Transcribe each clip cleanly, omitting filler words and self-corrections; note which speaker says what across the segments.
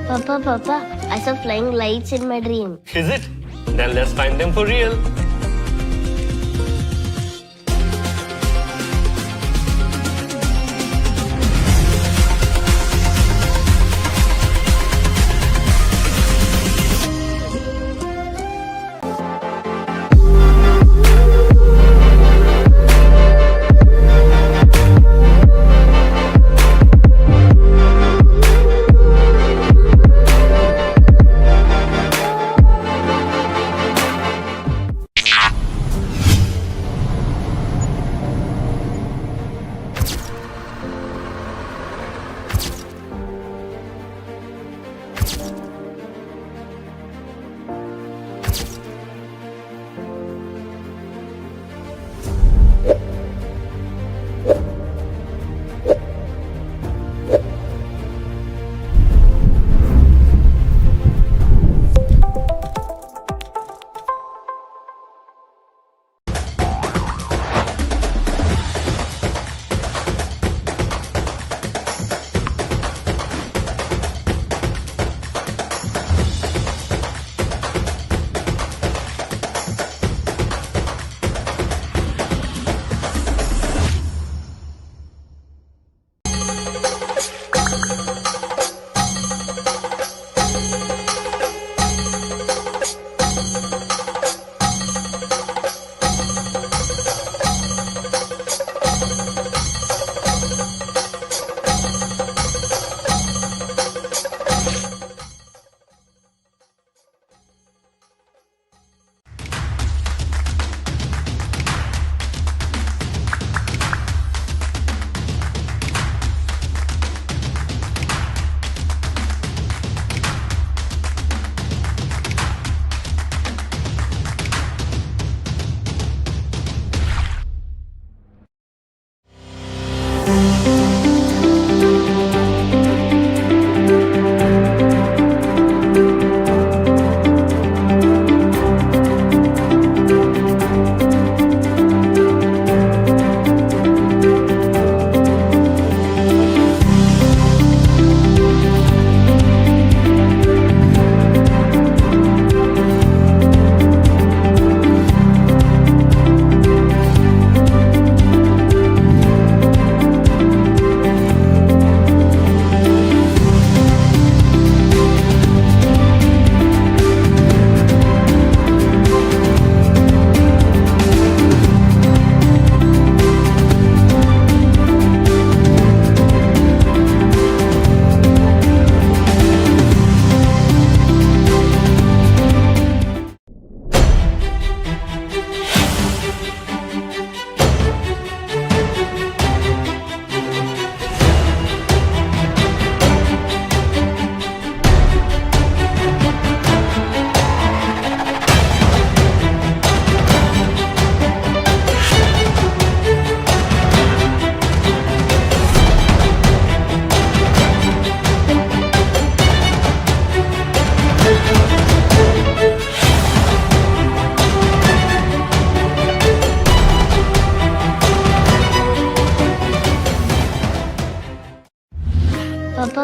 Speaker 1: Papa, I saw flying lights in my dream.
Speaker 2: Is it? Then let's find them for real.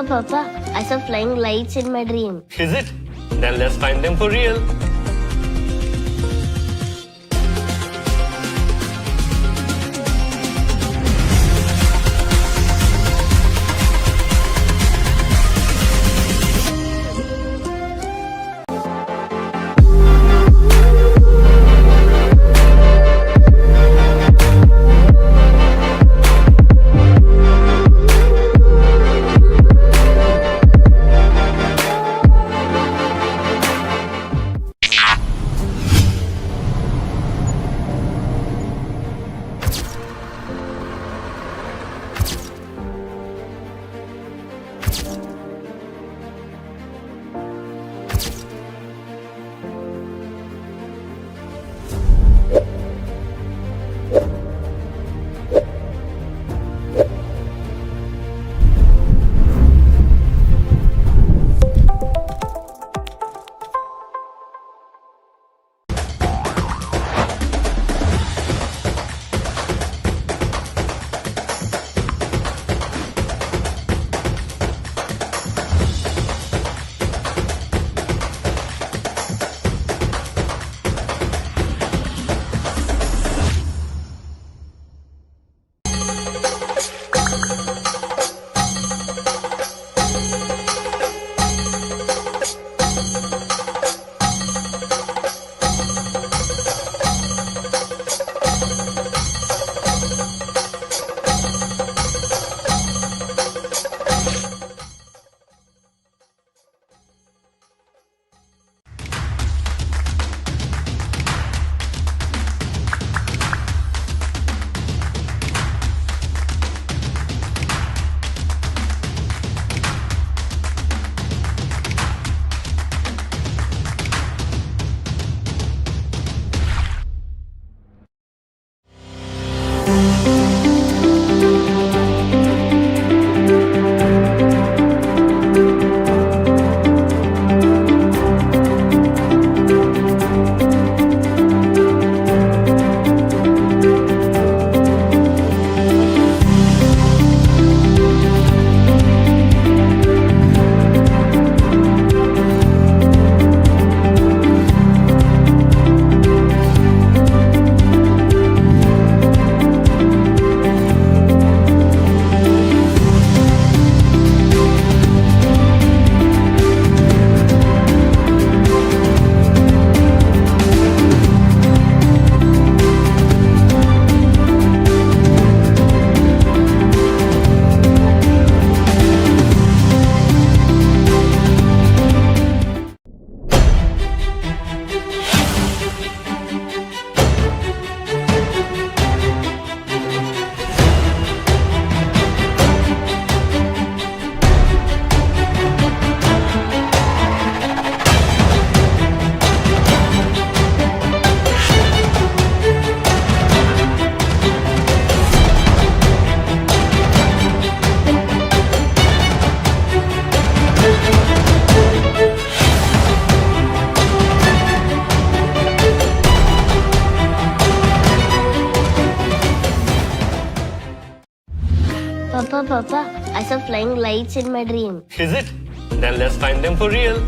Speaker 1: Papa, I saw flying lights in my dream.
Speaker 2: Is it? Then let's find them for real.
Speaker 1: Papa, I saw flying lights in my dream.
Speaker 2: Is it? Then let's find them for real.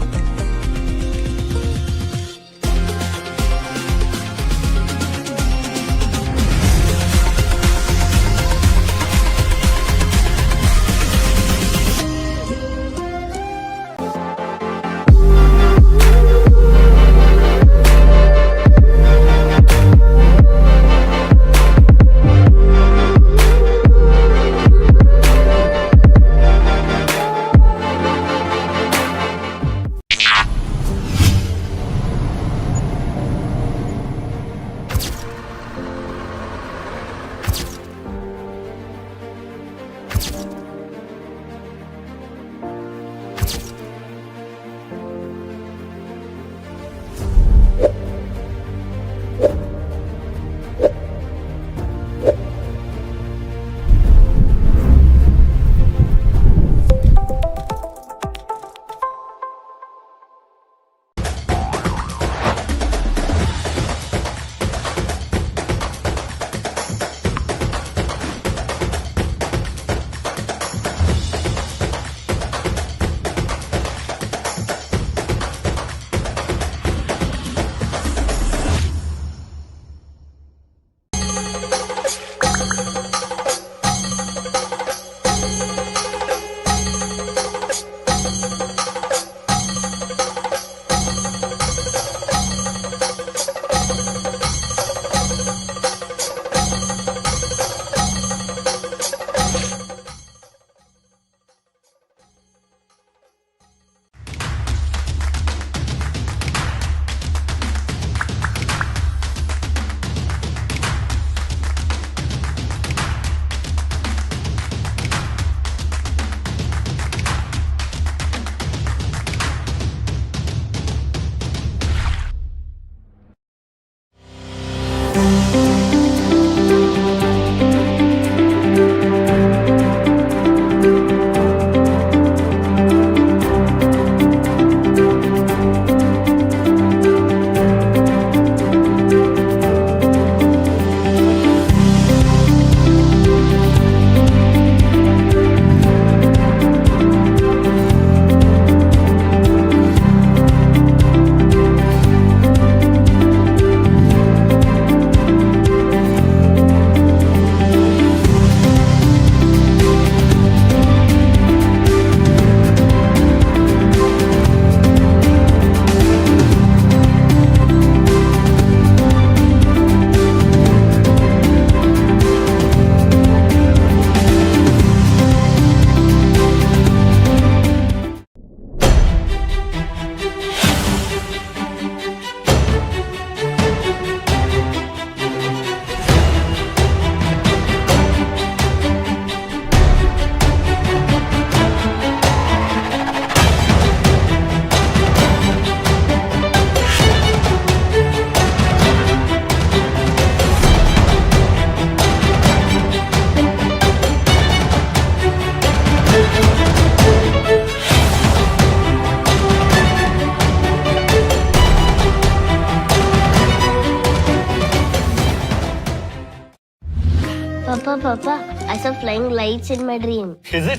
Speaker 1: Papa, I saw flying lights in my dream.
Speaker 2: Is it?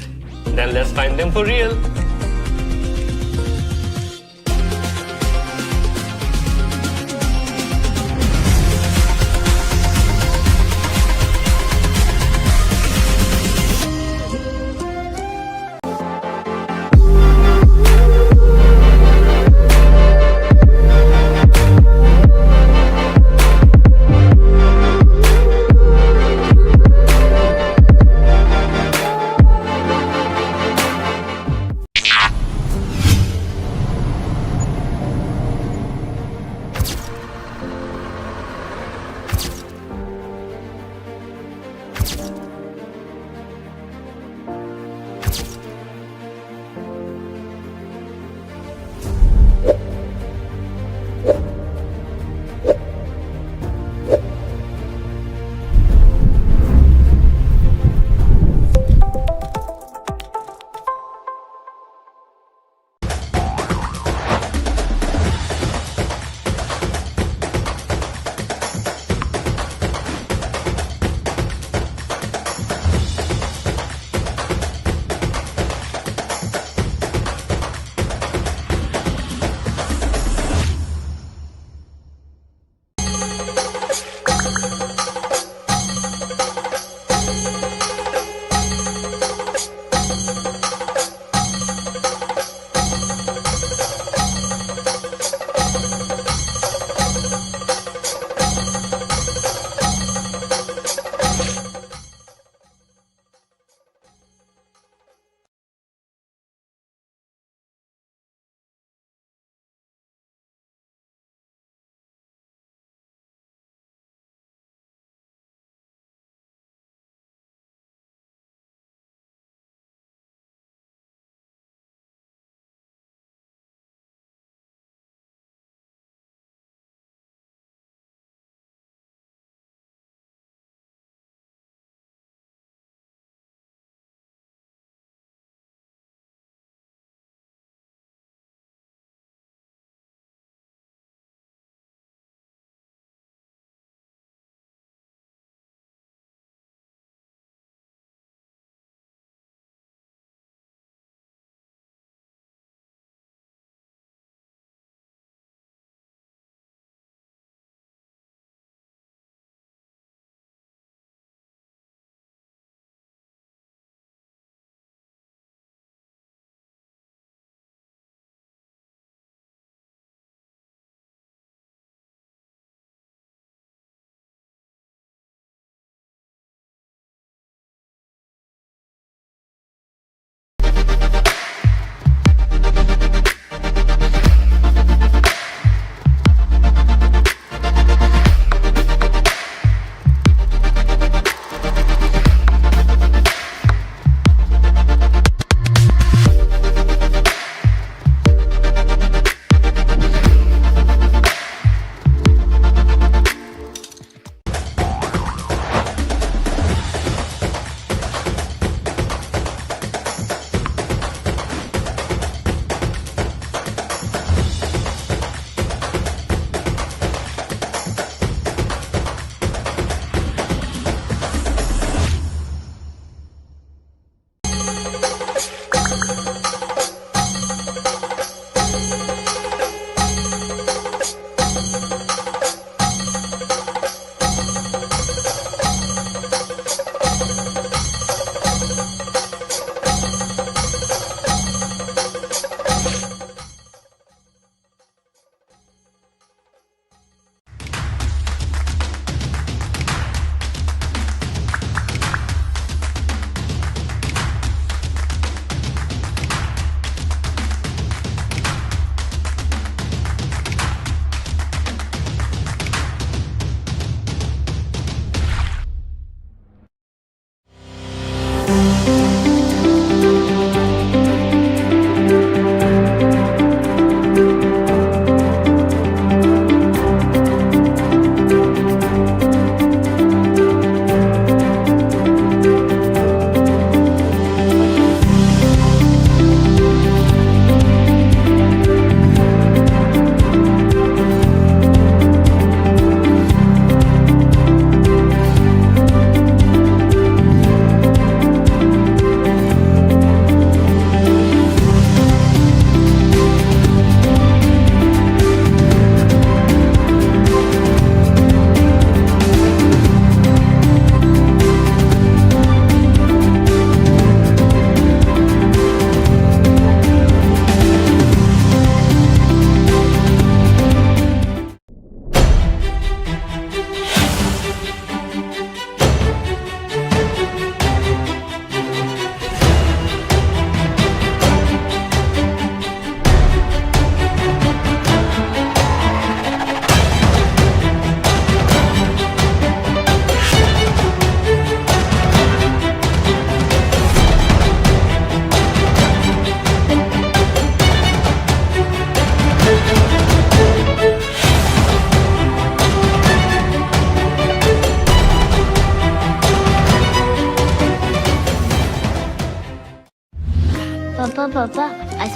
Speaker 2: Then let's find them for real.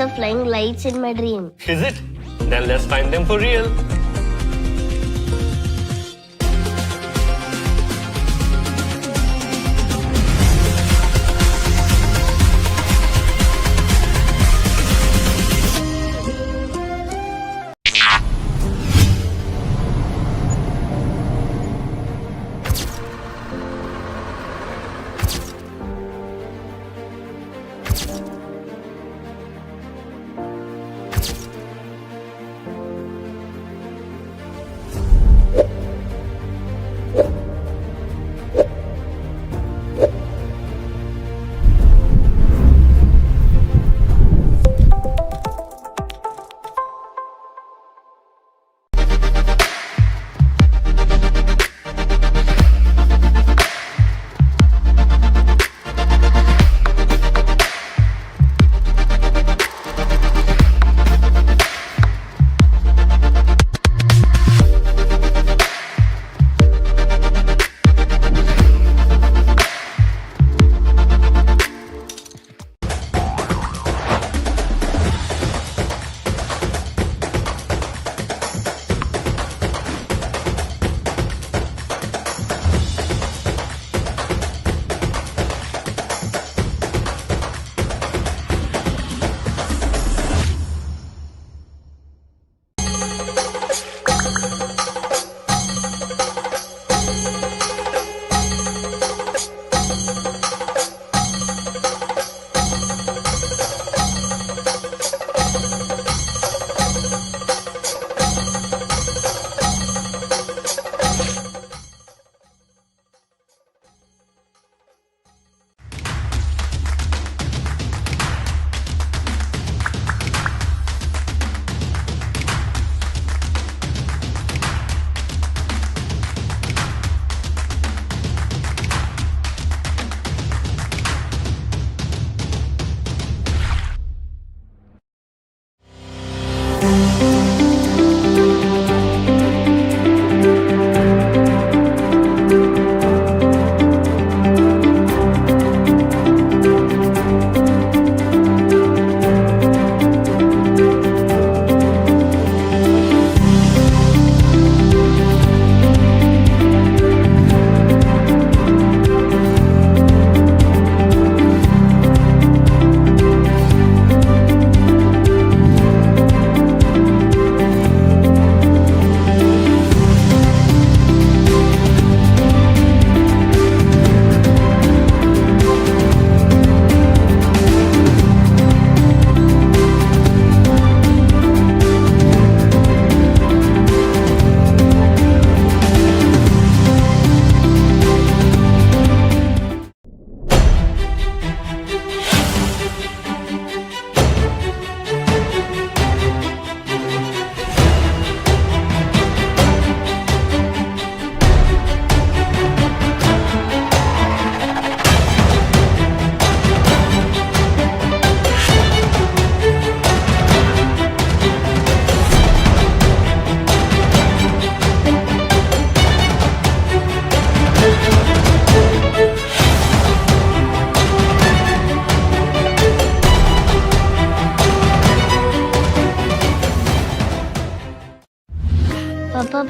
Speaker 1: saw flying lights in my dream.
Speaker 2: Is it? Then let's find them for real.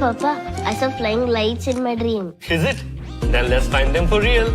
Speaker 1: Papa, I saw flying lights in my dream.
Speaker 2: Is it? Then let's find them for real.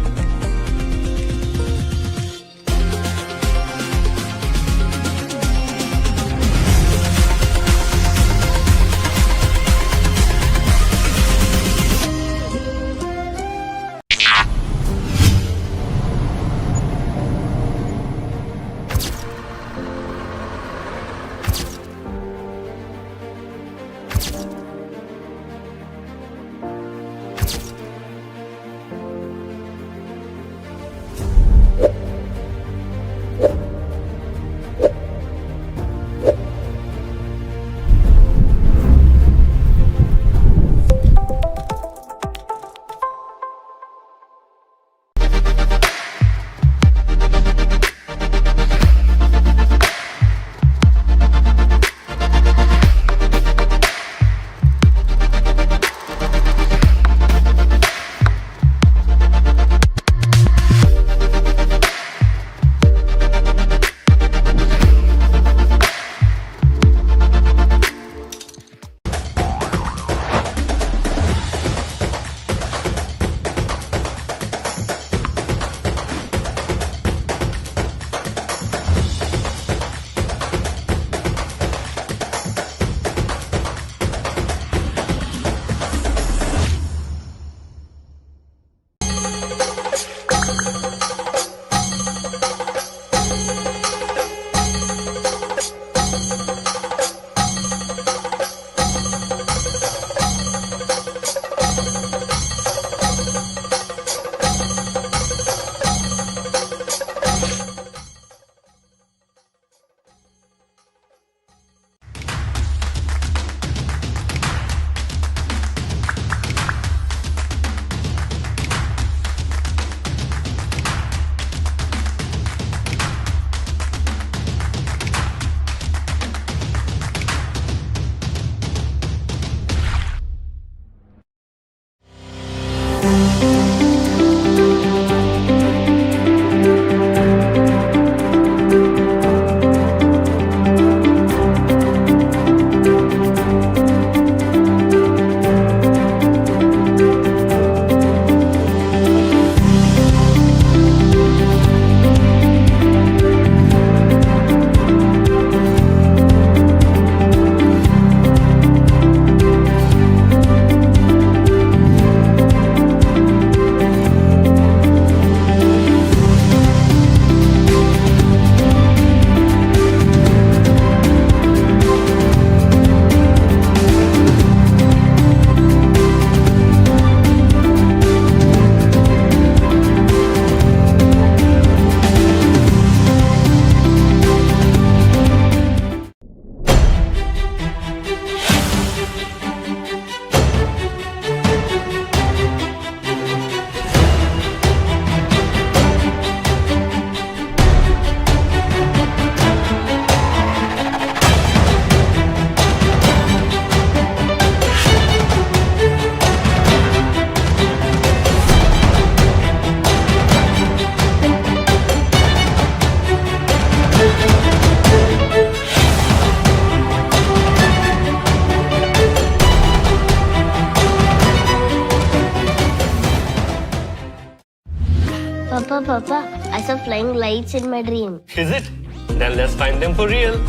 Speaker 1: Papa, I saw flying lights in my dream.
Speaker 2: Is it? Then let's find them for real.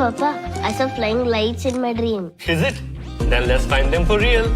Speaker 1: Papa, I saw flying lights in my dream.
Speaker 2: Is it? Then let's find them for real.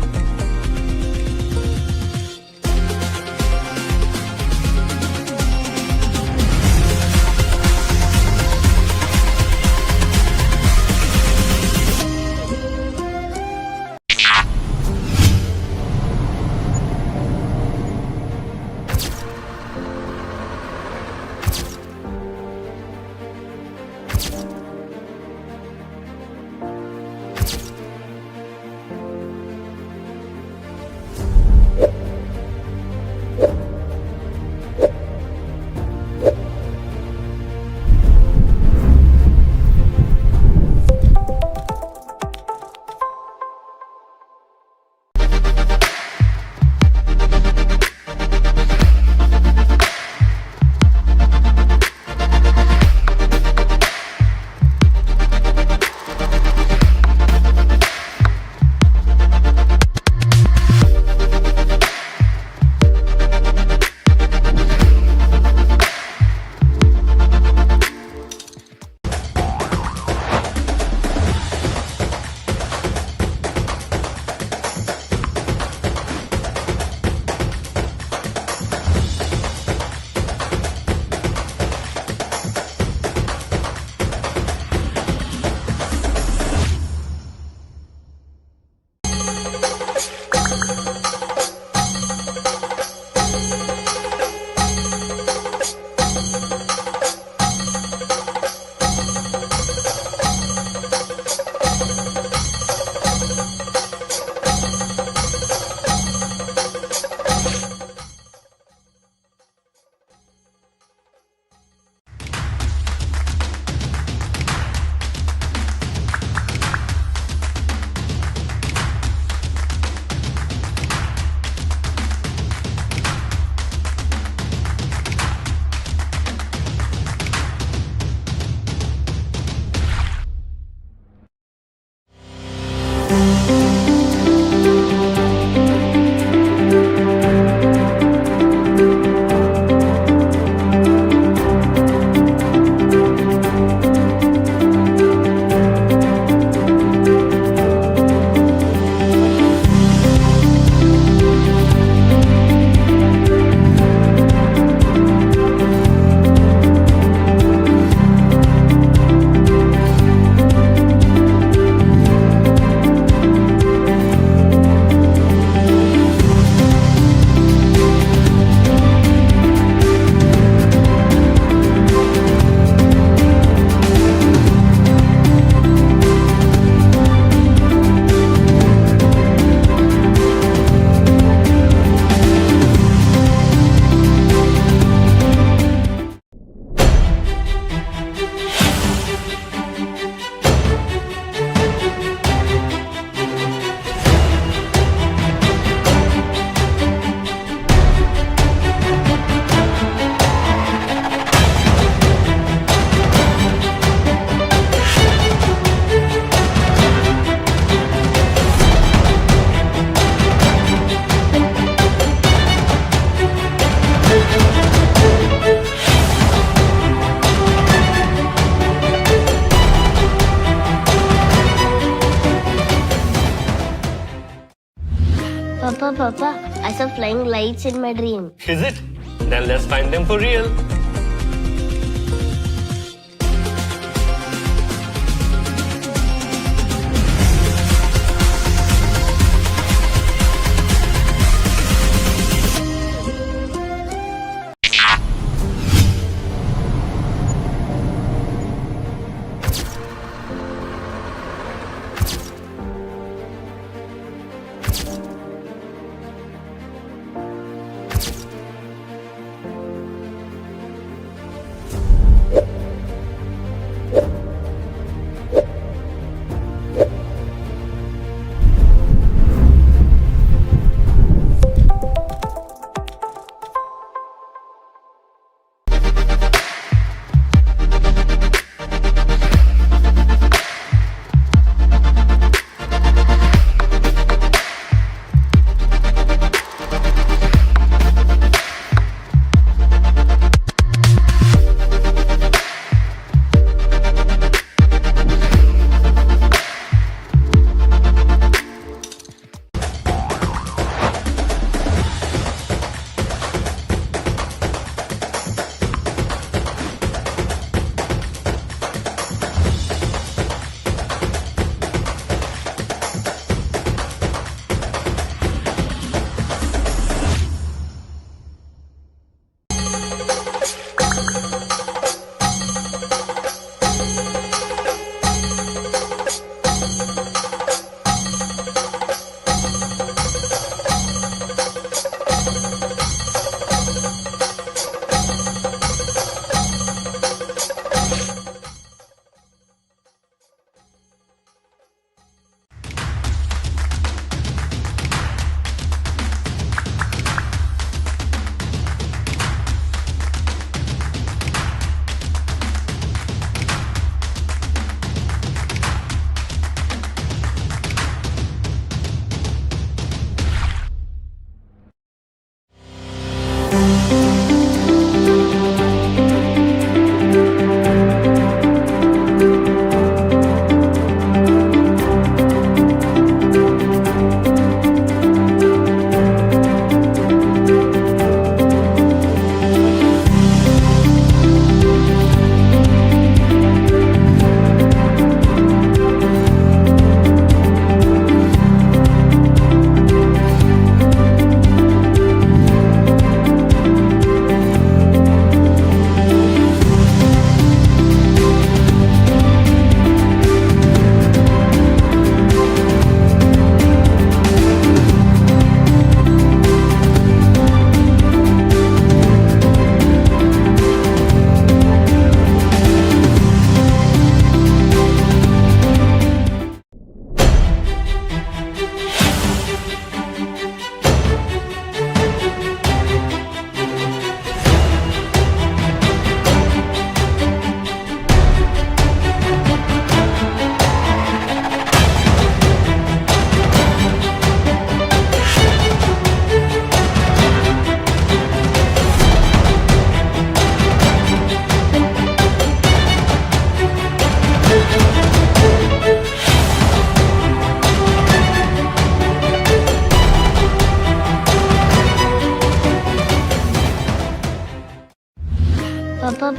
Speaker 1: Papa, I saw flying lights in my dream.
Speaker 2: Is it? Then let's find them for real.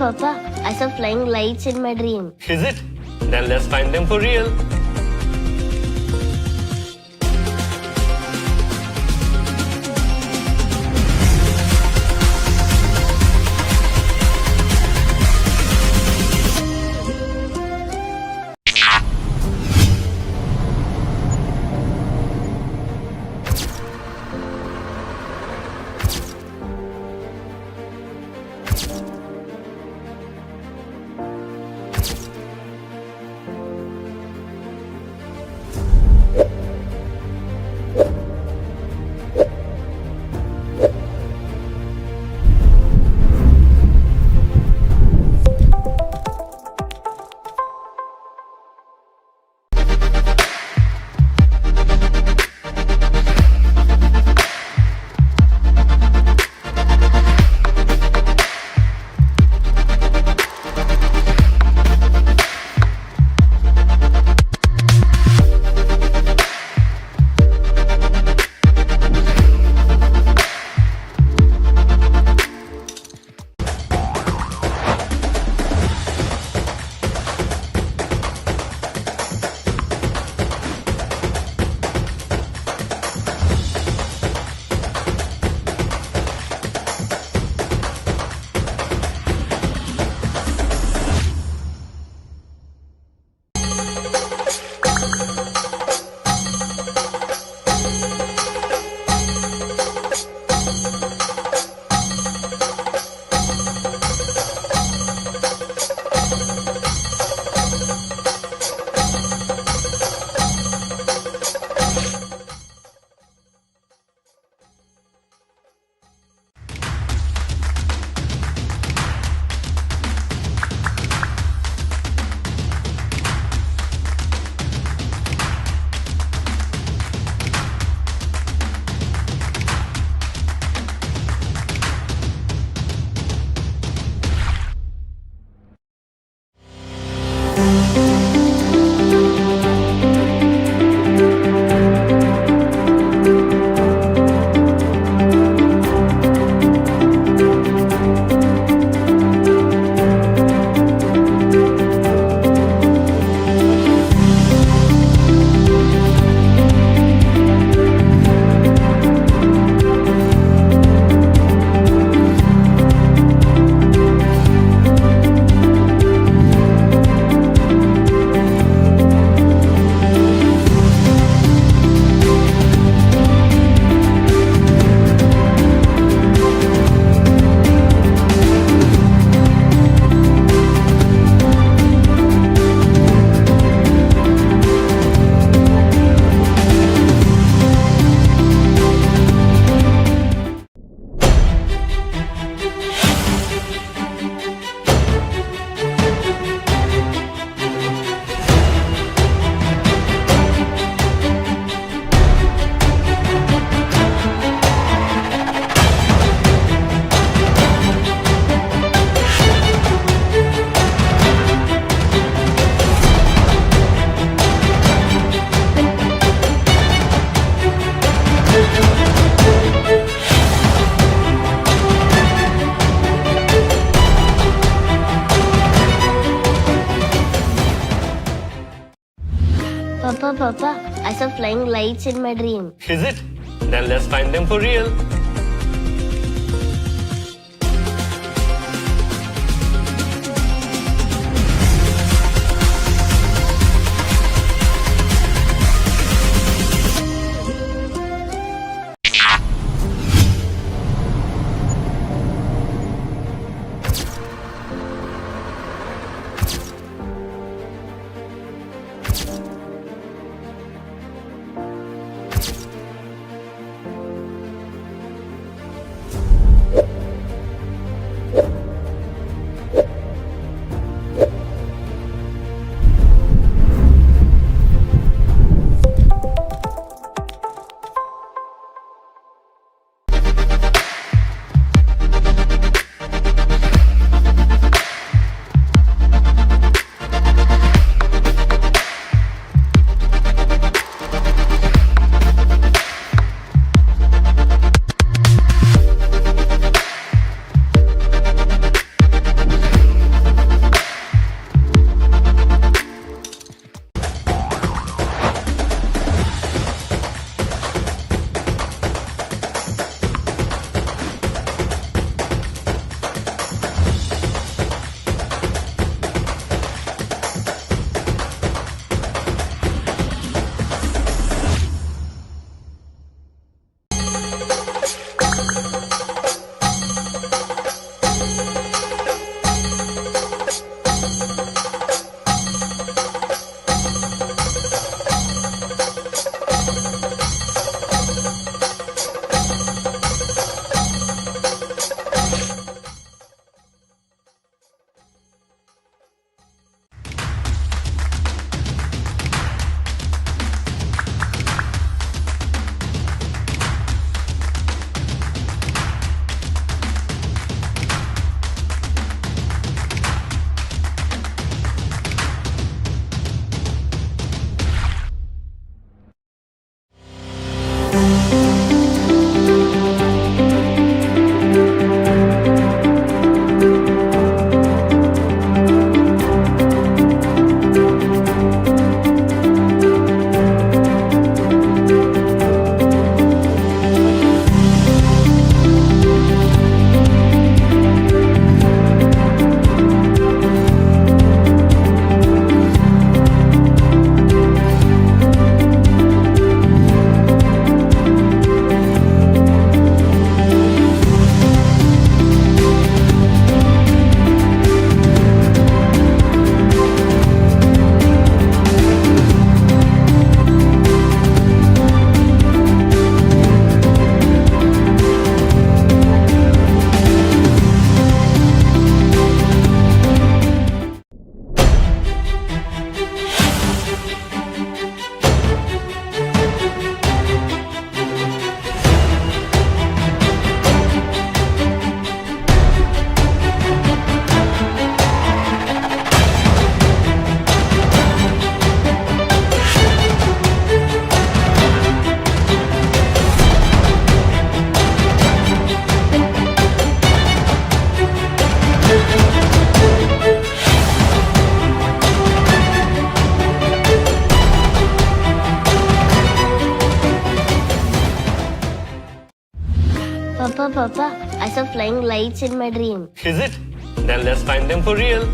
Speaker 1: Papa, I saw flying lights in my dream.
Speaker 2: Is it? Then let's find them for real.
Speaker 1: Papa, I saw flying lights in my dream.
Speaker 2: Is it? Then let's find them for real.
Speaker 1: Papa, I saw flying lights in my dream.
Speaker 2: Is it? Then let's find them for real.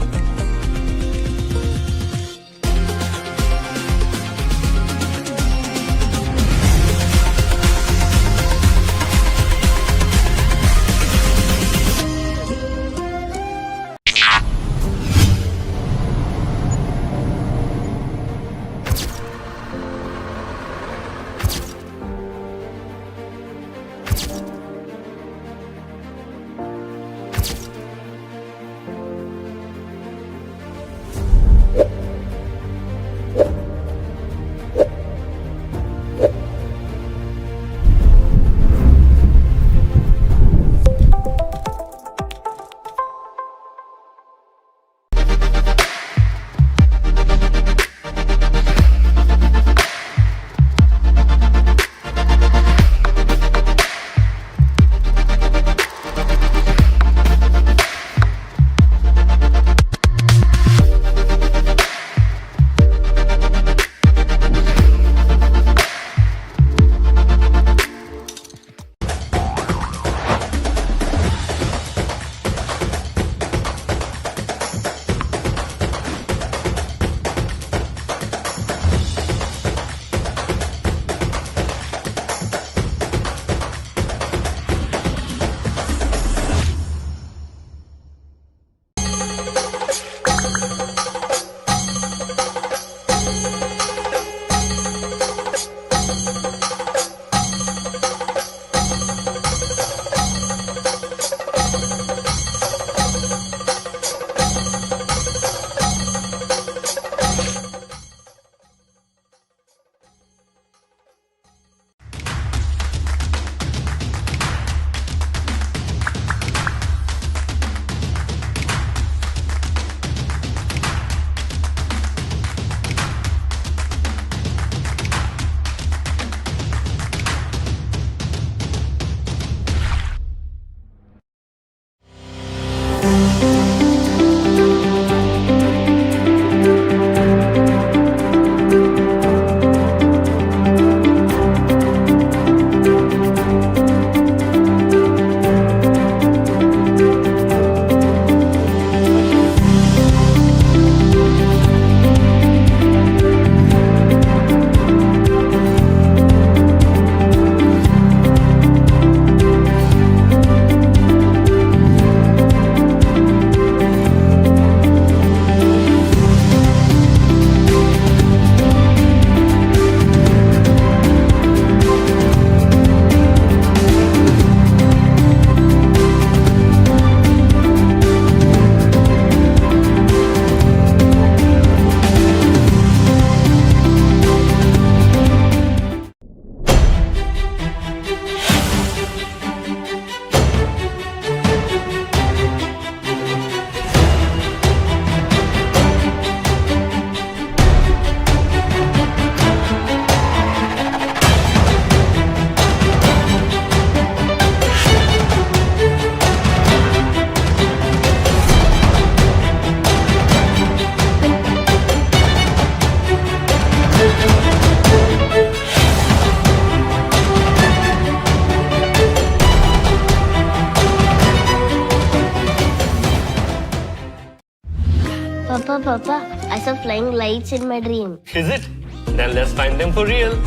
Speaker 1: Papa, I saw flying lights in my dream.
Speaker 2: Is it? Then let's find them for real.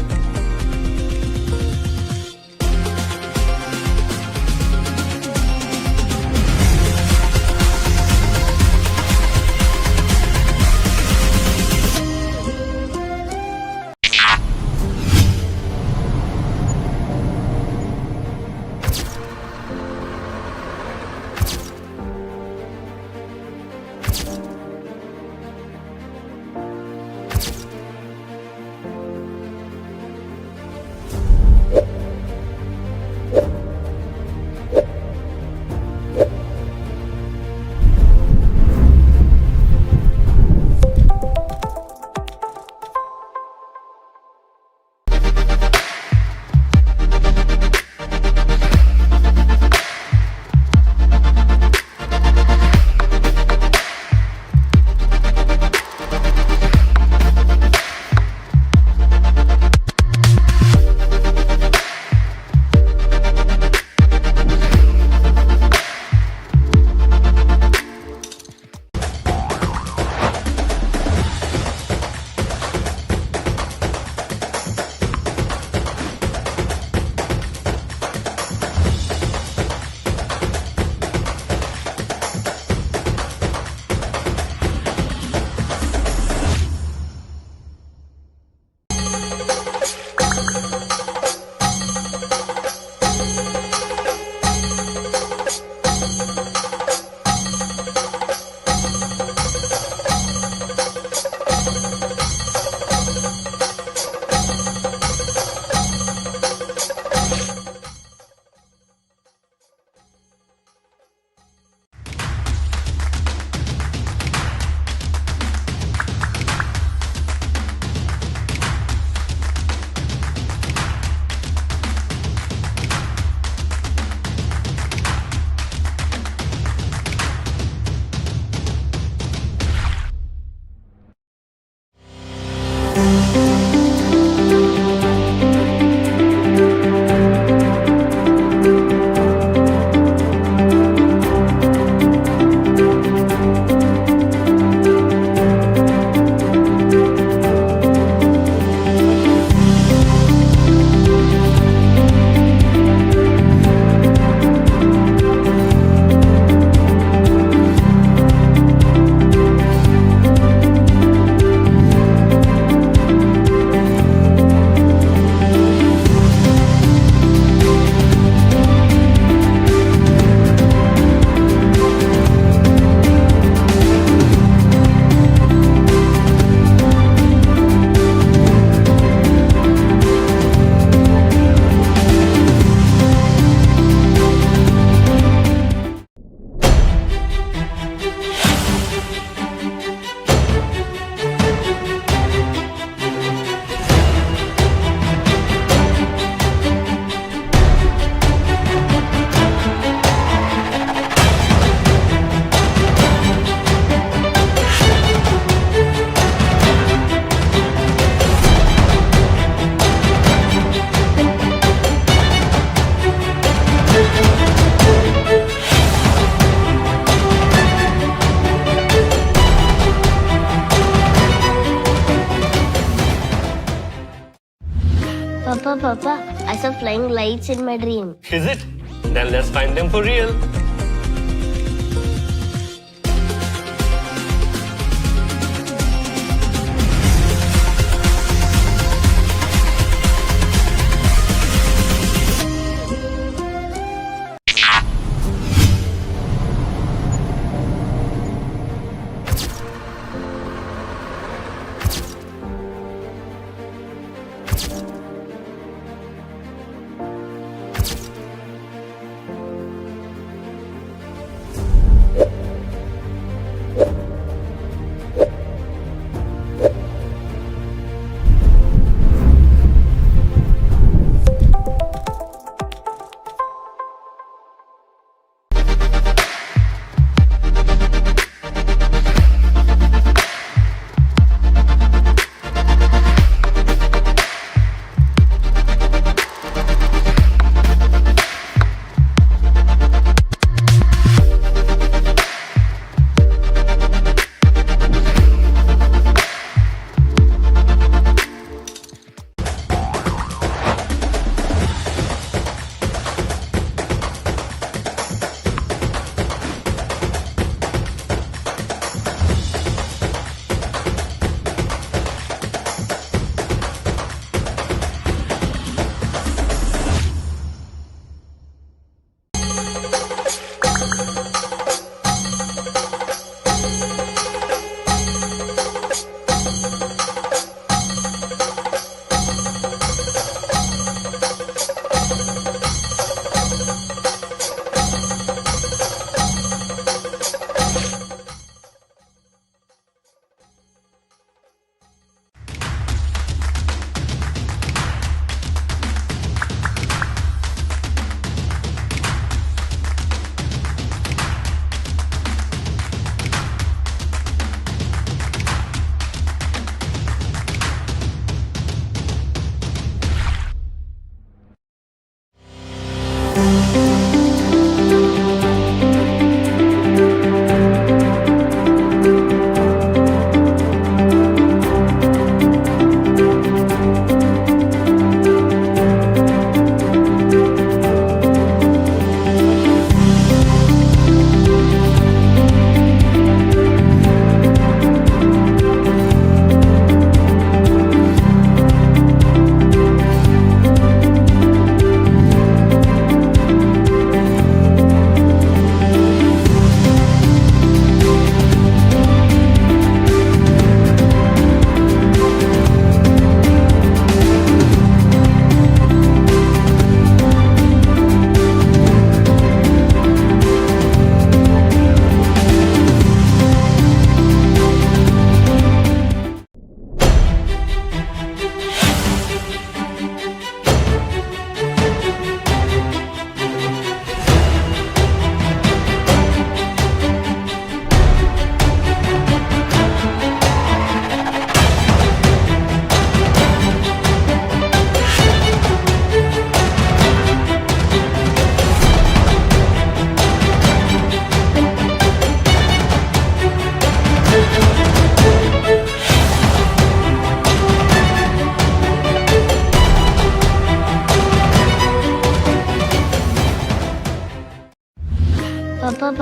Speaker 1: Papa, I saw flying lights in my dream.
Speaker 2: Is it? Then let's find them for real.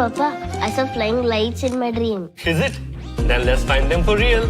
Speaker 1: Papa, I saw flying lights in my dream.
Speaker 2: Is it? Then let's find them for real.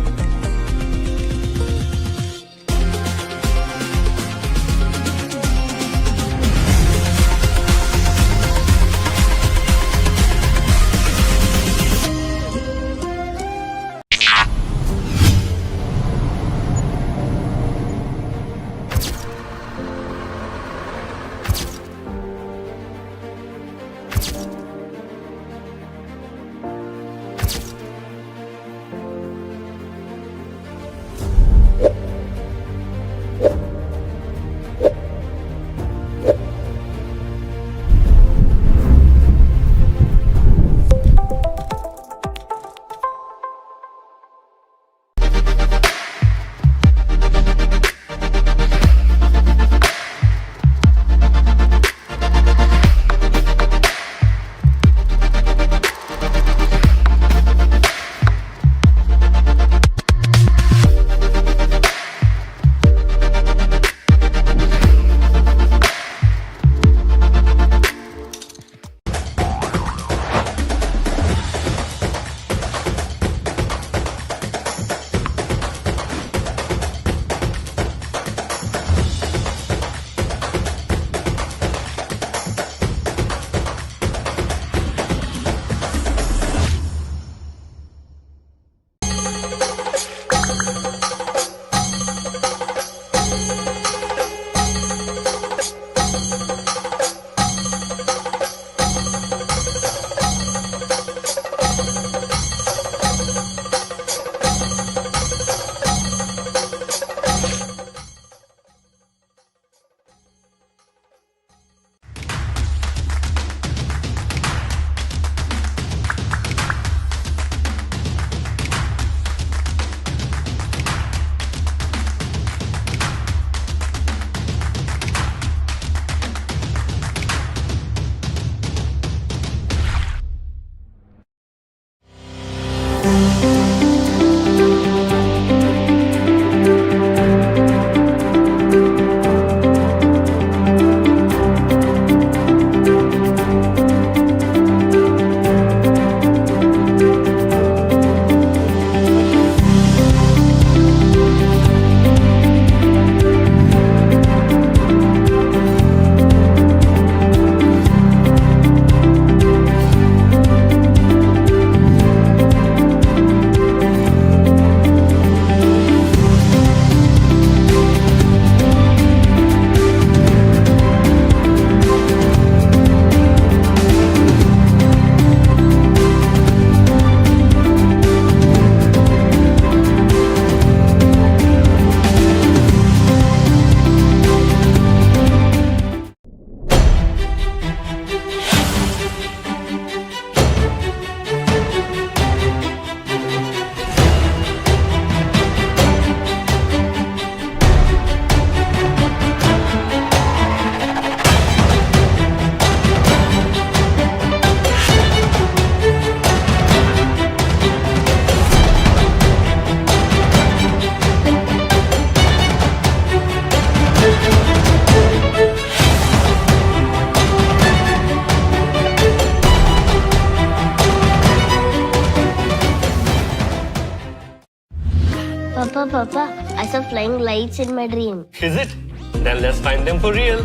Speaker 1: Papa, I saw flying lights in my dream.
Speaker 2: Is it? Then let's find them for real.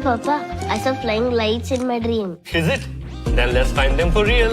Speaker 1: Papa, I saw flying lights in my dream.
Speaker 2: Is it? Then let's find them for real.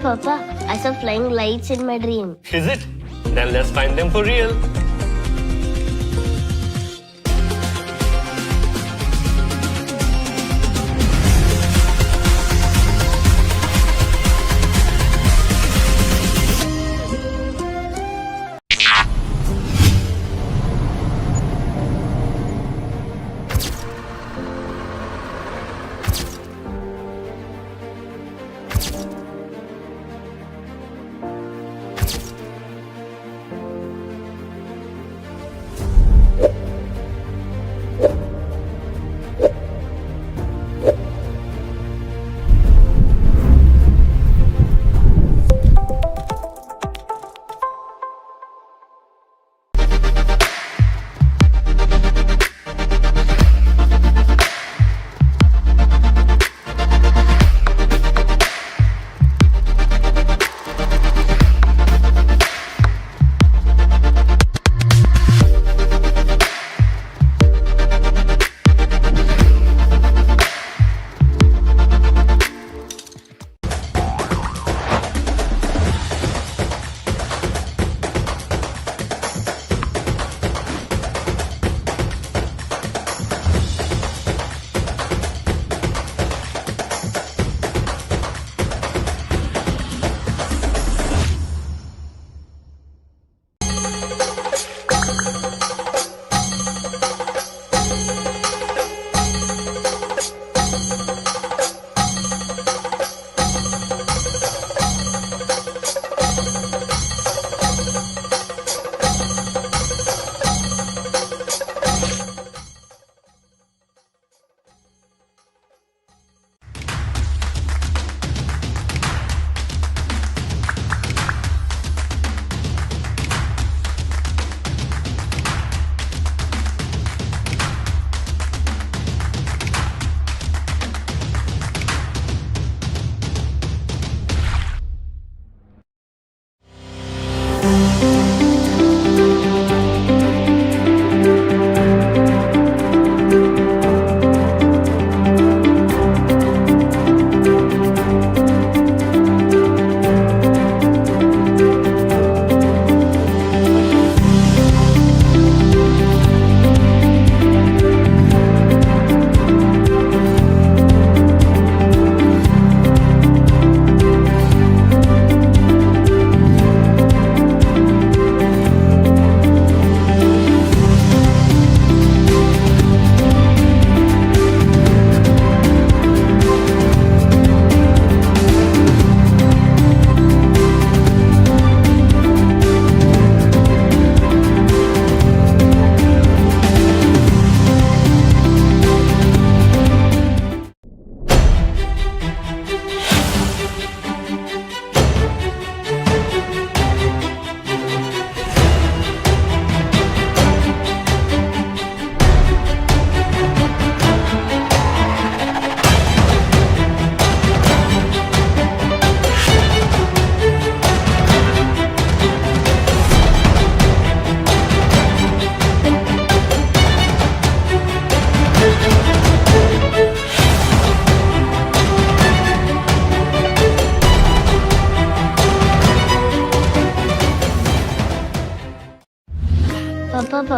Speaker 1: Papa, I saw flying lights in my dream.
Speaker 2: Is it? Then let's find them for real.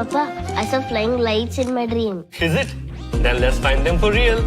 Speaker 1: Papa, I saw flying lights in my dream.
Speaker 2: Is it? Then let's find them for real.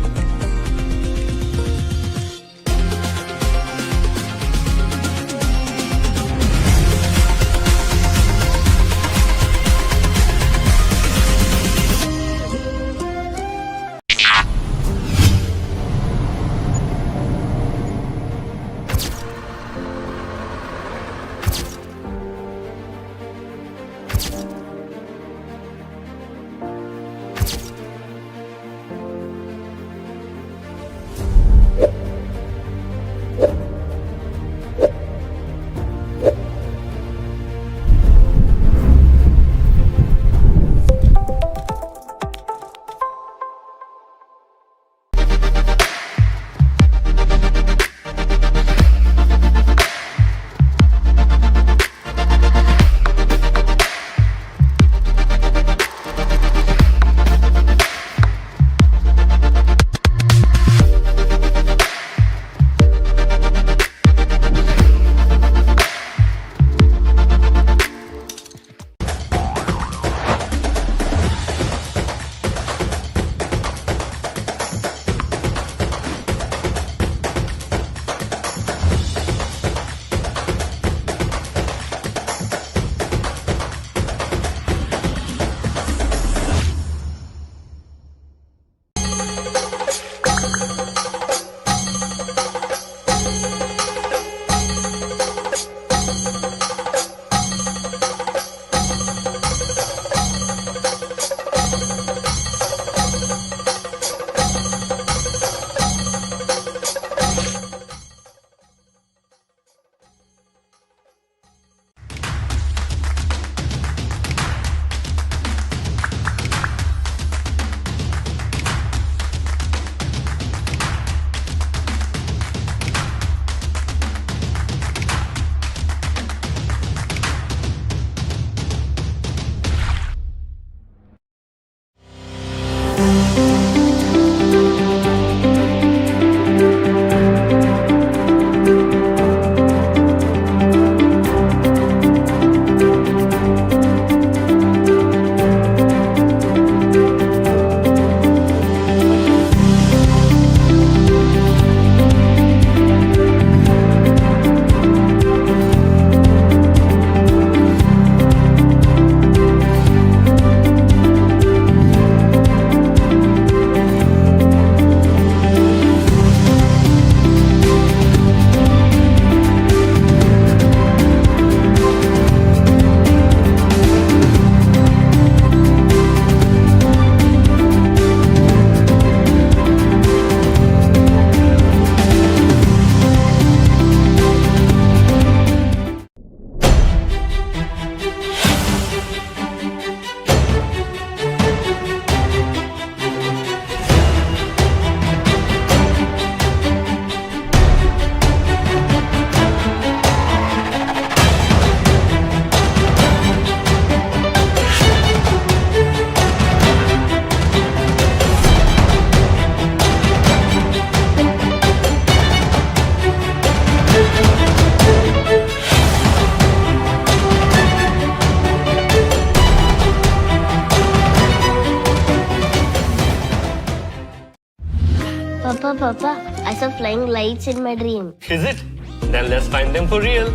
Speaker 1: Papa, I saw flying lights in my dream.
Speaker 2: Is it? Then let's find them for real.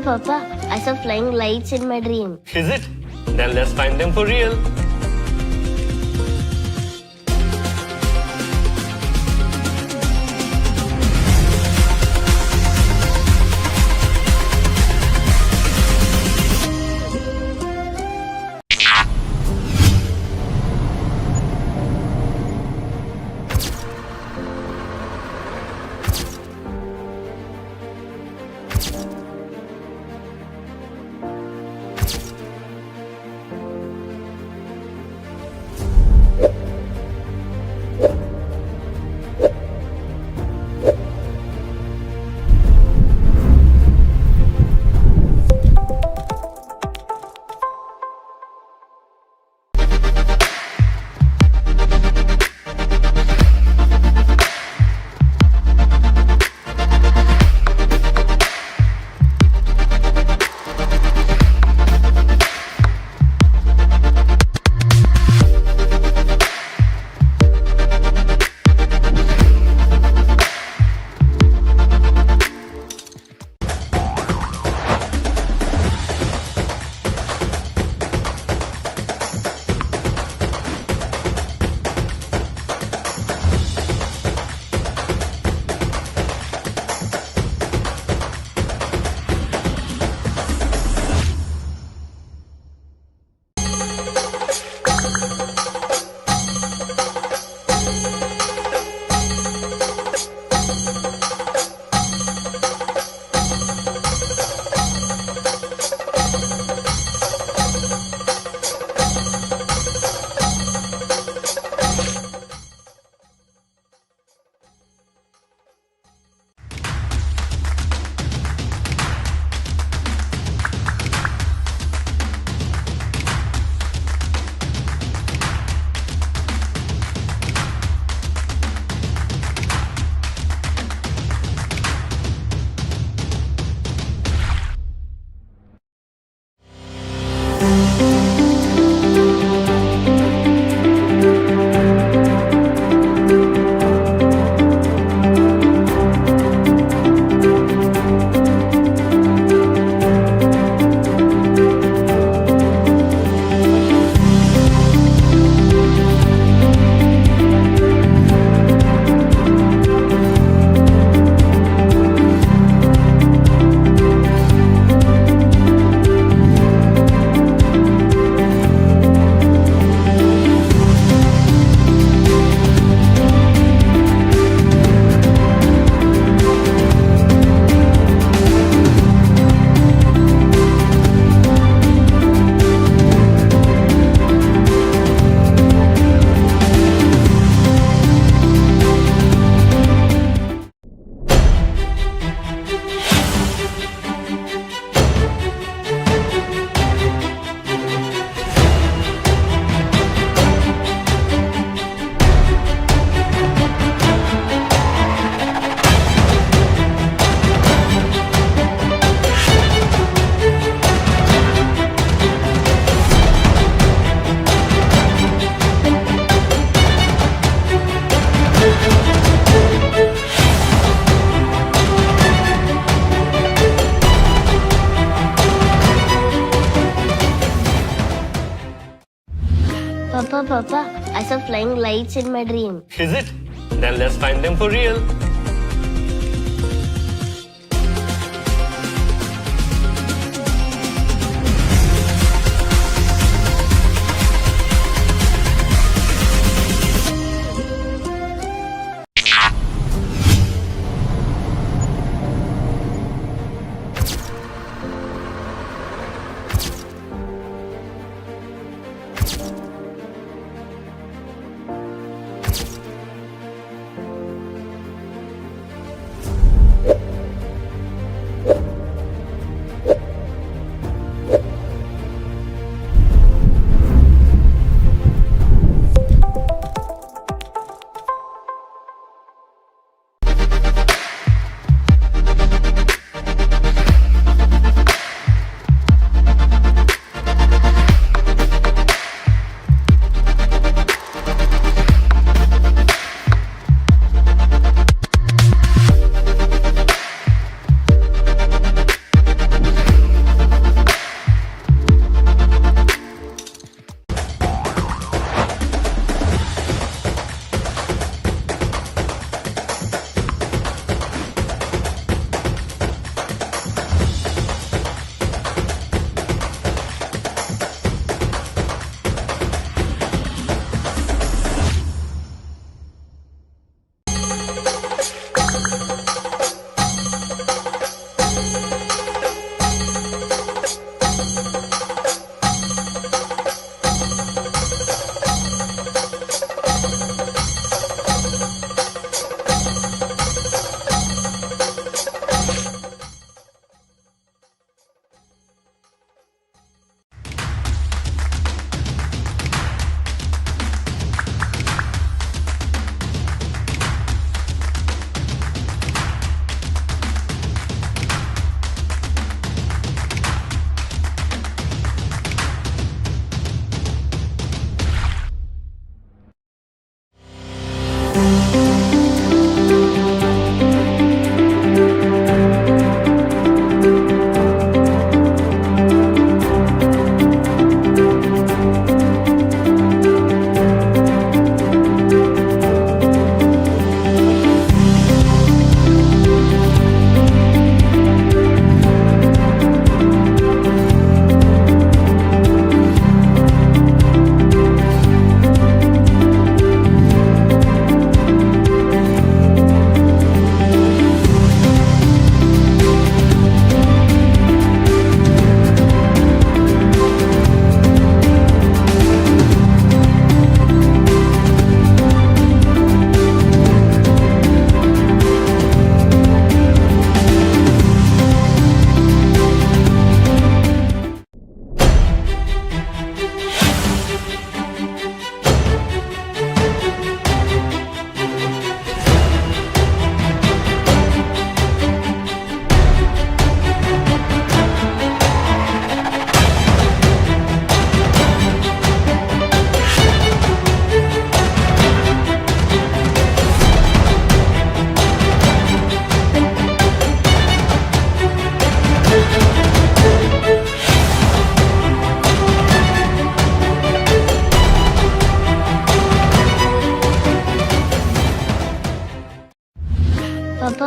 Speaker 1: Papa, I saw flying lights in my dream.
Speaker 2: Is it? Then let's find them for real.
Speaker 1: Papa, I saw flying lights in my dream.
Speaker 2: Is it? Then let's find them for real.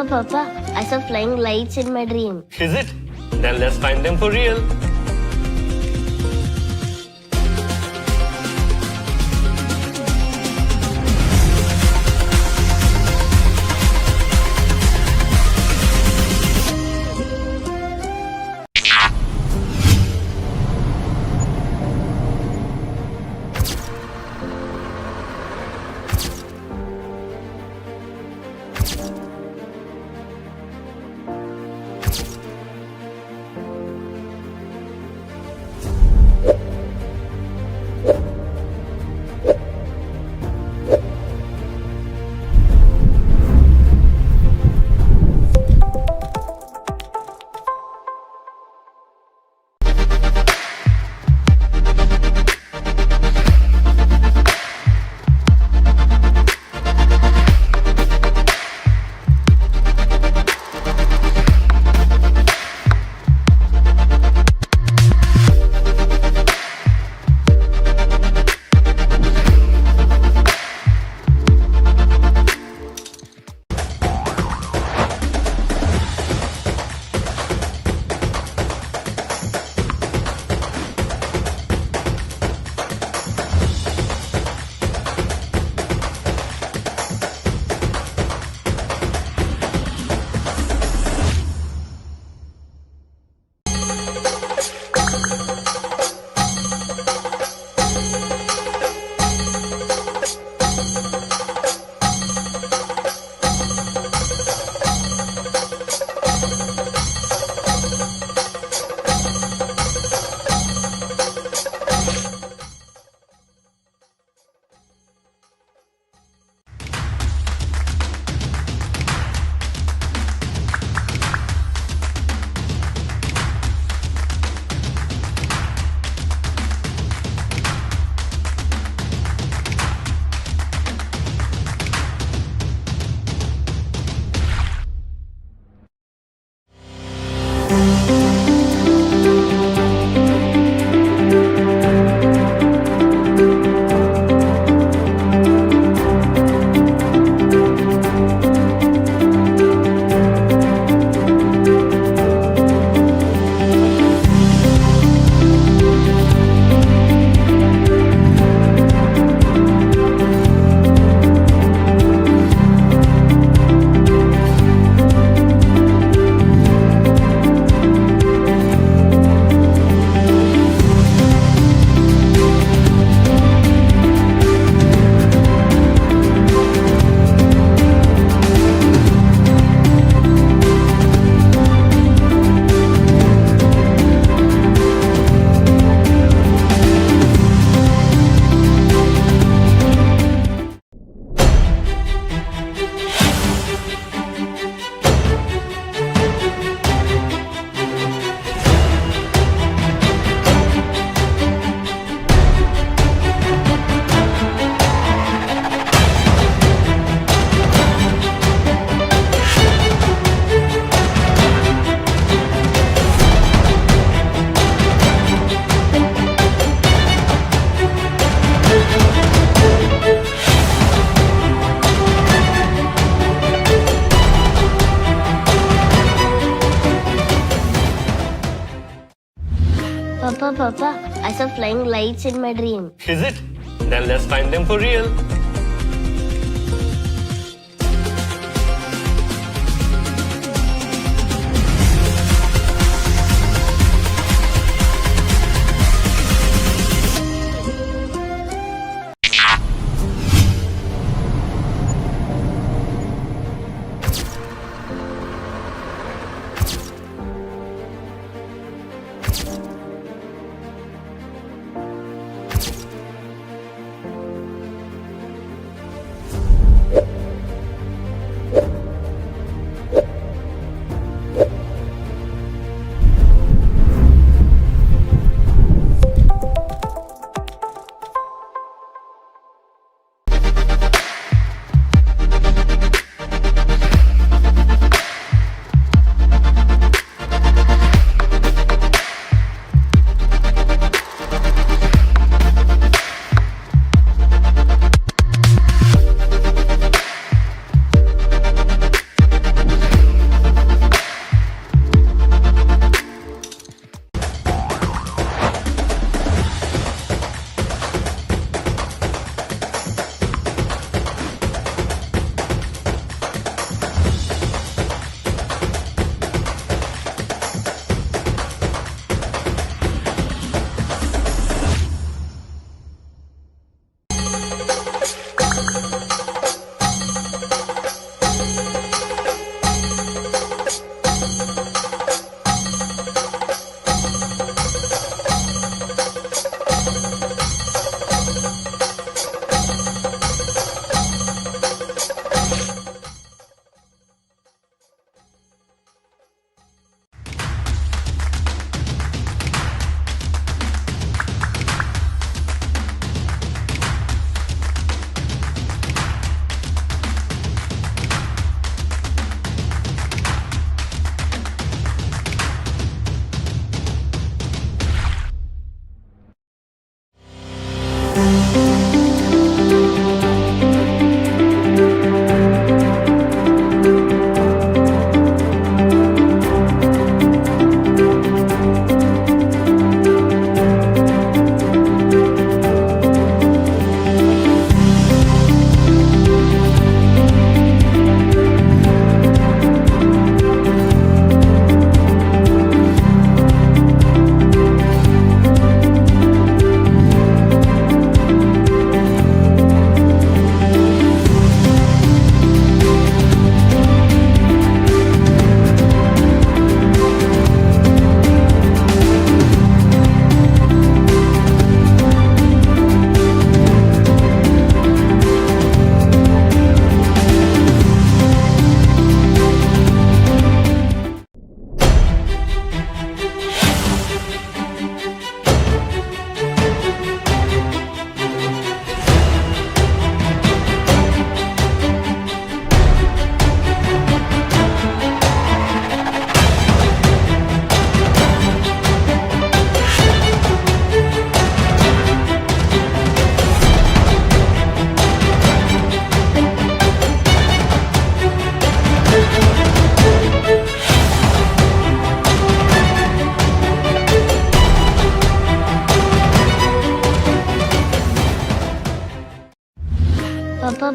Speaker 1: Papa, I saw flying lights in my dream.
Speaker 2: Is it? Then let's find them for real.
Speaker 1: Papa, I saw flying lights in my dream.
Speaker 2: Is it? Then let's find them for real.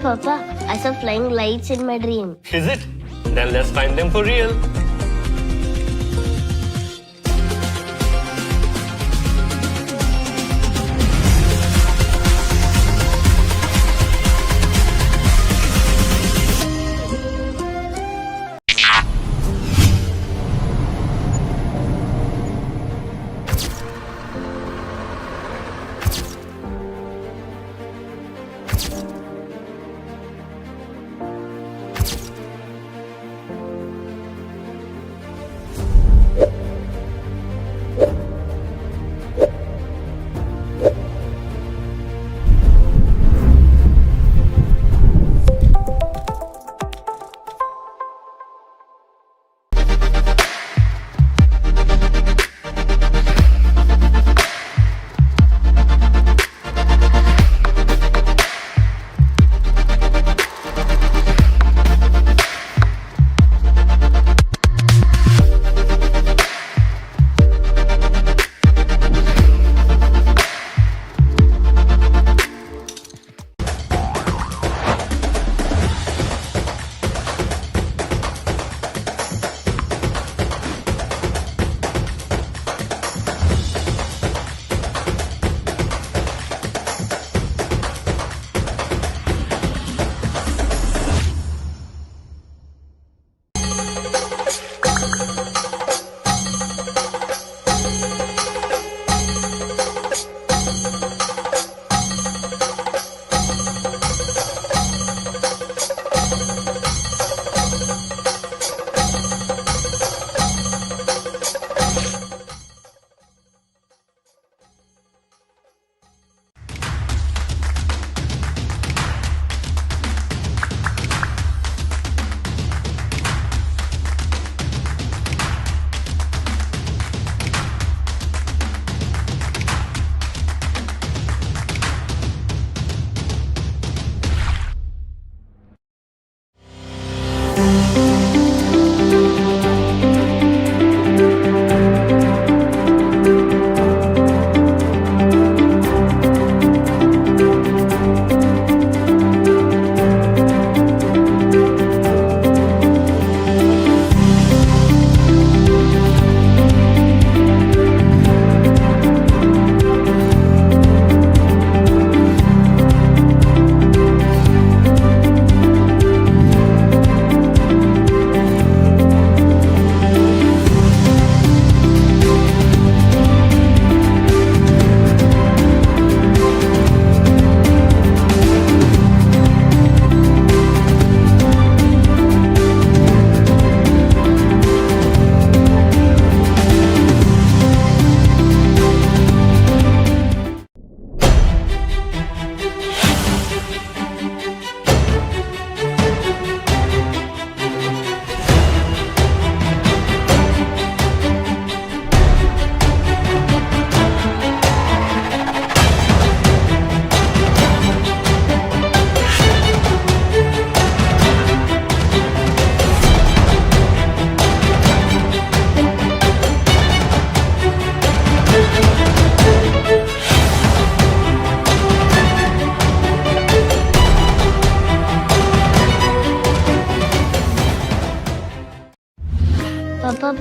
Speaker 1: Papa, I saw flying lights in my dream.
Speaker 2: Is it? Then let's find them for real.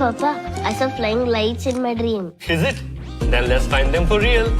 Speaker 1: Papa, I saw flying lights in my dream.
Speaker 2: Is it? Then let's find them for real.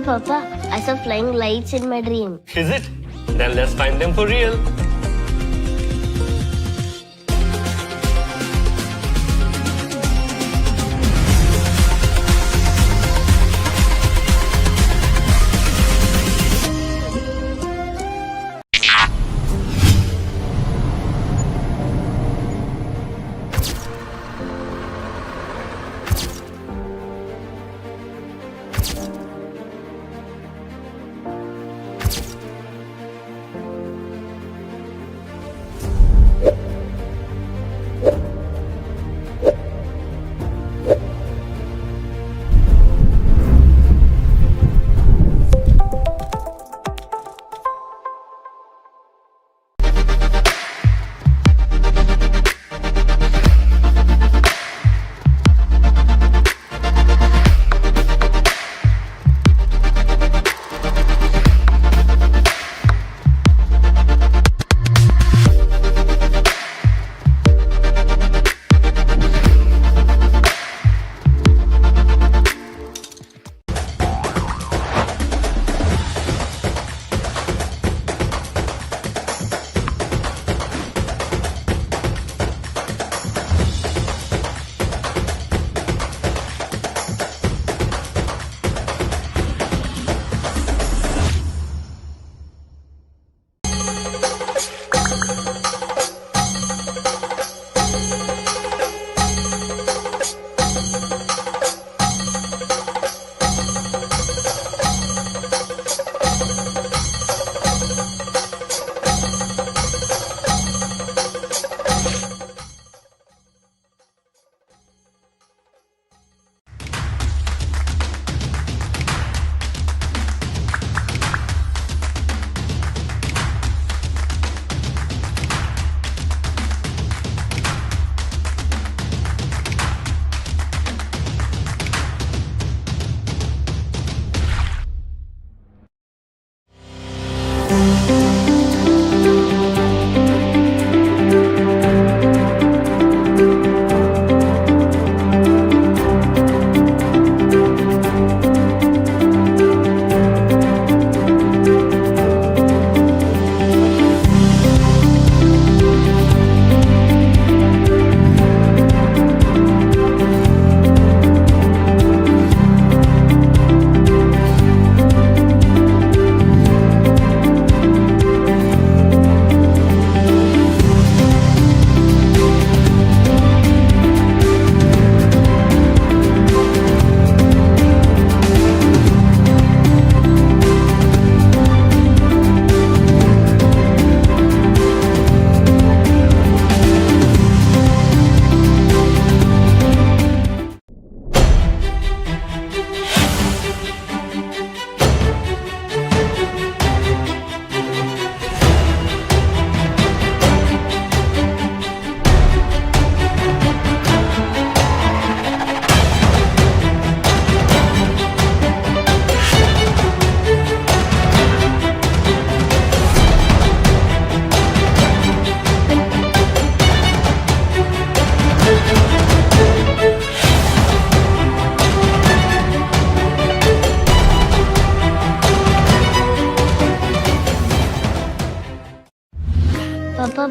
Speaker 1: Papa, I saw flying lights in my dream.
Speaker 2: Is it? Then let's find them for real.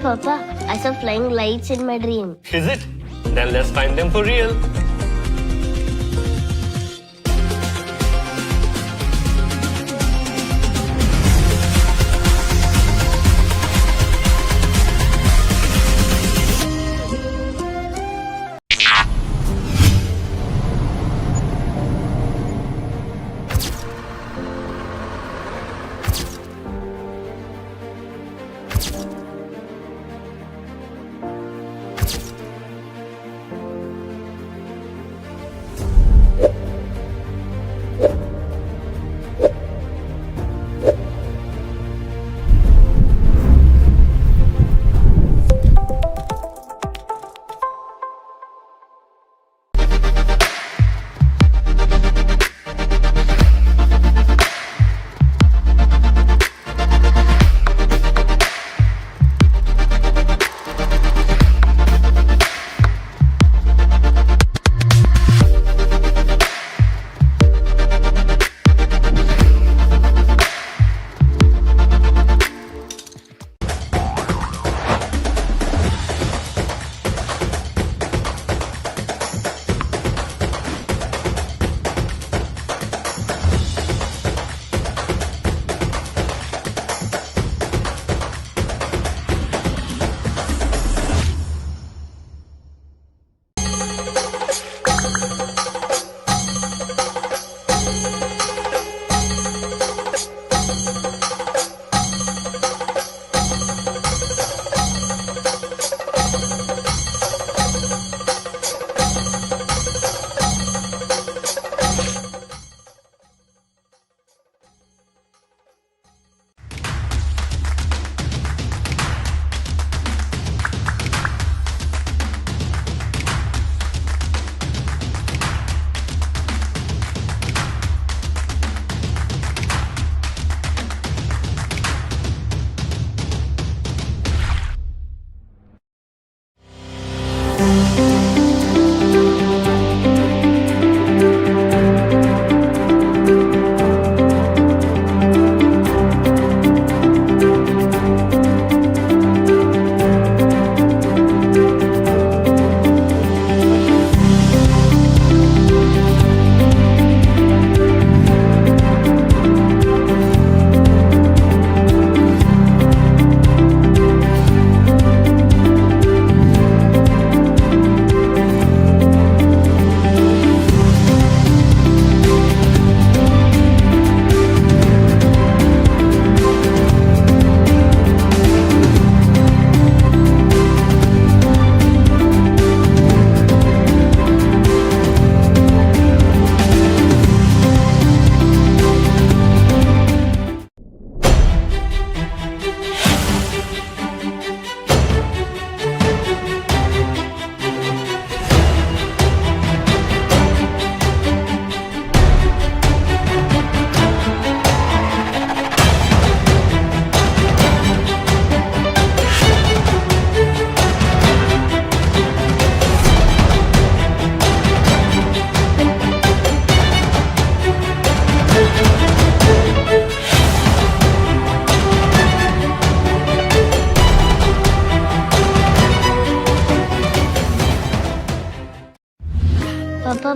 Speaker 1: Papa, I saw flying lights in my dream.
Speaker 2: Is it? Then let's find them for real.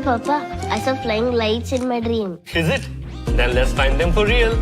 Speaker 1: Papa, I saw flying lights in my dream.
Speaker 2: Is it? Then let's find them for real.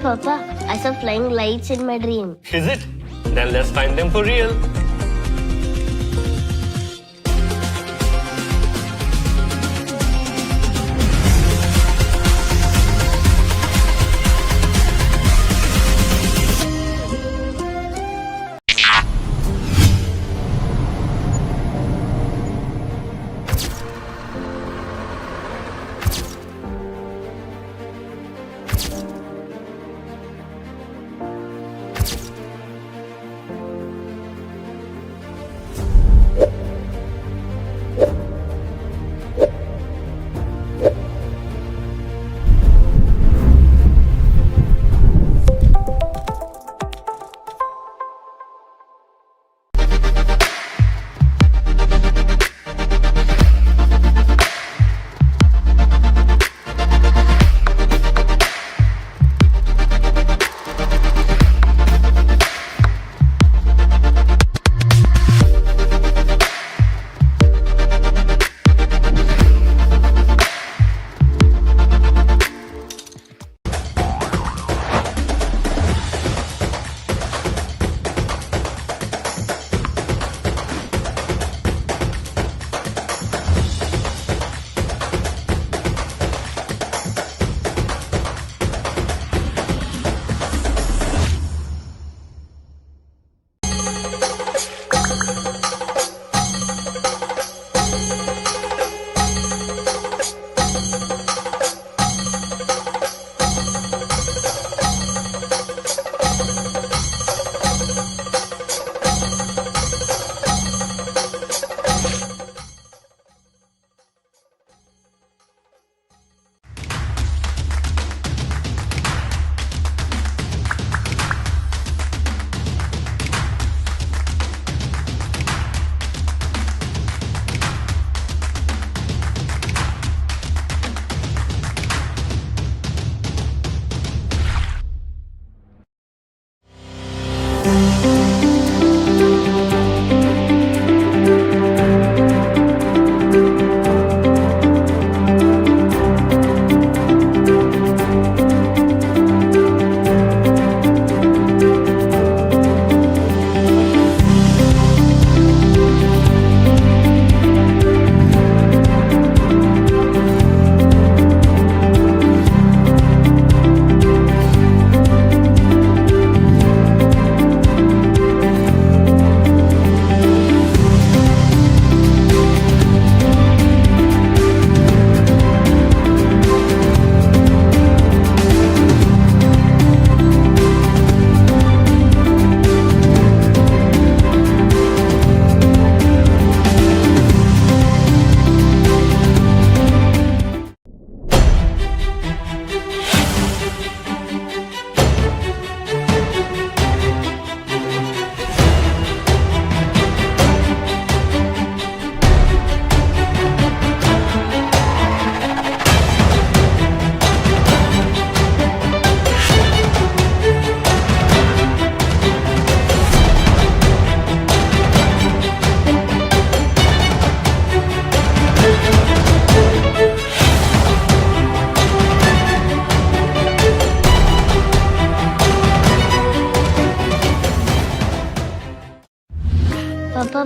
Speaker 1: Papa, I saw flying lights in my dream.
Speaker 2: Is it? Then let's find them for real.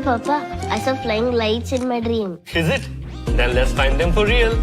Speaker 1: Papa, I saw flying lights in my dream.
Speaker 2: Is it? Then let's find them for real.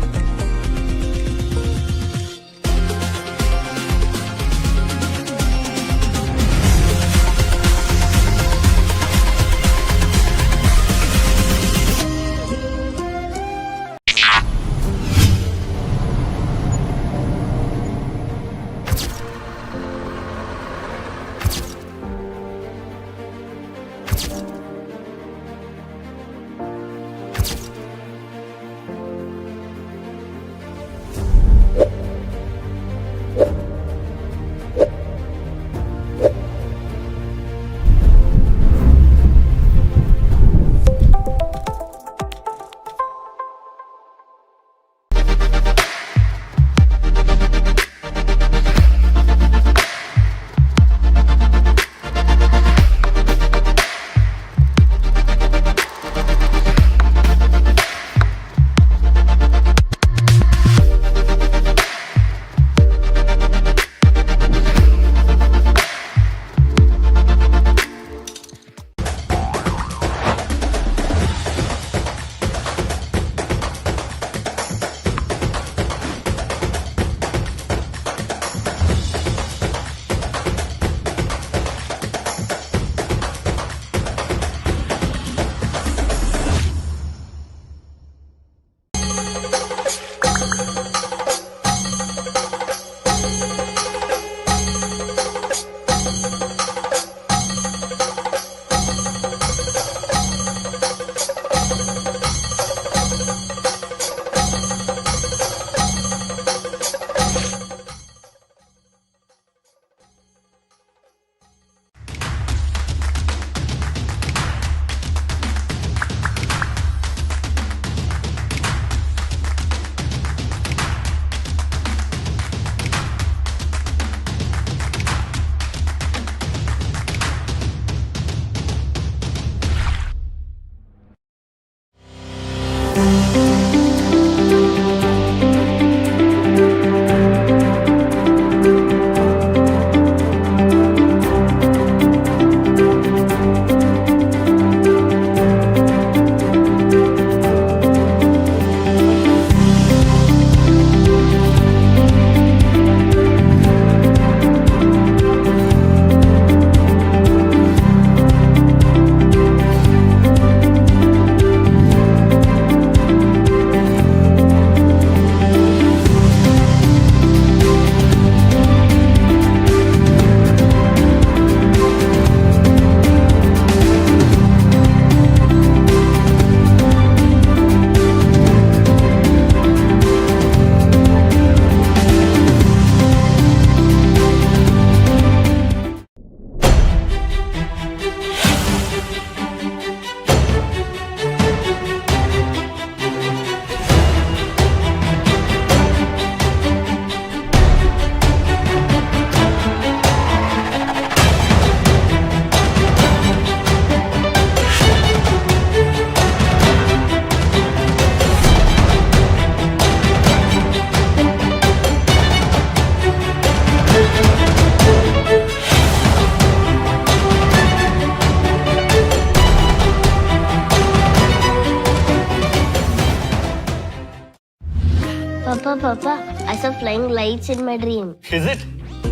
Speaker 1: Papa, I saw flying lights in my dream.
Speaker 2: Is it?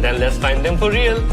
Speaker 2: Then let's find them for real.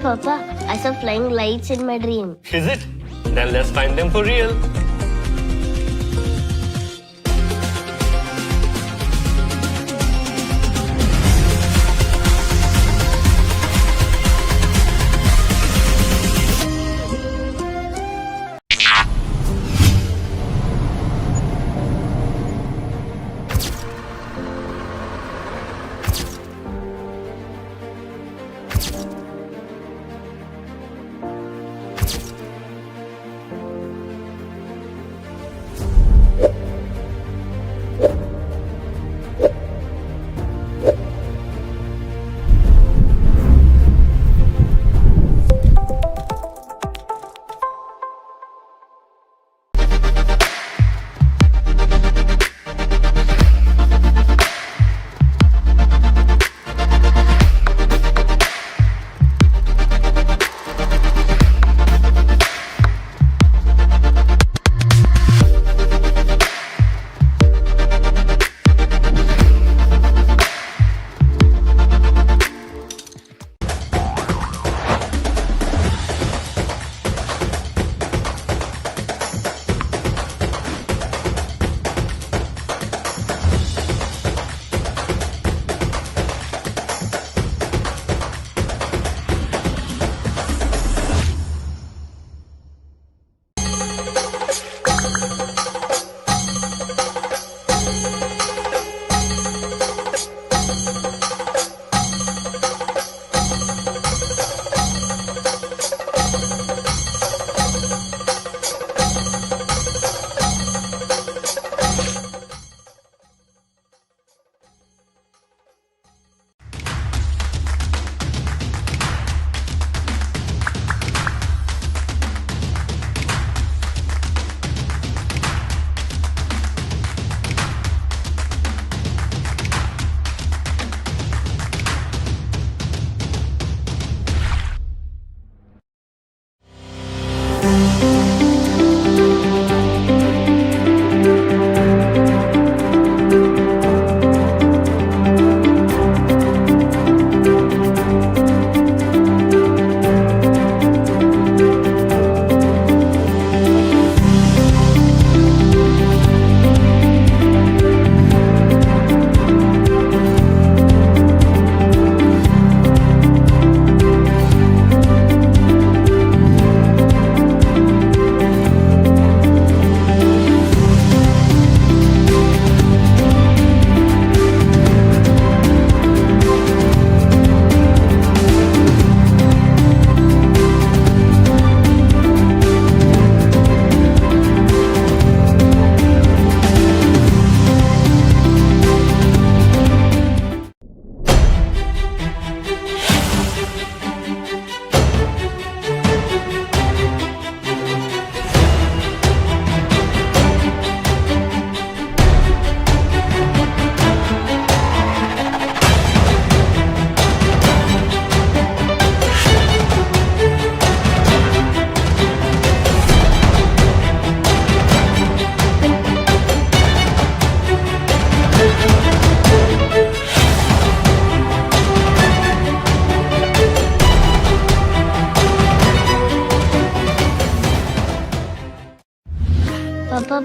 Speaker 1: Papa, I saw flying lights in my dream.
Speaker 2: Is it? Then let's find them for real.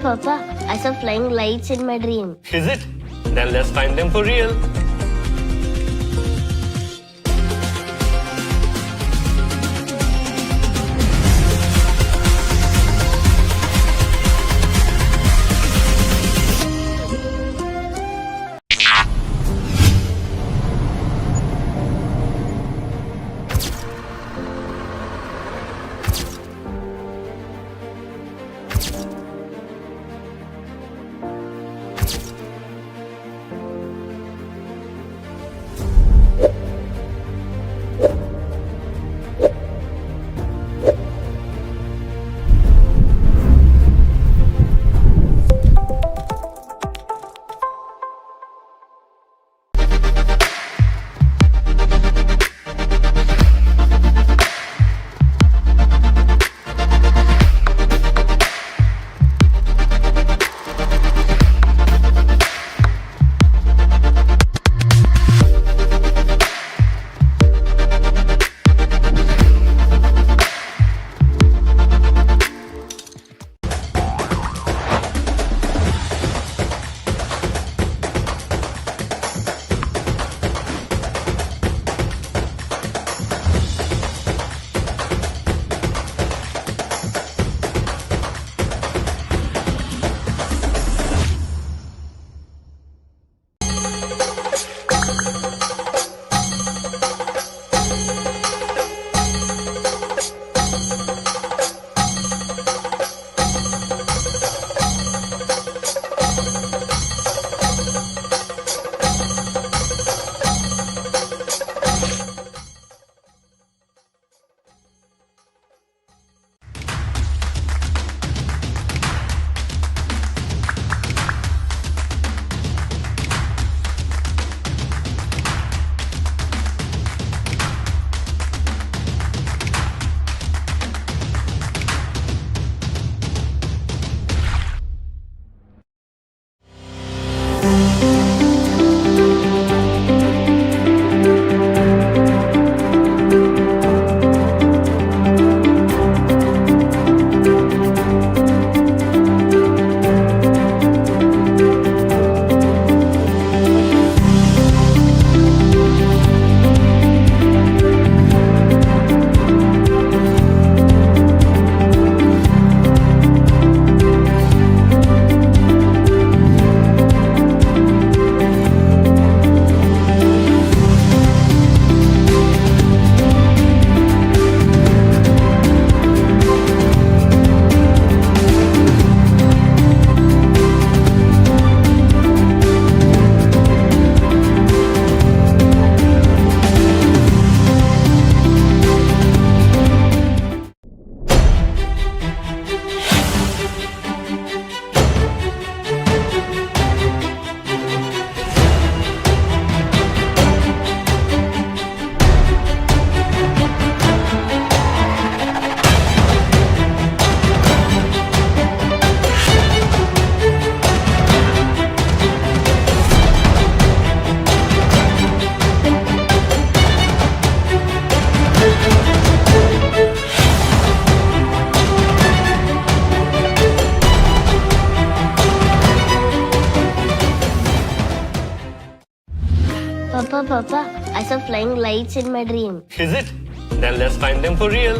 Speaker 1: Papa, I saw flying lights in my dream.
Speaker 2: Is it? Then let's find them for real.
Speaker 1: saw flying lights in my dream.
Speaker 2: Is it? Then let's find them for real.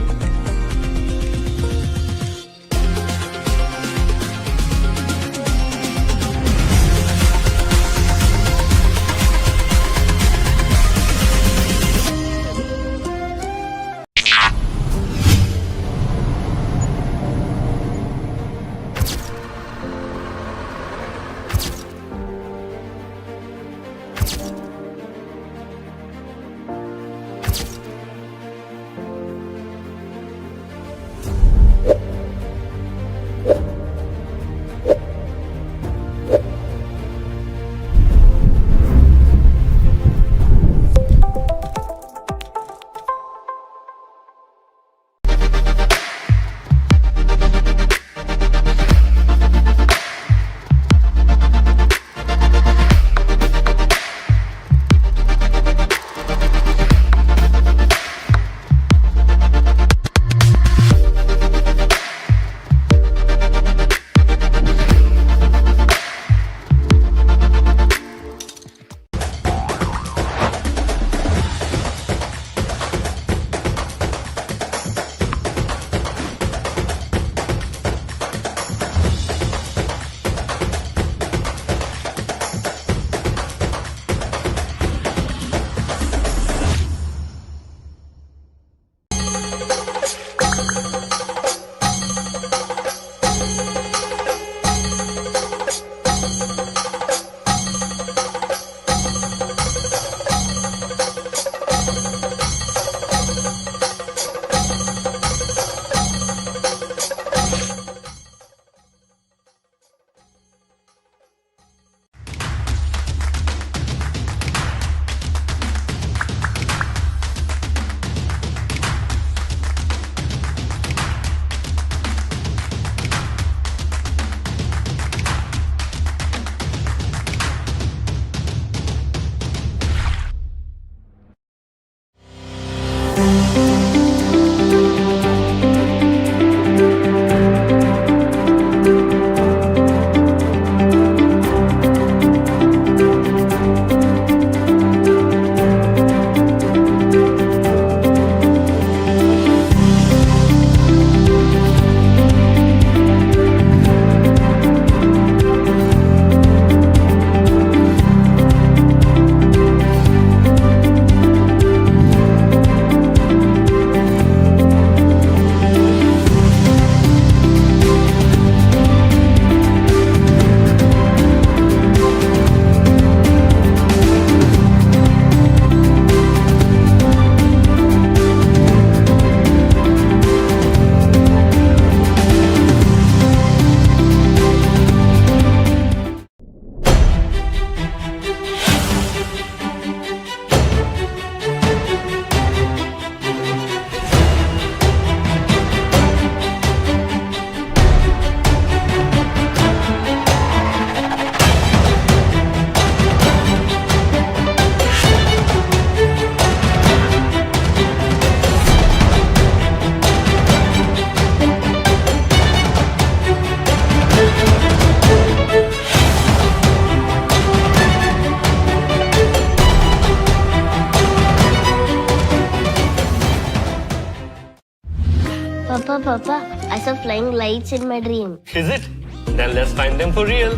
Speaker 1: Papa, I saw flying lights in my dream.
Speaker 2: Is it? Then let's find them for real.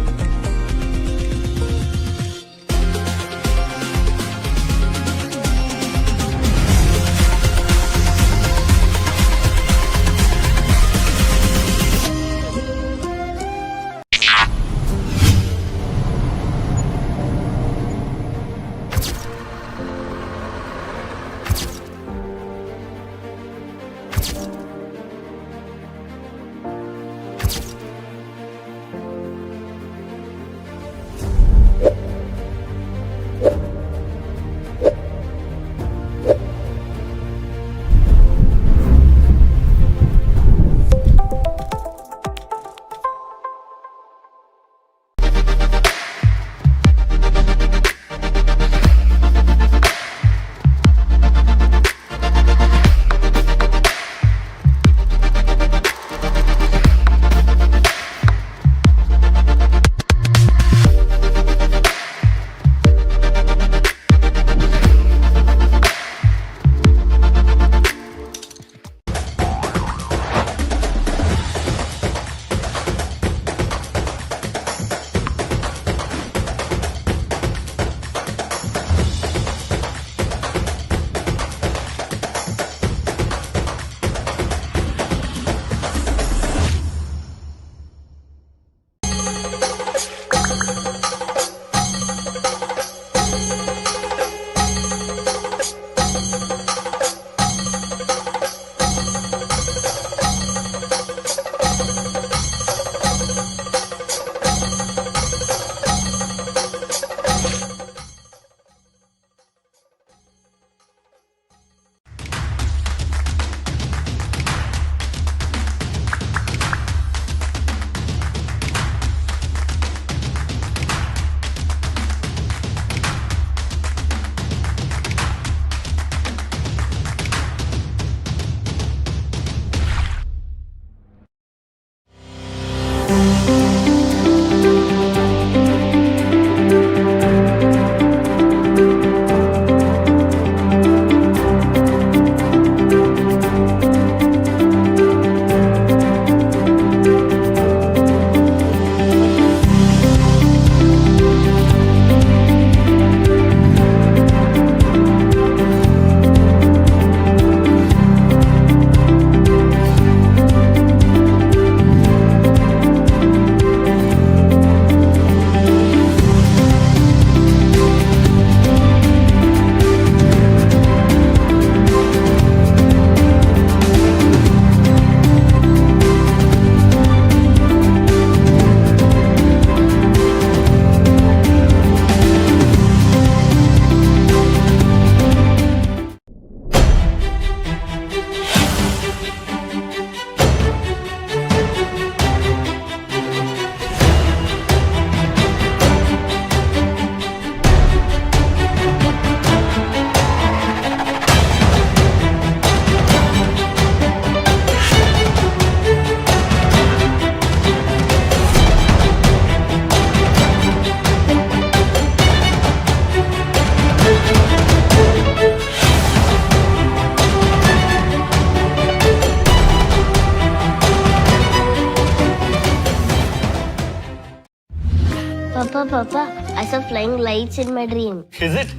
Speaker 1: Papa, I saw flying lights in my dream.
Speaker 2: Is it?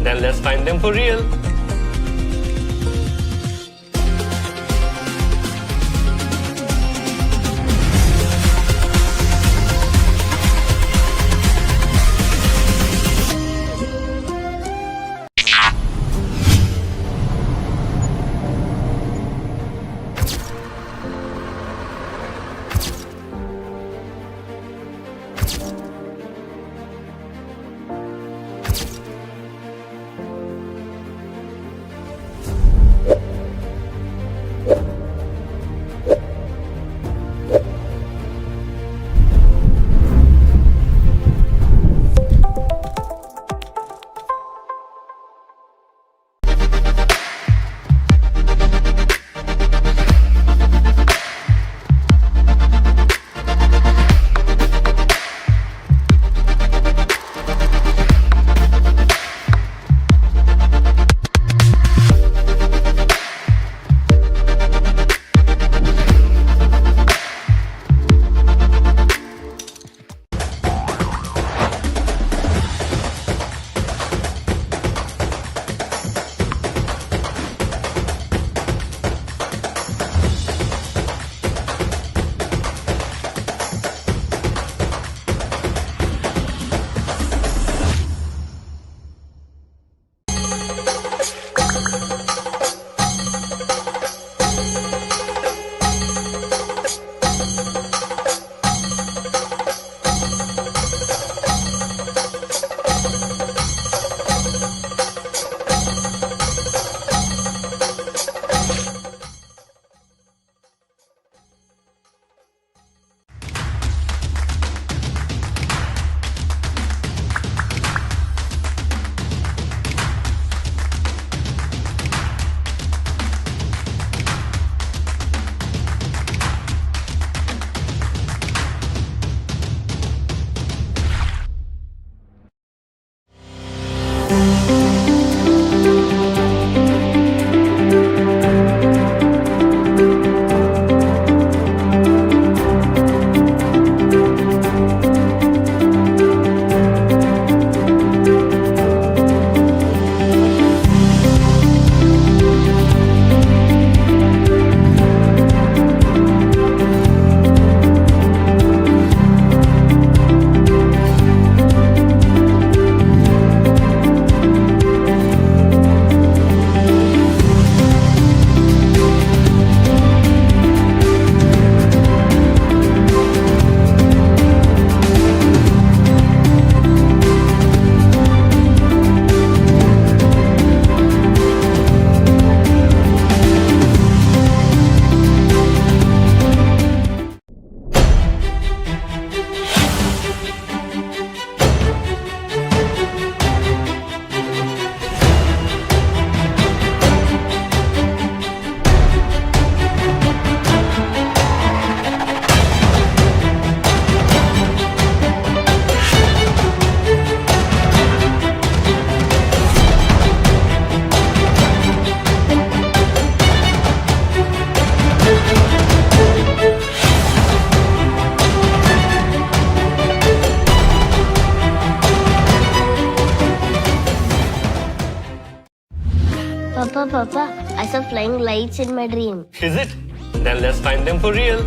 Speaker 2: Then let's find them for real.
Speaker 1: Papa, I saw flying lights in my dream.
Speaker 2: Is it? Then let's find them for real.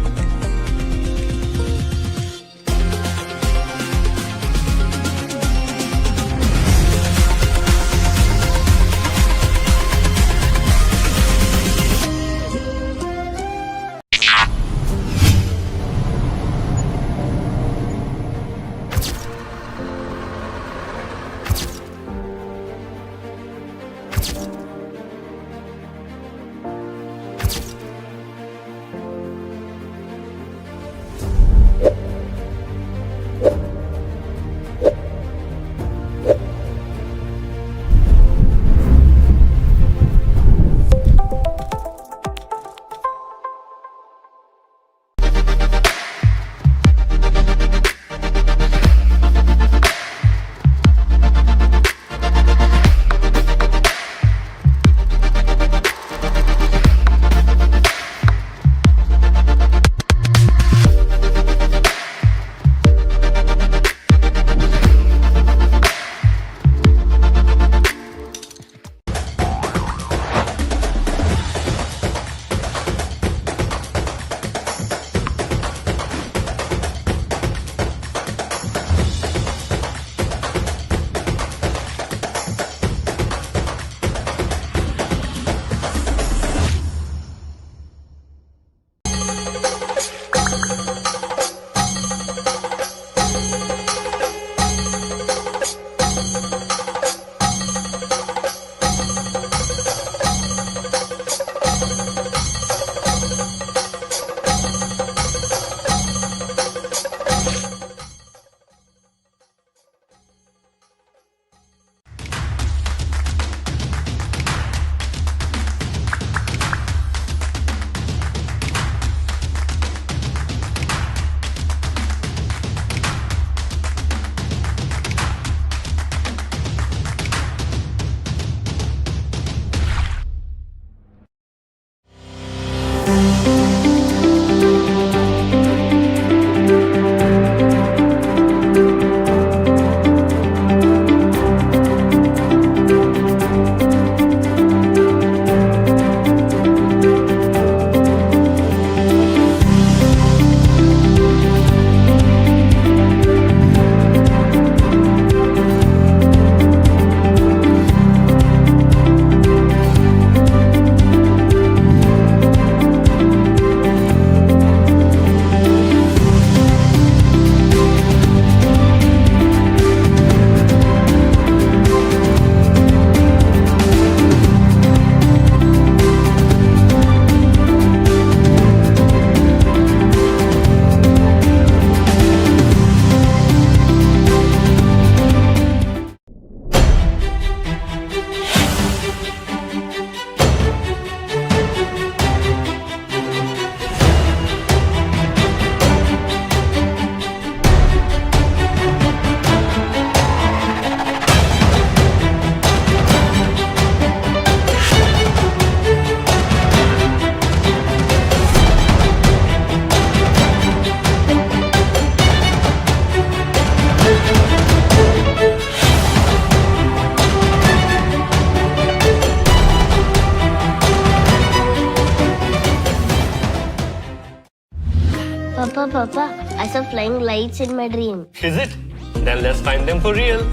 Speaker 1: Papa, I saw flying lights in my dream.
Speaker 2: Is it? Then let's find them for real.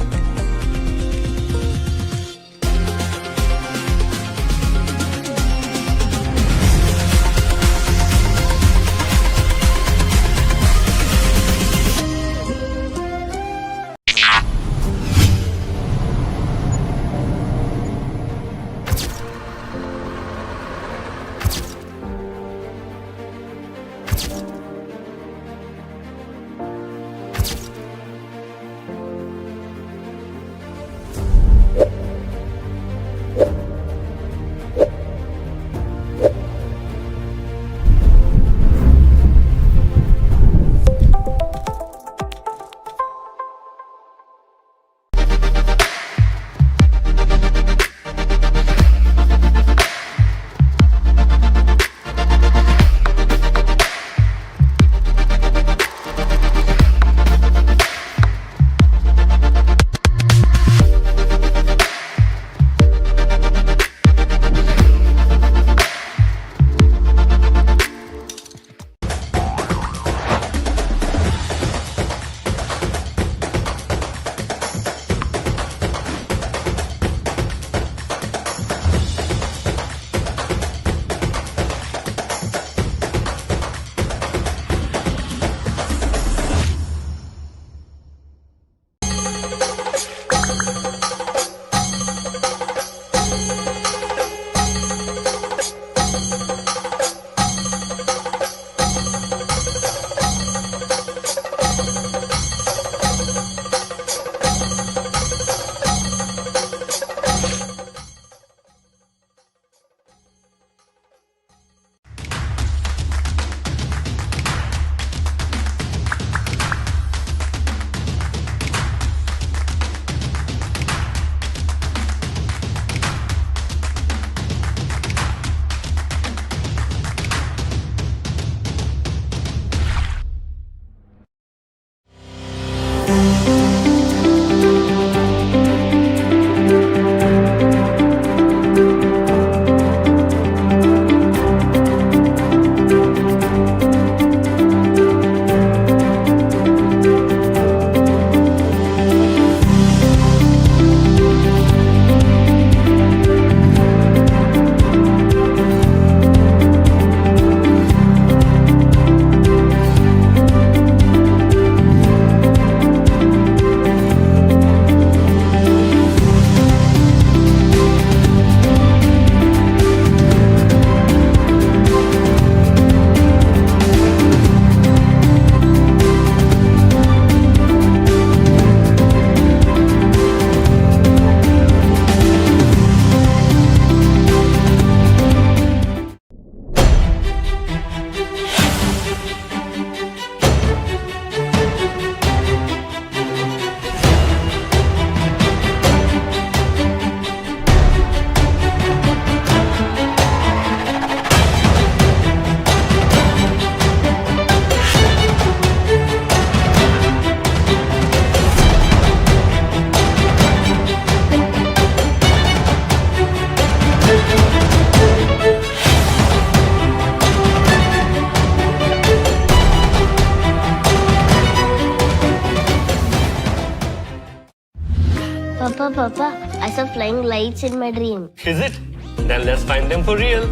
Speaker 1: Papa, I saw flying lights in my dream.
Speaker 2: Is it? Then let's find them for real.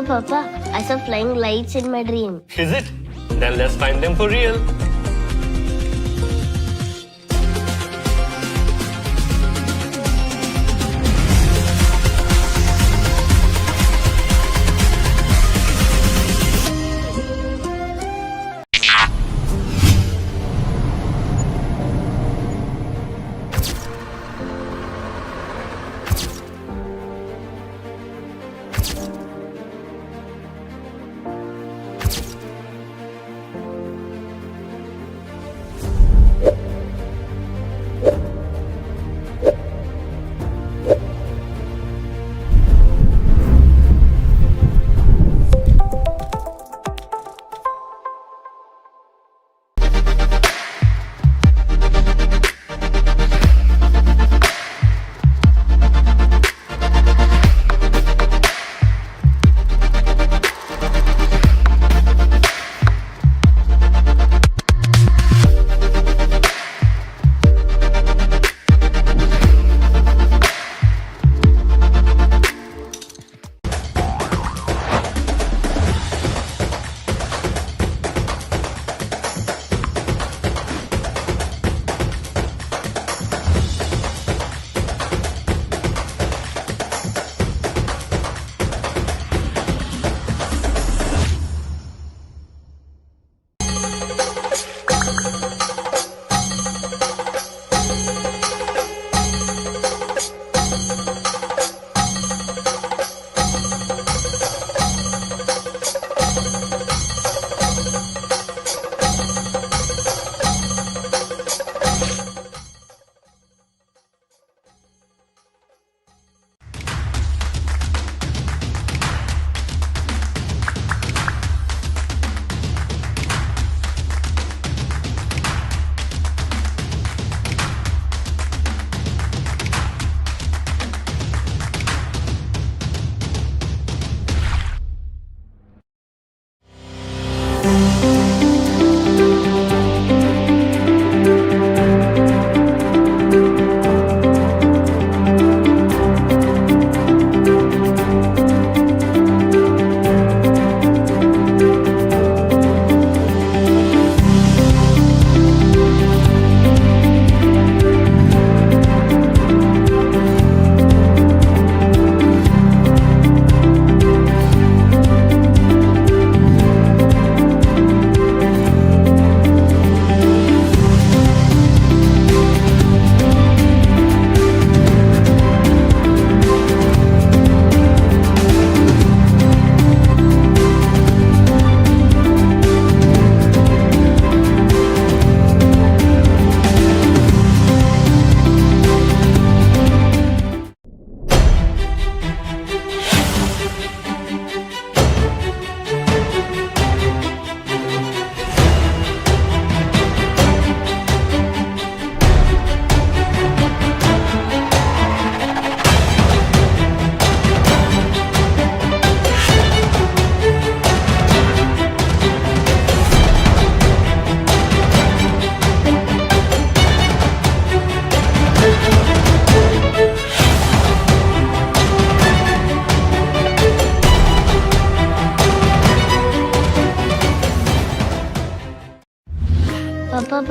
Speaker 1: Papa, I saw flying lights in my dream.
Speaker 2: Is it? Then let's find them for real.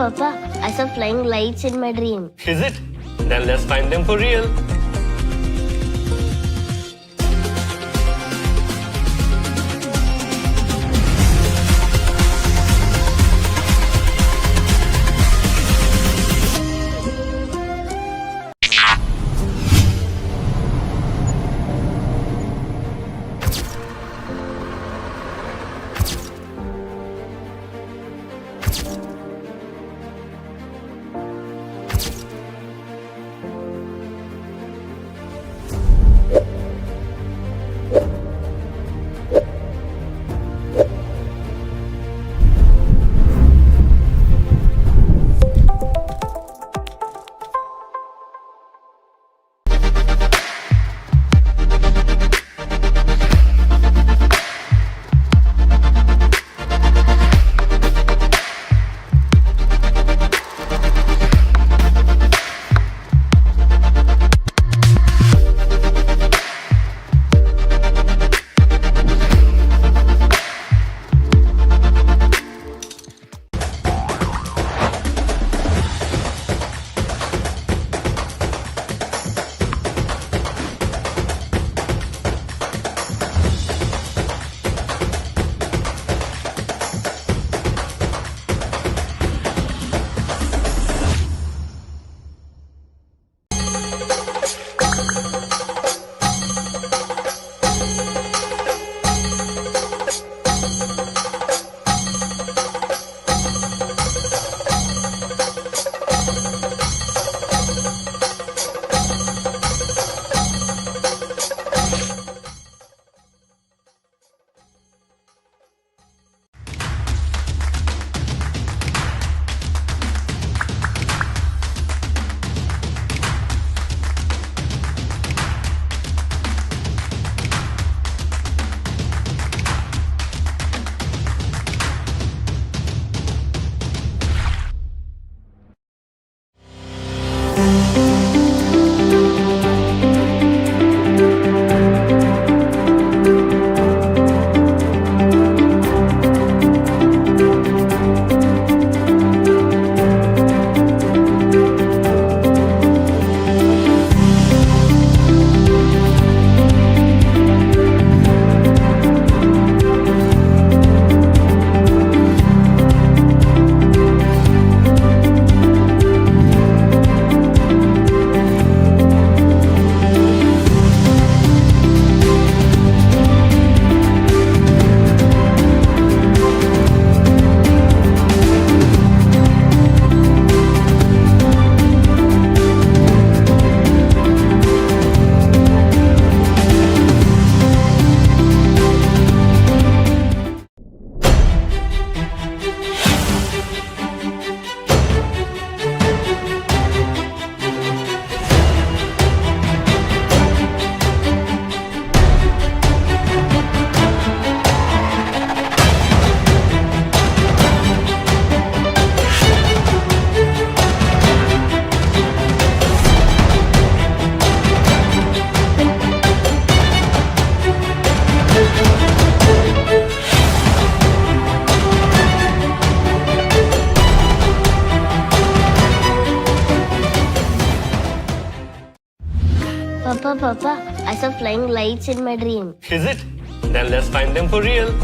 Speaker 1: Papa, I saw flying lights in my dream.
Speaker 2: Is it? Then let's find them for real.
Speaker 1: Papa, I saw flying lights in my dream.
Speaker 2: Is it? Then let's find them for real.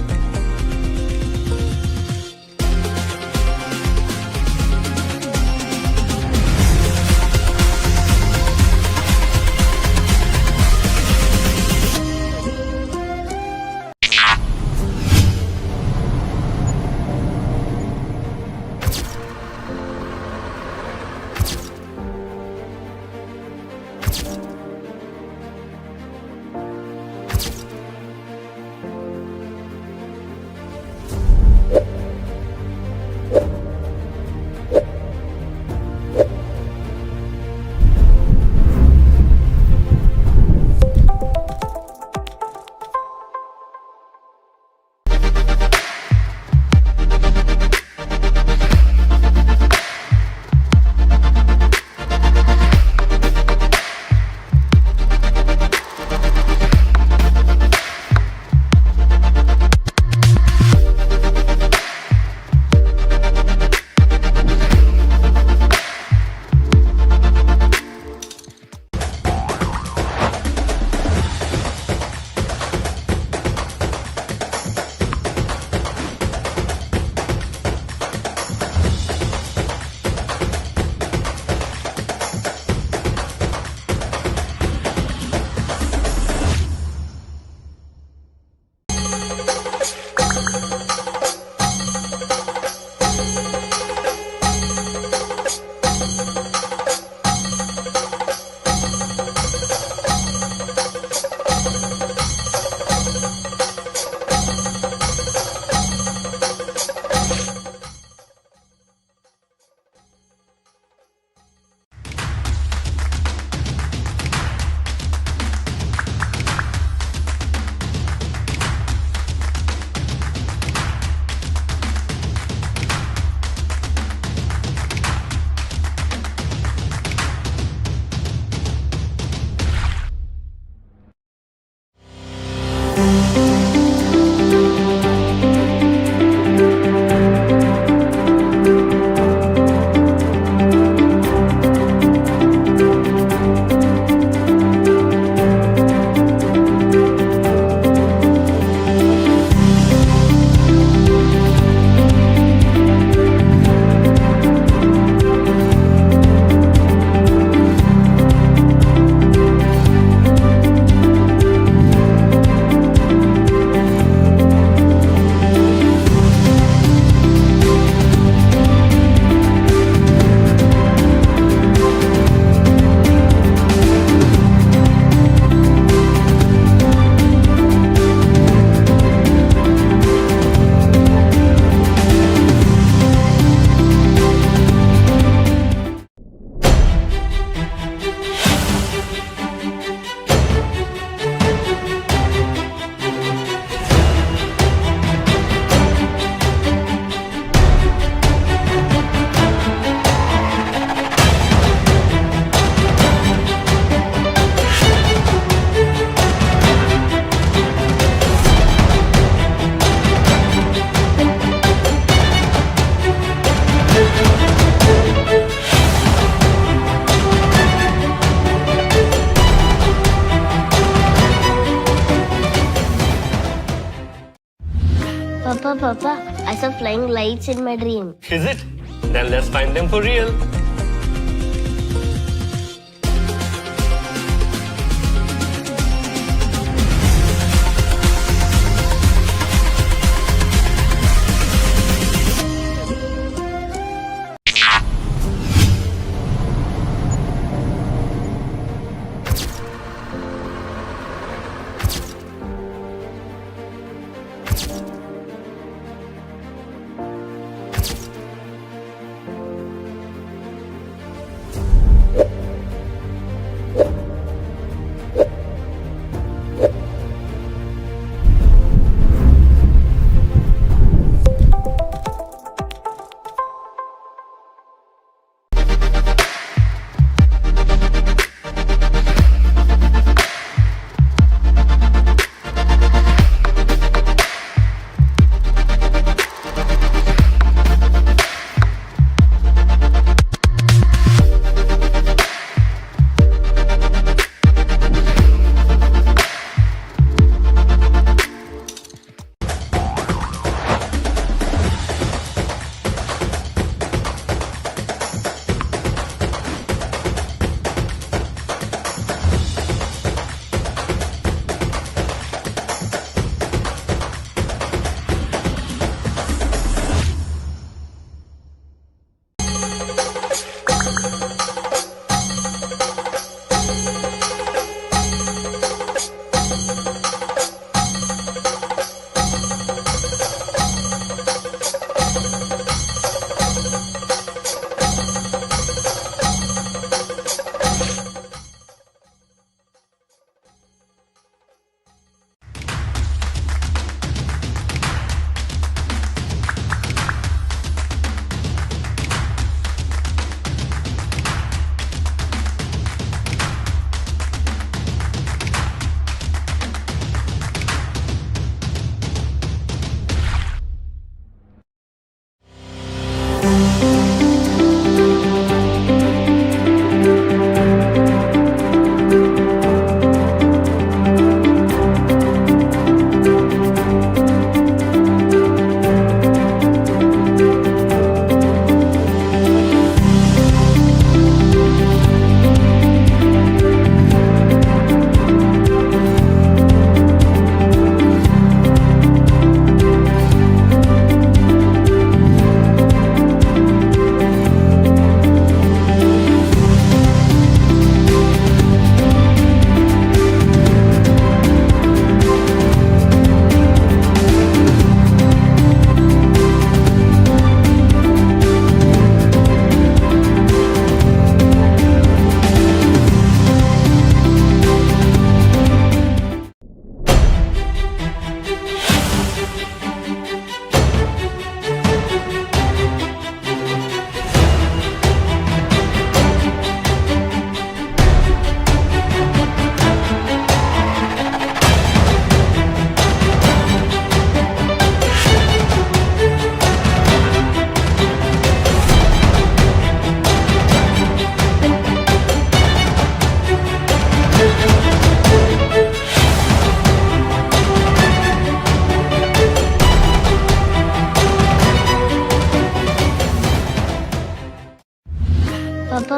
Speaker 1: Papa, I saw flying lights in my dream.
Speaker 2: Is it? Then let's find them for real.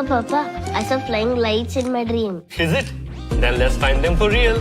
Speaker 1: Papa, I saw flying lights in my dream.
Speaker 2: Is it? Then let's find them for real.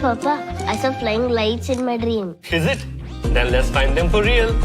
Speaker 1: Papa, I saw flying lights in my dream.
Speaker 2: Is it? Then let's find them for real.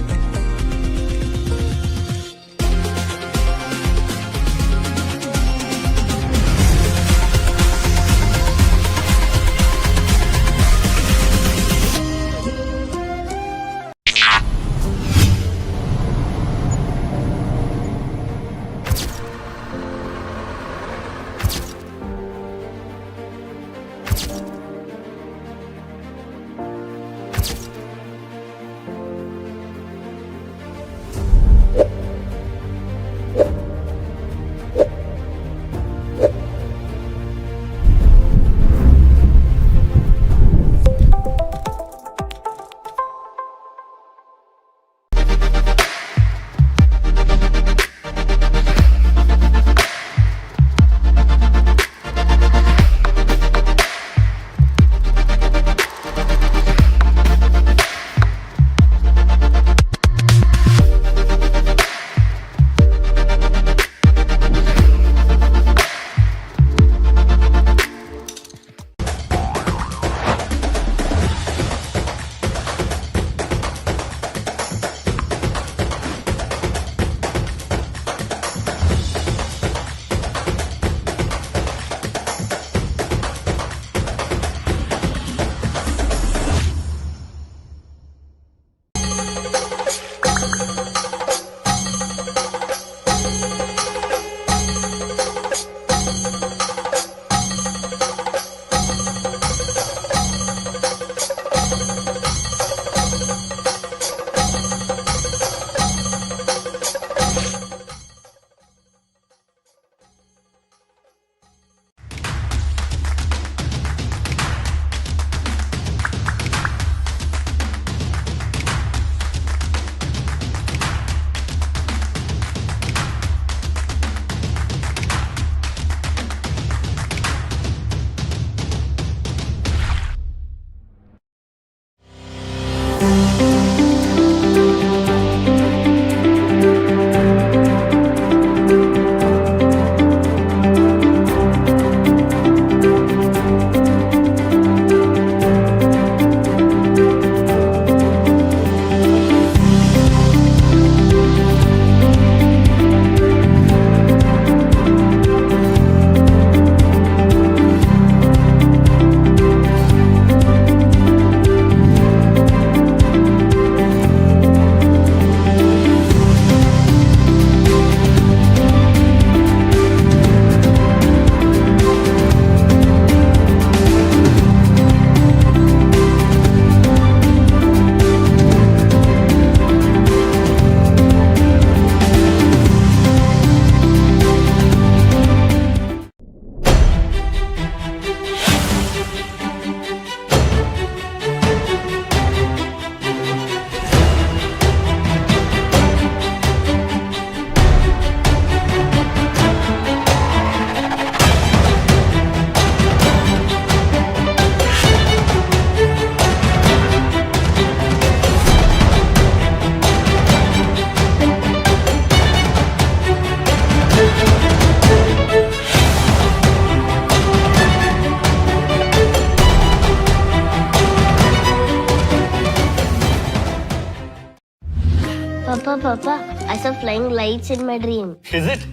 Speaker 1: Papa, I saw flying lights in my dream.
Speaker 2: Is it?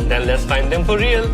Speaker 2: Then let's find them for real.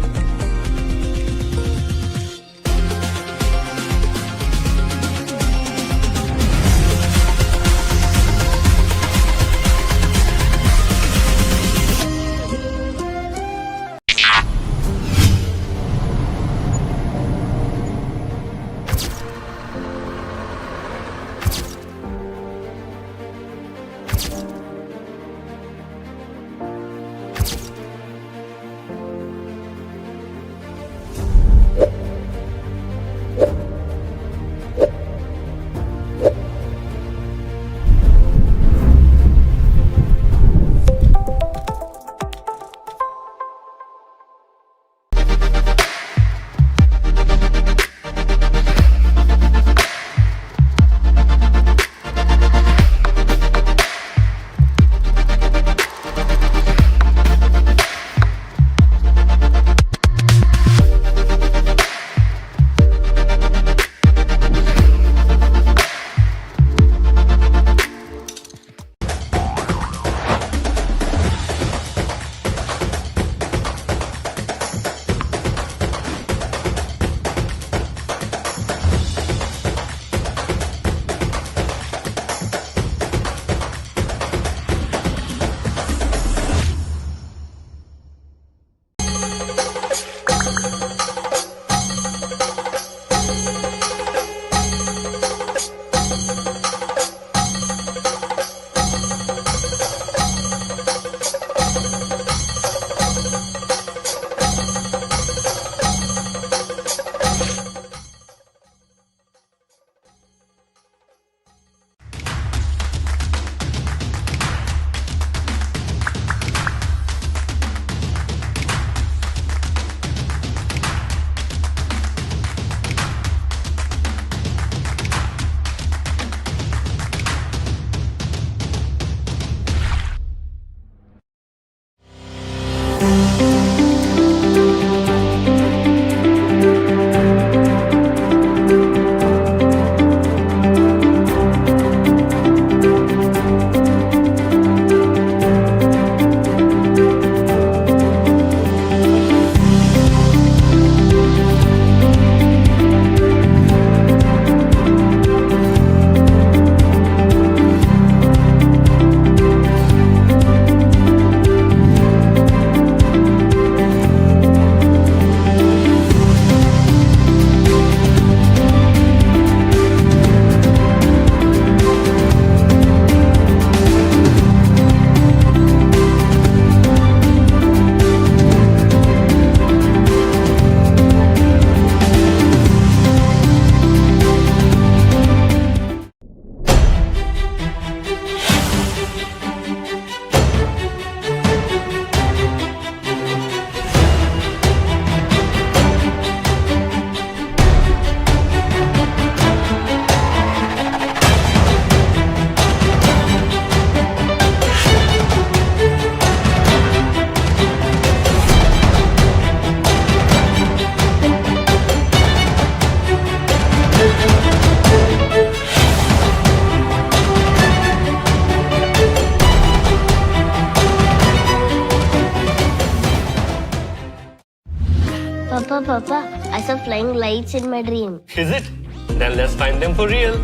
Speaker 1: Papa, I saw flying lights in my dream.
Speaker 2: Is it? Then let's find them for real.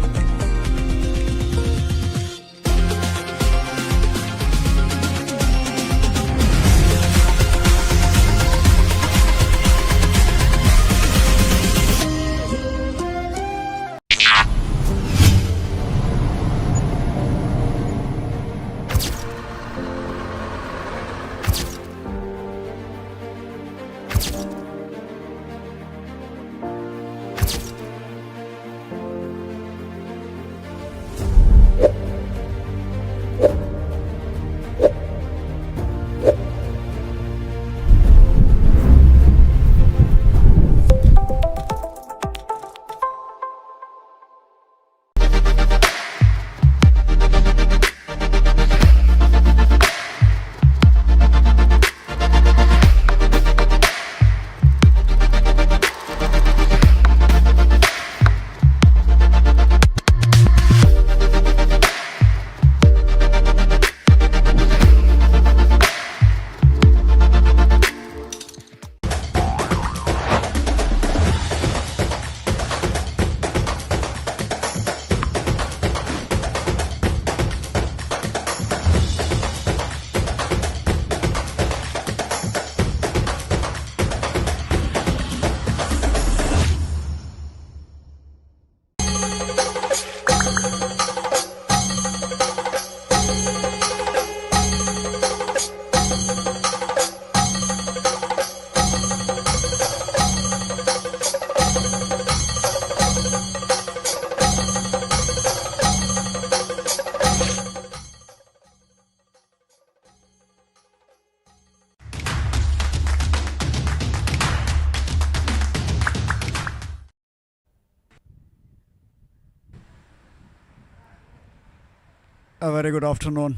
Speaker 3: A very good afternoon.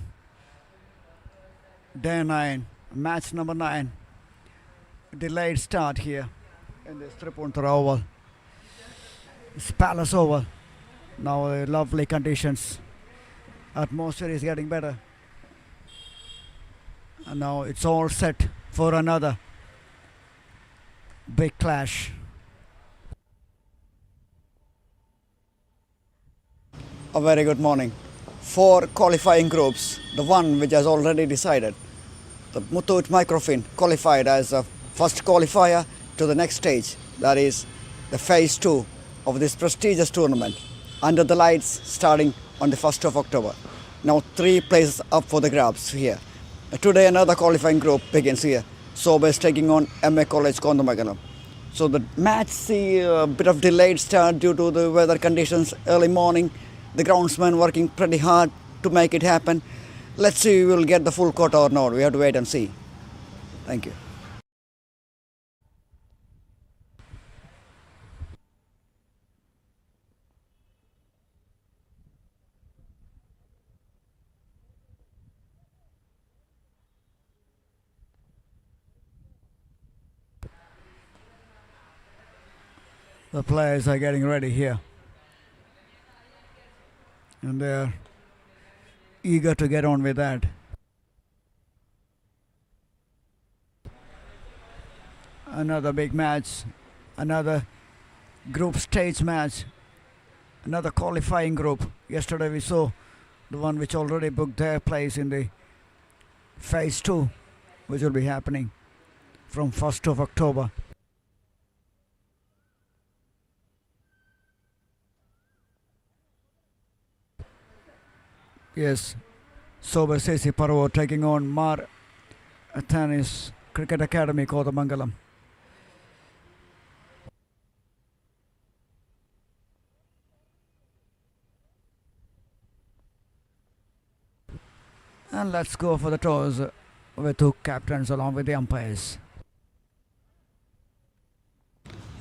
Speaker 3: Day 9, match number 9. Delayed start here in this Tripunthara Oval. It's Palace Oval. Now lovely conditions. Atmosphere is getting better. And now it's all set for another big clash. A very good morning. 4 qualifying groups, the one which has already decided. The Muthoot Microfin qualified as a first qualifier to the next stage, that is the phase 2 of this prestigious tournament, under the lights starting on the 1st of October. Now 3 places up for the grabs here. Today another qualifying group begins here. Soba is taking on MA College Kondamaganam. So the match see a bit of delayed start due to the weather conditions early morning. The groundsman working pretty hard to make it happen. Let's see if we'll get the full quota or not. We have to wait and see. Thank you. The players are getting ready here. And they're eager to get on with that. Another big match. Another group stage match. Another qualifying group. Yesterday we saw the one which already booked their place in the phase 2, which will be happening from 1st of October. Yes, Sober Sesi Parvo taking on Mar Athanasius Cricket Academy, Kodamangalam. And let's go for the toss with 2 captains along with the umpires.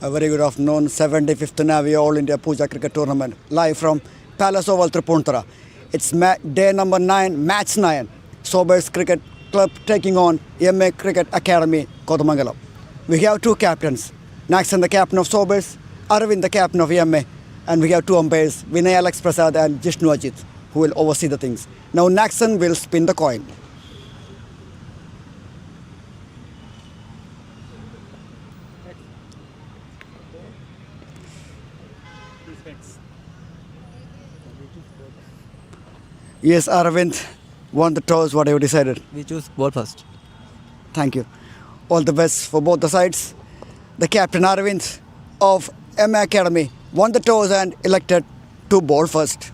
Speaker 3: A very good afternoon, 75th Navio All India Pooja Cricket Tournament, live from Palace Oval, Tripunthura. It's day number 9, match 9. Sobers Cricket Club taking on MA Cricket Academy, Kodamangalam. We have 2 captains, Naxan the captain of Sobers, Arvind the captain of MA, and we have 2 umpires, Vinay Alex Prasad and Jishnu Ajit, who will oversee the things. Now Naxan will spin the coin. Yes, Arvind won the toss. What have you decided?
Speaker 4: We choose ball first.
Speaker 3: Thank you. All the best for both the sides. The captain Arvind of MA Academy won the toss and elected to bowl first.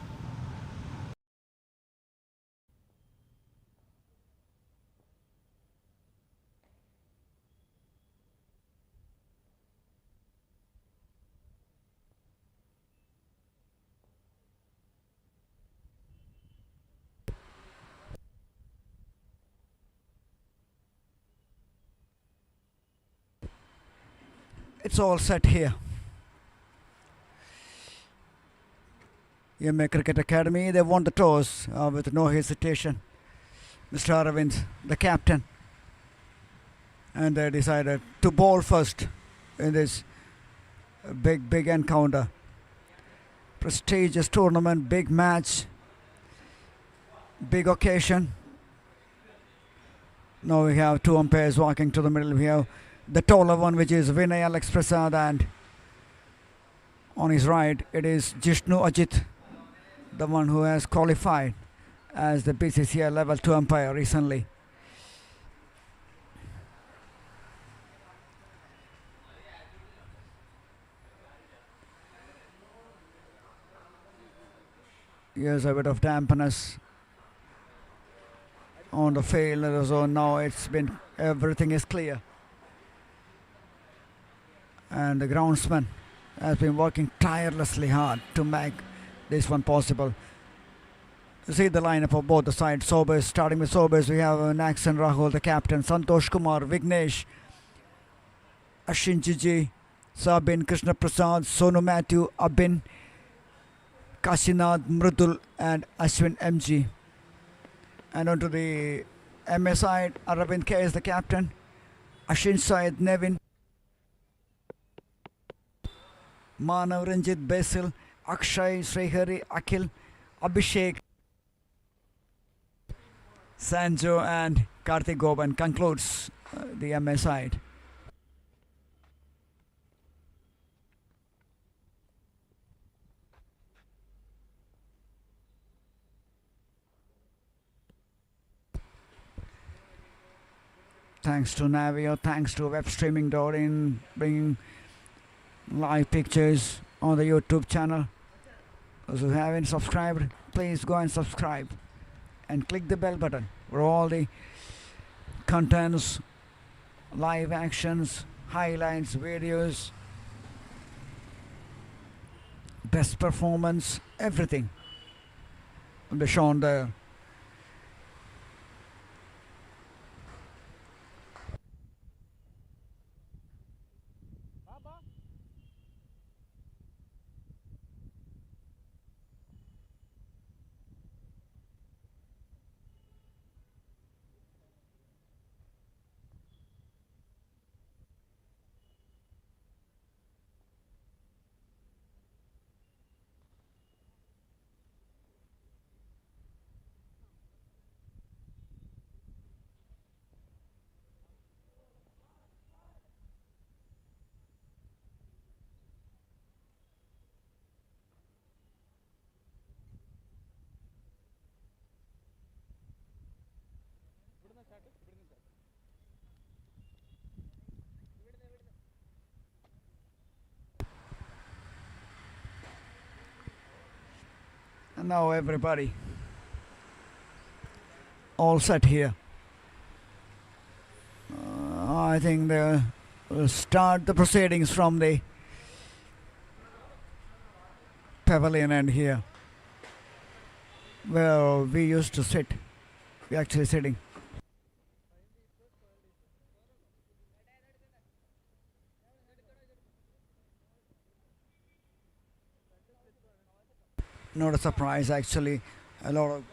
Speaker 3: It's all set here. MA Cricket Academy, they won the toss with no hesitation. Mr. Aravind, the captain, and they decided to bowl first in this big encounter. Prestigious tournament, big match, big occasion. Now we have 2 umpires walking to the middle. We have the taller one, which is Vinay Alex Prasad, and on his right it is Jishnu Ajit, the one who has qualified as the BCCI level 2 umpire recently. Here's a bit of dampness on the field, so now everything is clear. And the groundsman has been working tirelessly hard to make this one possible. You see the lineup of both the sides. Sobers, starting with Sobers, we have Naxan Rahul, the captain, Santosh Kumar, Vignesh, Ashin Jiji, Sabin, Krishna Prasad, Sonu Matthew, Abin, Kasinath, Mrudul, and Ashwin MG. And onto the MA side, Aravind K is the captain, Ashin Syed, Nevin, Manav, Ranjit, Basil, Akshay, Srihari, Akhil, Abhishek, Sanjo, and Karthik Goban concludes the MA side. Thanks to Navio, thanks to web streaming in bringing live pictures on the YouTube channel. Those who haven't subscribed, please go and subscribe and click the bell button for all the contents, live actions, highlights, videos, best performance, everything will be shown there. Now everybody all set here. I think they will start the proceedings from the pavilion end here, where we used to sit. We're actually sitting. Not a surprise actually. A lot of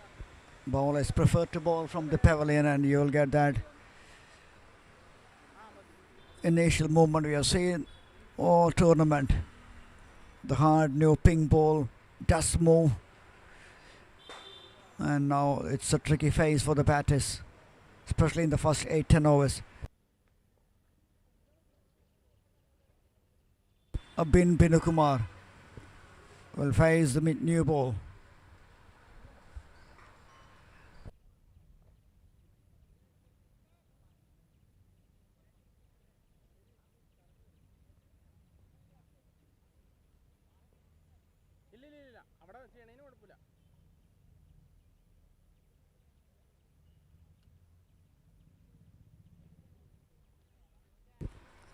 Speaker 3: bowlers prefer to bowl from the pavilion, and you'll get that initial movement we have seen all tournament. The hard new ping ball does move, and now it's a tricky phase for the batters, especially in the first 8-10 overs. Abin Binukumar will face the new ball.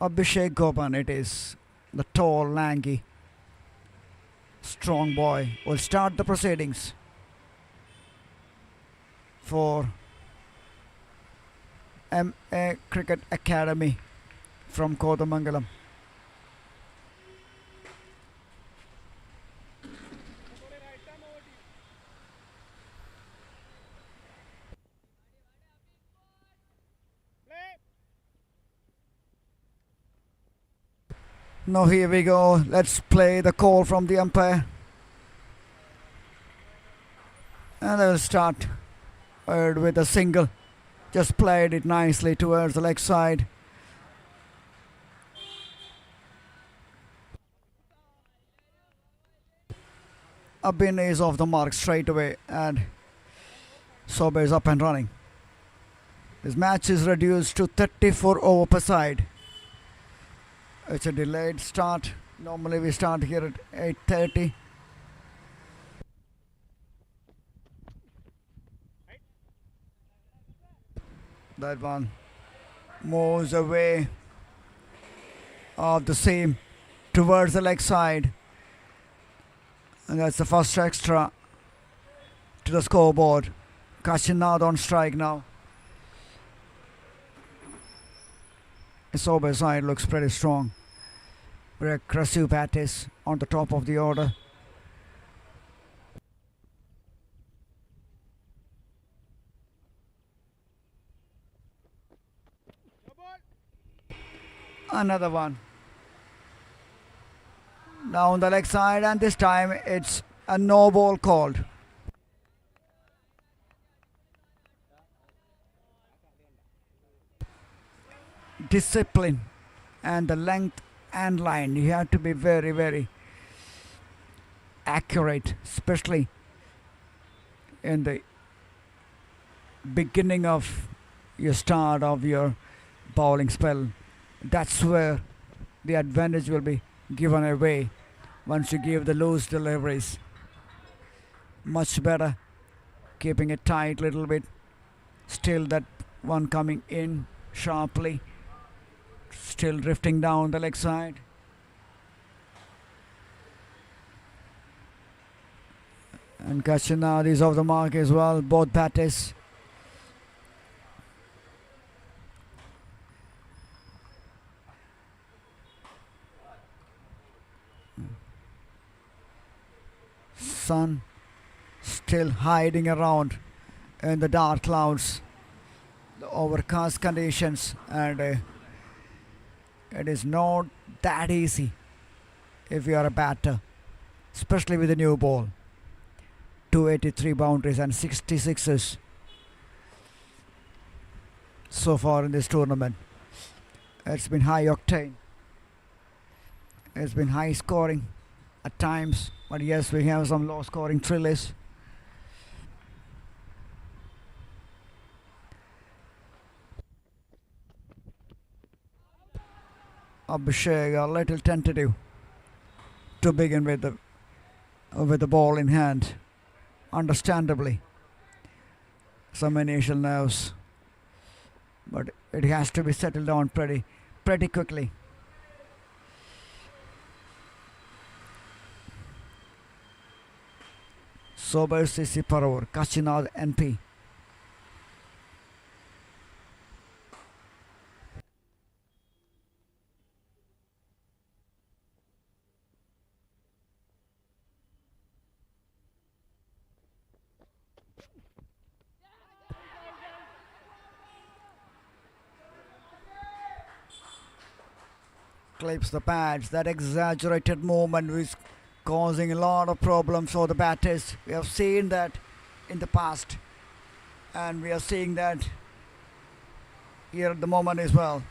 Speaker 3: Abhishek Gopan it is, the tall, lanky, strong boy, will start the proceedings for MA Cricket Academy from Kodamangalam. Now here we go. Let's play the call from the umpire. And they will start with a single. Just played it nicely towards the leg side. Abin is off the mark straight away, and Sobe is up and running. This match is reduced to 34 over per side. It's a delayed start. Normally we start here at 8:30. That one moves away of the seam towards the leg side. And that's the first extra to the scoreboard. Kashinad on strike now. Sobe side looks pretty strong. Very aggressive batters on the top of the order. Another one. Down the leg side, and this time it's a no ball called. Discipline and the length and line, you have to be very, very accurate, especially in the beginning of your start of your bowling spell. That's where the advantage will be given away once you give the loose deliveries. Much better keeping it tight a little bit. Still that one coming in sharply. Still drifting down the leg side. And Kashinad is off the mark as well, both batters. Sun still hiding around in the dark clouds, the overcast conditions, and it is not that easy if you are a batter, especially with a new ball. 283 boundaries and 66s so far in this tournament. It's been high octane. It's been high scoring at times, but yes, we have some low scoring thrillers. Abhishek a little tentative to begin with the ball in hand. understandably. Some initial nerves, but it has to be settled down pretty quickly. Sober CC Paravur, Kachinad NP. Clips the pads. That exaggerated movement is causing a lot of problems for the batters. We have seen that in the past, and we are seeing that here at the moment as well.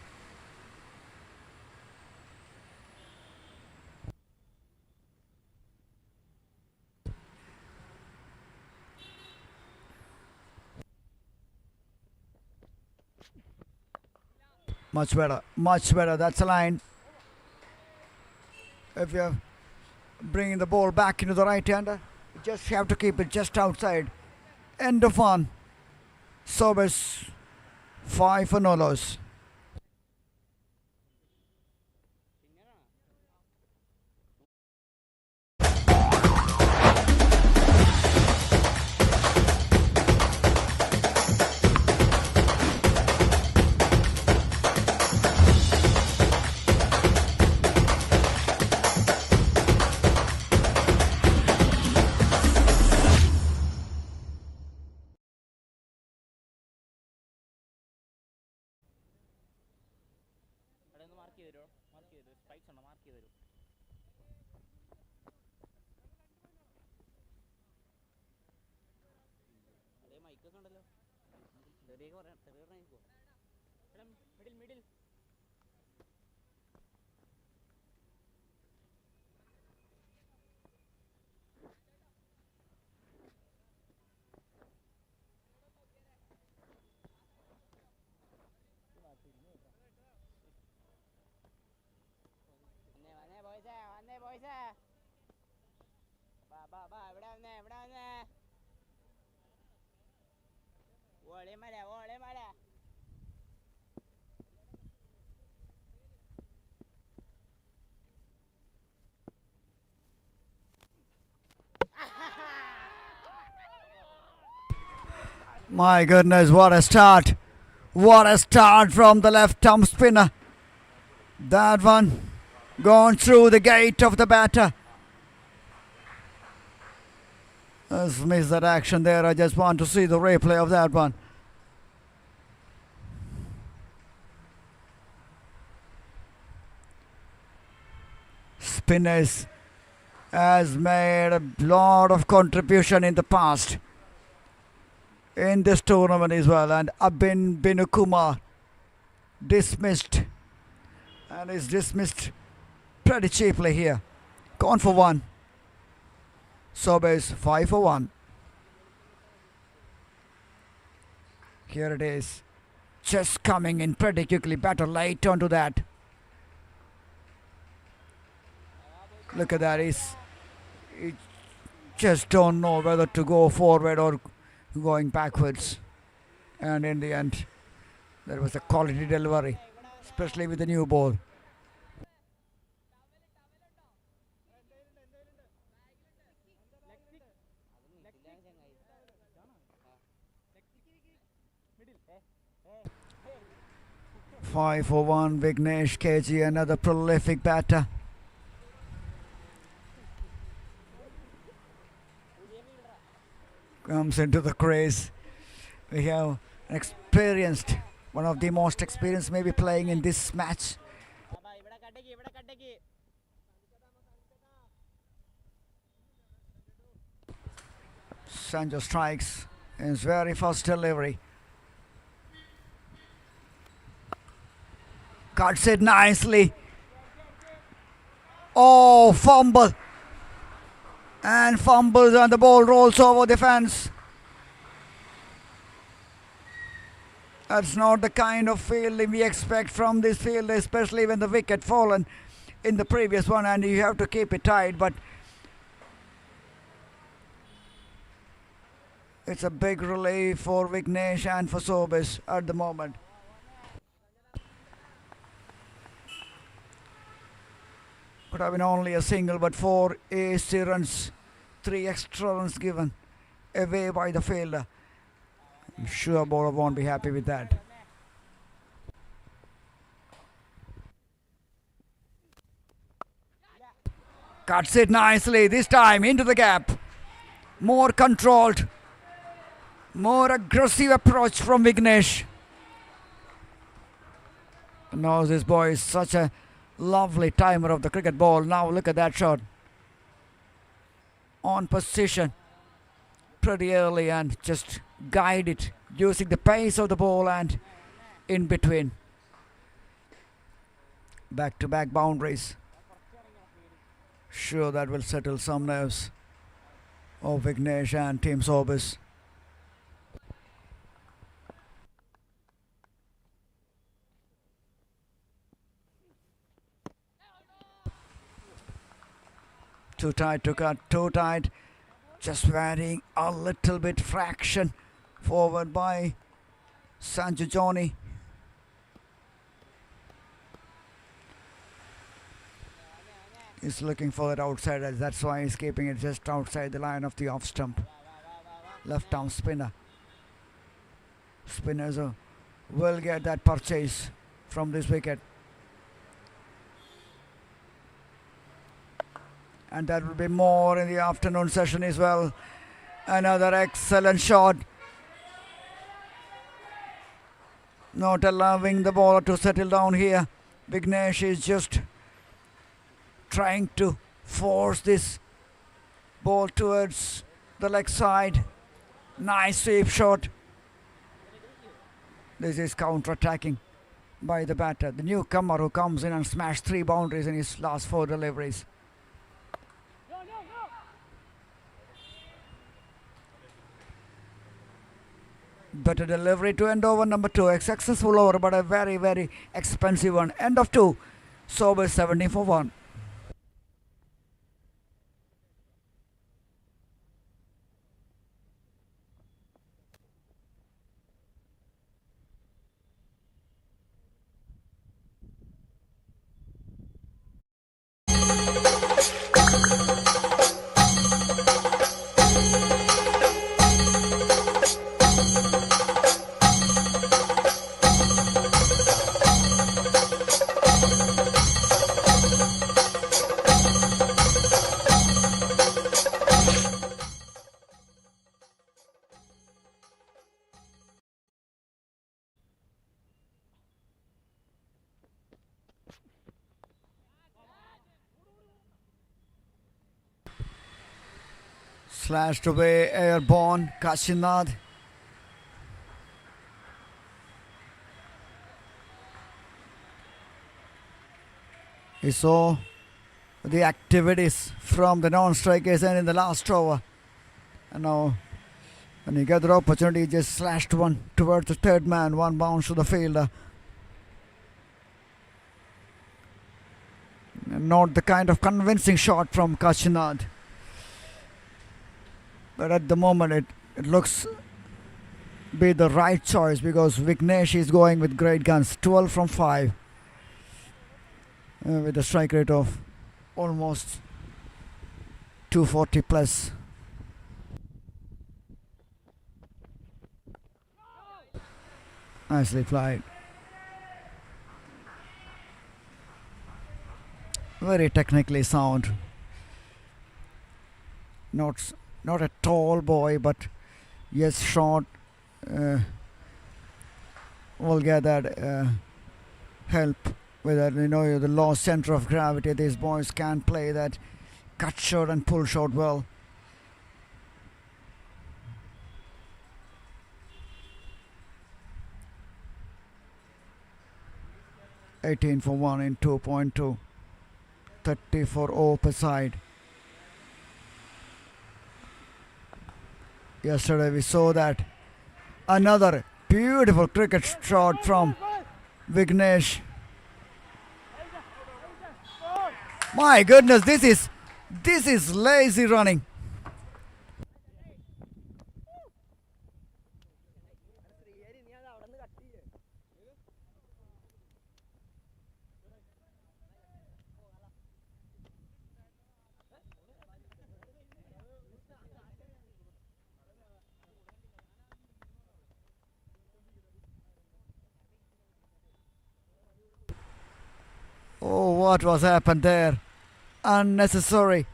Speaker 3: Much better, much better. That's a line. If you're bringing the ball back into the right hander, you just have to keep it just outside. End of one. Service 5 for no loss. My goodness, what a start. What a start from the left arm spinner. That one gone through the gate of the batter. Let's miss that action there. I just want to see the replay of that one. Spinners has made a lot of contribution in the past in this tournament as well, and Abin Binukumar dismissed, and is dismissed pretty cheaply here. Gone for one. Sobers 5 for 1. Here it is. Just coming in pretty quickly. Batter late onto that. Look at that. He just don't know whether to go forward or going backwards. And in the end, there was a quality delivery, especially with the new ball. Five for 1, Vignesh KG, another prolific batter. Comes into the crease. We have an experienced, one of the most experienced maybe playing in this match. Sanjo strikes in his very first delivery. Cuts it nicely. Oh, fumble. And fumbles and the ball rolls over the fence. That's not the kind of fielding we expect from this field, especially when the wicket fallen in the previous one and you have to keep it tight. But It's a big relief for Vignesh and for Sobis at the moment. Could have been only a single, but 4 AC runs, 3 extra runs given away by the fielder. I'm sure bowler won't be happy with that. Cuts it nicely, this time into the gap. More controlled, more aggressive approach from Vignesh. Now this boy is such a lovely timer of the cricket ball. Now look at that shot. On position pretty early and just guide it using the pace of the ball and in between. Back to back boundaries. Sure, that will settle some nerves of Vignesh and Team Sobis. Too tight to cut, too tight. Just varying a little bit fraction forward by Sanju Johnny. He's looking for that outside edge, that's why he's keeping it just outside the line of the off stump. Left arm spinner. Spinners will get that purchase from this wicket. And that will be more in the afternoon session as well. Another excellent shot. Not allowing the bowler to settle down here. Vignesh is just trying to force this ball towards the leg side. Nice sweep shot. This is counter-attacking by the batter, the newcomer who comes in and smashed 3 boundaries in his last 4 deliveries. Better delivery to end over number 2. A successful over, but a very, very expensive one. End of 2. Sobis 17 for 1. Slashed away, airborne, Kashinad. He saw the activities from the non-strikers and in the last over. And now, when he got the opportunity, he just slashed one towards the third man, one bounce to the fielder. And not the kind of convincing shot from Kashinad. But at the moment it looks be the right choice because Vignesh is going with great guns. 12 from 5 with a strike rate of almost 240 plus. Nicely played. Very technically sound. Not a tall boy, but yes, short. Will get that help with that. You know, the low center of gravity. These boys can play that cut shot and pull shot well. $18 for 1 in 2.2. 30 for 0 per side. Yesterday we saw that. Another beautiful cricket shot from Vignesh. My goodness, this is lazy running. what was happened there? Unnecessary.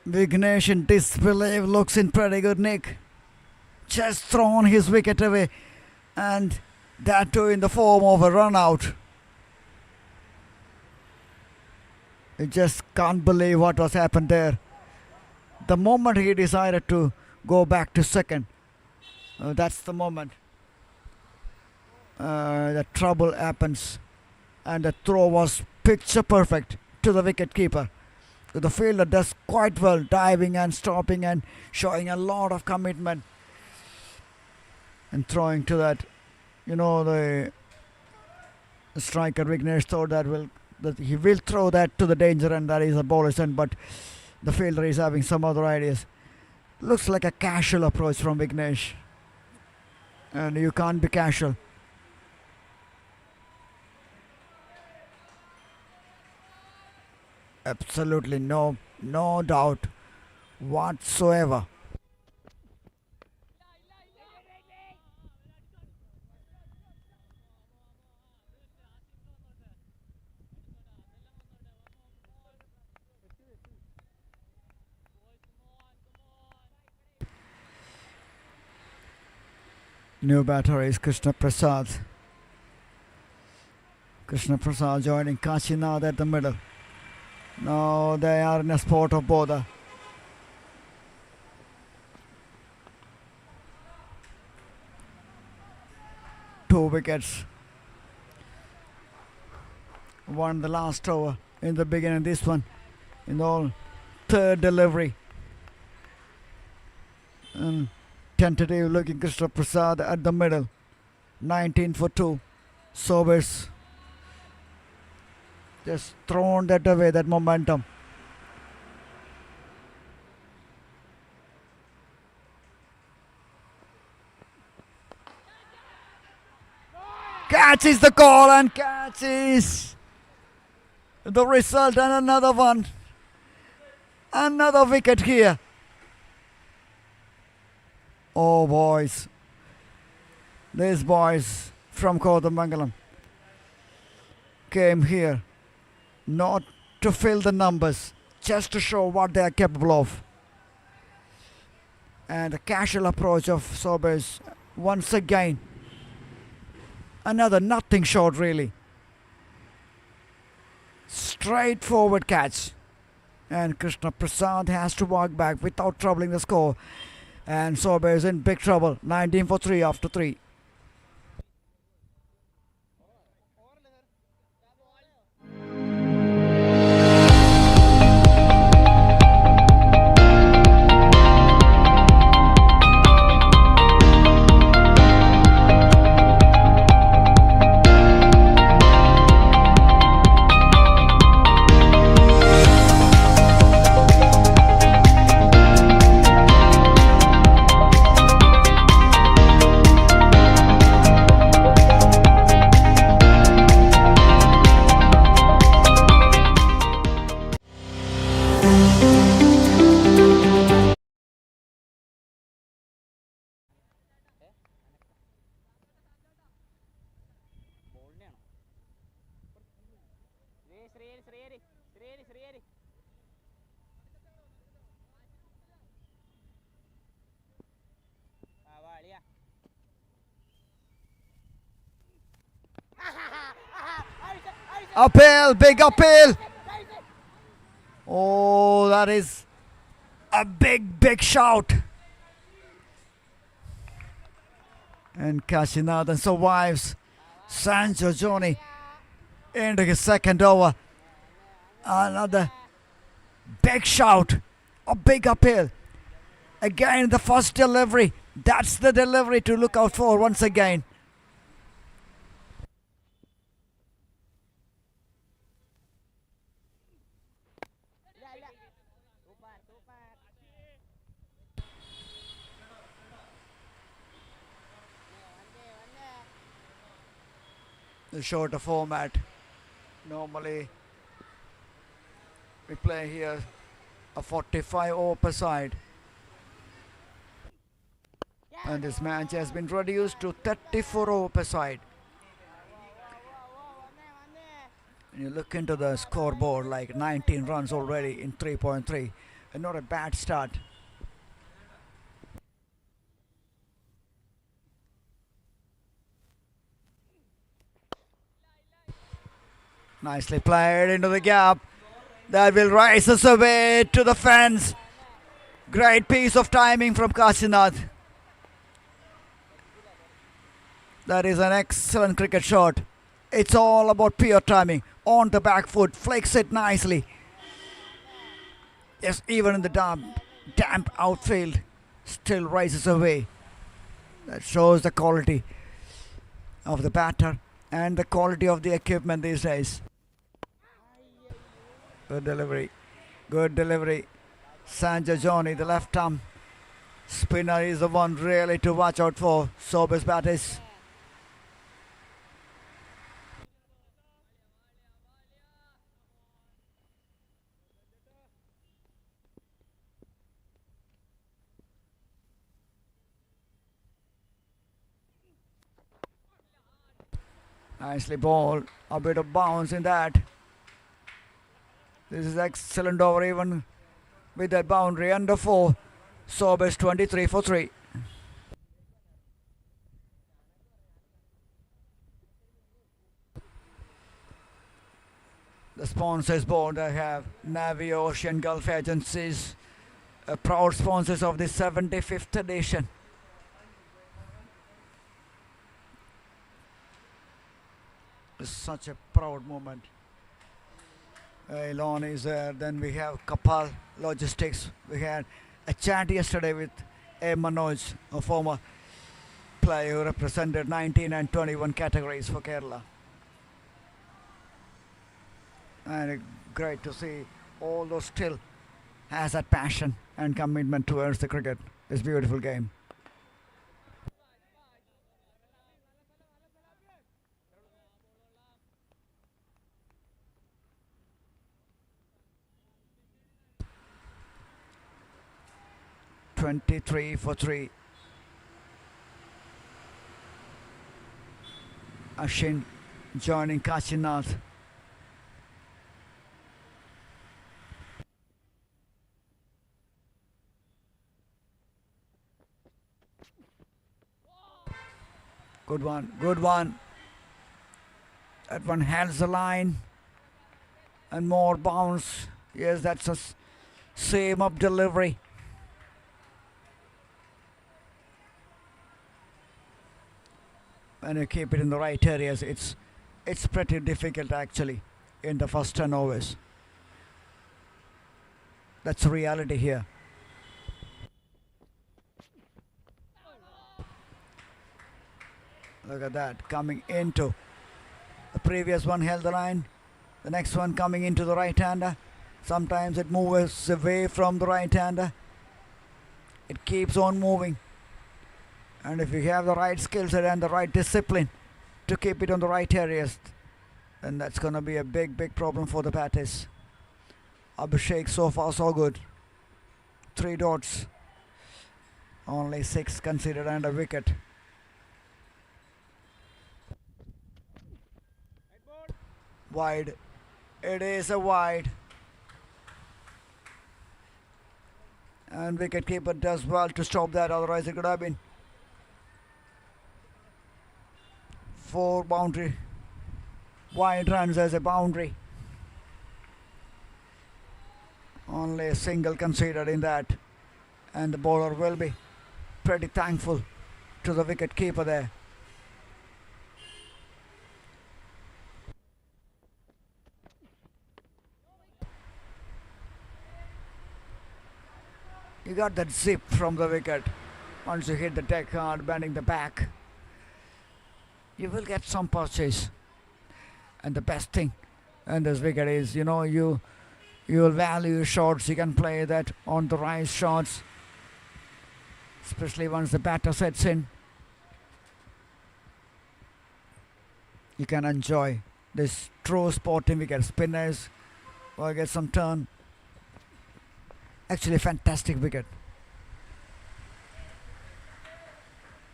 Speaker 3: Vignesh in disbelief looks in pretty good nick. Just thrown his wicket away, and that too in the form of a run out. He just can't believe what was happened there. The moment he decided to go back to second, that's the moment the trouble happens, and the throw was picture perfect to the wicket keeper. The fielder does quite well, diving and stopping and showing a lot of commitment and throwing to that. The striker Vignesh thought that he will throw that to the danger and that is a bowler's end, but the fielder is having some other ideas. Looks like a casual approach from Vignesh, and you can't be casual. Absolutely no doubt whatsoever. New batter is Krishna Prasad. Krishna Prasad joining Kashinath at the middle. Now they are in a sport of bother. Two wickets. Won the last over in the beginning. This one in all third delivery. And tentative looking Krishna Prasad at the middle. 19 for 2. Sobers just thrown that away, that momentum. Catches the call and catches the result, and another one. Another wicket here. Oh boys. These boys from Kodamangalam came here not to fill the numbers, just to show what they are capable of. And the casual approach of Sobers once again. Another nothing short really. Straightforward catch. And Krishna Prasad has to walk back without troubling the score. And Sobers in big trouble. 19 for 3 after 3. Uphill, big uphill. Oh, that is a big shout. And Kashinathan survives. Sancho Joni into his second over. Another big shout. A big uphill. Again, the first delivery. That's the delivery to look out for once again. The shorter format. Normally we play here a 45 over per side. And this match has been reduced to 34 over per side. And you look into the scoreboard, like 19 runs already in 3.3, and not a bad start. Nicely played into the gap. That will rise us away to the fence. Great piece of timing from Kashinath. That is an excellent cricket shot. It's all about pure timing. On the back foot, flicks it nicely. Yes, even in the damp outfield, still rises away. That shows the quality of the batter and the quality of the equipment these days. Good delivery. Good delivery. Sanjay Johnny, the left arm spinner, is the one really to watch out for. Sober's batters. Nicely bowled. A bit of bounce in that. This is excellent over even with that boundary under 4. Sober's 23 for 3. The sponsors board, I have Navio, Ocean Gulf Agencies, proud sponsors of the 75th edition. It's such a proud moment. Elon is there. Then we have Kapal Logistics. We had a chat yesterday with A. Manoj, a former player who represented 19 and 21 categories for Kerala. And great to see all those still has that passion and commitment towards the cricket, this beautiful game. "23 for 3. Ashin joining Kashinath. Good one, good one. That one has the line. And more bounce. Yes, that's a same up delivery. When you keep it in the right areas, it's pretty difficult actually in the first 10 overs. That's the reality here. Look at that, coming into. The previous one held the line. The next one coming into the right-hander. Sometimes it moves away from the right-hander. It keeps on moving. And if you have the right skill set and the right discipline to keep it on the right areas, then that's going to be a big problem for the batters. Abhishek so far so good. 3 dots. Only 6 considered and a wicket. Wide. It is a wide. And wicketkeeper does well to stop that, otherwise it could have been 4 boundary. Wide runs as a boundary. Only a single considered in that. And the bowler will be pretty thankful to the wicketkeeper there. You got that zip from the wicket. Once you hit the deck hard, bending the back, you will get some purchase. And the best thing in this wicket is, you will value your shots. You can play that on the rise shots, especially once the batter sets in. You can enjoy this true sporting wicket. Spinners will get some turn. Actually, fantastic wicket.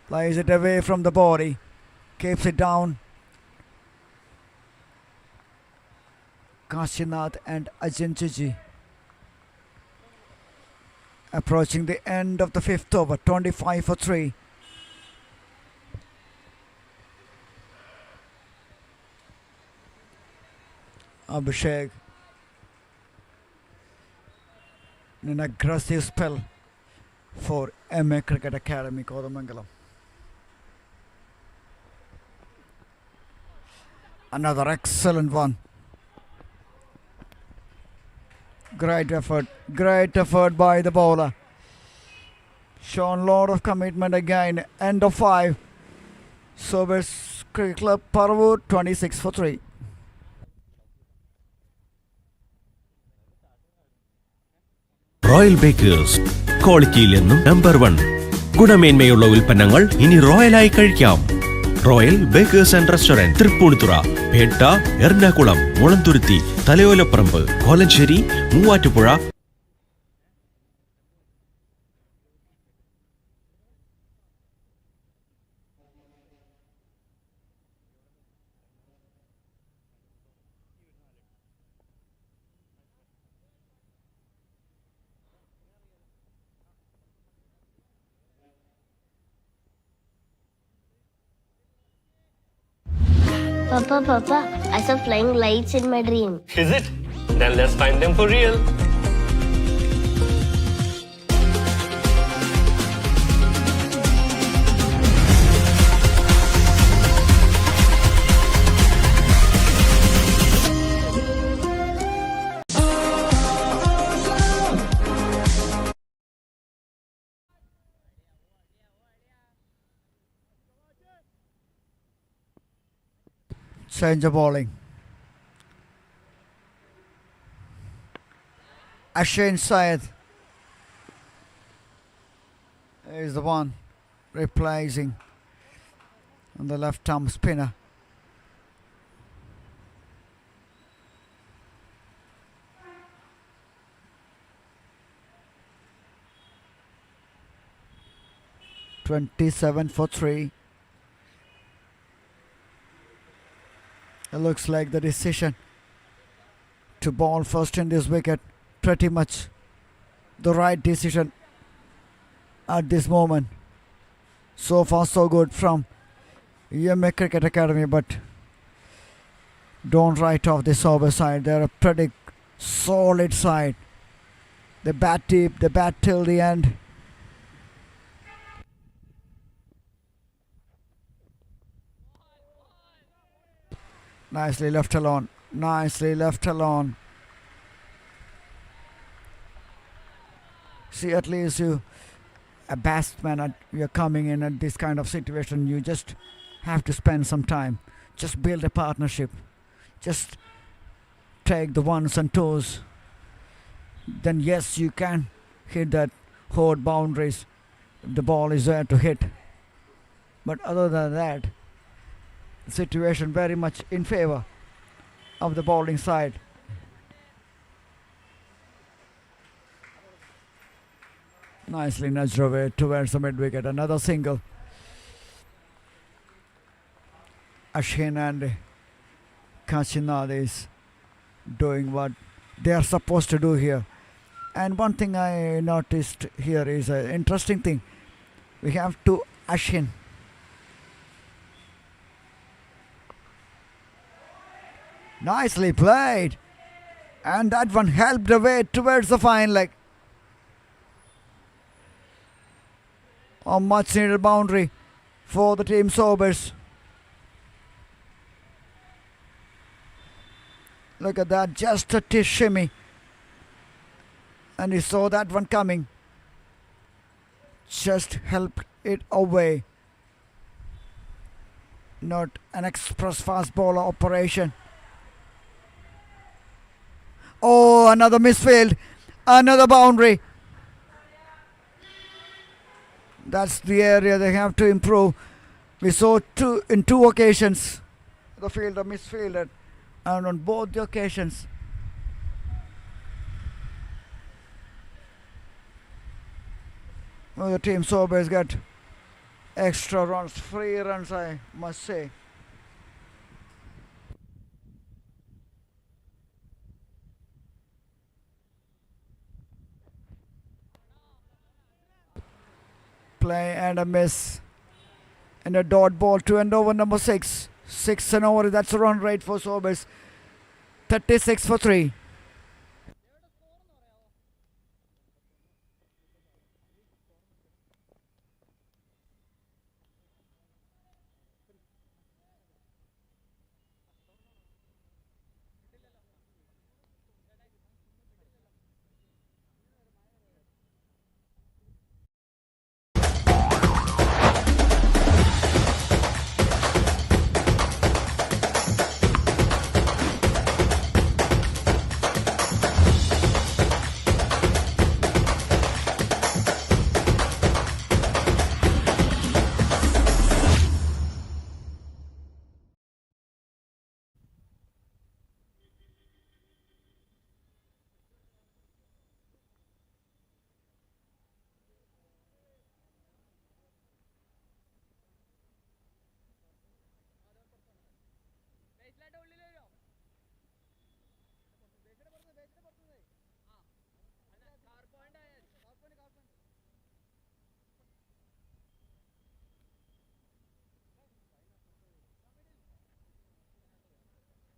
Speaker 3: Plays it away from the body. Keeps it down. Kashinath and Ajinchiji. Approaching the end of the 5th over. 25 for 3. Abhishek. An aggressive spell for MA Cricket Academy, Kodamangalam. Another excellent one. Great effort by the bowler. Shown a lot of commitment again. End of 5. Sobers Cricket Club, Parwood, 26 for 3.
Speaker 4: Royal Bakers ക്വാളിറ്റിയിൽ എന്നും number 1. ഗുണമേന്മയുള്ള ഉൽപ്പന്നങ്ങൾ ഇനി റോയലായി കഴിക്കാം. Royal Bakers and restaurant, Tripunithura, Petta, Ernakulam, Mulanthuruthy, Thalayolaparambu, Kolenchery, Muvattupuzha.
Speaker 1: Papa, I saw flying lights in my dream.
Speaker 2: Is it? Then let's find them for real.
Speaker 3: Change of bowling. Ashane Syed is the one replacing on the left arm spinner. (27 for 3). It looks like the decision to bowl first in this wicket, pretty much the right decision at this moment. So far so good from EMA Cricket Academy, but don't write off this over side. They're a pretty solid side. They bat deep, they bat till the end. Nicely left alone. Nicely left alone. See, at least you, a batsman, you're coming in at this kind of situation. You just have to spend some time. Just build a partnership. Just take the ones and twos. Then yes, you can hit that hard boundaries if the ball is there to hit. But other than that, situation very much in favor of the bowling side. Nicely nudged away towards the mid wicket. Another single. Ashhin and Kashinath is doing what they are supposed to do here. And one thing I noticed here is an interesting thing. We have two Ashhin. Nicely played. And that one helped away towards the fine leg. A much needed boundary for the team Sobers. Look at that, just a shimmy. And he saw that one coming. Just helped it away. Not an express fast bowler operation. Oh, another misfield. Another boundary. That's the area they have to improve. We saw in two occasions the fielder misfielded, and on both the occasions the team Sobers got Extra runs, free runs, I must say. Play and a miss. And a dot ball to end over number 6. 6 and over, that's a run rate for Sobers. 36 for 3.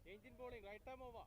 Speaker 5: Engine bowling, right time over.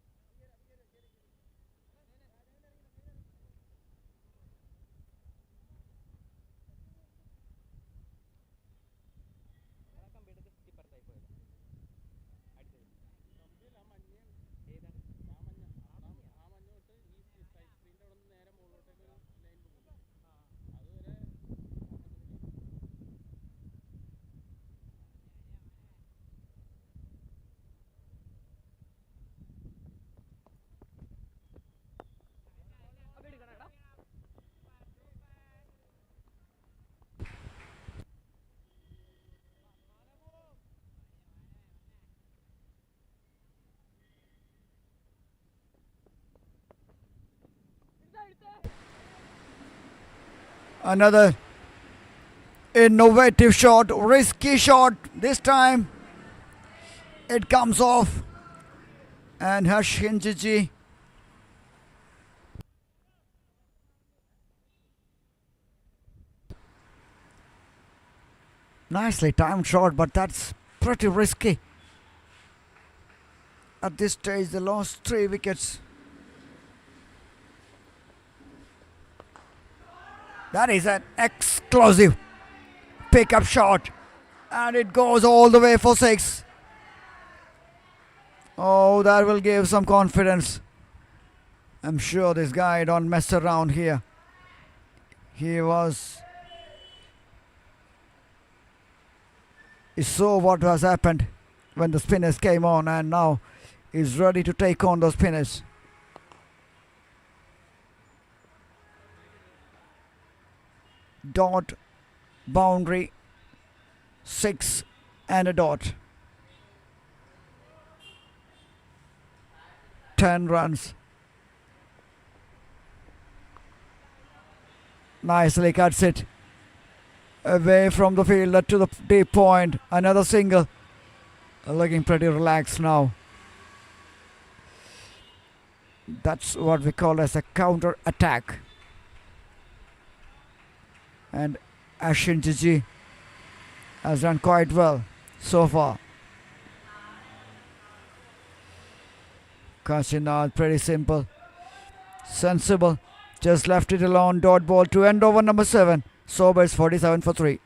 Speaker 3: Another innovative shot, risky shot. This time it comes off. And Harsh Hinjiji nicely timed shot, but that's pretty risky. At this stage, they lost 3 wickets. That is an explosive pickup shot, and it goes all the way for 6. Oh, that will give some confidence. I'm sure this guy don't mess around here. He saw what has happened when the spinners came on, and now he's ready to take on those spinners. Dot, boundary, 6 and a dot. 10 runs. Nicely cuts it away from the fielder to the deep point. Another single. Looking pretty relaxed now. That's what we call as a counter-attack. And Ashin Jiji has done quite well so far. Kashinath, pretty simple, sensible, just left it alone. Dot ball to end over number 7. Sobers 47 for 3.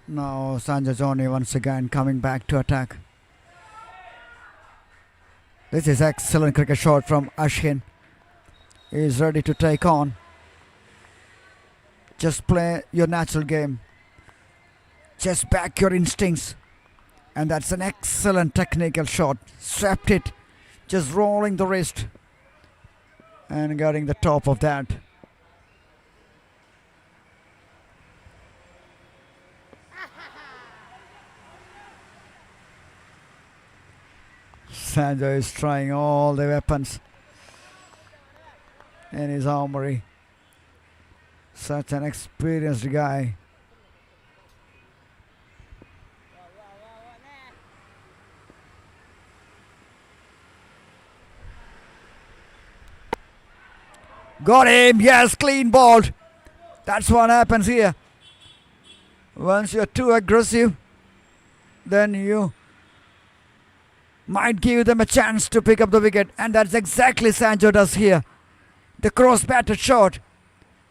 Speaker 3: Now Sanjay Johnny once again coming back to attack. This is excellent cricket shot from Ashkin. He is ready to take on. Just play your natural game. Just back your instincts. And that's an excellent technical shot. Swept it. Just rolling the wrist. And getting the top of that. Sanjay is trying all the weapons in his armory. Such an experienced guy. Got him! Yes, clean ball. That's what happens here. Once you're too aggressive, then you might give them a chance to pick up the wicket, and that's exactly Sanjo does here. The cross-batted shot,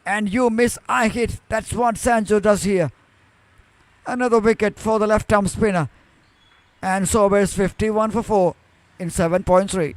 Speaker 3: and you miss, I hit. That's what Sanjo does here. Another wicket for the left-arm spinner, and Sober is 51 for 4 in 7.3.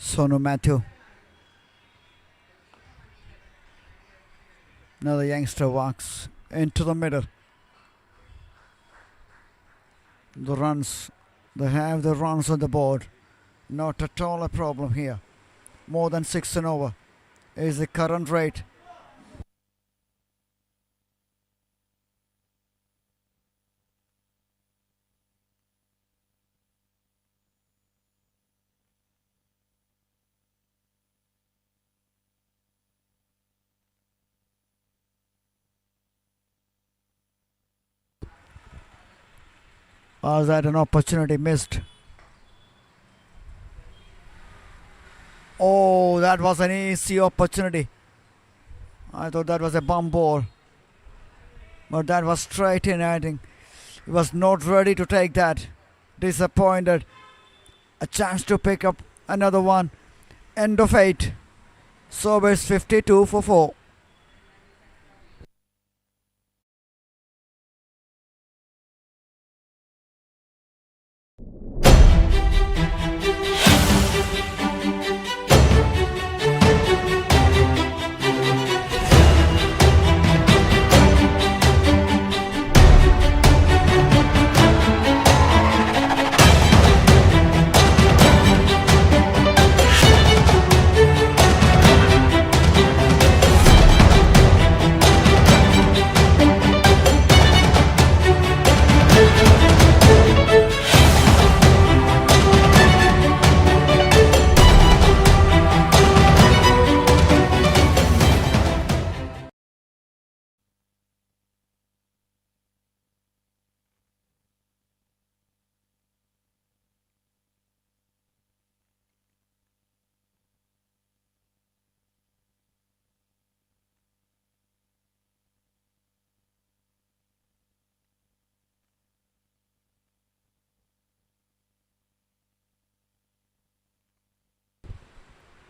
Speaker 3: Sonu Matthew. Another youngster walks into the middle. The runs, they have the runs on the board. Not at all a problem here. More than 6 an over is the current rate. Was that an opportunity missed? Oh, that was an easy opportunity. I thought that was a bum ball. But that was straight in, I think. He was not ready to take that. Disappointed. A chance to pick up another one. End of 8. Sobers 52 for 4.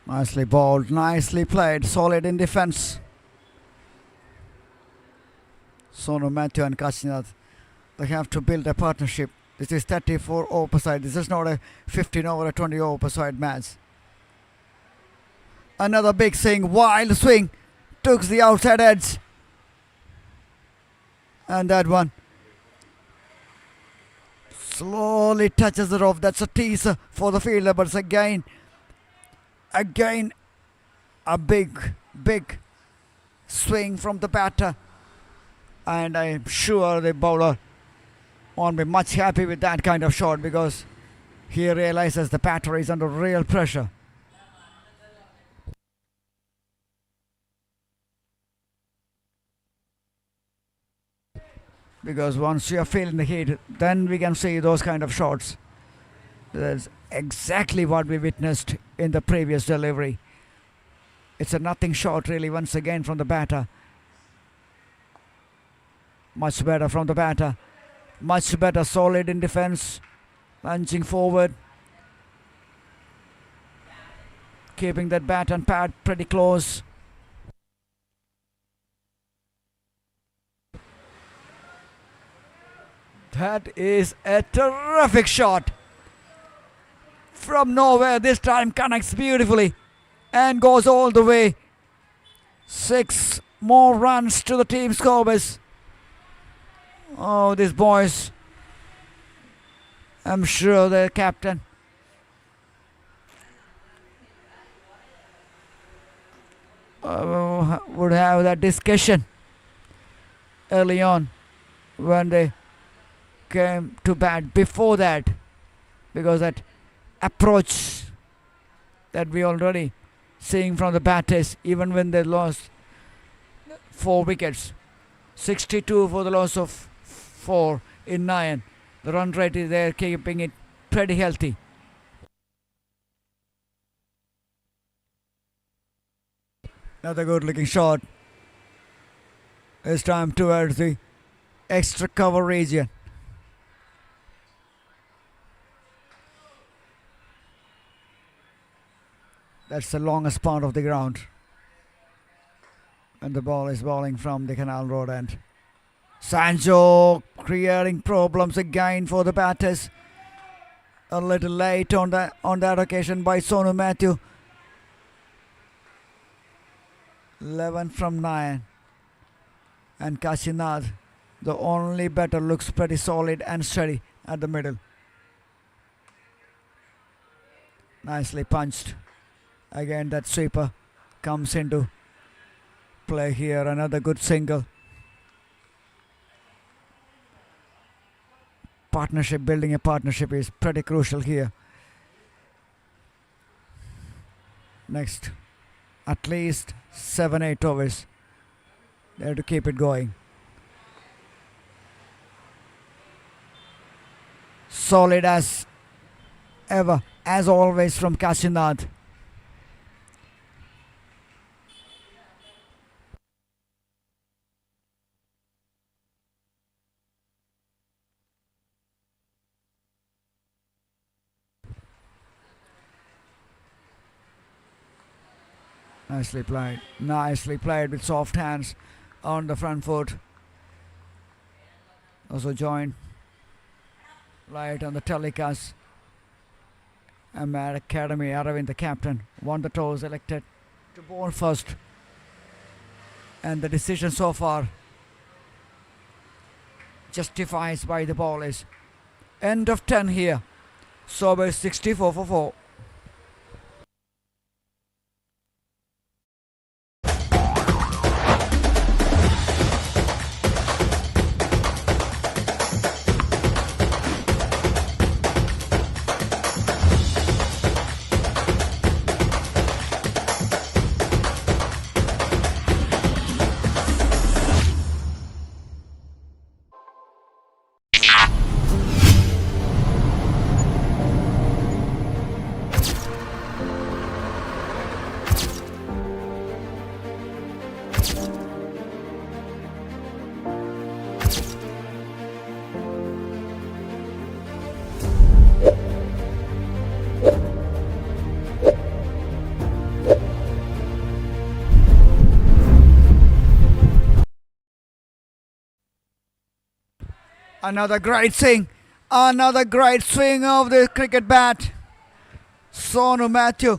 Speaker 3: Nicely bowled, nicely played, solid in defence. Sonu Matthew and Kashinath, they have to build a partnership. This is 34 over per side. This is not a 15 over or 20 over per side match. Another big swing, wild swing, took the outside edge. And that one slowly touches it off. That's a teaser for the fielder, but it's again a big swing from the batter. And I'm sure the bowler won't be much happy with that kind of shot, because he realizes the batter is under real pressure. Because once you are feeling the heat, then we can see those kind of shots. That's exactly what we witnessed in the previous delivery. It's a nothing shot really once again from the batter. Much better from the batter. Much better, solid in defense. Lunging forward. Keeping that bat and pad pretty close. That is a terrific shot. From nowhere, this time connects beautifully and goes all the way. 6 more runs to the team scorers. Oh, these boys. I'm sure the captain would have that discussion early on when they came to bat before that, because that approach that we already seeing from the batters, even when they lost 4 wickets, 62 for the loss of 4 in 9. The run rate is there, keeping it pretty healthy. Another good looking shot. This time towards the extra cover region. That's the longest part of the ground. And the ball is bowling from the Canal Road end. Sancho creating problems again for the batters. A little late on that occasion by Sonu Matthew. 11 from 9. And Kashinath, the only batter, looks pretty solid and steady at the middle. Nicely punched. Again, that sweeper comes into play here. Another good single. Partnership, building a partnership is pretty crucial here. Next, at least 7-8 overs. They have to keep it going. Solid as ever, as always from Kashinath. Nicely played with soft hands on the front foot. Also joined right on the telecast. Ahmed Academy, Aravind, the captain, won the toss, elected to bowl first. And the decision so far justifies by the bowlers. End of 10 here. Sober 64 for 4. Another great swing. Another great swing of the cricket bat. Sonu Matthew.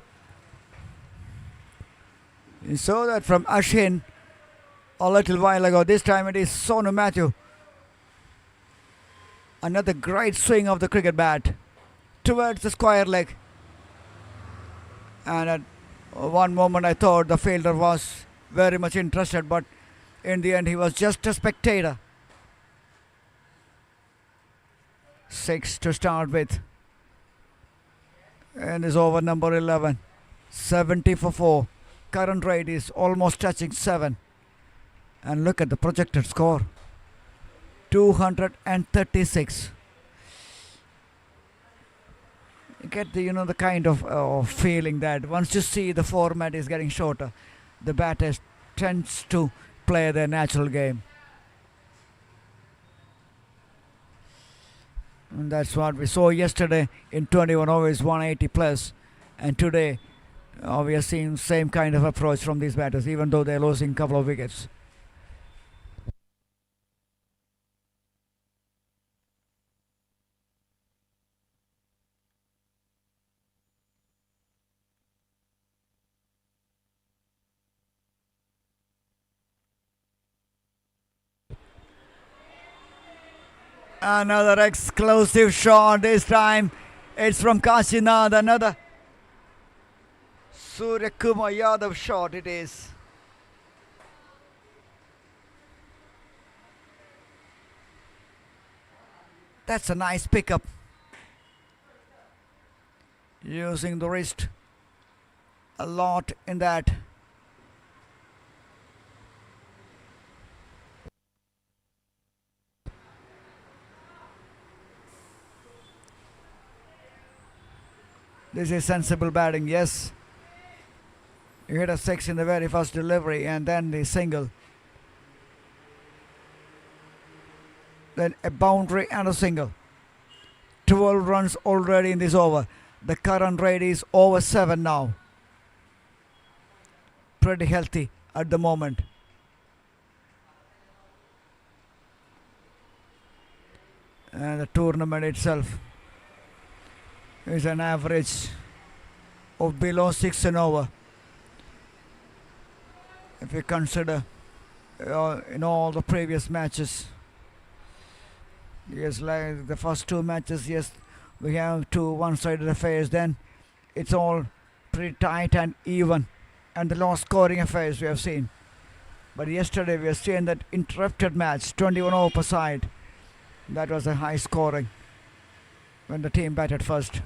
Speaker 3: You saw that from Ashin a little while ago. This time it is Sonu Matthew. Another great swing of the cricket bat towards the square leg. And at one moment I thought the fielder was very much interested, but in the end he was just a spectator. 6 to start with. And is over number 11. 70 for 4. Current rate is almost touching 7. And look at the projected score. 236. You get the kind of feeling that once you see the format is getting shorter, the batters tends to play their natural game. And that's what we saw yesterday in 21 overs, 180 plus. And today we are seeing same kind of approach from these batters, even though they're losing a couple of wickets. Another exclusive shot. This time it's from Kashinath. Another Surya Kumar Yadav shot it is. That's a nice pickup. Using the wrist a lot in that. This is sensible batting, yes. You hit a 6 in the very first delivery and then the single. Then a boundary and a single. 12 runs already in this over. The current rate is over 7 now. Pretty healthy at the moment. And the tournament itself is an average of below 6 and over. If you consider in all the previous matches, yes, like the first 2 matches, yes, we have 2 one-sided affairs. Then it's all pretty tight and even, and the low scoring affairs we have seen. But yesterday we have seen that interrupted match, 21 over per side. That was a high scoring when the team batted first.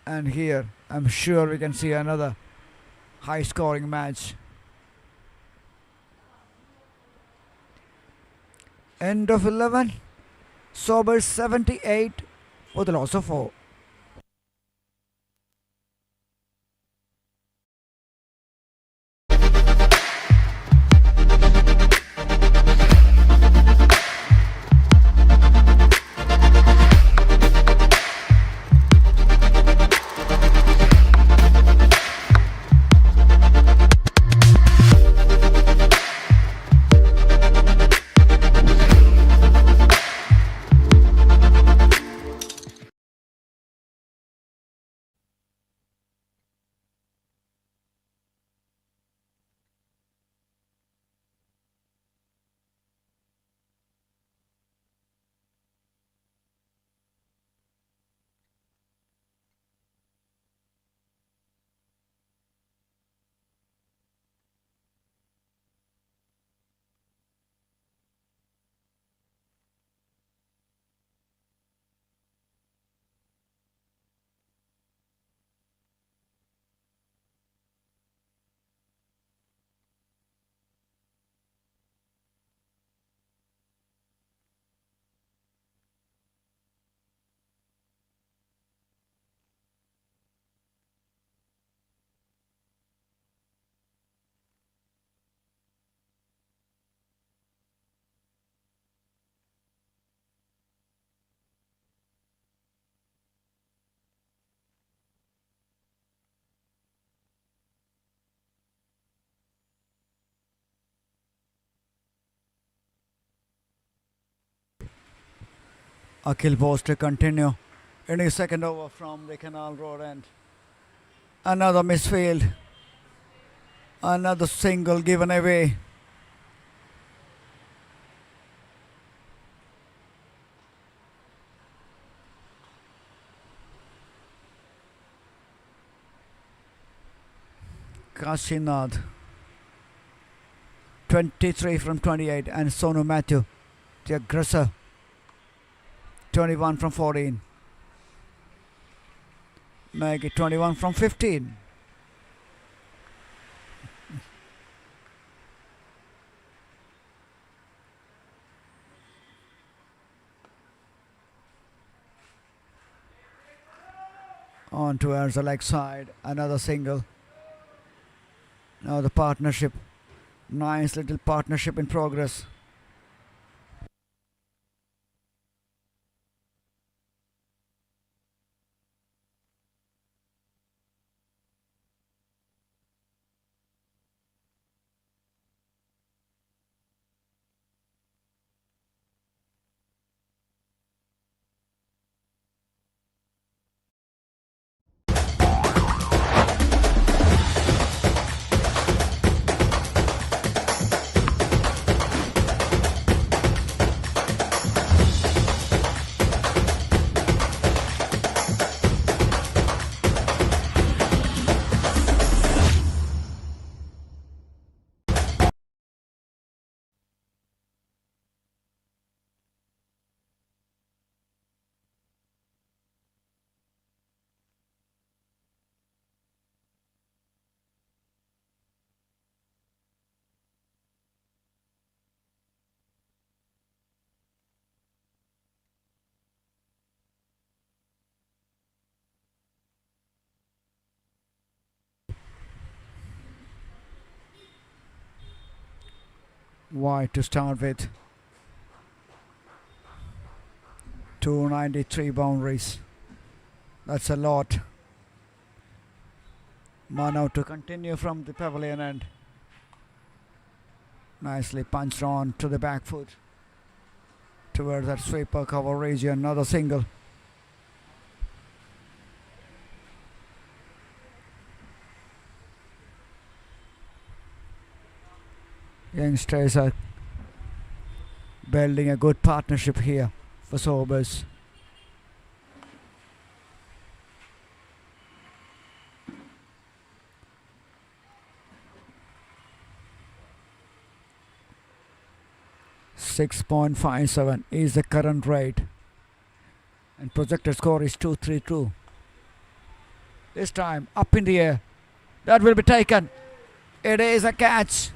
Speaker 3: And here I'm sure we can see another high scoring match. End of 11. Sobers 78 for the loss of 4. Akhil Bose to continue in his second over from the Canal Road end. Another misfield. Another single given away. Kashinath 23 from 28 and Sonu Matthew the aggressor 21 from 14. Make it 21 from 15. On towards the leg side, another single. Now the partnership, nice little partnership in progress. Wide to start with. 293 boundaries. That's a lot. Mano to continue from the pavilion end. Nicely punched on to the back foot. Towards that sweeper cover region. Another single. Youngsters are building a good partnership here for Sobers. .57 is the current rate, and projected score is 232. This time up in the air, that will be taken. It is a catch.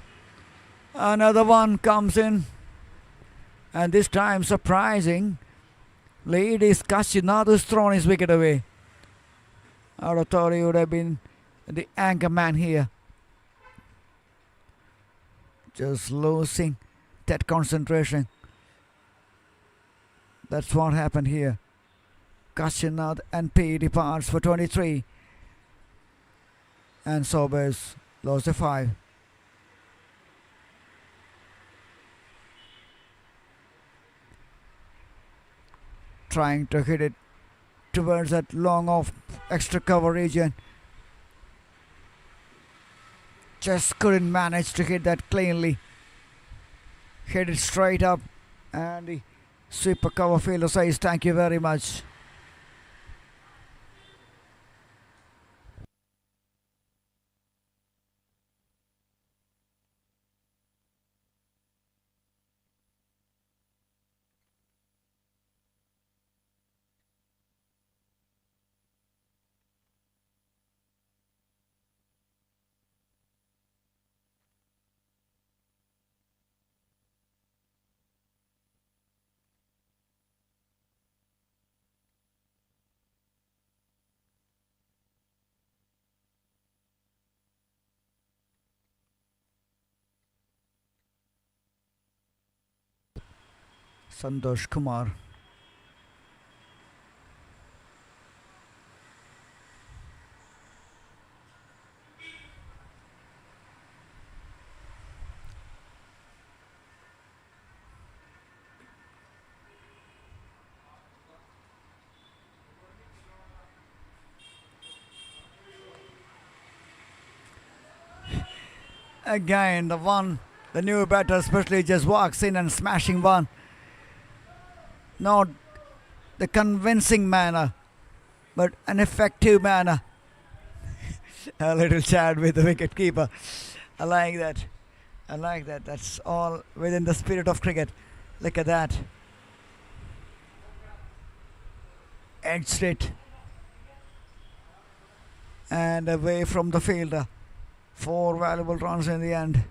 Speaker 3: Another one comes in, and this time surprising lead is Kashinath, who's thrown his wicket away. I would have thought he would have been the anchor man here. Just losing that concentration. That's what happened here. Kashinath and P departs for 23. And Sobers lost the 5. Trying to hit it towards that long off extra cover region. Just couldn't manage to hit that cleanly. Hit it straight up, and the sweeper cover fielder says thank you very much. Santosh Kumar. Again, the new batter especially just walks in and smashing one. Not the convincing manner, but an effective manner. A little chat with the wicket keeper. I like that. That's all within the spirit of cricket. Look at that. Edged it. And away from the fielder. 4 valuable runs in the end.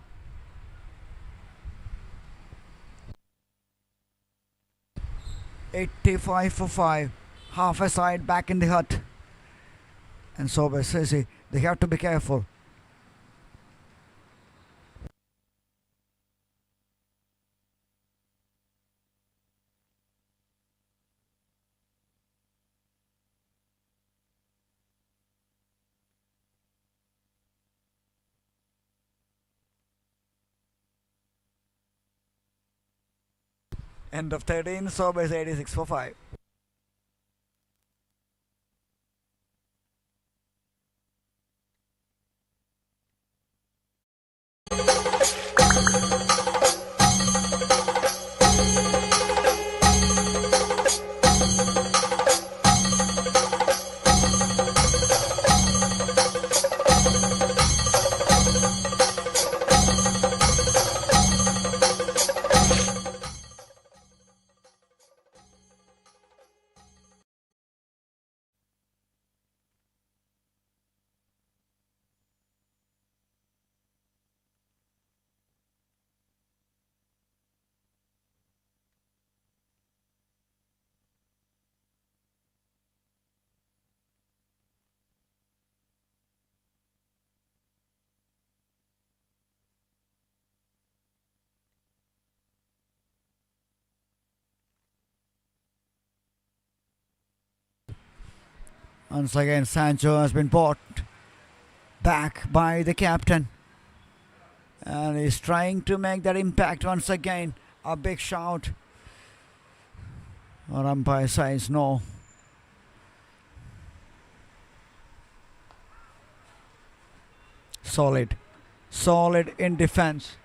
Speaker 3: "85 for 5. Half a side back in the hut." And Sober says they have to be careful. End of 13, Sober is 86 for 5. Once again, Sancho has been brought back by the captain. And he's trying to make that impact once again. A big shout. Our umpire says no. Solid in defense.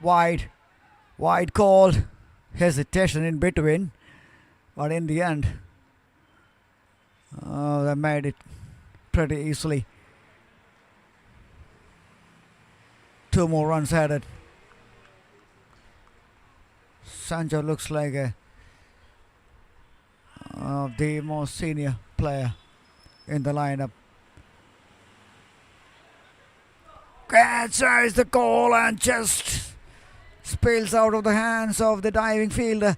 Speaker 3: Wide call, hesitation in between, but in the end, they made it pretty easily. 2 more runs added. Sancho looks like the most senior player in the lineup. Catches the goal and just spills out of the hands of the diving fielder.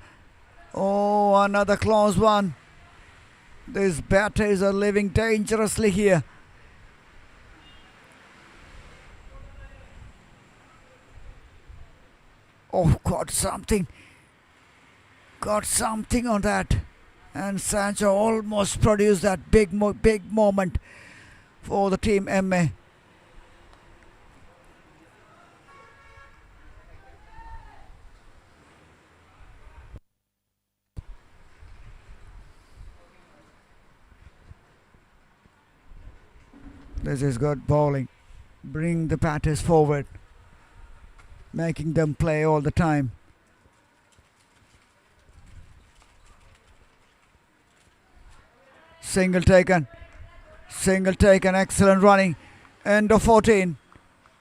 Speaker 3: Oh, another close one. These batters are living dangerously here. Oh, got something on that. And Sancho almost produced that big moment for the team MA. This is good bowling. Bring the batters forward, making them play all the time. Single taken, excellent running. End of 14.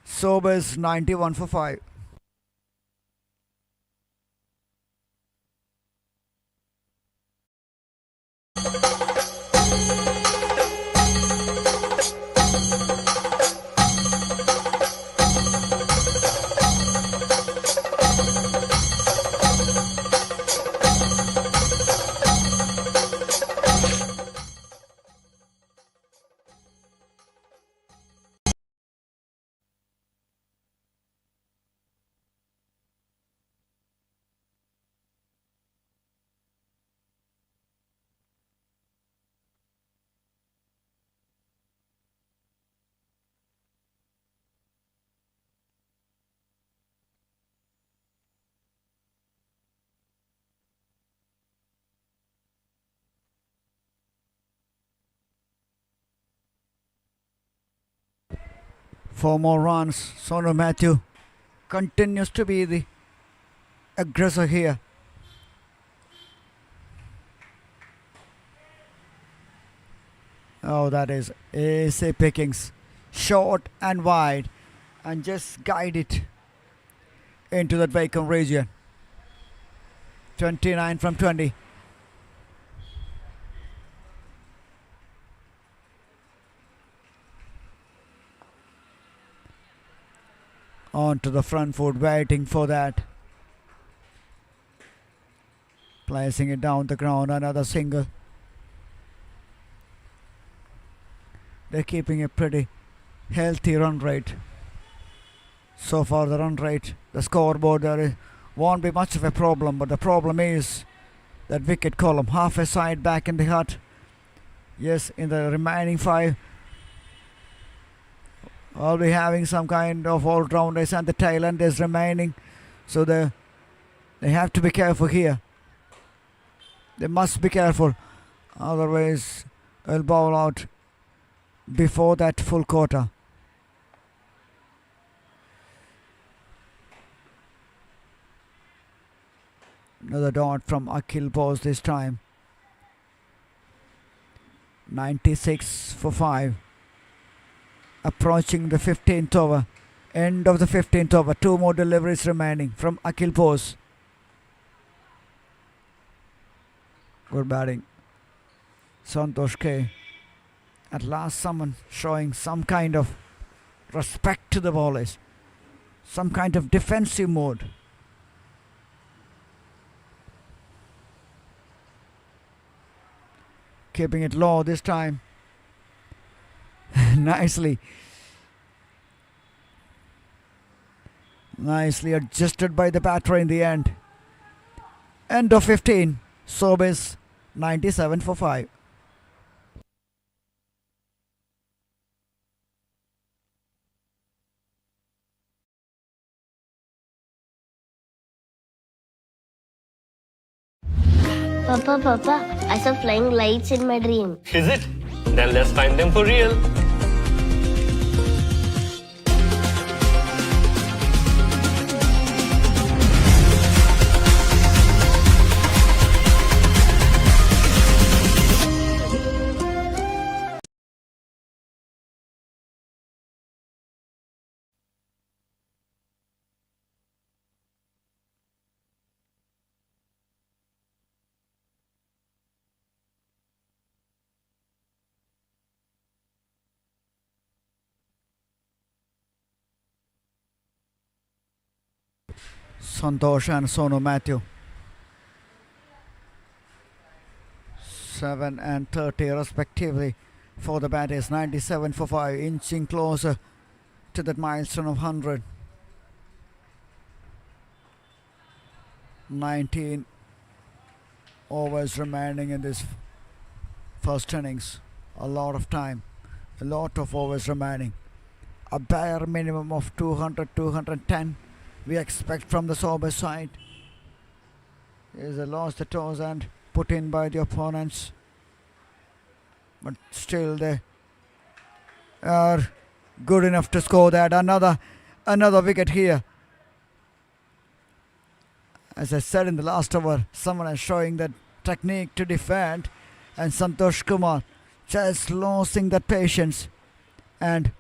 Speaker 3: Sobers 91 for 5. 4 more runs. Sonu Matthew continues to be the aggressor here. Oh, that is easy pickings. Short and wide. And just guide it into that vacant region. 29 from 20. On to the front foot, waiting for that. Placing it down the ground, another single. They're keeping a pretty healthy run rate. So far the run rate, the scoreboard there won't be much of a problem, but the problem is that wicket column, half a side back in the hut. Yes, in the remaining 5, I'll be having some kind of all-rounders and the tail end is remaining. So they have to be careful here. They must be careful. Otherwise, they'll bowl out before that full quarter. Another dot from Akhil Bose this time. 96 for 5. Approaching the 15th over. End of the 15th over. 2 more deliveries remaining from Akhil Bose. Good batting. Santosh K. At last someone showing some kind of respect to the bowlers. Some kind of defensive mode. Keeping it low this time. Nicely adjusted by the batter in the end. End of 15. Sobis 97 for 5.
Speaker 1: Papa, I saw flying lights in my dream.
Speaker 2: Is it? Then let's find them for real.
Speaker 3: Santosh and Sonu Matthew. 7 and 30 respectively for the batters. 97 for 5, inching closer to that milestone of 100. 19 overs remaining in this first innings. A lot of time, a lot of overs remaining. A bare minimum of 200-210 we expect from the Sober side. Is a lost the toes and put in by the opponents, but still they are good enough to score that. Another wicket here. As I said in the last over, someone is showing that technique to defend, and Santosh Kumar just losing that patience and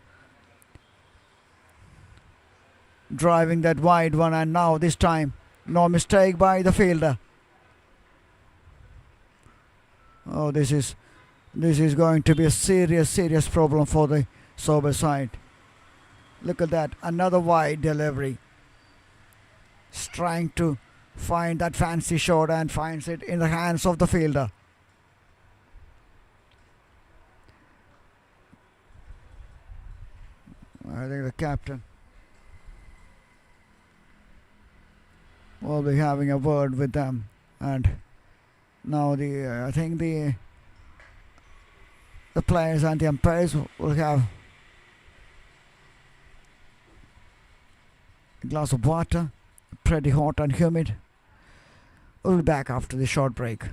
Speaker 3: driving that wide one, and now this time no mistake by the fielder. Oh, this is going to be a serious problem for the Sober side. Look at that, another wide delivery. He's trying to find that fancy shot and finds it in the hands of the fielder. I think the captain will be having a word with them, and now I think the players and the umpires will have a glass of water. Pretty hot and humid. We'll be back after the short break.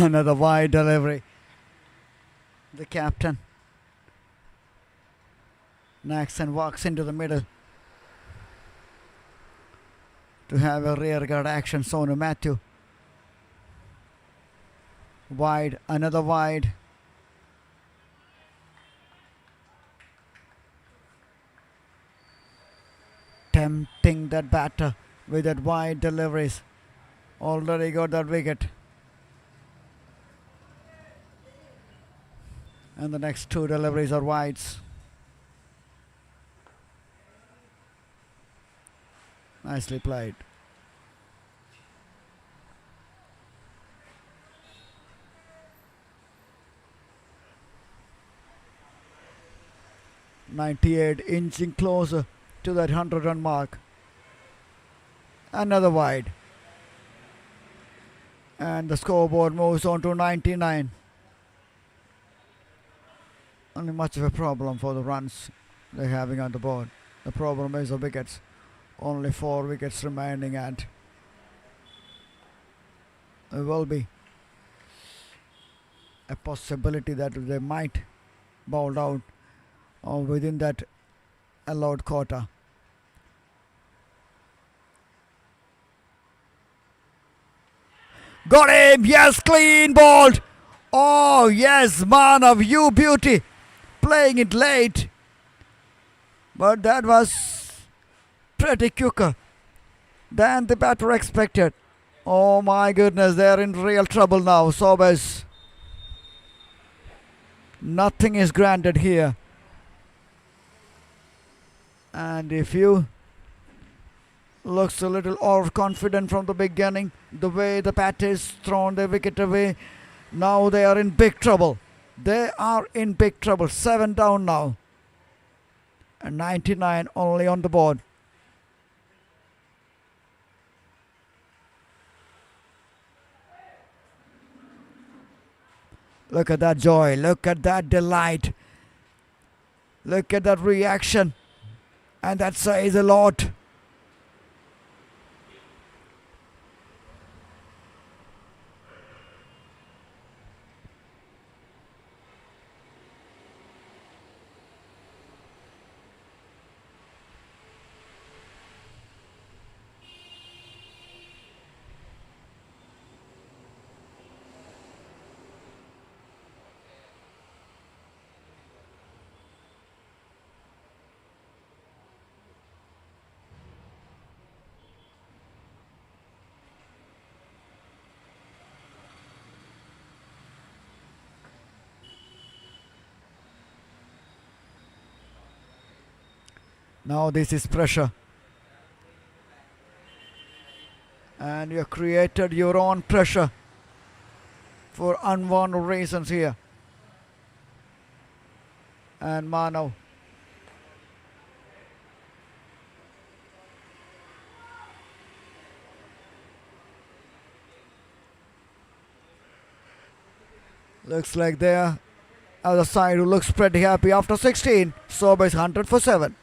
Speaker 3: Another wide delivery. The captain knocks and walks into the middle to have a rear guard action. Sonu Matthew. Wide, another wide. Tempting that batter with that wide deliveries. Already got that wicket. And the next two deliveries are wides. Nicely played. .98 inching closer to that 100-run mark. Another wide. And the scoreboard moves on to 99. Only much of a problem for the runs they're having on the board. The problem is the wickets. Only 4 wickets remaining, and there will be a possibility that they might bowl out or within that allowed quota. Got him! Yes, clean bowled! Oh yes, Manav, you beauty! Playing it late. But that was pretty quicker than the batter expected. Oh my goodness, they're in real trouble now, Sobers. Nothing is granted here. And if you looks a little overconfident from the beginning, the way the bat is thrown the wicket away, now they are in big trouble. They are in big trouble. 7 down now. And 99 only on the board. Look at that joy. Look at that delight. Look at that reaction. And that says a lot. Now this is pressure. And you have created your own pressure for unwanted reasons here. And Manav. Looks like there other side who looks pretty happy after 16. Soba is 100 for 7.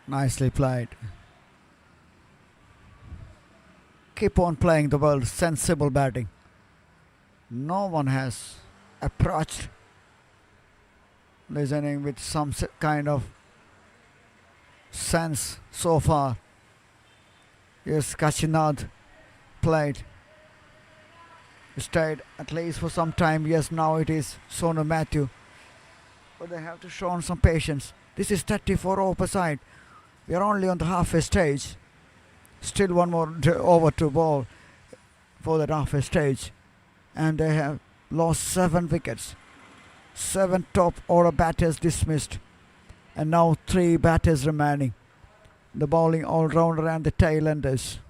Speaker 3: Nicely played. Keep on playing the ball, sensible batting. No one has approached this inning with some kind of sense so far. Yes, Kashinath played stayed at least for some time. Yes, now it is Sonu Matthew. But they have to show some patience. This is 34 over side. We are only on the halfway stage. Still one more over to ball for that halfway stage. And they have lost 7 wickets. 7 top order batters dismissed. And now 3 batters remaining. The bowling all-rounder and the tail-enders.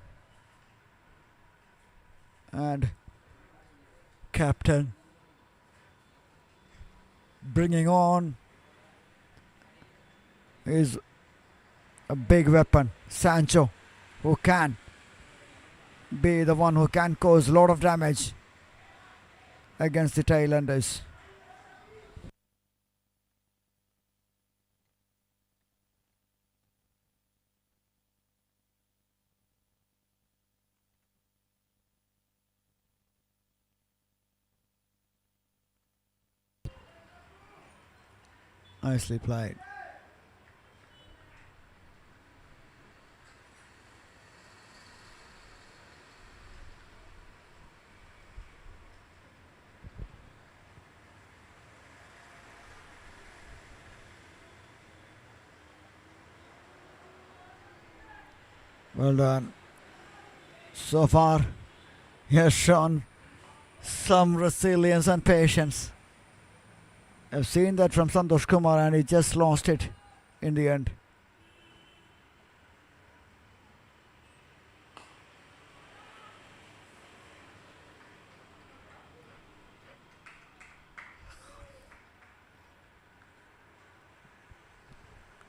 Speaker 3: And captain bringing on is a big weapon, Sancho, who can be the one who can cause a lot of damage against the tail-enders. Nicely played. Well done. So far, he has shown some resilience and patience. I've seen that from Santosh Kumar and he just lost it in the end.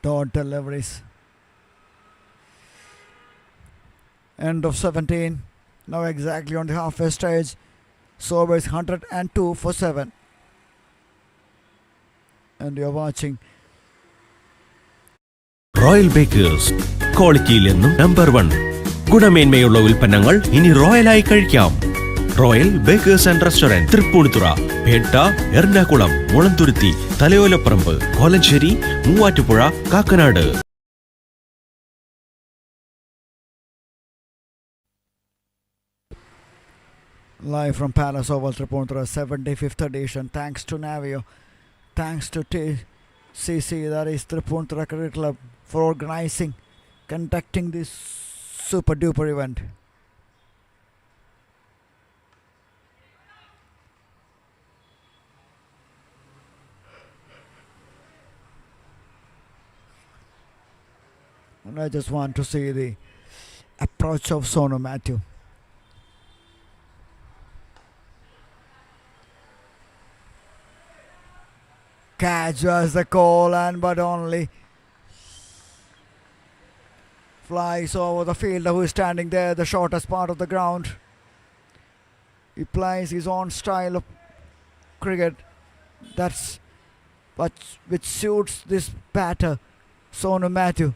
Speaker 3: Dot deliveries. End of 17. Now exactly on the halfway stage. Sober is 102 for 7. And you're watching
Speaker 4: Royal Bakers, ക്വാളിറ്റിയിൽ എന്നും number 1. ഗുണമേന്മയുള്ള ഉൽപ്പന്നങ്ങൾ ഇനി റോയലായി കഴിക്കാം. Royal Bakers and restaurant, Tripunithura, Petta, Ernakulam, Mulanthuruthy, Thalayolaparambu, Kolenchery, Muvattupuzha, Kakkanad.
Speaker 3: live from Palace Oval, Tripundra, 75th edition. Thanks to Navio. Thanks to TCC, that is Tripundra Cricket Club, for organizing, conducting this super duper event. And I just want to see the approach of Sonu Matthew. Catch was the call, and but only flies over the fielder who is standing there, the shortest part of the ground. He plays his own style of cricket, that's which suits this batter, Sonu Matthew.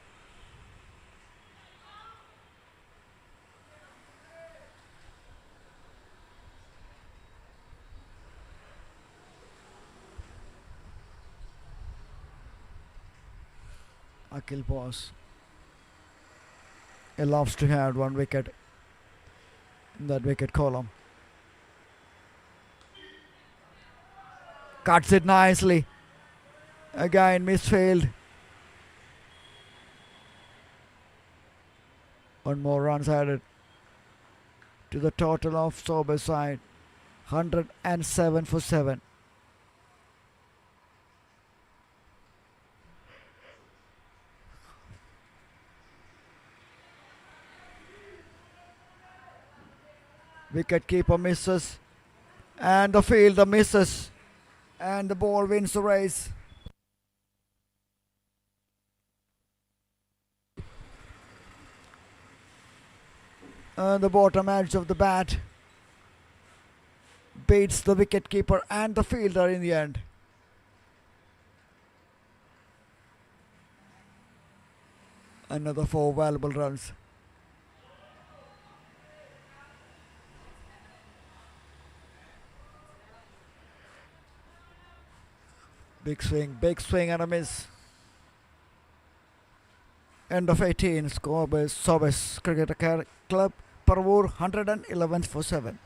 Speaker 3: Akil pause. He loves to have 1 wicket in that wicket column. Cuts it nicely. Again misfield. 1 more runs added to the total of Sober's side. 107 for 7. Wicket keeper misses, and the fielder misses, and the ball wins the race. And the bottom edge of the bat beats the wicket keeper and the fielder in the end. Another 4 valuable runs. Big swing and a miss. End of 18, score by Sobes Cricket Club, Parvur 111 for 7.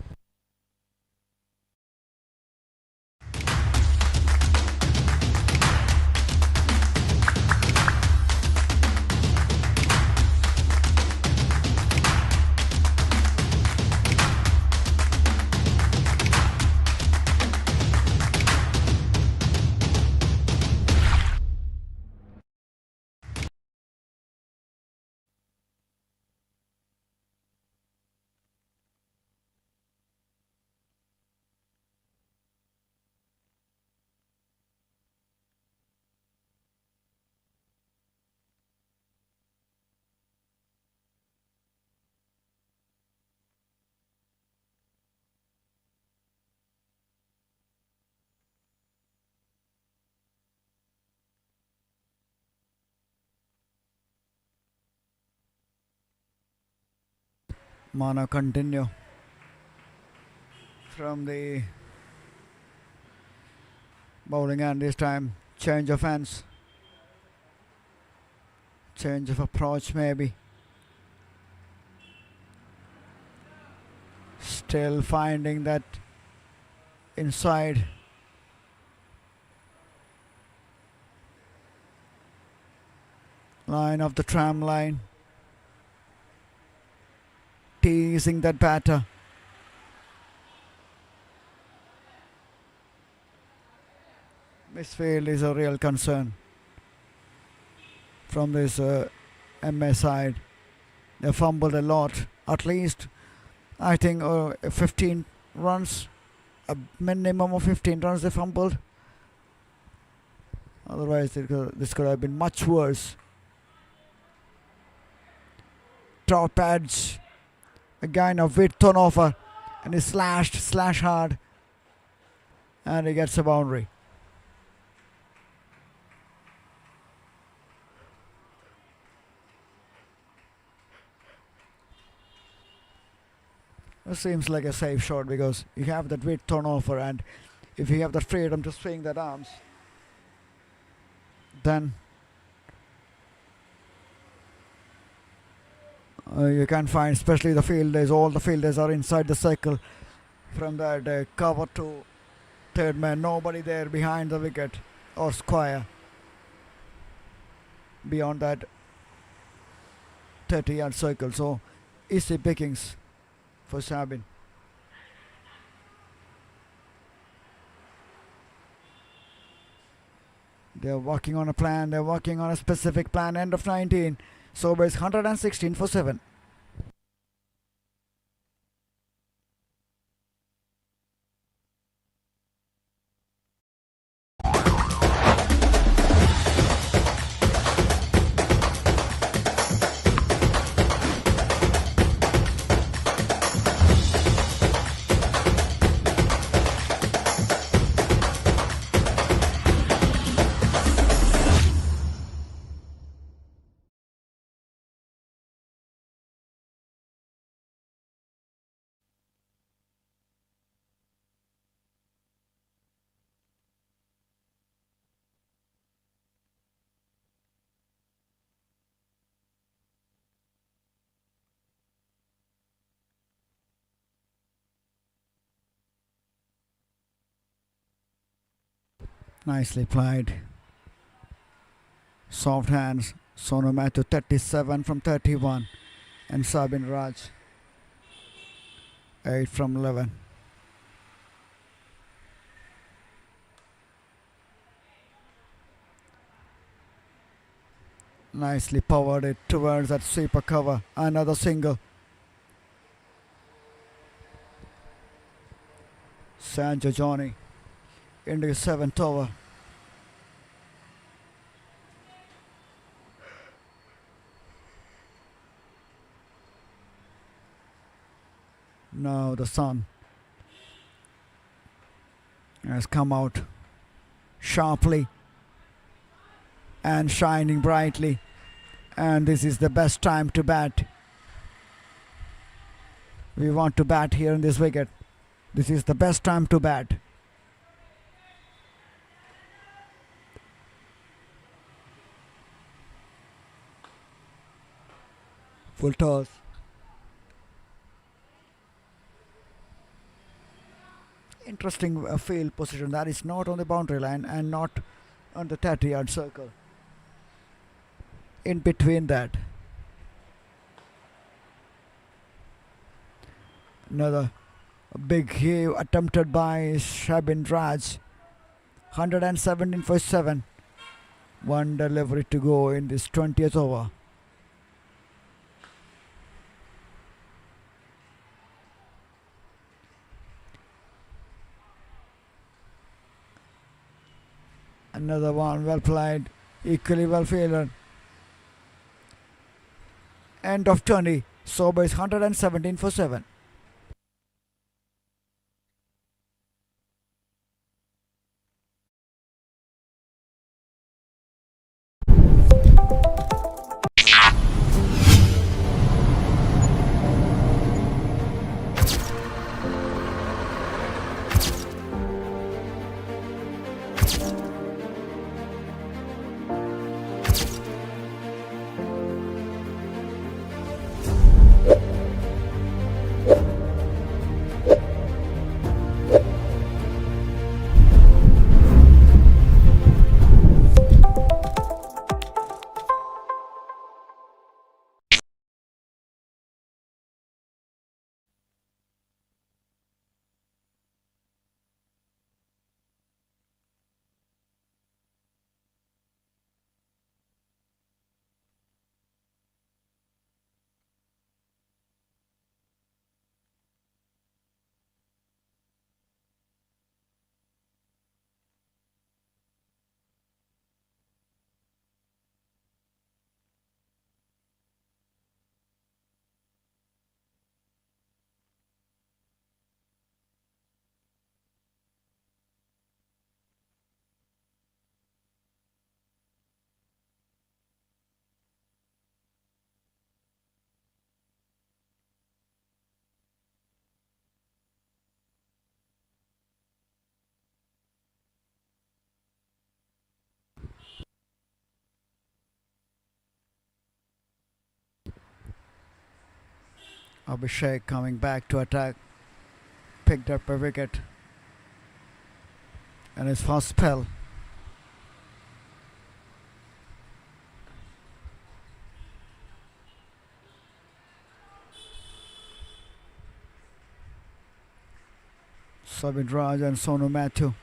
Speaker 3: Mana continue from the bowling end this time. Change of hands. Change of approach maybe. Still finding that inside. Line of the tram line. Teasing that batter. Misfield is a real concern from this MA side. They fumbled a lot. At least, I think 15 runs. A minimum of 15 runs they fumbled. Otherwise, this could have been much worse. Top edge. Again, a width turnover. And he slash hard. And he gets a boundary. It seems like a safe shot because you have that weight turnover, and if you have the freedom to swing that arms, then you can find, especially the fielders, all the fielders are inside the circle from that cover to third man, nobody there behind the wicket or square beyond that 30-yard circle. So easy pickings for Sabin. They're working on a plan. They're working on a specific plan. End of 19. So it's 116 for 7. Nicely played. Soft hands. Sonu Matthew 37 from 31. And Sabin Raj 8 from 11. Nicely powered it towards that sweeper cover. Another single. Sanjo Johnny into his 7th over. Now the sun has come out sharply and shining brightly, and this is the best time to bat. We want to bat here in this wicket. This is the best time to bat. Full toss. Interesting field position. That is not on the boundary line and not on the 30-yard circle. In between that. Another big heave attempted by Sabin Raj. 117 for 7. One delivery to go in this 20th over. Another one well played, equally well fielded. End of 20. Sober is 117 for 7. Abhishek coming back to attack. Picked up a wicket. And his first spell. Sabin Raj and Sonu Matthew.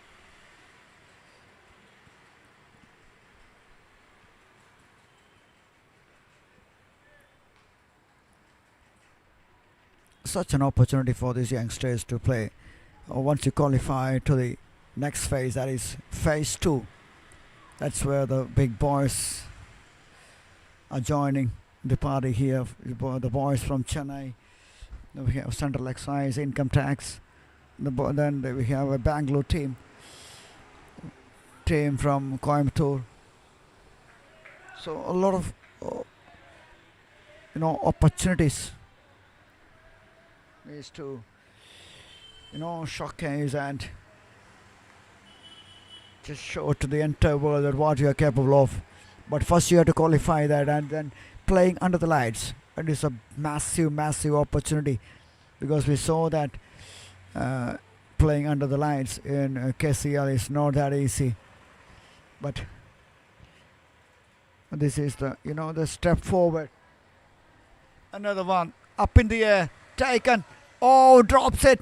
Speaker 3: Such an opportunity for these youngsters to play. Once you qualify to the next phase, that is phase 2. That's where the big boys are joining the party here. The boys from Chennai. We have Central Excise, Income Tax. Then we have a Bangalore team from Coimbatore. So a lot of opportunities is to showcase and just show to the entire world that what you are capable of. But first you have to qualify that, and then playing under the lights. It is a massive opportunity, because we saw that playing under the lights in KCL is not that easy. But this is the step forward. Another one up in the air, taken. Oh, drops it.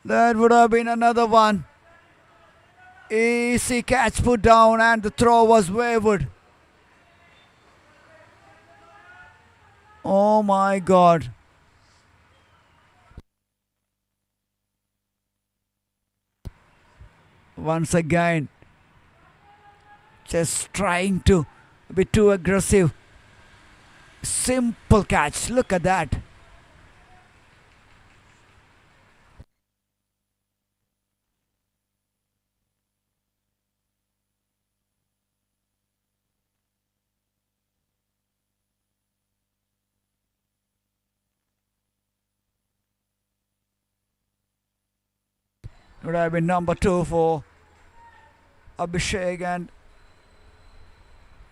Speaker 3: That would have been another one. Easy catch put down, and the throw was wavered. Oh my God. Once again, just trying to be too aggressive. Simple catch. Look at that. Would have been number 2 for Abhishek, and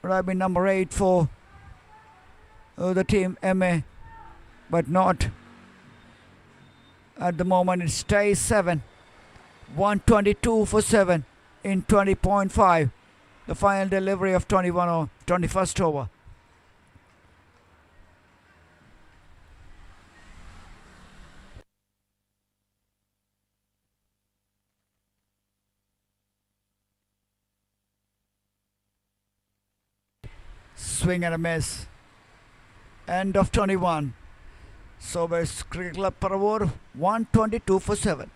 Speaker 3: would have been number 8 for the team MA, but not at the moment. It stays 7. 122 for 7 in 20.5. The final delivery of 21st over. Swing and a miss. End of 21. Sobers Cricket Club per over 122 for 7.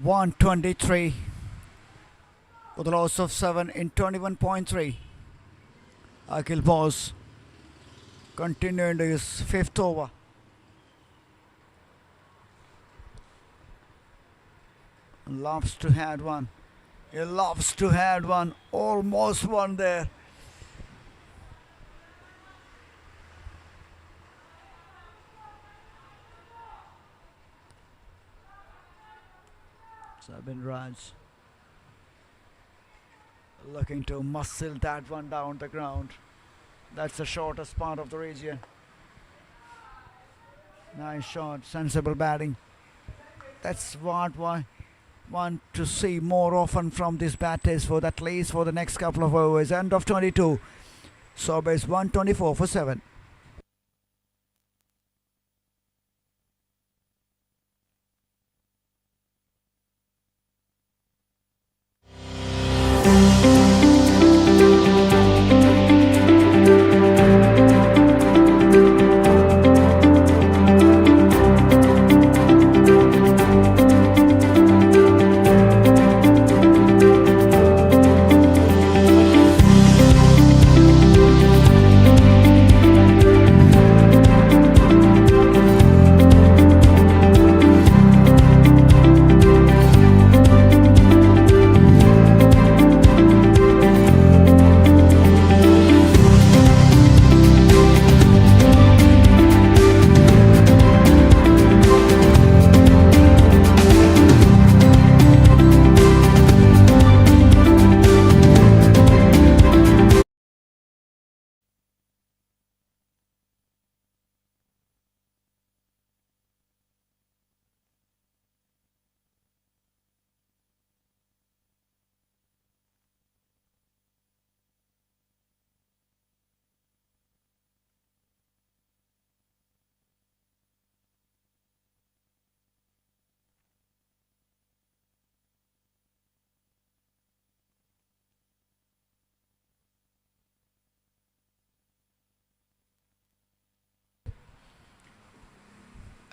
Speaker 3: 123 with a loss of 7 in 21.3. Akhil Bose continuing his 5th over. Loves to had one. He loves to had one. Almost one there. Sabin Raj looking to muscle that one down the ground. That's the shortest part of the region. Nice shot, sensible batting. That's what I want to see more often from these batters for at least for the next couple of overs. End of 22. Sobers 124 for 7.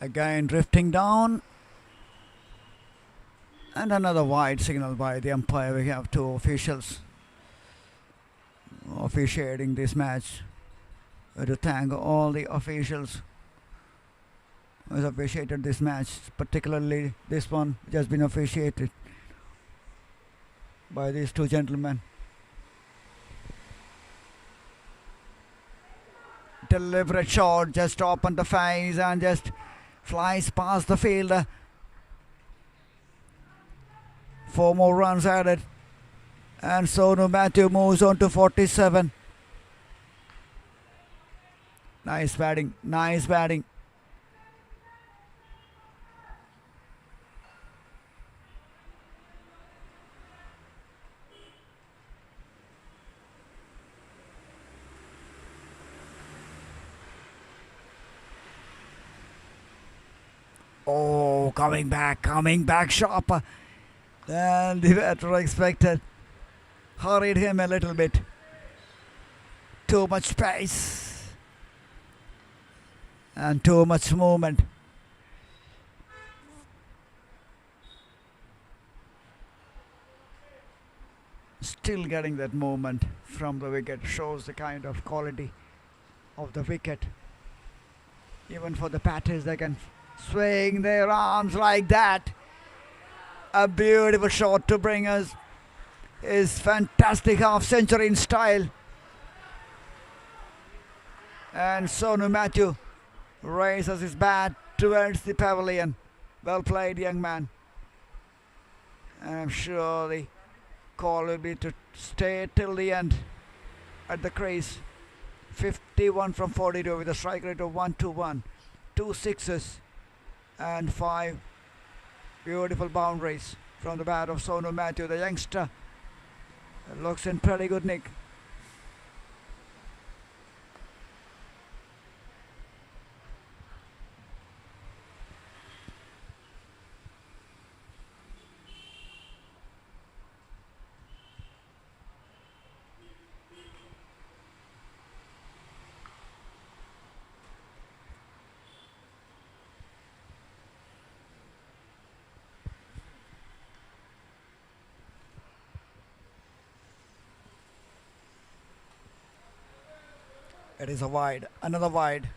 Speaker 3: Again drifting down. And another wide signal by the umpire. We have 2 officials officiating this match. We to thank all the officials who have officiated this match, particularly this one which has been officiated by these 2 gentlemen. Deliberate shot, just opened the face and just flies past the fielder. 4 more runs added. And Sonu Matthew moves on to 47. Nice batting, nice batting. Oh, coming back sharper than the batter expected. Hurried him a little bit. Too much space and too much movement. Still getting that movement from the wicket shows the kind of quality of the wicket. Even for the batters, they can swing their arms like that. A beautiful shot to bring us his fantastic half-century in style. And Sonu Matthew raises his bat towards the pavilion. Well played, young man. And I'm sure the call will be to stay till the end at the crease. 51 from 42 with a strike rate of 121. 2 sixes and 5 beautiful boundaries from the bat of Sonu Matthew, the youngster. Looks in pretty good nick. It is a wide, another wide.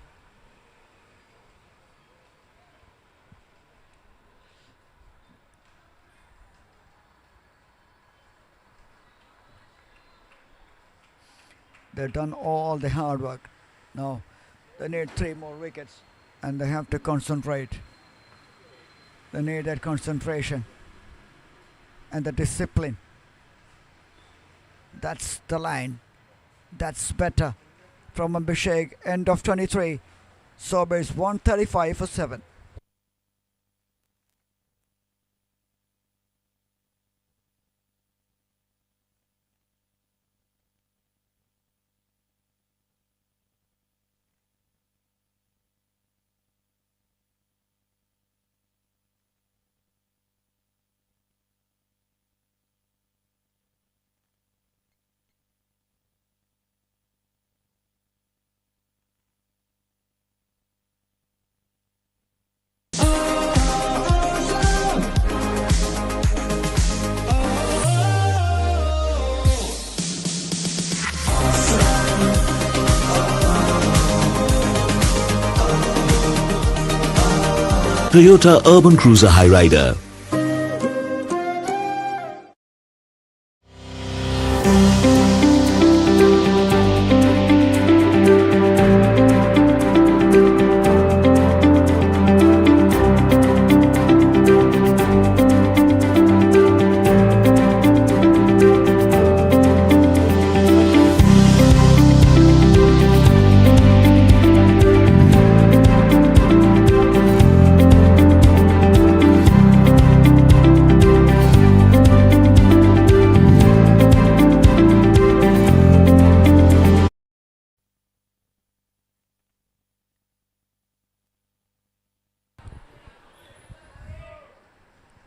Speaker 3: They've done all the hard work. Now they need 3 more wickets and they have to concentrate. They need that concentration and the discipline. That's the line. That's better from Abhishek. End of 23. Sobers 135 for 7.
Speaker 6: Toyota Urban Cruiser Hyrider.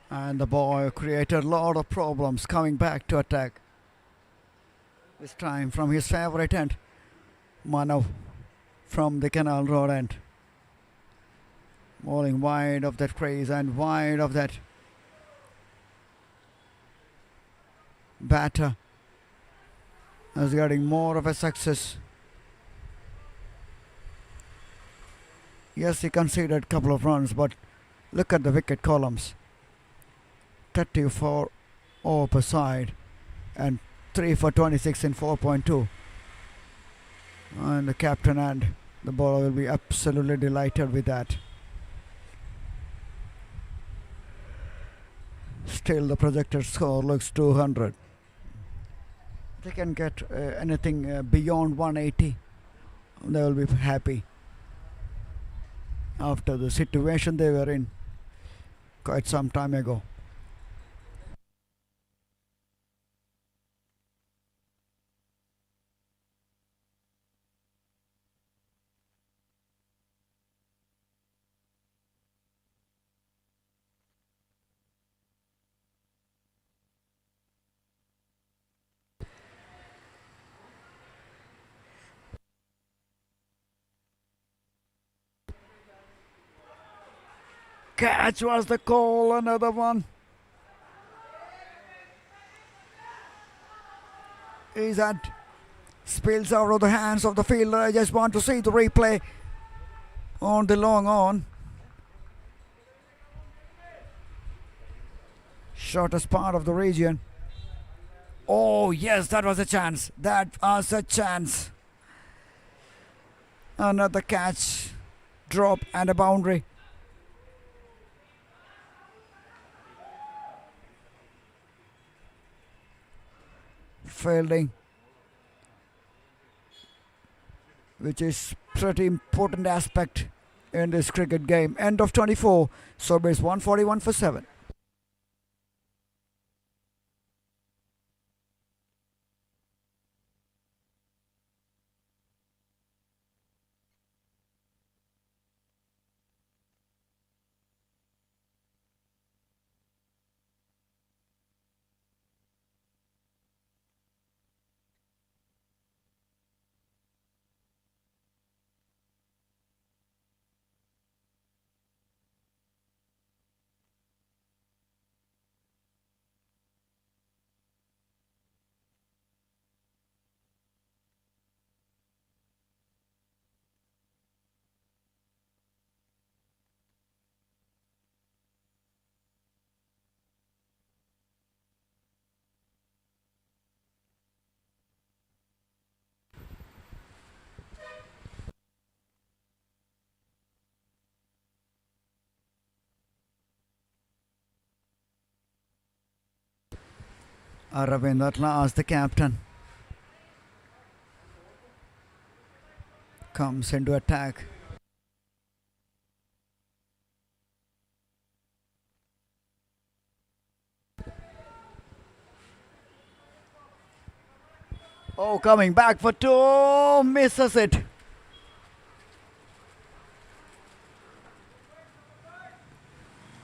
Speaker 3: And the boy created a lot of problems coming back to attack. This time from his favorite end, Manav from the Canal Road end. Bowling wide of that crease and wide of that batter. Is getting more of a success. Yes, he conceded a couple of runs, but look at the wicket columns. 34 over per side and 3 for 26 in 4.2. And the captain and the bowler will be absolutely delighted with that. Still the projected score looks 200. They can get anything beyond 180. They will be happy after the situation they were in quite some time ago. Catch was the call, another one. Is that spills out of the hands of the fielder. I just want to see the replay on the long on. Shortest part of the region. Oh yes, that was a chance. That was a chance. Another catch, drop and a boundary. Fielding, which is pretty important aspect in this cricket game. End of 24. Sobers 141 for 7. Aravind at last, the captain, comes into attack. Oh, coming back for two, misses it.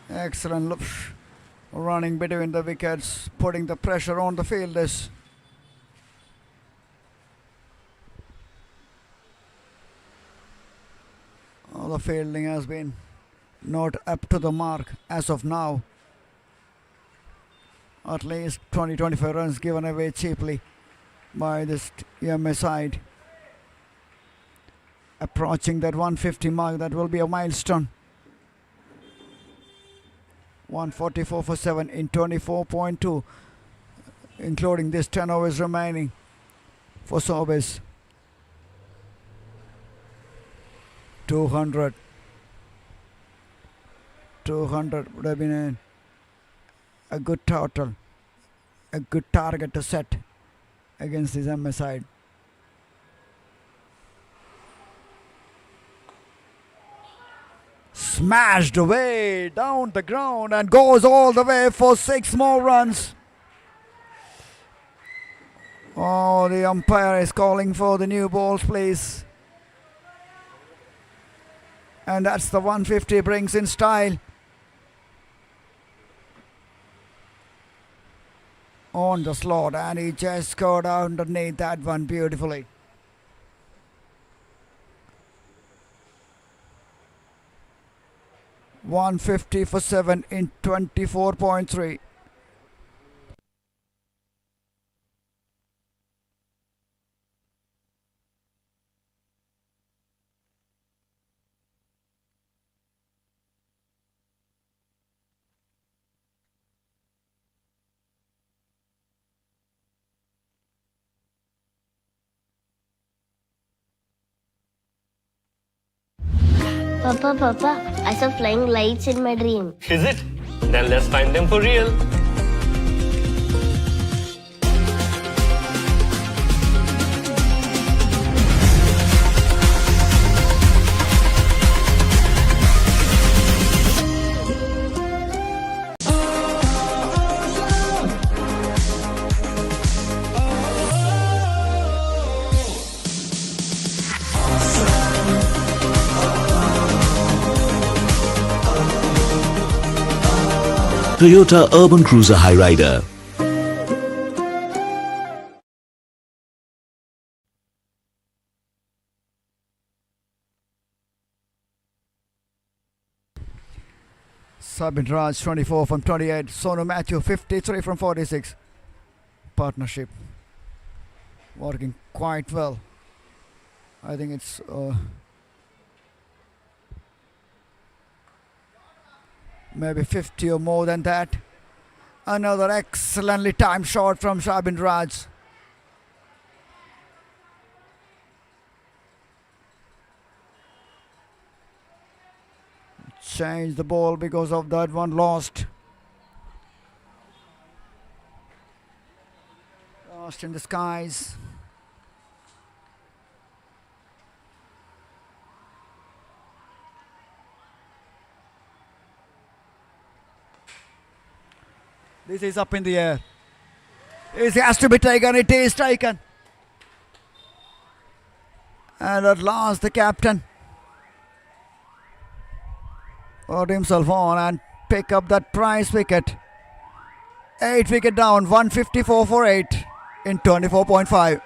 Speaker 3: Excellent running between the wickets, putting the pressure on the fielders. Oh, the fielding has been not up to the mark as of now. At least 20-25 runs given away cheaply by this EMA side. Approaching that 150 mark, that will be a milestone. 144 for 7 in 24.2, including this 10 overs remaining for Sobis. 200 would have been a good total, a good target to set against this MS side. Smashed away down the ground and goes all the way for 6 more runs. Oh, the umpire is calling for the new balls, please. And that's the 150 brings in style. On the slot, and he just scored underneath that one beautifully. $150 for 7 in 24.3.
Speaker 1: Papa, I saw flying lights in my dream.
Speaker 2: Is it? Then let's find them for real.
Speaker 6: Toyota Urban Cruiser Hyrider.
Speaker 3: Sabin Raj 24 from 28. Sonu Matthew 53 from 46. Partnership working quite well. I think it's maybe 50 or more than that. Another excellently timed shot from Sabin Raj. Changed the ball because of that one lost. Lost in the skies. This is up in the air. It has to be taken. It is taken. And at last the captain put himself on and pick up that prize wicket. 8 wicket down, 154 for 8 in 24.5.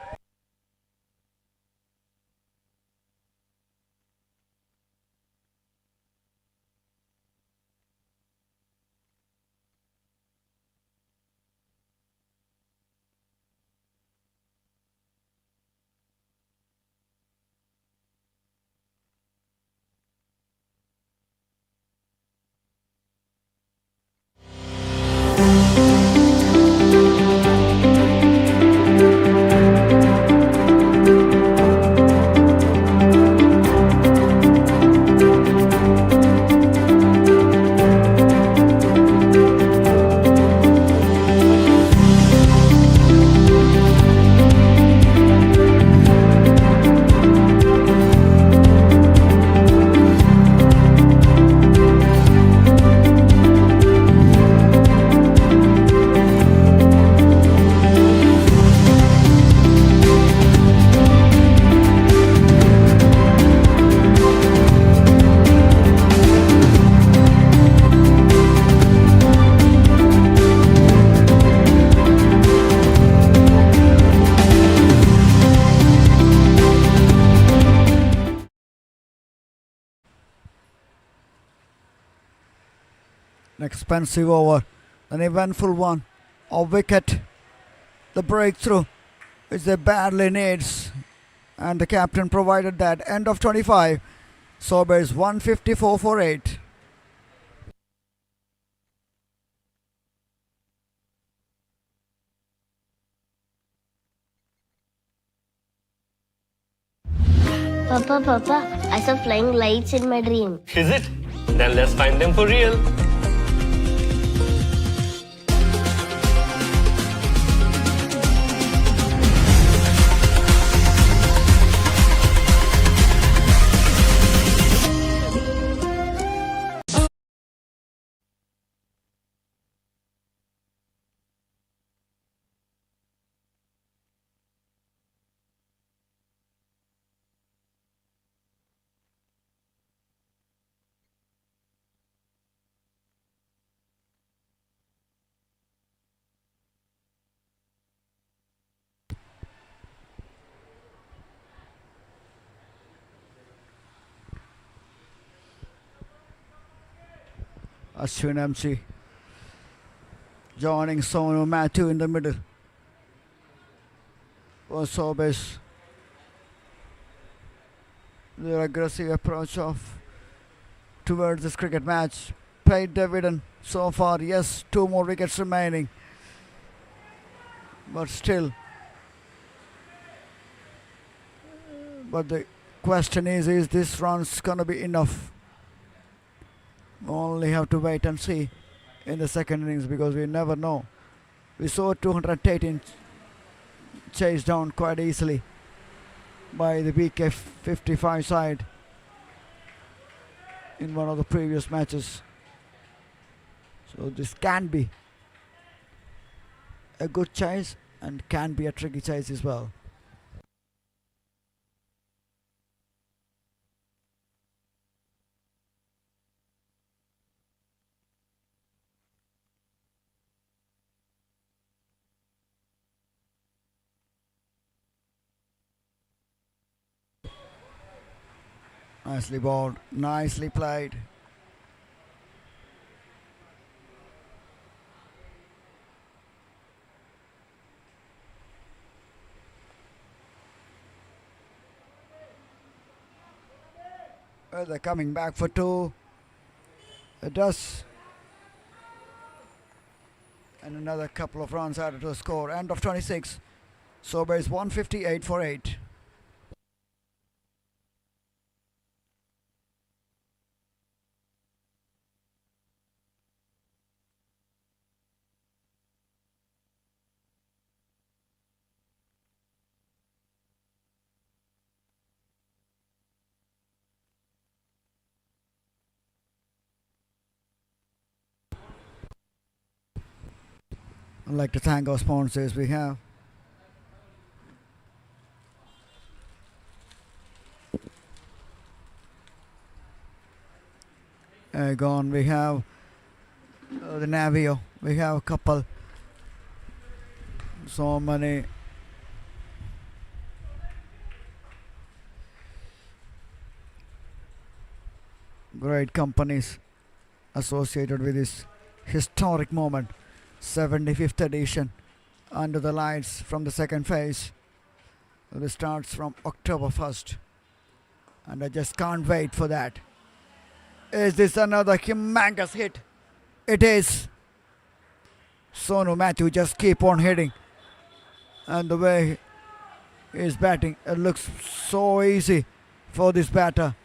Speaker 3: expensive over, an eventful one, a wicket, the breakthrough which they badly needs, and the captain provided that. End of 25. Sobers 154 for 8.
Speaker 1: Papa, I saw flying lights in my dream.
Speaker 2: Is it? Then let's find them for real.
Speaker 3: Ashwin MC joining Sonu Matthew in the middle. For Sobers, their aggressive approach towards this cricket match paid dividend so far. Yes, 2 more wickets remaining, but still. But the question is this runs gonna be enough? Only have to wait and see in the second innings, because we never know. We saw 218 chased down quite easily by the BK 55 side in one of the previous matches. So this can be a good chase and can be a tricky chase as well. Nicely bowled, nicely played. Well, they're coming back for 2. It does. And another couple of runs added to the score. End of 26. Sobers 158 for 8. I'd like to thank our sponsors we have. Gone. We have the Navio. We have a couple. So many great companies associated with this historic moment. 75th edition, Under the Lights from the second phase. This starts from October 1st, and I just can't wait for that. Is this another humongous hit? It is. Sonu Matthew just keep on hitting, and the way he's batting, it looks so easy for this batter.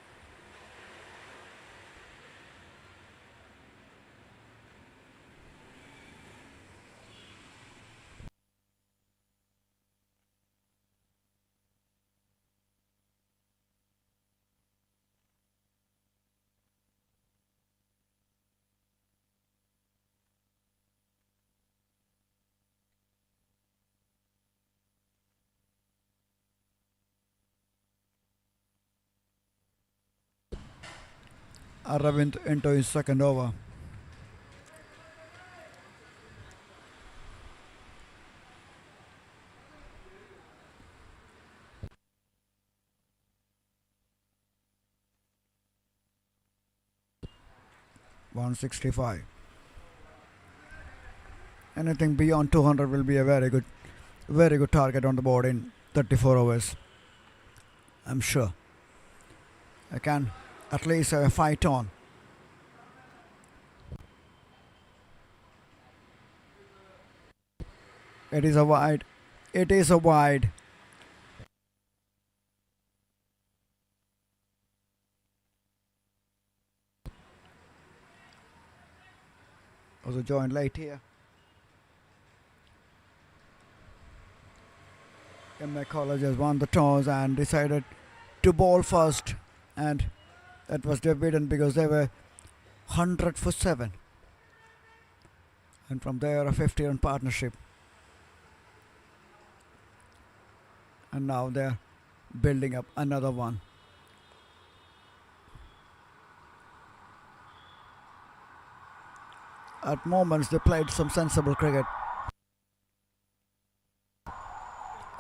Speaker 3: Aravind into his second over. $165. Anything beyond 200 will be a very good target on the board in 34 overs. I'm sure. I can at least have a fight on. It is a wide. It is a wide. Also joined late here. MA College has won the toss and decided to bowl first, and that was evident because they were 100 for 7, and from there a 50-run partnership, and now they're building up another one. At moments they played some sensible cricket.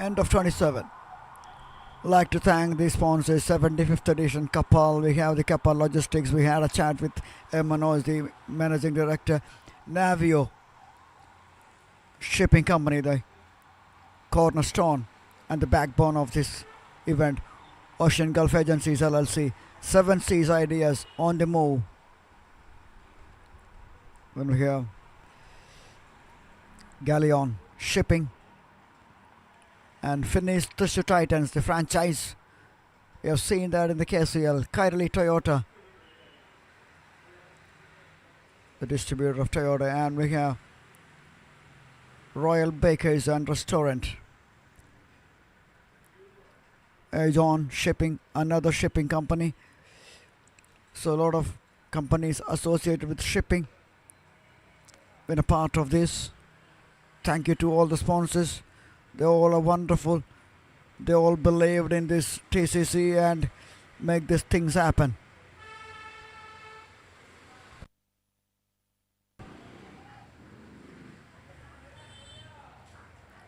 Speaker 3: End of 27. Like to thank the sponsors, 75th edition Kapal. We have the Kapal Logistics. We had a chat with Manoj, the managing director. Navio shipping company, the cornerstone and the backbone of this event. Ocean Gulf Agencies LLC. 7 Seas Ideas on the move. When we have Galleon Shipping and Finnish Tissue Titans, the franchise. We have seen that in the KCL. Kairali Toyota, the distributor of Toyota, and we have Royal Bakers and Restaurant. Aegon Shipping, another shipping company. So a lot of companies associated with shipping been a part of this. Thank you to all the sponsors. They all are wonderful. They all believed in this TCC and make these things happen.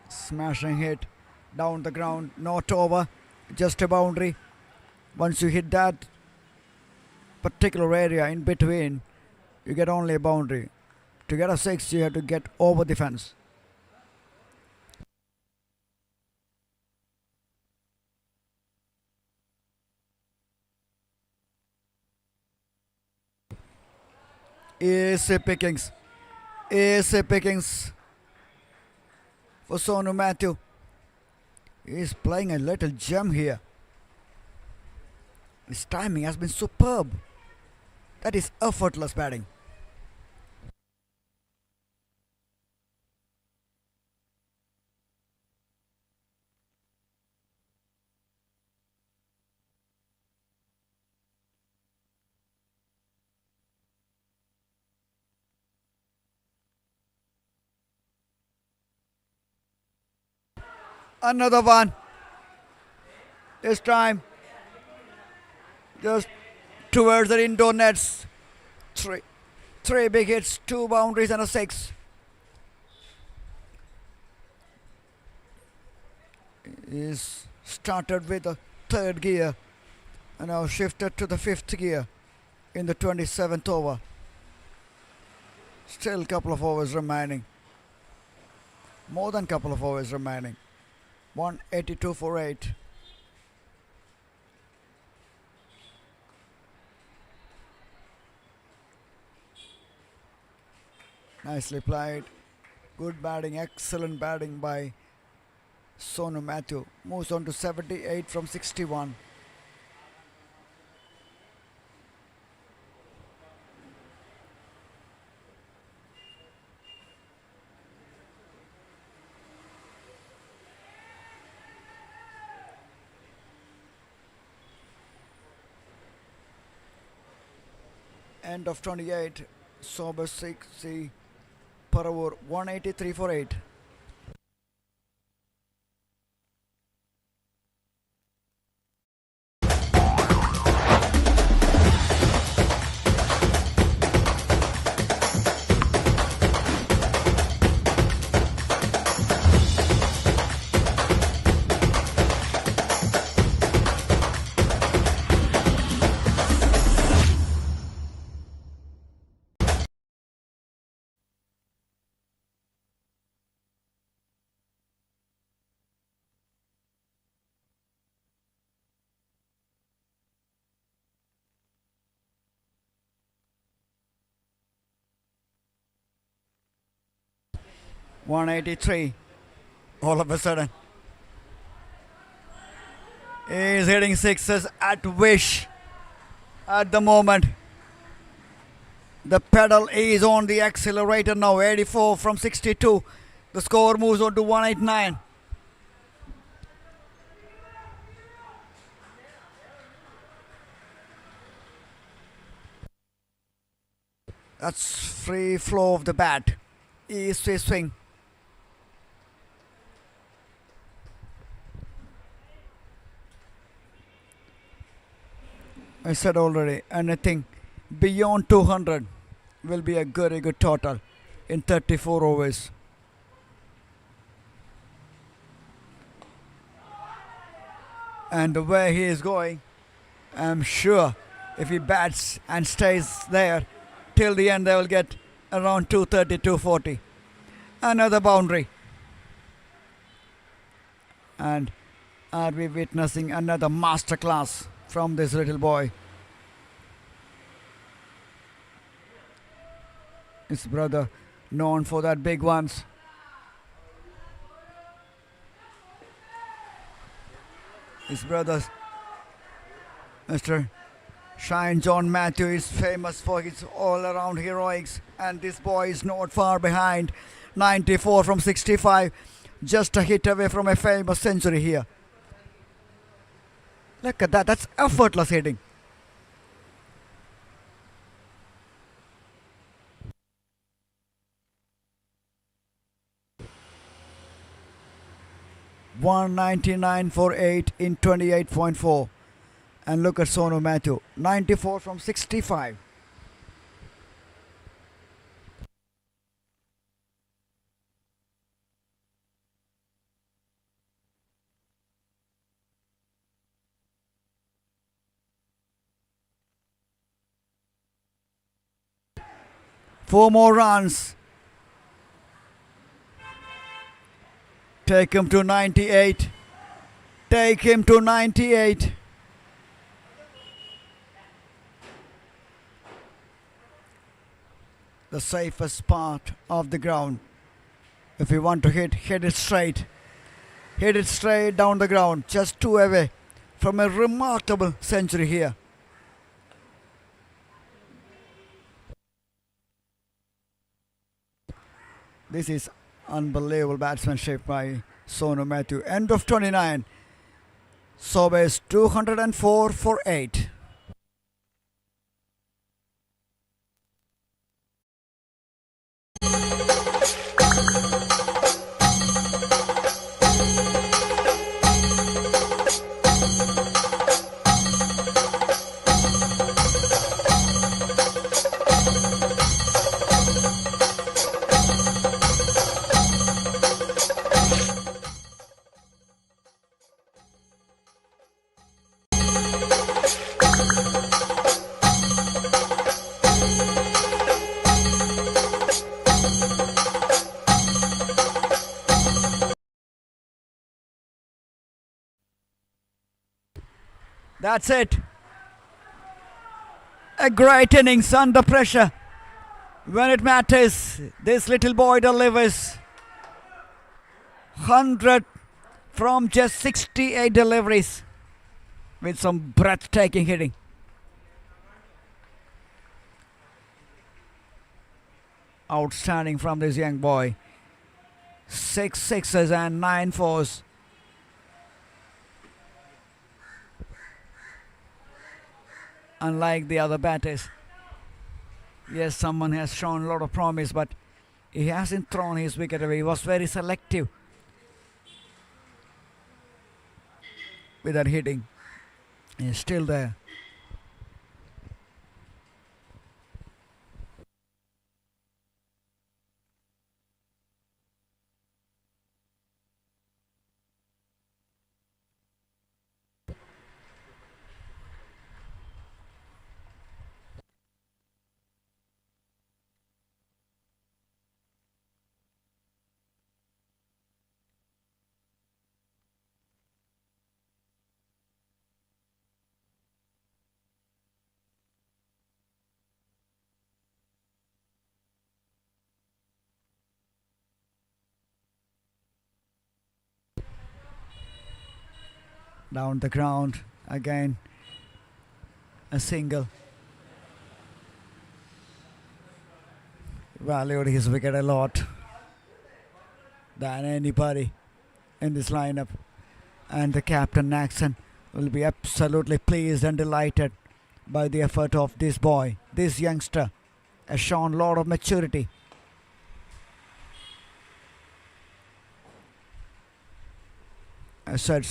Speaker 3: Smashing hit down the ground, not over, just a boundary. Once you hit that particular area in between, you get only a boundary. To get a 6, you have to get over the fence. Easy pickings. Easy pickings for Sonu Matthew. He's playing a little gem here. His timing has been superb. That is effortless batting. Another one. This time just towards the indoor nets. Three big hits, 2 boundaries and a 6. He's started with the 3rd gear and now shifted to the 5th gear in the 27th over. Still a couple of overs remaining. More than a couple of overs remaining. 182 for 8. Nicely played. Good batting, excellent batting by Sonu Matthew. Moves on to 78 from 61. End of 28, Sober 60 per over, 183 for 8. 183. All of a sudden. He's hitting sixes at wish at the moment. The pedal is on the accelerator now. 84 from 62. The score moves on to 189. That's free flow of the bat. East to swing. I said already, anything beyond 200 will be a very good total in 34 overs. And the way he is going, I'm sure if he bats and stays there till the end, they will get around 230, 240. Another boundary. And are we witnessing another masterclass from this little boy? His brother, known for that big ones. His brother, Mr. Shine John Matthew, is famous for his all-around heroics, and this boy is not far behind. 94 from 65, just a hit away from a famous century here. Look at that, that's effortless hitting. $199 for 8 in 28.4. And look at Sonu Matthew, 94 from 65. Four more runs. Take him to 98. Take him to 98. The safest part of the ground. If you want to hit it straight. Hit it straight down the ground. Just two away from a remarkable century here. This is unbelievable batsmanship by Sonu Matthew. End of 29. Sobes 204 for 8. That's it. A great innings under pressure. When it matters, this little boy delivers 100 from just 68 deliveries with some breathtaking hitting. Outstanding from this young boy. 6 sixes and 9 fours. Unlike the other batters. Yes, someone has shown a lot of promise, but he hasn't thrown his wicket away. He was very selective with that hitting. He's still there. Down the ground again. A single. Valued his wicket a lot than anybody in this lineup. And the captain Naxon will be absolutely pleased and delighted by the effort of this boy. This youngster has shown a lot of maturity. I said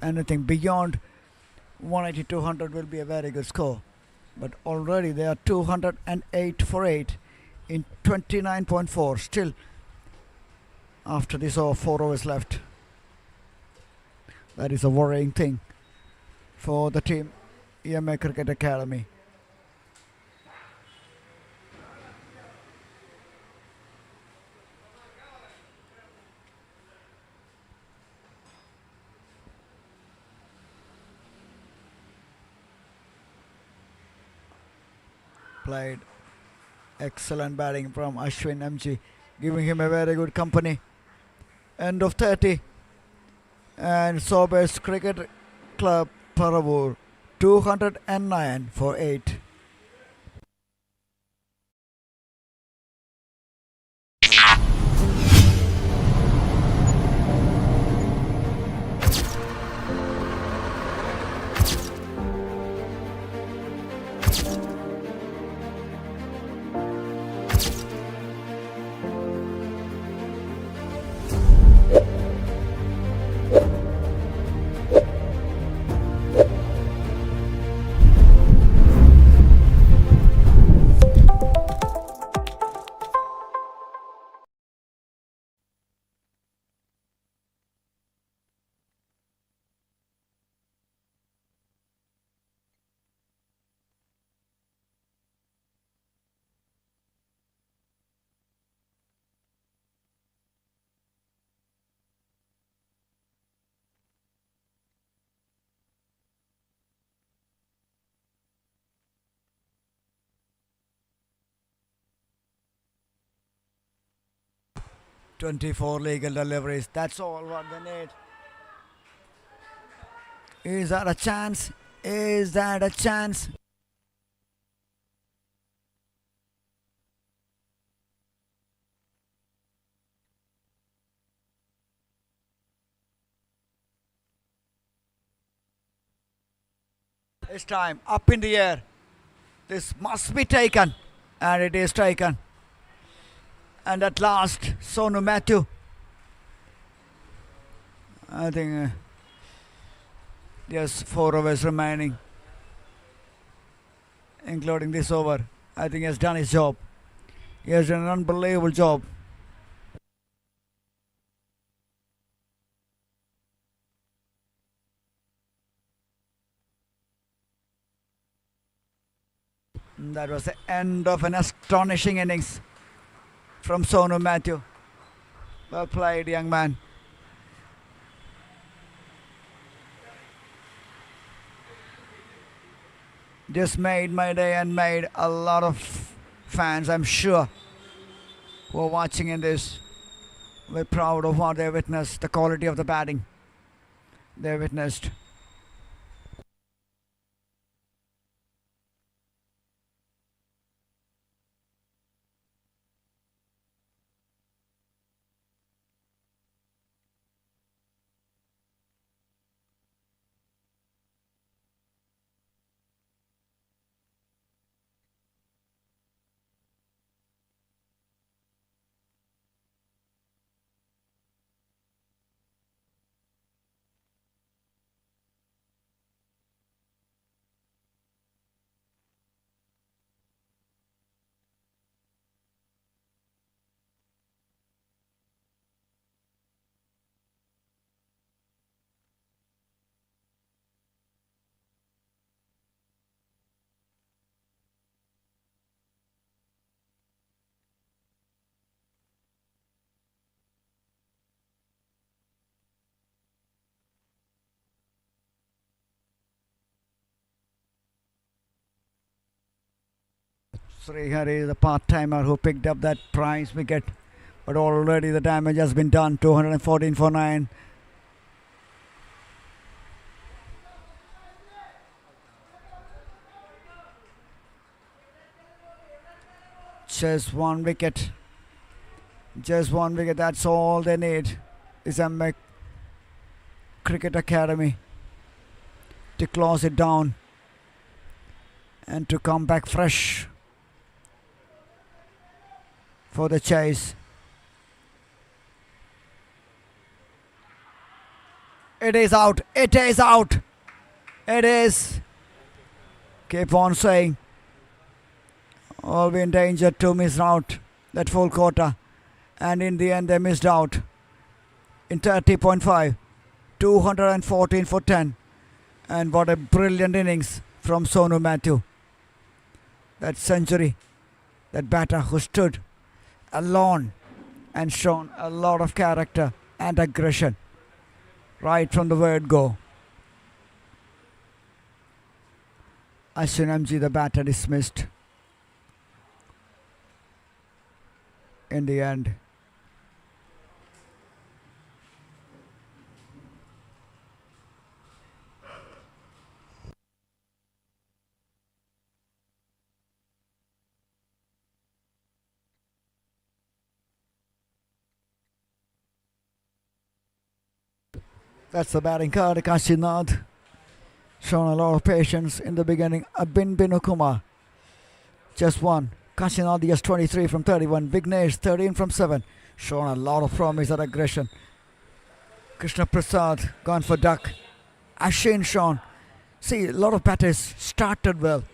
Speaker 3: anything beyond 180, 200 will be a very good score. But already they are 208 for 8 in 29.4. Still, after this over 4 overs left. That is a worrying thing for the team EMA Cricket Academy. Played excellent batting from Ashwin MG, giving him a very good company. End of 30. And Sobers Cricket Club Paravur 209 for 8. "24 legal deliveries. That's all what they need." Is that a chance? Is that a chance? It's time. Up in the air. This must be taken. And it is taken. And at last, Sonu Matthew. I think yes, 4 overs remaining, including this over. I think he has done his job. He has done an unbelievable job. And that was the end of an astonishing innings from Sonu Matthew. Well played, young man. Just made my day and made a lot of fans, I'm sure, who are watching in this, were proud of what they witnessed, the quality of the batting they witnessed. Srihari is a part-timer who picked up that prize wicket, but already the damage has been done. 214 for 9. Just one wicket. Just one wicket. That's all they need. Is a Cricket Academy to close it down and to come back fresh for the chase. It is out. It is out. It is. Keep on saying. All be in danger to miss out that full quota. And in the end they missed out. In 30.5. 214 for 10. And what a brilliant innings from Sonu Mathew. That century. That batter who stood alone and shown a lot of character and aggression right from the word go. Ashwin MG, the batter, dismissed in the end. That's the batting card. Kashinath shown a lot of patience in the beginning. Abin Binukumar just one. Kashinath just 23 from 31. Vignesh 13 from 7. Shown a lot of promise and aggression. Krishna Prasad gone for duck. Ashwin shown. See, a lot of batters started well,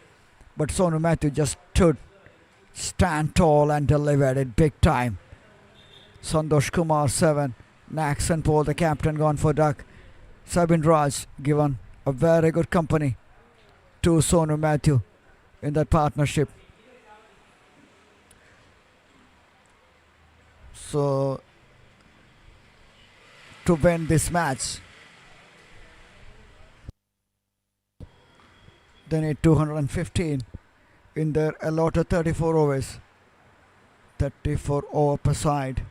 Speaker 3: but Sonu Mathew just stand tall and delivered it big time. Santosh Kumar 7. Nax and Paul, the captain, gone for duck. Sabin Raj given a very good company to Sonu Mathew in that partnership. So, to win this match, they need 215 in their allotted 34 overs. 34 over per side.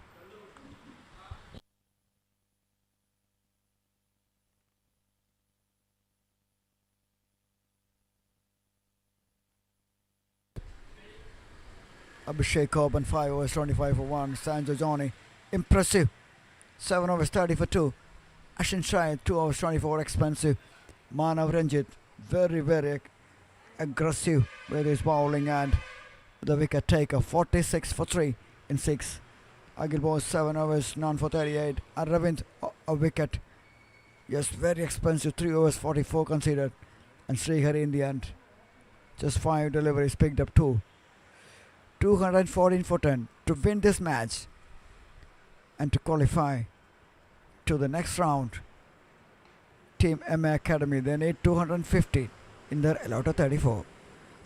Speaker 3: Abhishek Corbin 5 overs 25 for 1. Sanjo Johnny impressive 7 overs 30 for 2. Ashin Shahid 2 overs 24 expensive. Manav Ranjit very aggressive with his bowling and the wicket taker 46 for 3 in 6. Agil Bose 7 overs none for 38. Aravind a wicket, just very expensive 3 overs 44 considered, and Srihari in the end just 5 deliveries picked up 2. 214 for 10 to win this match and to qualify to the next round. Team MA Academy, they need 250 in their allotted 34.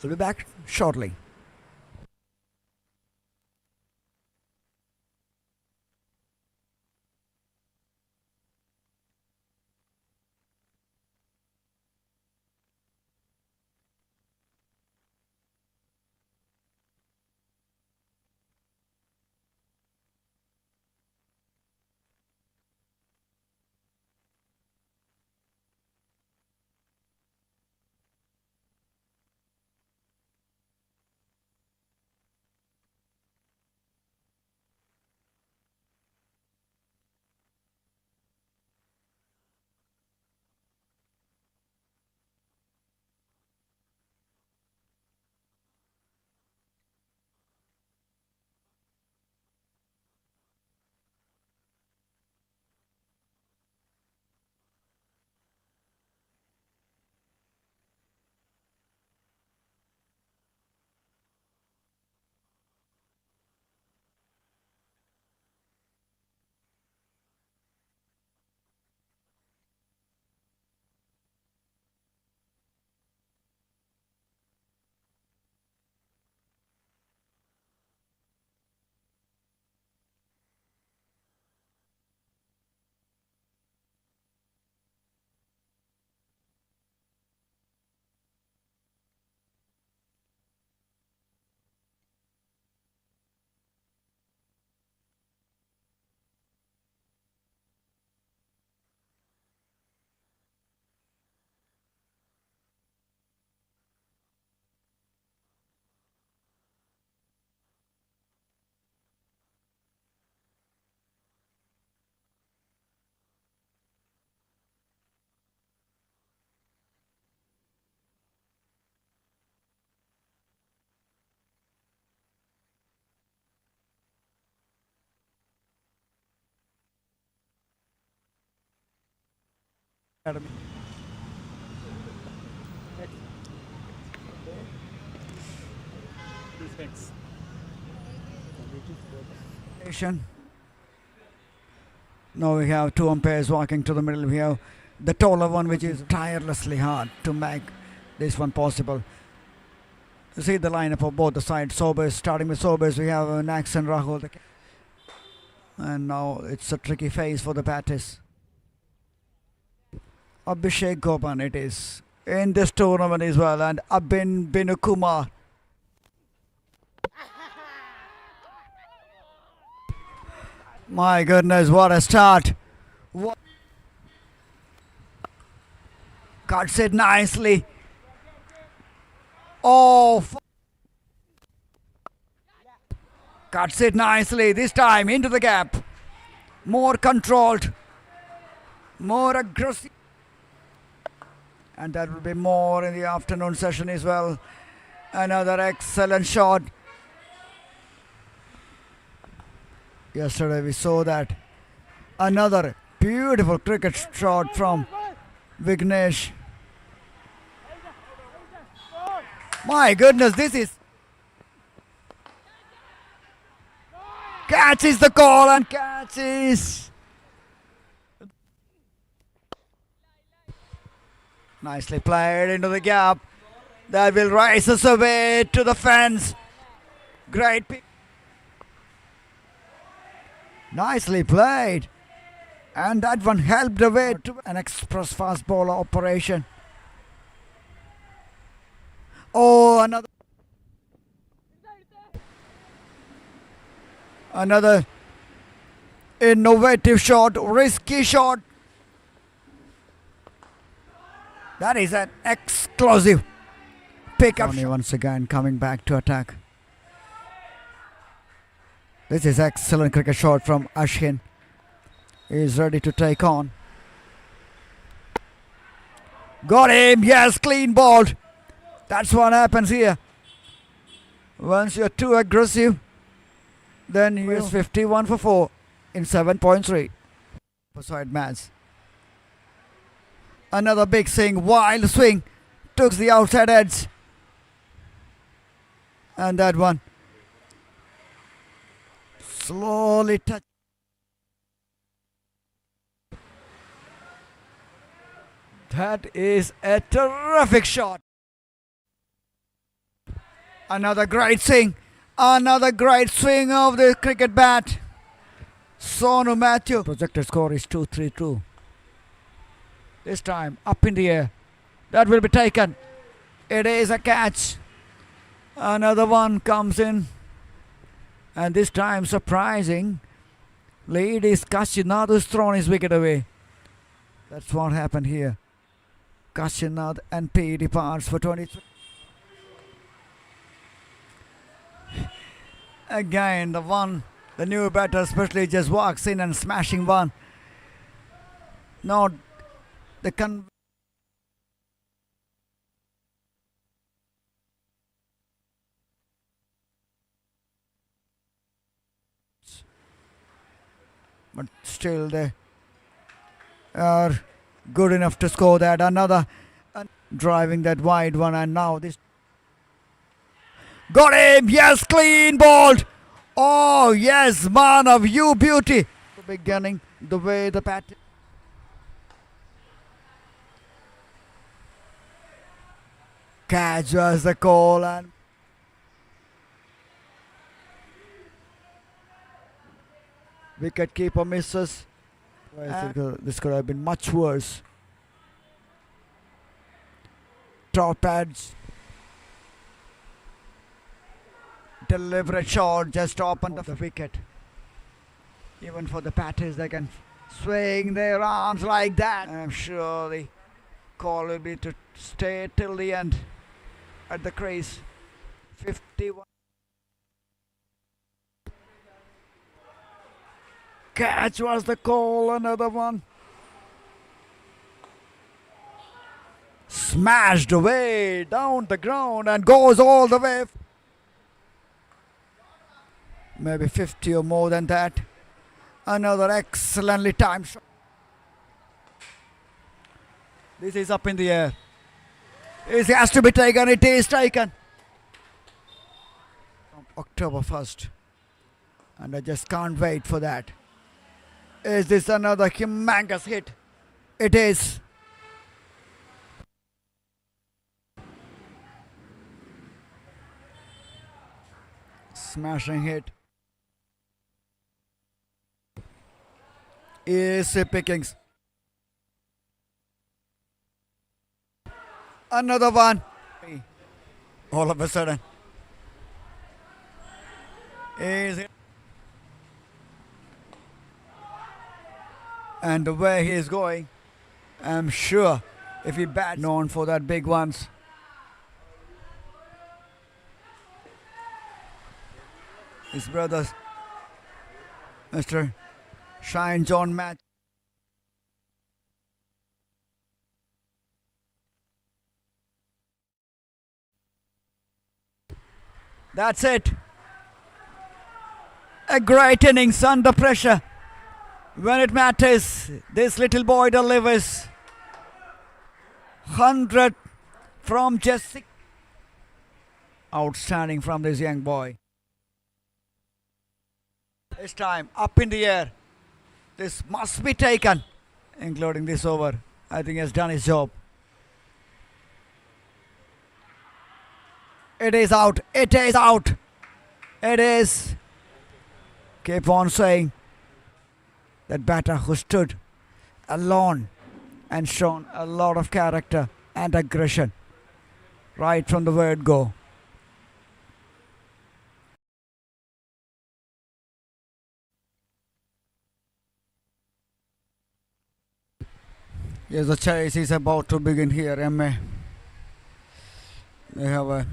Speaker 3: We'll be back shortly. Now we have two umpires walking to the middle. We have the taller one, which is tirelessly hard to make this one possible. You see the lineup of both the sides. Sobers, starting with Sobers, we have Nax and Rahul. And now it's a tricky phase for the batters. Abhishek Gopan it is in this tournament as well, and Abin Binukumar. My goodness, what a start! What cuts it nicely. Oh, cuts it nicely this time into the gap. More controlled, more aggressive. And that will be more in the afternoon session as well. Another excellent shot. Yesterday we saw that. Another beautiful cricket shot from Vignesh. My goodness, this is... Catches the call and catches. Nicely played into the gap. That will raise us away to the fence. Great. Nicely played. And that one helped away to an express fast bowler operation. Oh, another innovative shot, risky shot. That is an exclusive pick-up. Once again coming back to attack. This is excellent cricket shot from Ashwin. He is ready to take on. Got him, yes, clean balled. That's what happens here. Once you're too aggressive, then you use 51 for 4 in 7.3. Beside match. Another big swing, wild swing. Took the outside edge. And that one. Slowly touch. That is a terrific shot. Another great swing. Another great swing of the cricket bat. Sonu Matthew. Projected score is 2-3-2. This time up in the air. That will be taken. It is a catch. Another one comes in. And this time surprising. Lead is Kashinath who's thrown his wicket away. That's what happened here. Kashinath and P departs for 23. Again the new batter especially just walks in and smashing one. Now the but still they are good enough to score that. Another driving that wide one, and now this got him, yes, clean balled. Oh yes, man of you beauty. Beginning the way the bat. Catch was the call, and wicket keeper misses. This could have been much worse. Top edge. Deliberate shot just opened the wicket. Even for the batters, they can swing their arms like that. I'm sure the call will be to stay till the end at the crease. 51. Catch was the call, another one. Smashed away down the ground and goes all the way. Maybe 50 or more than that. Another excellently timed shot. This is up in the air. It has to be taken. It is taken. From October 1st. And I just can't wait for that. Is this another humongous hit? It is. Smashing hit. Easy pickings. Another one. All of a sudden. Easy. And the way he is going, I'm sure if he bats known for that big ones. His brothers, Mr. Shine John Match. That's it. A great innings under pressure. When it matters, this little boy delivers 100 from just 6. Outstanding from this young boy. This time, up in the air. This must be taken, including this over. I think he has done his job. It is out. It is out. It is. Keep on saying. That batter who stood alone and shown a lot of character and aggression right from the word go. Yes, the chase is about to begin here, MA. They have a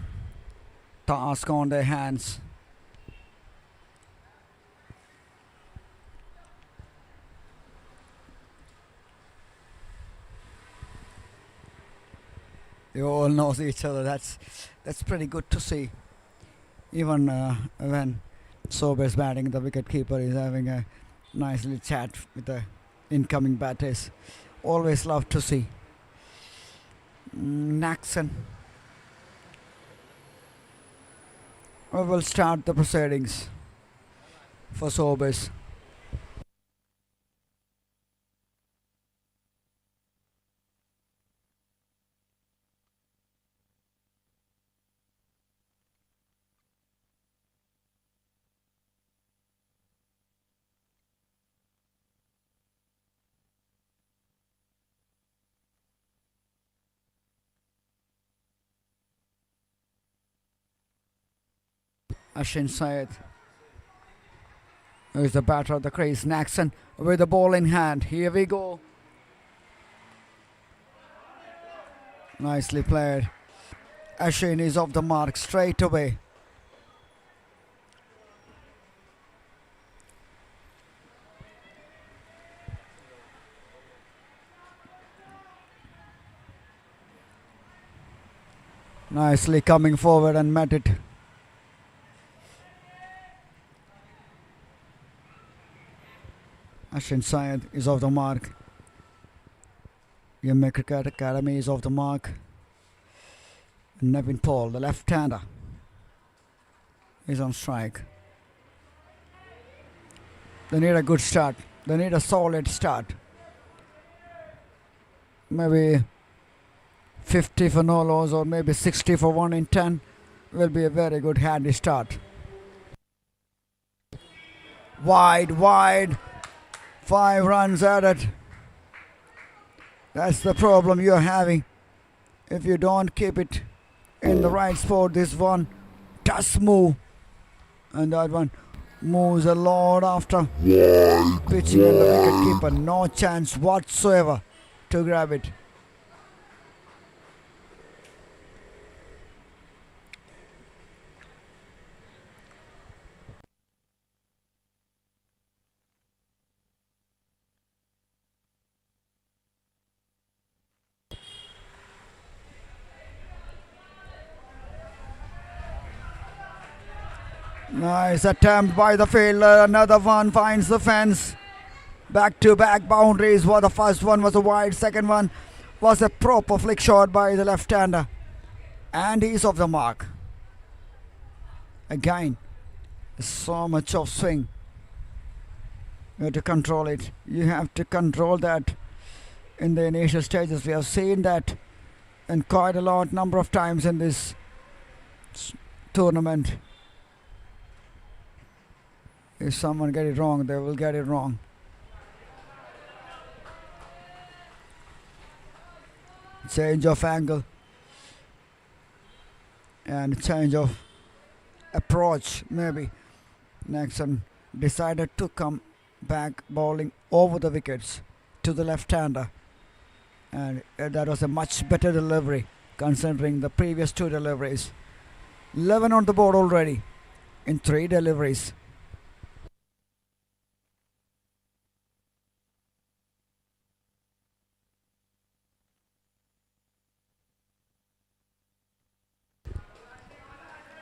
Speaker 3: task on their hands. They all know each other. That's pretty good to see. Even when Sober's batting, the wicket keeper is having a nice little chat with the incoming batters. Always love to see. Naxon. We will start the proceedings for Sobers. Ashin Syed, who is the batter of the crease. Naxon with the ball in hand. Here we go. Nicely played. Ashin is off the mark straight away. Nicely coming forward and met it. Ashin Syed is off the mark. Yammer Cricket Academy is off the mark. Nevin Paul, the left-hander, is on strike. They need a good start. They need a solid start. Maybe 50 for no loss or maybe 60 for 1 in 10 will be a very good handy start. Wide. 5 runs added. That's the problem you're having. If you don't keep it in the right spot, this one does move. And that one moves a lot after pitching and the wicket keeper. No chance whatsoever to grab it. Nice attempt by the fielder. Another one finds the fence. Back-to-back boundaries. Well, the first one was a wide. Second one was a proper flick shot by the left-hander, and he's off the mark. Again, so much of swing. You have to control it. You have to control that in the initial stages. We have seen that in quite a lot number of times in this tournament. If someone get it wrong, they will get it wrong. Change of angle and change of approach maybe. Nixon decided to come back bowling over the wickets to the left-hander, and that was a much better delivery considering the previous two deliveries. 11 on the board already in 3 deliveries.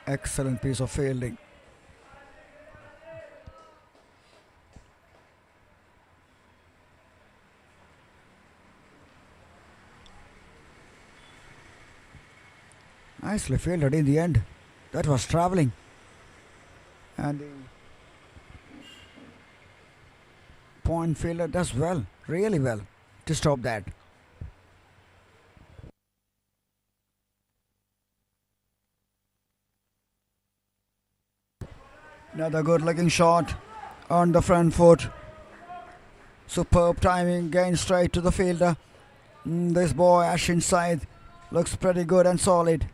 Speaker 3: Excellent piece of fielding. Nicely fielded in the end. That was travelling. And the point fielder does well, really well, to stop that. Another good looking shot on the front foot. Superb timing, again straight to the fielder. This boy Ash inside looks pretty good and solid.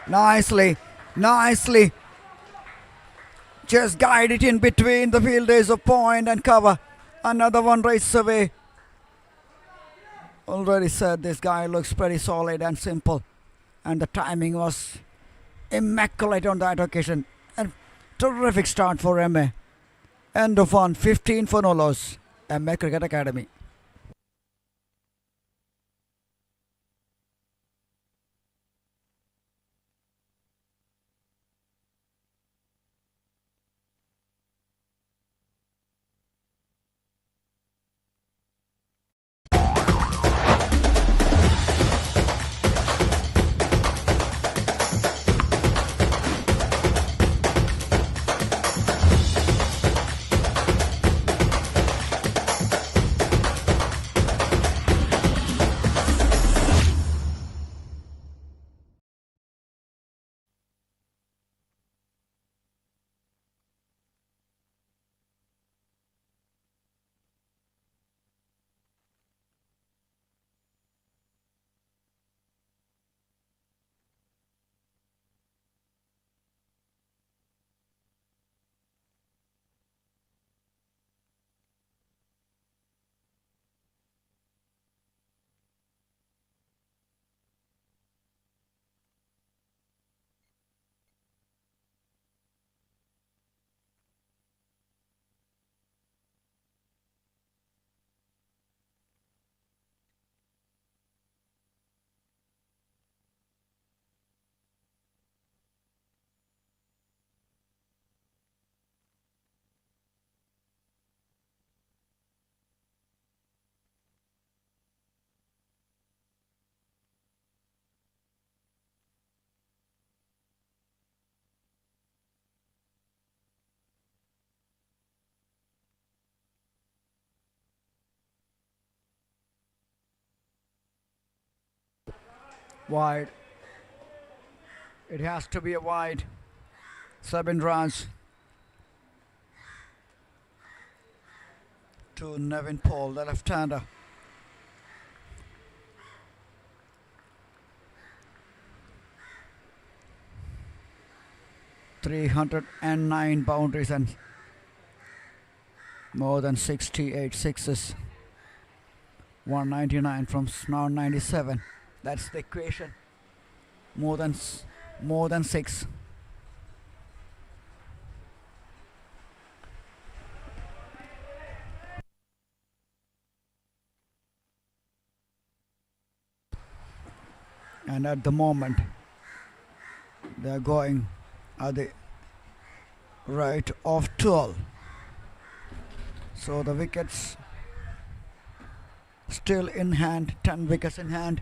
Speaker 3: Nicely. Just guide it in between the fielders of point and cover. Another one races away. Already said this guy looks pretty solid and simple. And the timing was immaculate on that occasion. A terrific start for MA. End of 1, 15 for no loss. MA Cricket Academy. Wide. It has to be a wide. 7 runs to Nevin Paul, the left-hander. .309 boundaries and more than 68 sixes. 199 from now 97. That's the equation. More than 6. And at the moment, they are going at the rate of 12. So the wickets still in hand, 10 wickets in hand.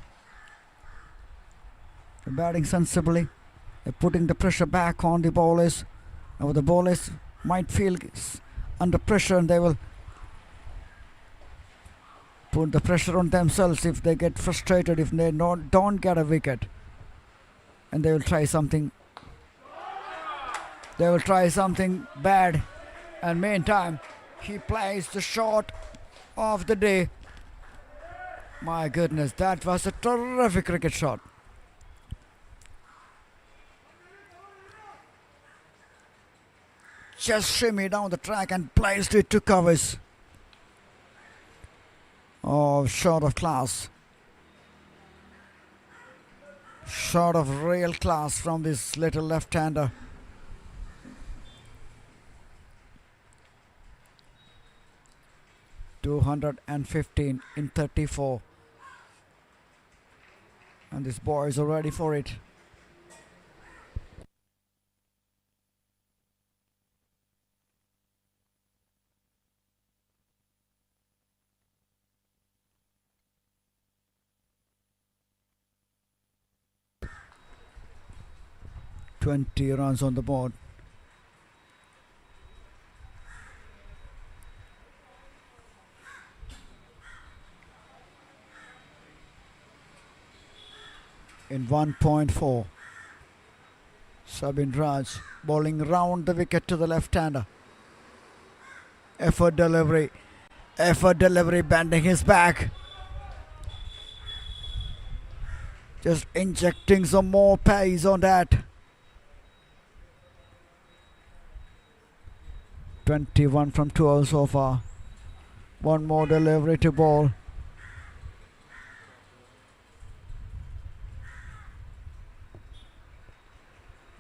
Speaker 3: They're batting sensibly. They're putting the pressure back on the bowlers. Now the bowlers might feel under pressure and they will put the pressure on themselves if they get frustrated, if they don't get a wicket. And they will try something. They will try something bad. And meantime, he plays the shot of the day. My goodness, that was a terrific cricket shot. Just shimmy down the track and placed it to covers. Oh, shot of class. Shot of real class from this little left-hander. .215 in 34. And these boys are ready for it. Twenty runs on the board. In 1.4, Sabin Raj bowling round the wicket to the left-hander. Effort delivery, bending his back. Just injecting some more pace on that. 21 from 12 so far. One more delivery to bowl.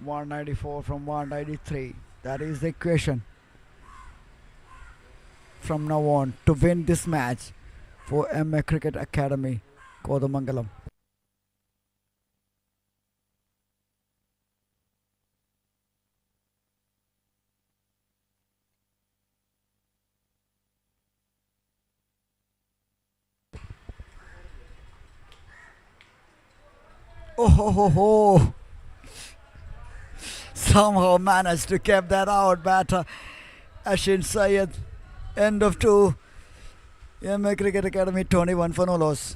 Speaker 3: .194 from 193. That is the equation from now on to win this match for MA Cricket Academy, Kodamangalam. Oh ho ho ho! Somehow managed to keep that out, batter Ashin Syed. End of 2. MA Cricket Academy 21 for no loss.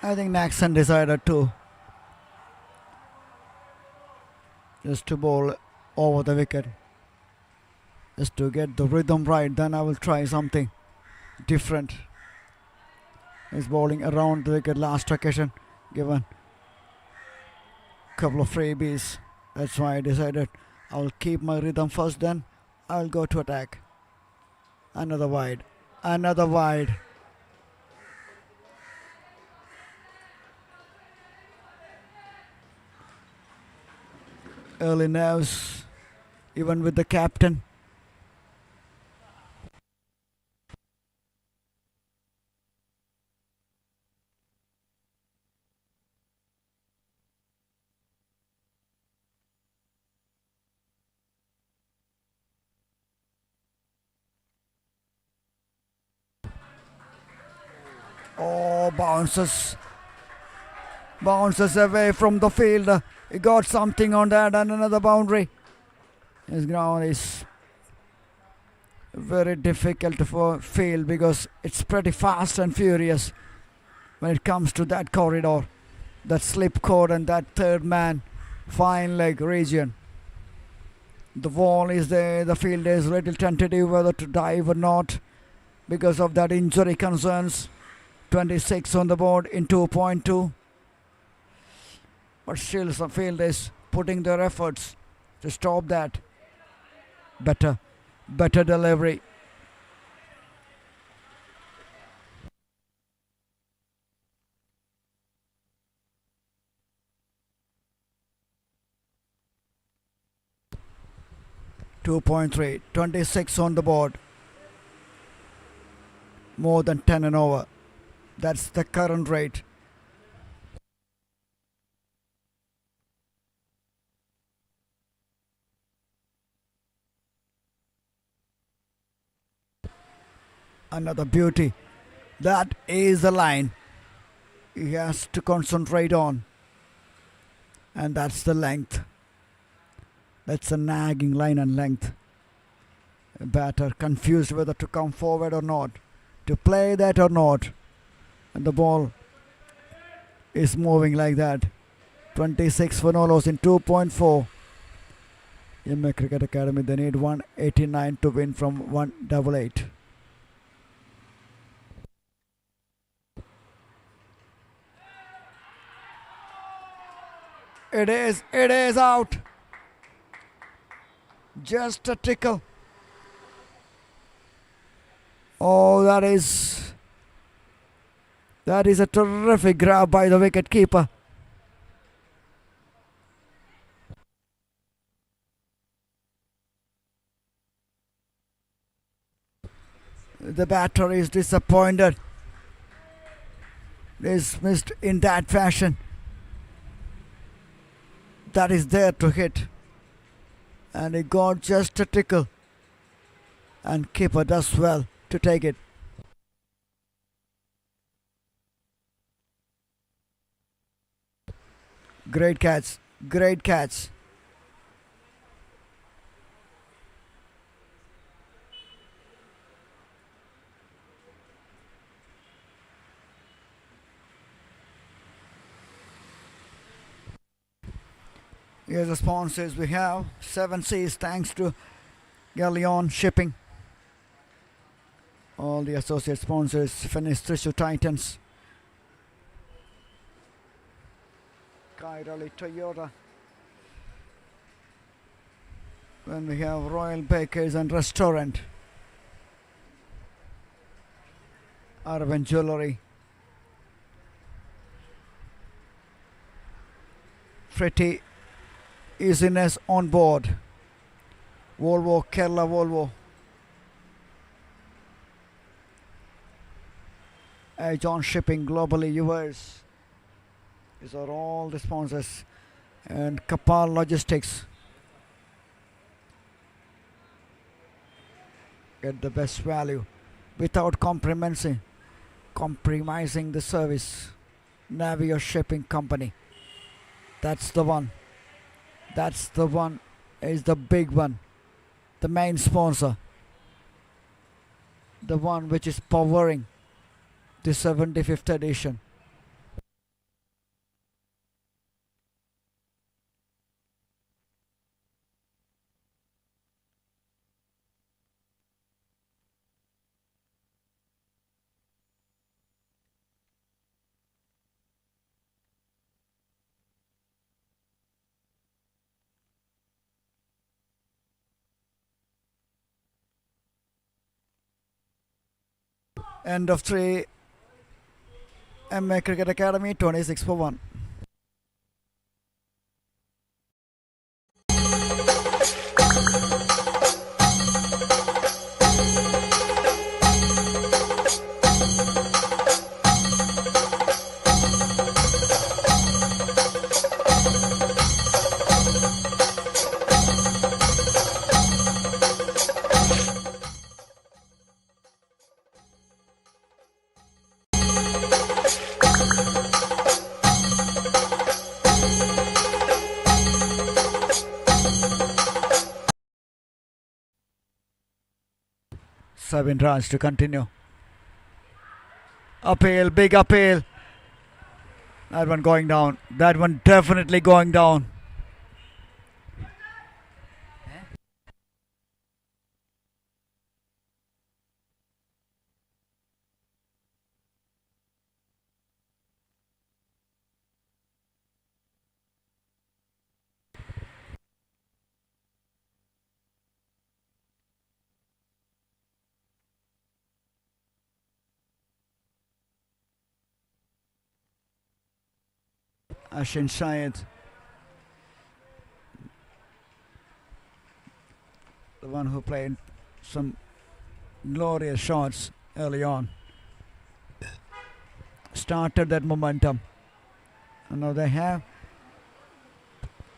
Speaker 3: I think Naxon decided to just to bowl over the wicket, just to get the rhythm right. Then I will try something different. He's bowling around the wicket last occasion, given a couple of freebies. That's why I decided I'll keep my rhythm first, then I'll go to attack. Another wide, another wide. Early nerves, even with the captain. Oh, bounces away from the field. He got something on that and another boundary. His ground is very difficult to field because it's pretty fast and furious when it comes to that corridor, that slip cord and that third man fine leg region. The wall is there, the field is a little tentative whether to dive or not because of that injury concerns. 26 on the board in 2.2. But still the field is putting their efforts to stop that. Better delivery. .3, 26 on the board. More than 10 and over. That's the current rate. Another beauty. That is the line he has to concentrate on. And that's the length. That's a nagging line and length. A batter confused whether to come forward or not, to play that or not. And the ball is moving like that. 26 for no loss in 2.4. MA Cricket Academy, they need 189 to win from 188. It is out. Just a trickle. Oh, that is a terrific grab by the wicket keeper. The batter is disappointed. Is missed in that fashion. That is there to hit. And he got just a tickle. And keeper does well to take it. Great catch. Great catch. Here's the sponsors we have. 7 Seas thanks to Galleon Shipping. All the associate sponsors, Finnish Thrissur Titans, Kairali Toyota. Then we have Royal Bakers and Restaurant, Arvind Jewelry, Fretty Easiness on board, Volvo, Kerala Volvo, John Shipping, globally yours. These are all the sponsors. And Kapal Logistics. Get the best value without compromising the service. Navio Shipping Company. That's the one. That's the one. Is the big one. The main sponsor. The one which is powering the 75th edition. End of 3. MA Cricket Academy 26 for 1. Sabin Raj to continue. Uphill, big uphill. That one going down. That one definitely going down. Ashin Shayed, the one who played some glorious shots early on, started that momentum. And now they have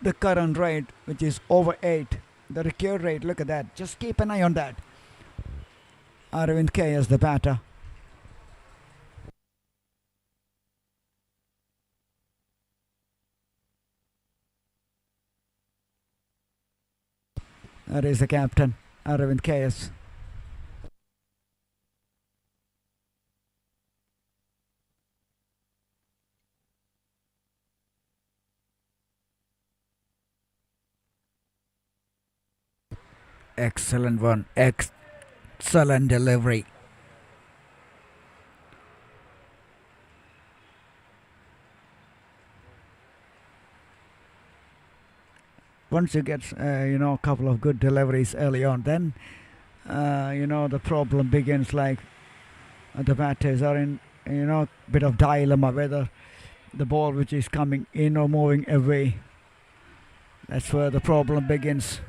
Speaker 3: the current rate, which is over 8. The record rate, look at that. Just keep an eye on that. Arvind K as the batter. That is the captain, Arvind KS. Excellent one. Excellent delivery. Once you get, a couple of good deliveries early on, then, the problem begins. Like the batters are in, bit of dilemma whether the ball which is coming in or moving away. That's where the problem begins.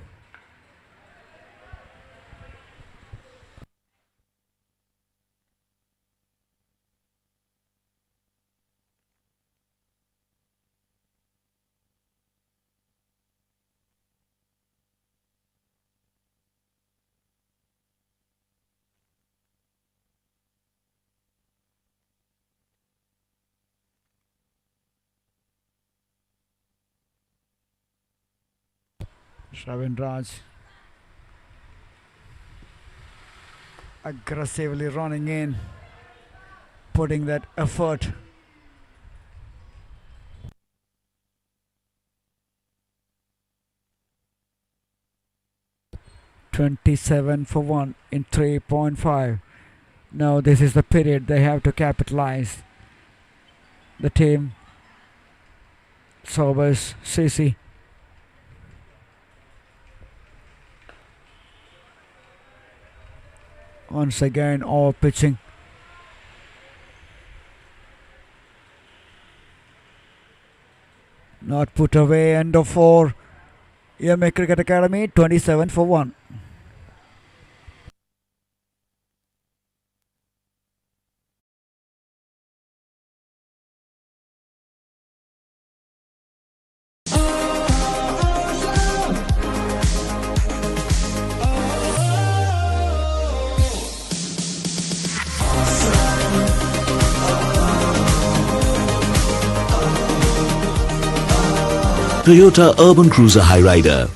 Speaker 3: Shravin Raj aggressively running in, putting that effort. "27 for 1 in 3.5. Now this is the period they have to capitalize. The team, Sobers, CC. Once again, all pitching. Not put away, end of 4. EMA Cricket Academy, 27 for 1.
Speaker 6: Toyota Urban Cruiser Highrider.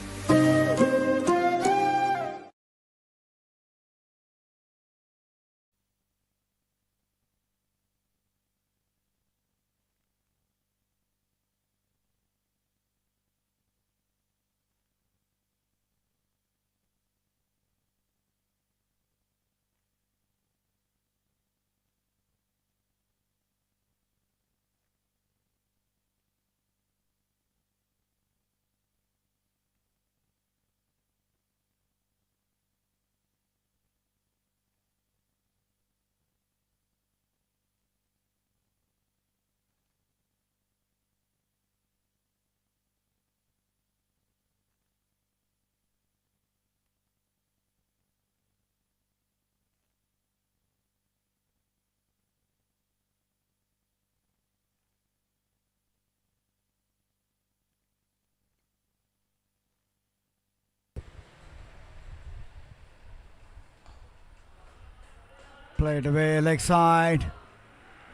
Speaker 6: Played away, leg side.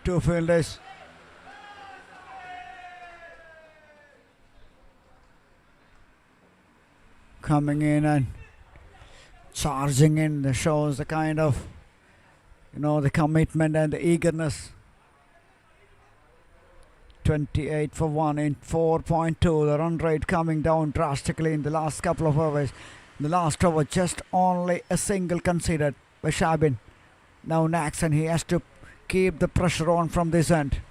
Speaker 6: 2 fielders. Coming in and charging in shows the kind of, the commitment and the eagerness. 28 for 1 in 4.2. The run rate coming down drastically in the last couple of overs. The last over, just only a single conceded by Shabin. Now Nax, and he has to keep the pressure on from this end.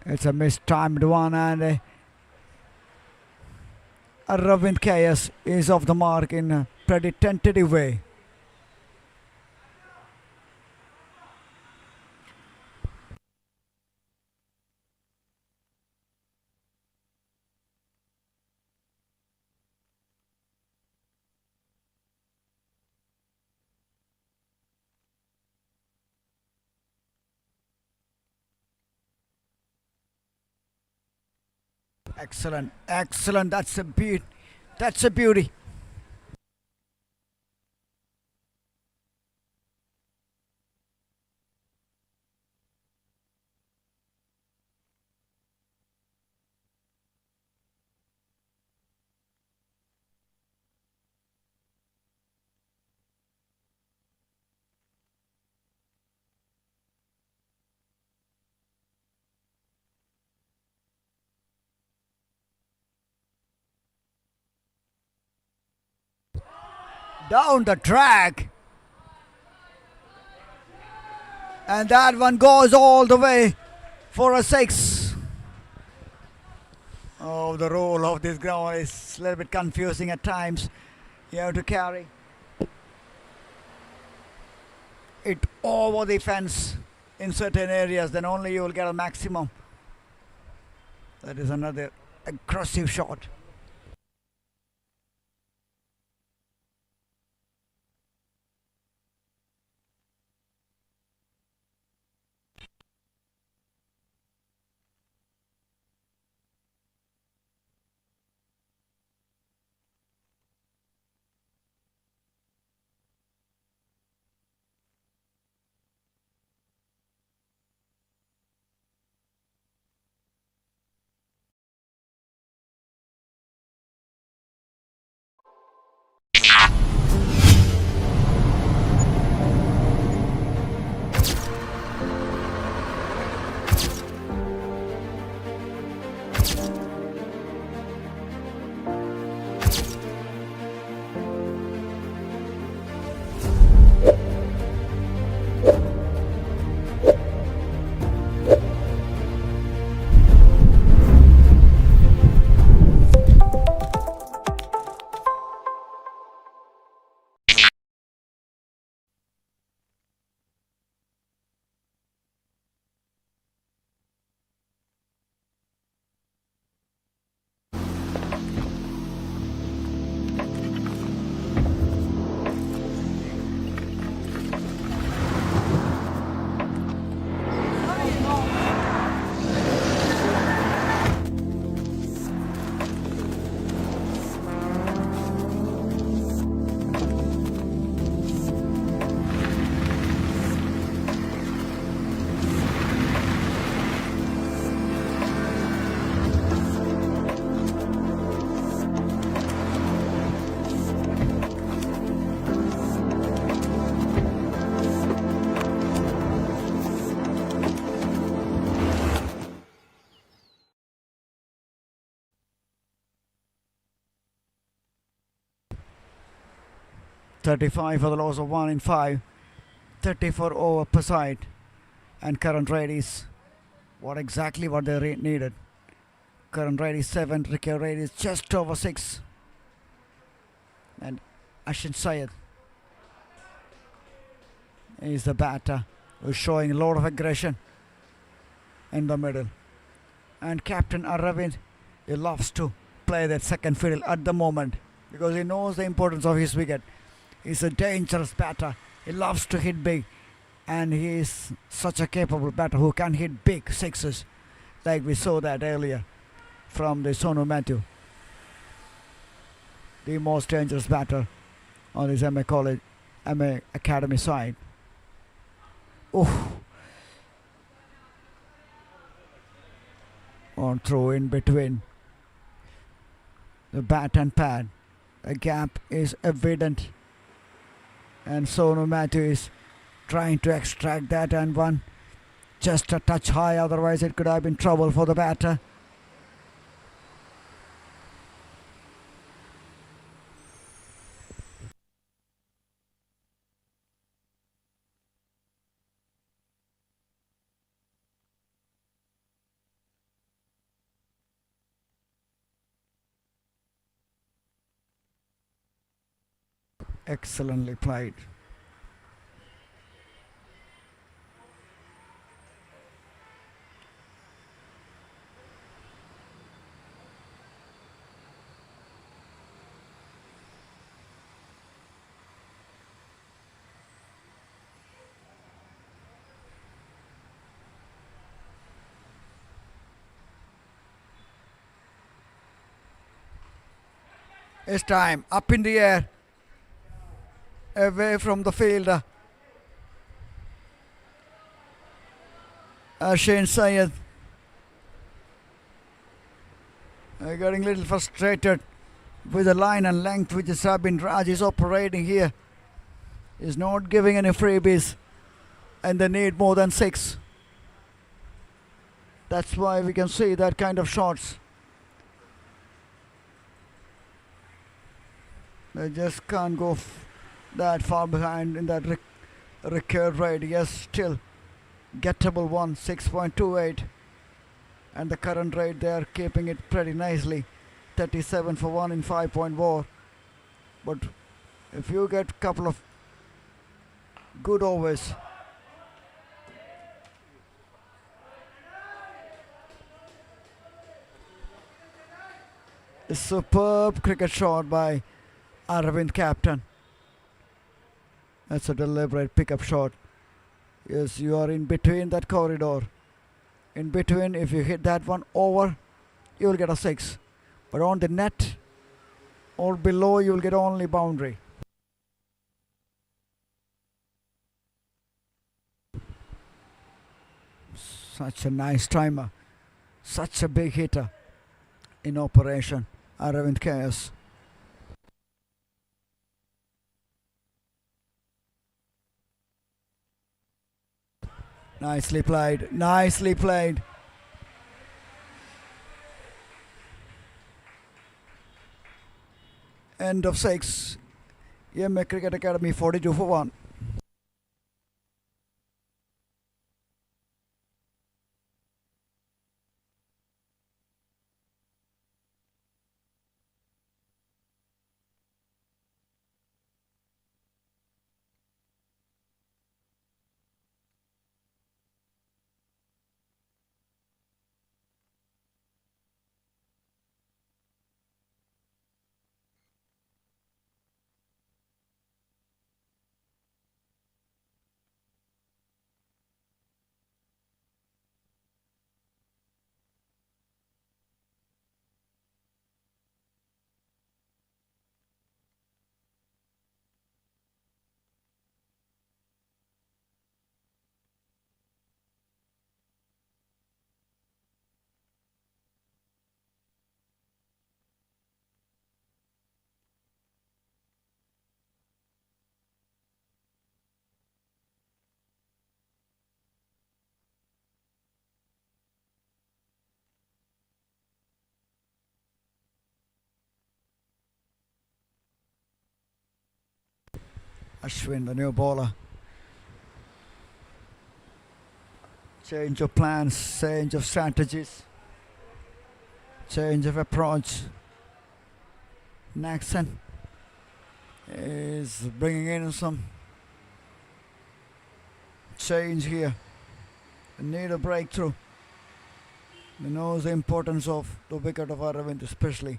Speaker 6: It's a mistimed one, and Ravind KS is off the mark in a pretty tentative way. Excellent, excellent. That's a beauty. That's a beauty. Down the track. And that one goes all the way for a 6. Oh, the rule of this ground is a little bit confusing at times. You have to carry it over the fence in certain areas, then only you will get a maximum. That is another aggressive shot. .35 for the loss of 1 in 5. 34 over per side. And current rate is what they needed. Current rate is 7. Recovery rate is just over 6. And Ashin Syed is the batter who's showing a lot of aggression in the middle. And Captain Aravind, he loves to play that second fiddle at the moment because he knows the importance of his wicket. He's a dangerous batter. He loves to hit big, and he is such a capable batter who can hit big sixes, like we saw that earlier from the Sonu Matthew, the most dangerous batter on his MA Academy side. On throw in between. the bat and pad. The gap is evident, and Sonu Matthew is trying to extract that, and one just a touch high, otherwise it could have been trouble for the batter. Excellently played. It's time, up in the air, away from the fielder. Shane Syed getting a little frustrated with the line and length which Sabin Raj is operating here. Is not giving any freebies, and they need more than 6. That's why we can see that kind of shots. They just can't go that far behind in that record rate. Yes, still gettable one, 6.28, and the current rate they are keeping it pretty nicely, 37 for 1 in 5.4. But if you get a couple of good overs, a superb cricket shot by Aravind Captain. That's a deliberate pickup shot. Yes, you are in between that corridor. In between, if you hit that one over, you will get a 6. But on the net or below, you will get only boundary. Such a nice timer. Such a big hitter in operation. Aravind KS. Nicely played. Nicely played. End of 6. EMA Cricket Academy 42 for 1. Ashwin, the new bowler. Change of plans, change of strategies, change of approach. Naxon is bringing in some change here. They need a breakthrough. He knows the importance of the wicket of Aravind especially.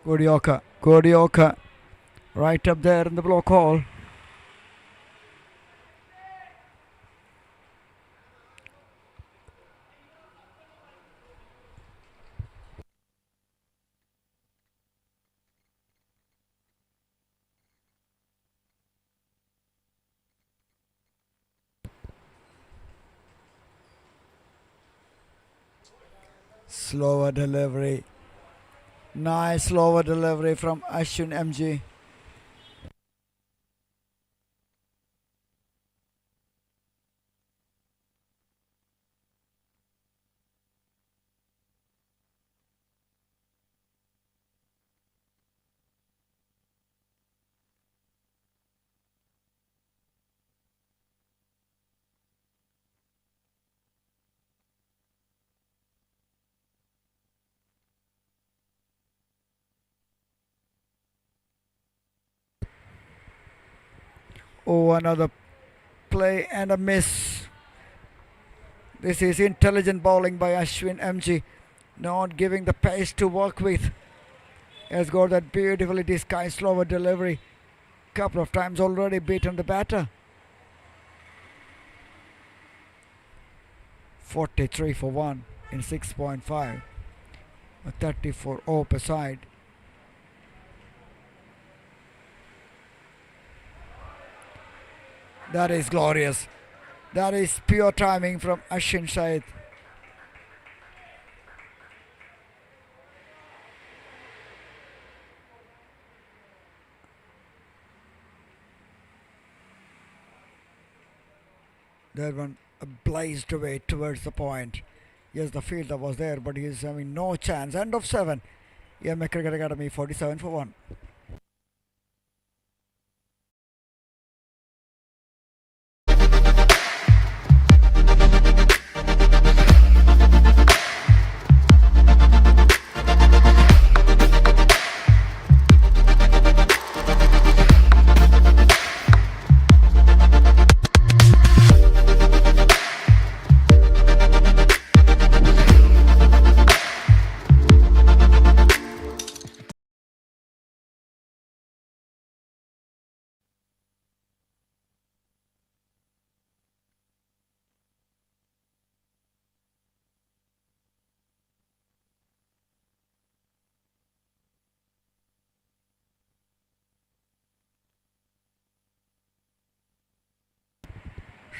Speaker 6: Good Yorker. Good Yorker. Right up there in the block hole. Slower delivery. Nice slower delivery from Ashwin MG. Oh, another play and a miss. This is intelligent bowling by Ashwin MG. Not giving the pace to work with. Has got that beautifully disguised slower delivery. Couple of times already beaten the batter. 43 for 1 in 6.5. A 34 over per side. That is glorious. That is pure timing from Ashwin side. That one blazed away towards the point. Yes, the fielder was there, but he is having no chance. End of 7. EMA Cricket Academy 47 for 1.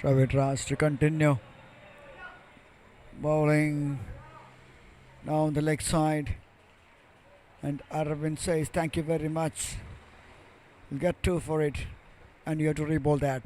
Speaker 6: Shravit Raj to continue. Bowling down the leg side. And Arvind says, thank you very much. You'll get 2 for it. And you have to re-bowl that.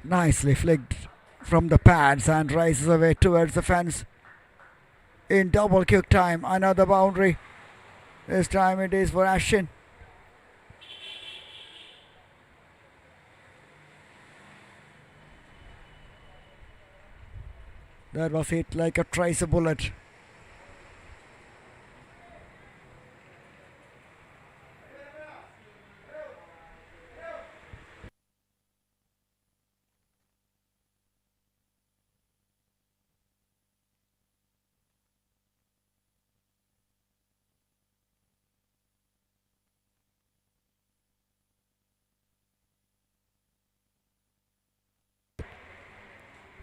Speaker 6: Nicely flicked from the pads and rises away towards the fence. In double kick time, another boundary. This time it is for Ashwin. That was hit like a tracer bullet.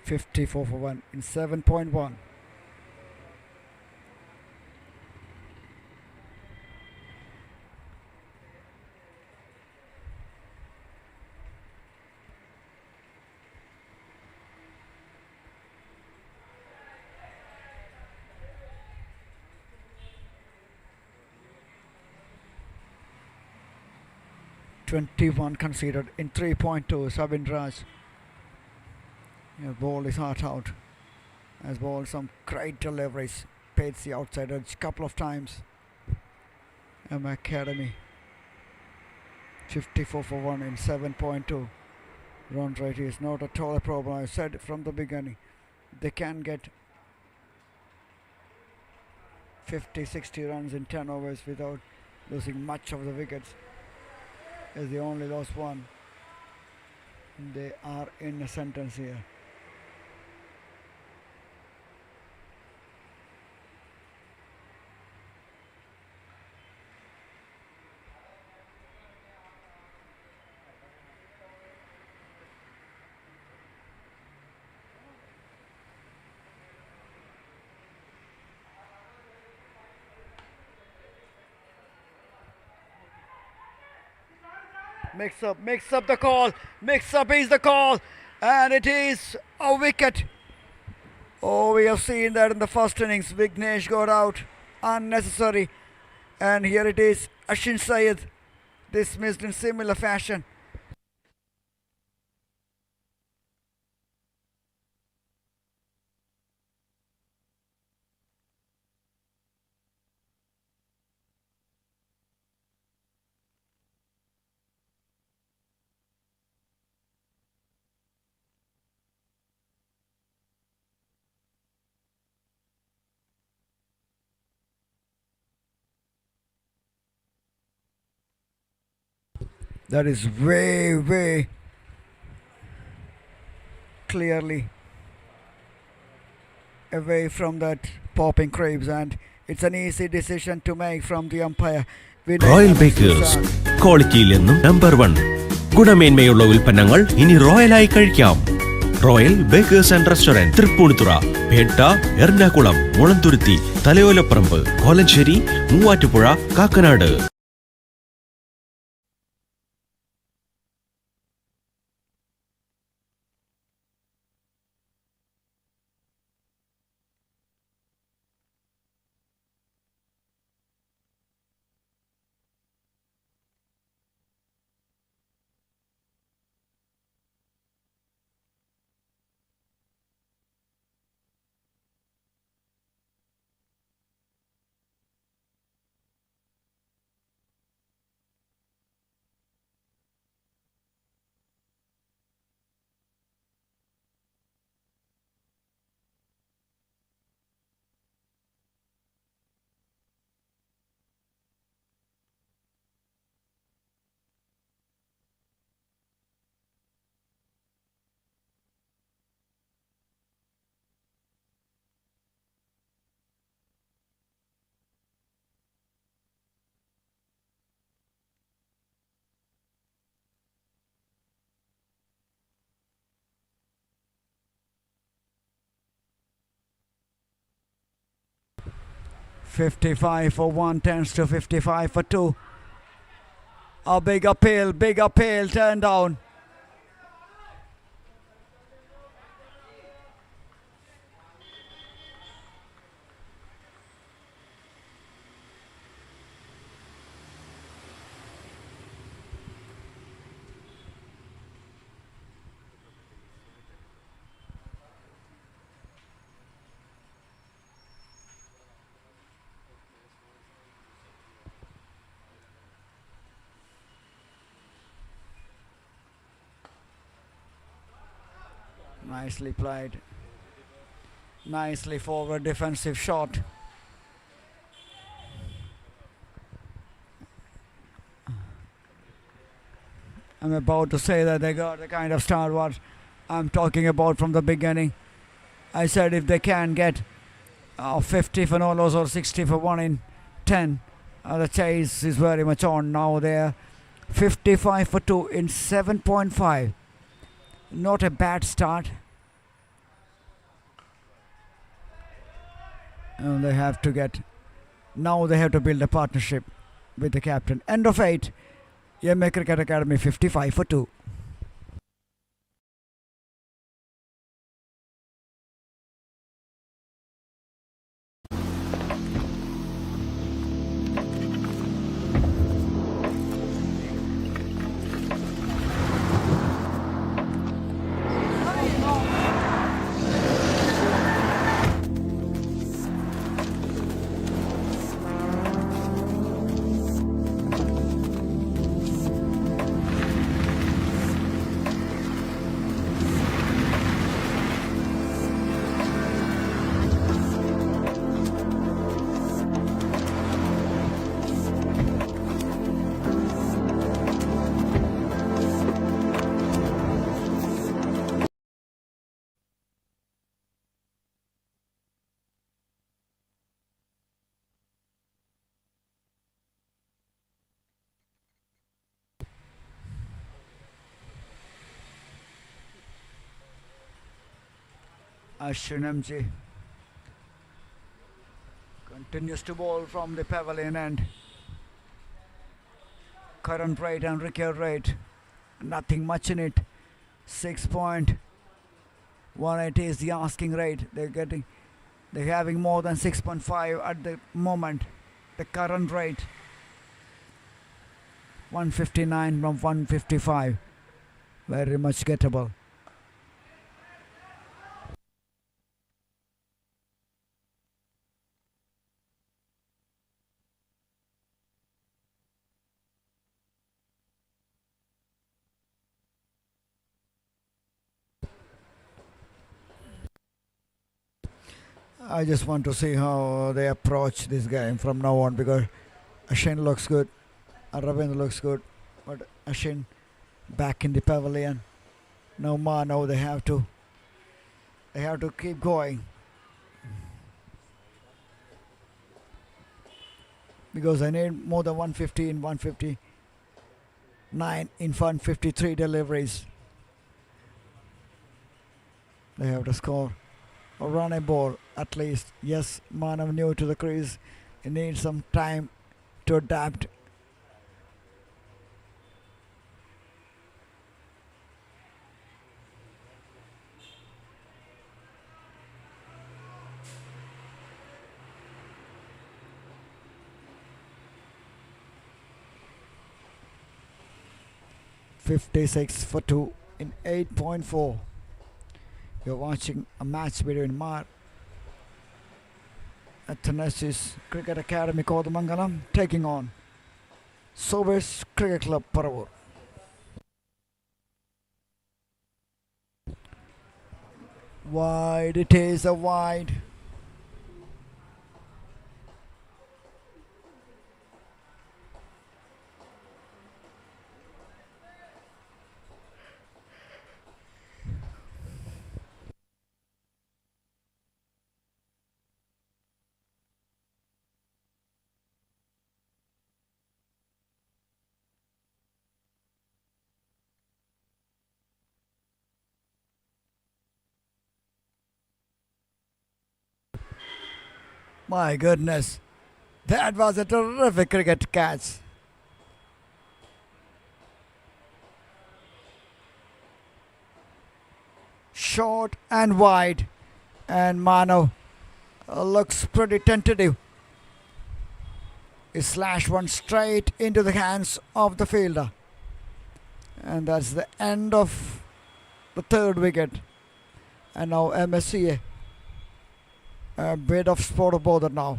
Speaker 6: $54 for 1 in 7.1. $21 conceded in 3.2. Sabin Raj. Yeah, ball is hard out. Has bowled some great deliveries. Paid the outside edge couple of times. Academy. 54 for 1 in 7.2. Run rate is not at all a problem. I said from the beginning, they can get 50-60 runs in 10 overs without losing much of the wickets, as they only lost one. They are in a sentence here. Mix up the call. Mix up is the call. And it is a wicket. Oh, we have seen that in the first innings. Vignesh got out. Unnecessary. And here it is. Ashin Syed dismissed in similar fashion. That is way clearly away from that popping crabs, and it's an easy decision to make from the umpire.
Speaker 4: Royal Bakers ക്വാളിറ്റിയിൽ എന്നും number 1. ഗുണമേന്മയുള്ള ഉൽപ്പന്നങ്ങൾ ഇനി റോയലായി കഴിക്കാം. Royal Bakers and restaurant, Tripunithura, Petta, Ernakulam, Mulanthuruthy, Thalayolaparambu, Kolenchery, Muvattupuzha, Kakkanad.
Speaker 6: $55 for 1 tends to 55 for 2. A big appeal, turn down. Nicely played. Nicely forward defensive shot. I'm about to say that they got the kind of start what I'm talking about from the beginning. I said if they can get 50 for no loss or 60 for 1 in 10, the chase is very much on now. There 55 for 2 in 7.5. Not a bad start. And they have to get, now they have to build a partnership with the captain. End of 8. EMA Cricket Academy 55 for 2. Ashwin MG continues to bowl from the pavilion, and current rate and recurve rate, nothing much in it. 6.18 is the asking rate. They're having more than 6.5 at the moment. The current rate 159 from 155, very much gettable. I just want to see how they approach this game from now on, because Ashwin looks good, Aravind looks good, but Ashwin back in the pavilion. Now Mano, they have to keep going, because I need more than 150 in 159 in 153 deliveries. They have to score or run a ball at least. Yes, Manav new to the crease. He needs some time to adapt. .56 for 2 in 8.4. You're watching a match between Athanasius Cricket Academy Kodamangalam taking on Sobers Cricket Club Paravur. Wide, it is a wide. My goodness, that was a terrific cricket catch. Short and wide, and Mano looks pretty tentative. He slashed one straight into the hands of the fielder, and that's the end of the third wicket. And now MSCA, a bit of sport of bother now.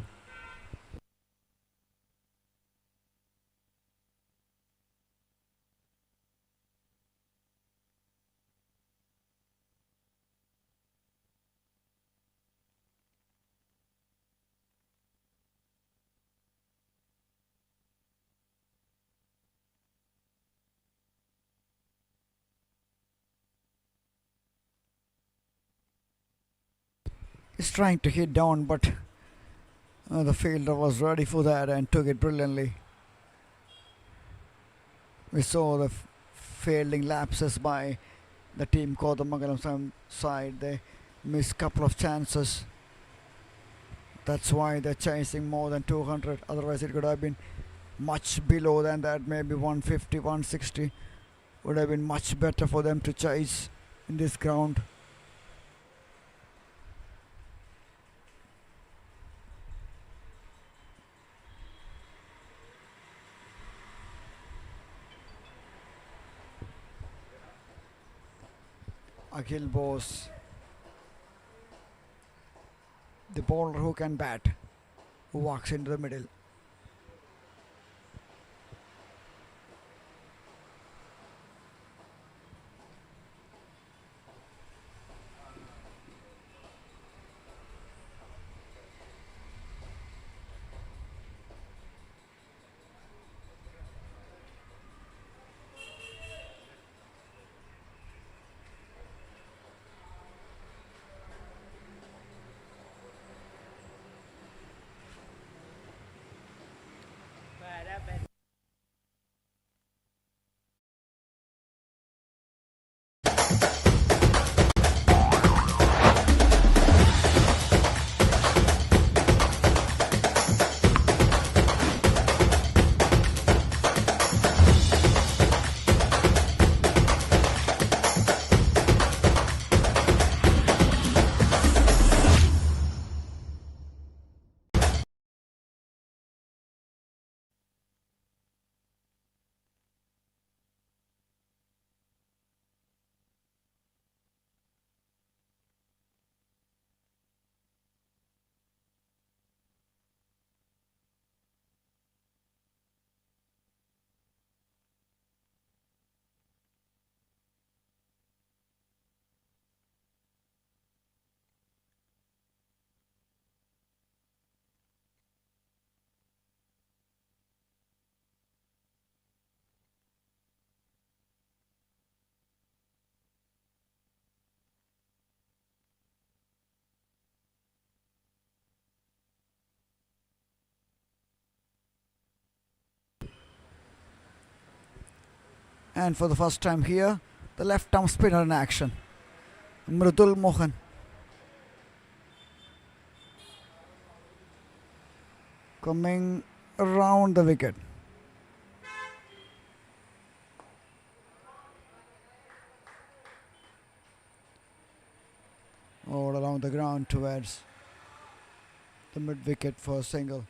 Speaker 6: He's trying to hit down, but the fielder was ready for that and took it brilliantly. We saw the fielding lapses by the team called the Mangalam side. They missed a couple of chances. That's why they're chasing more than 200. Otherwise, it could have been much below than that. Maybe 150, 160 would have been much better for them to chase in this ground. Akhil Bose, the bowler who can bat, who walks into the middle. And for the first time here, the left arm spinner in action. Mridul Mohan. Coming around the wicket. All along the ground towards the mid wicket for a single.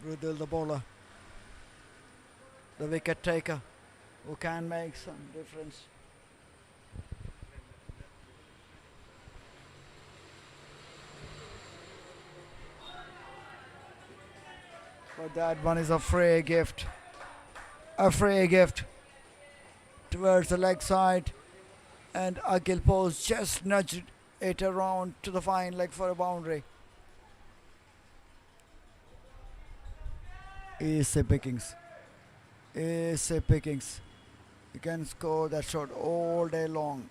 Speaker 6: Rudil the bowler, the wicket taker, who can make some difference. But that one is a free gift. A free gift towards the leg side, and Akhil Pose just nudged it around to the fine leg for a boundary. Easy pickings. Easy pickings. You can score that shot all day long.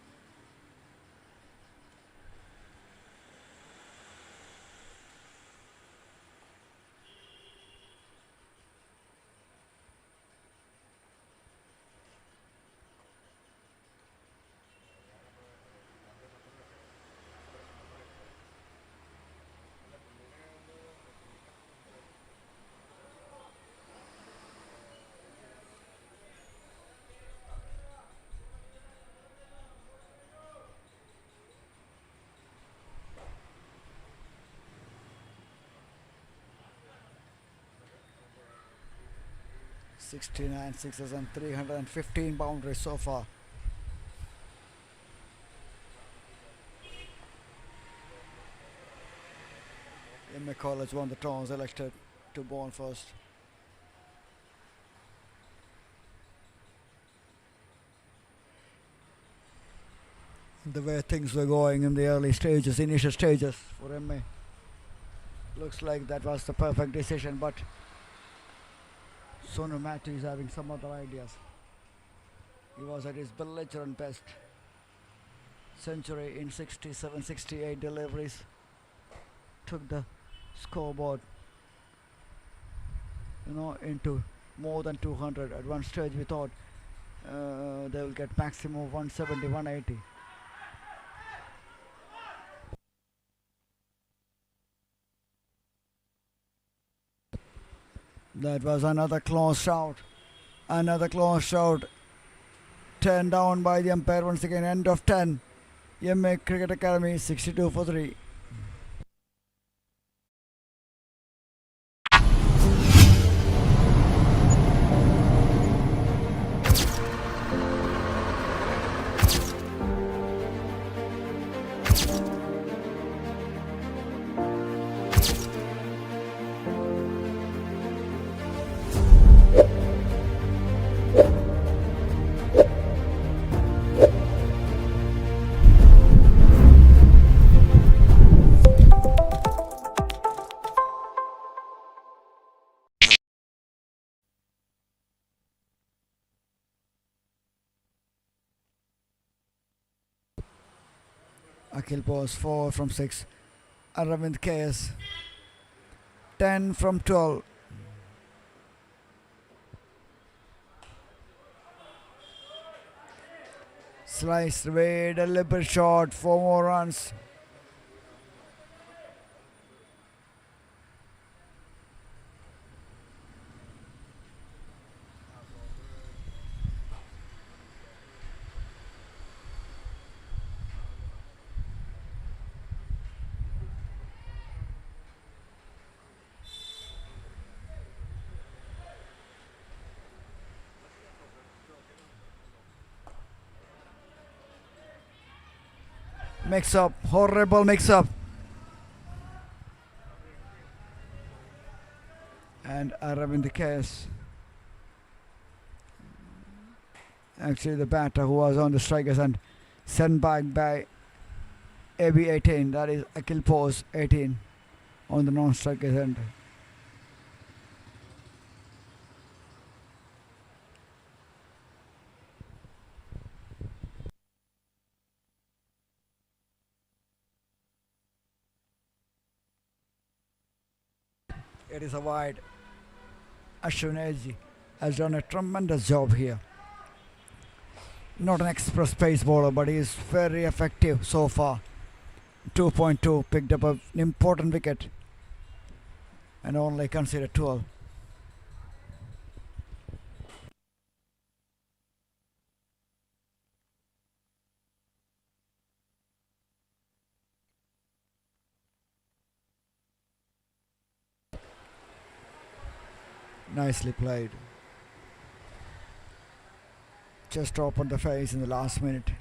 Speaker 6: "69 sixes and 315 boundaries so far." MA College won the toss, elected to bowl first. The way things were going in the early stages, initial stages for MA, looks like that was the perfect decision, but Sonu Matthew is having some other ideas. He was at his belligerent best. Century in 67-68 deliveries. Took the scoreboard, into more than 200. At one stage we thought they will get maximum of 170, 180. That was another close shot. Another close shot. 10 down by the umpire once again. End of 10. MA Cricket Academy 62 for 3. Akhil Pose 4 from 6. Aravind KS 10 from 12. Sliced away, deliberate shot, 4 more runs. Mix up, horrible mix up. And Aravind KS, actually the batter who was on the strikers and sent back by AB 18, that is Akhil Pose 18 on the non-strikers end. It is a wide. Ashwin has done a tremendous job here. Not an express pace bowler, but he is very effective so far. 2.2, picked up an important wicket and only conceded 12. Nicely played. Just opened the face in the last minute.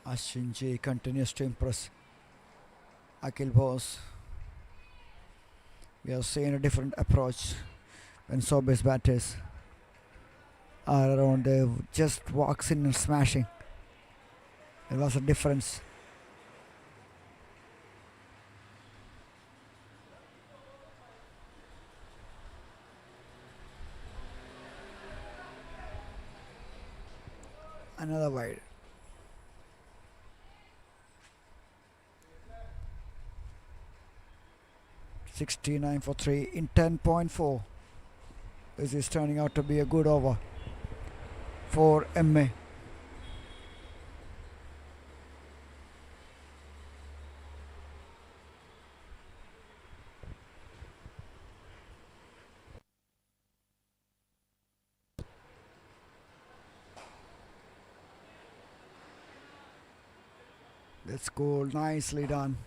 Speaker 6: Ashwin continues to impress Akhil Bose. We have seen a different approach when Sobis batters are around. They just walks in and smashing. There was a difference. Another wide. $69 for 3 in 10.4. This is turning out to be a good over for MA. That's cool, nicely done.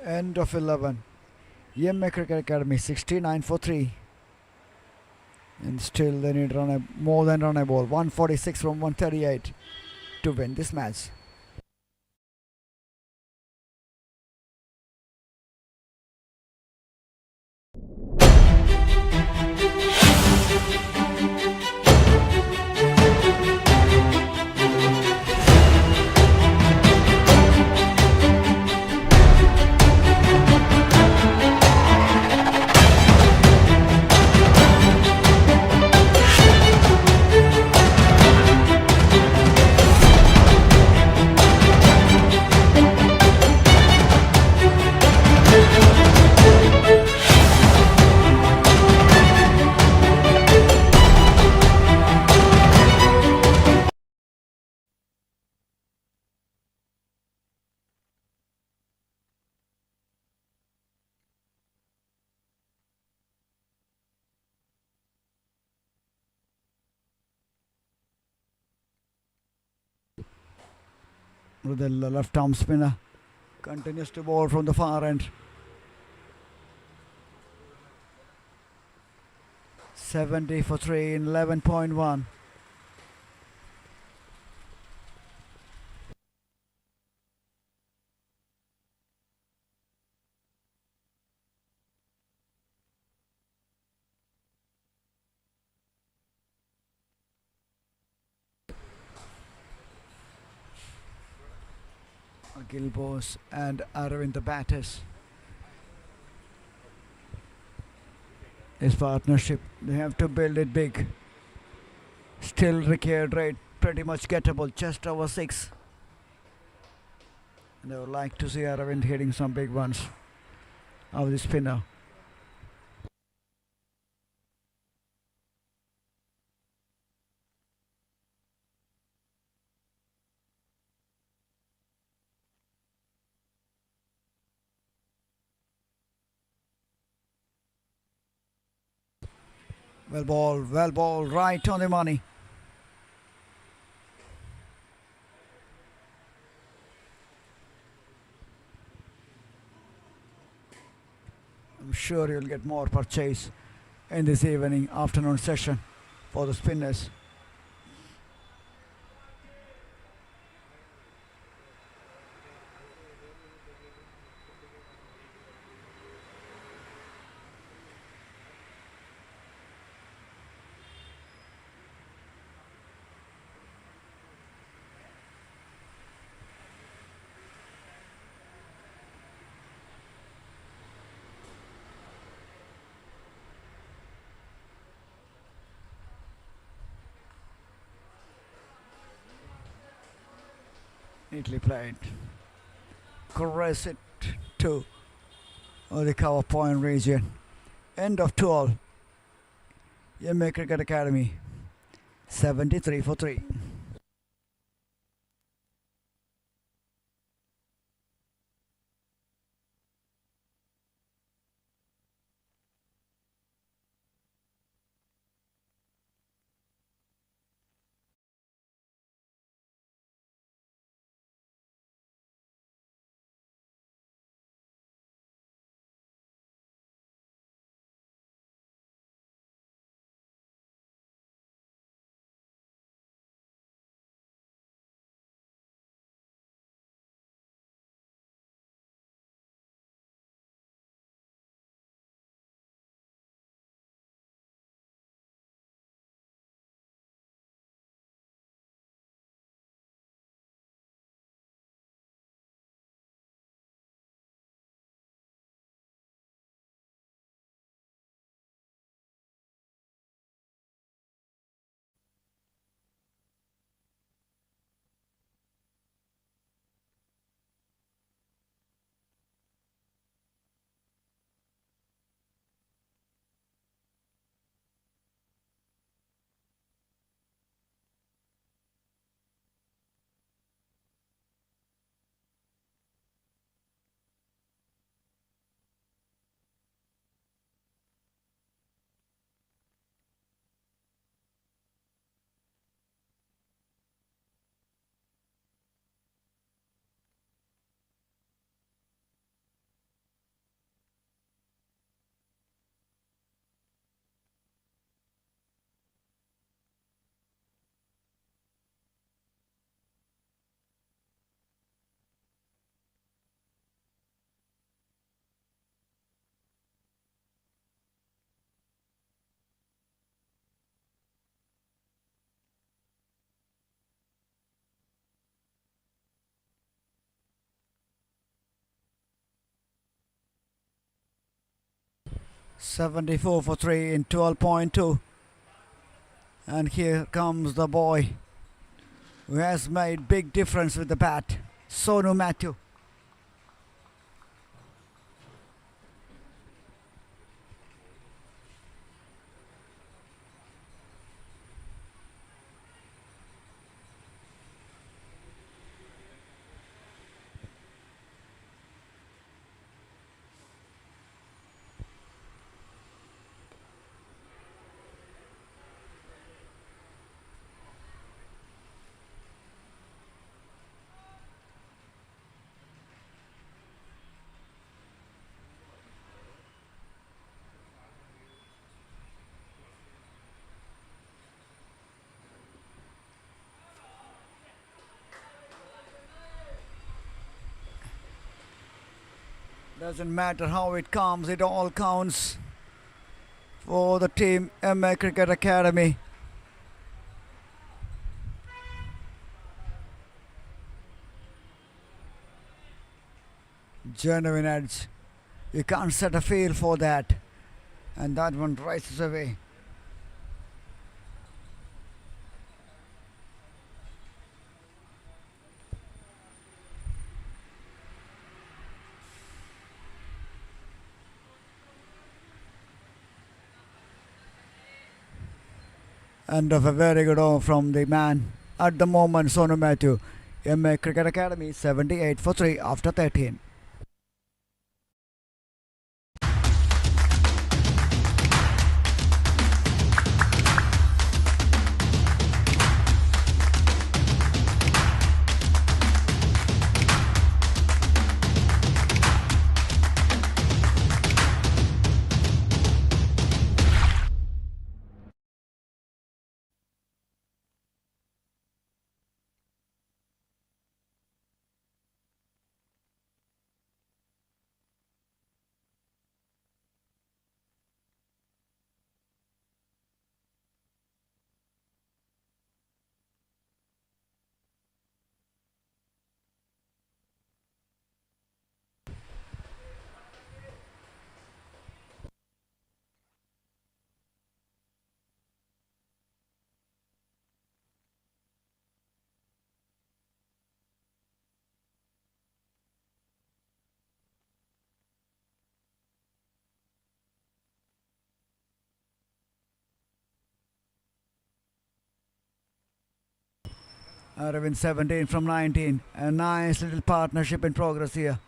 Speaker 6: End of 11. EMA Cricket Academy 69 for 3. And still they need more than run a ball. 146 from 138 to win this match. The left arm spinner continues to bowl from the far end. 70 for 3 in 11.1. Akhil Bose and Arvind the batters. This partnership, they have to build it big. Still required rate pretty much gettable, just over 6. And I would like to see Arvind hitting some big ones of the spinner. Well ball, right on the money. I'm sure you'll get more purchase in this evening afternoon session for the spinners. Neatly played. Caress it to the cover point region. End of 12. MA Cricket Academy 73 for 3. $74 for 3 in 12.2. And here comes the boy who has made big difference with the bat, Sonu Matthew. Doesn't matter how it comes, it all counts for the team MA Cricket Academy. Genuine edge. You can't set a feel for that. And that one rises away. End of a very good over from the man at the moment, Sonu Matthew. MA Cricket Academy 78 for 3 after 13. Aravind 17 from 19. A nice little partnership in progress here.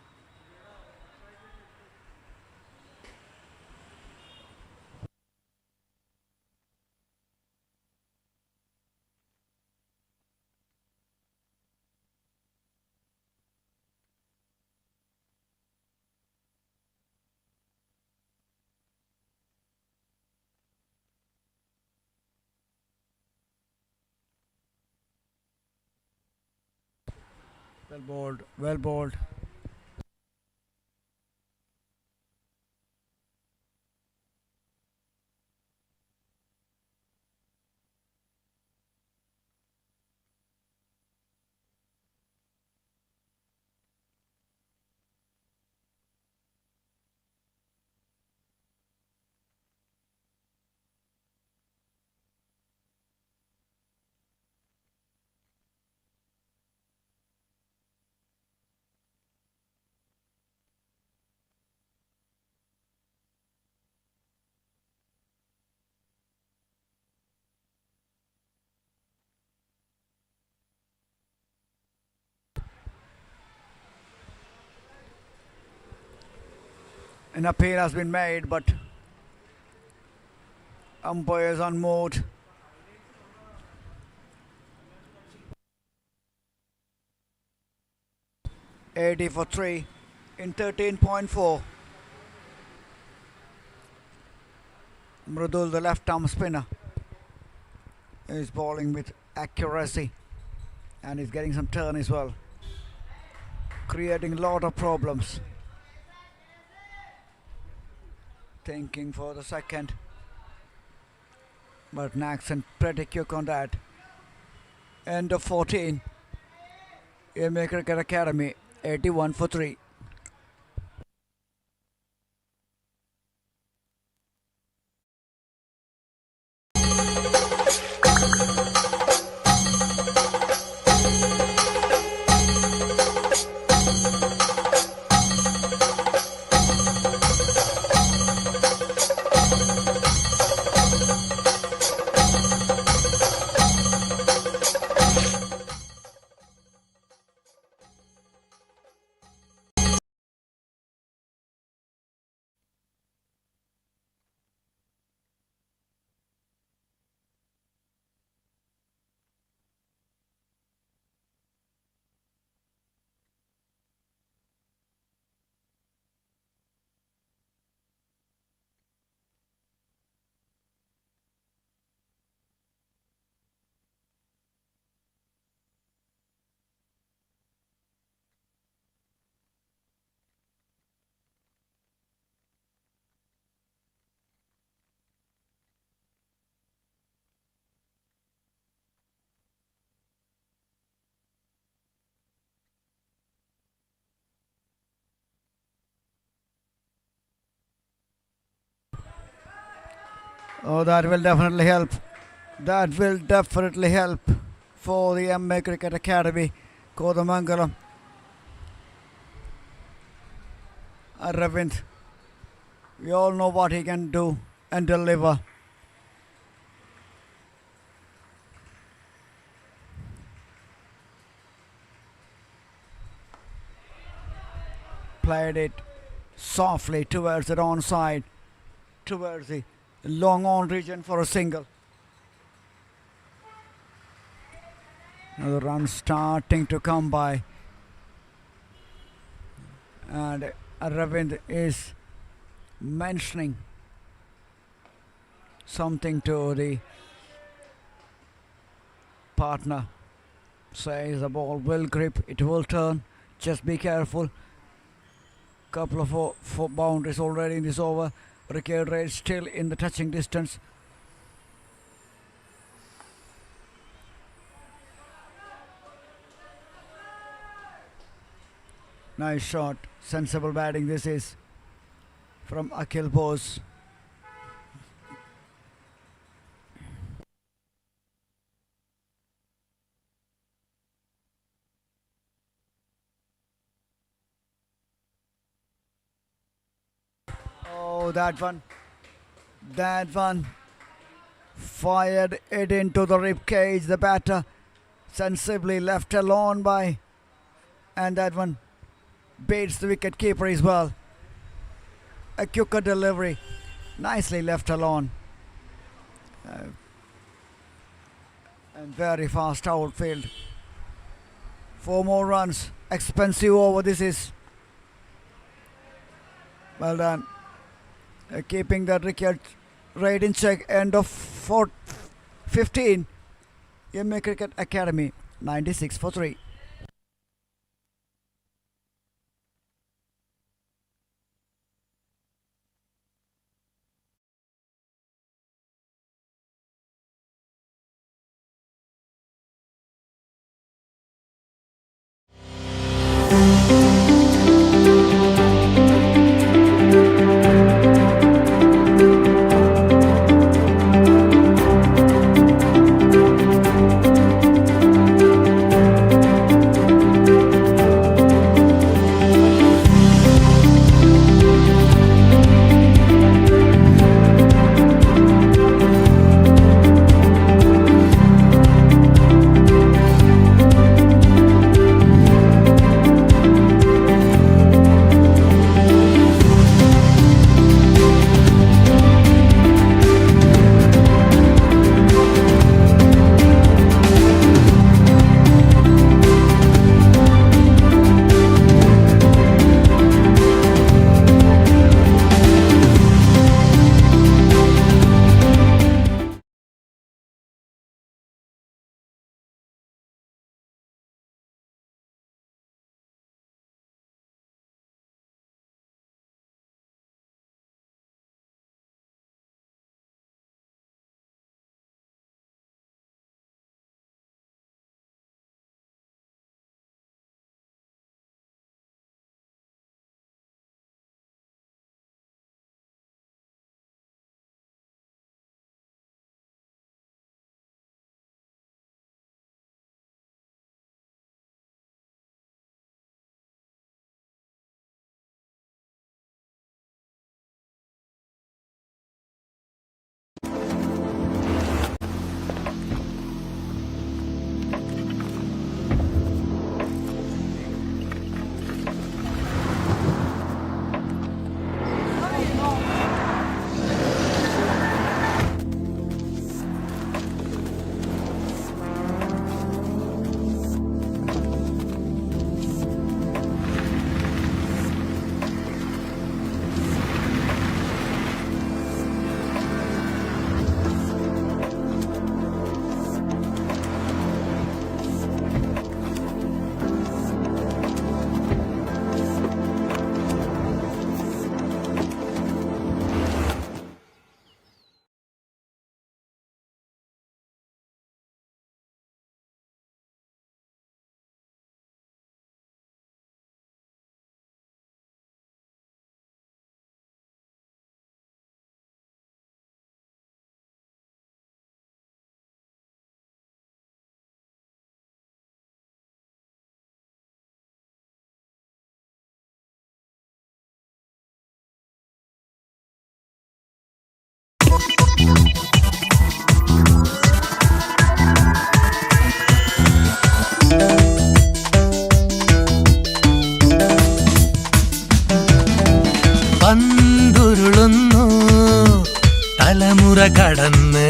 Speaker 6: Well bowled, well bowled. An appeal has been made, but umpires on mode. $80 for 3 in 13.4. Mrudul, the left arm spinner, is bowling with accuracy and is getting some turn as well, creating a lot of problems. Thinking for the second, but Naxon pretty quick on that. End of 14. MA Cricket Academy 81 for 3. Oh, that will definitely help. That will definitely help for the MA Cricket Academy, Kodamangalam. Aravind, we all know what he can do and deliver. Played it softly towards the wrong side, towards the long on region for a single. Now the run starting to come by, and Aravind is mentioning something to the partner. Says the ball will grip, it will turn, just be careful. Couple of four boundaries already in this over. Wicket rate still in the touching distance. Nice shot, sensible batting this is from Akhil Bose. Oh, that one fired it into the rib cage. The batter sensibly left alone by, and that one baits the wicket keeper as well. A quicker delivery, nicely left alone. And very fast outfield. 4 more runs, expensive over this is. Well done. Keeping that wicket rate in check. End of 15. MA Cricket Academy 96 for 3.
Speaker 7: പന്തുരുളുന്നു തലമുറ കടന്ന്,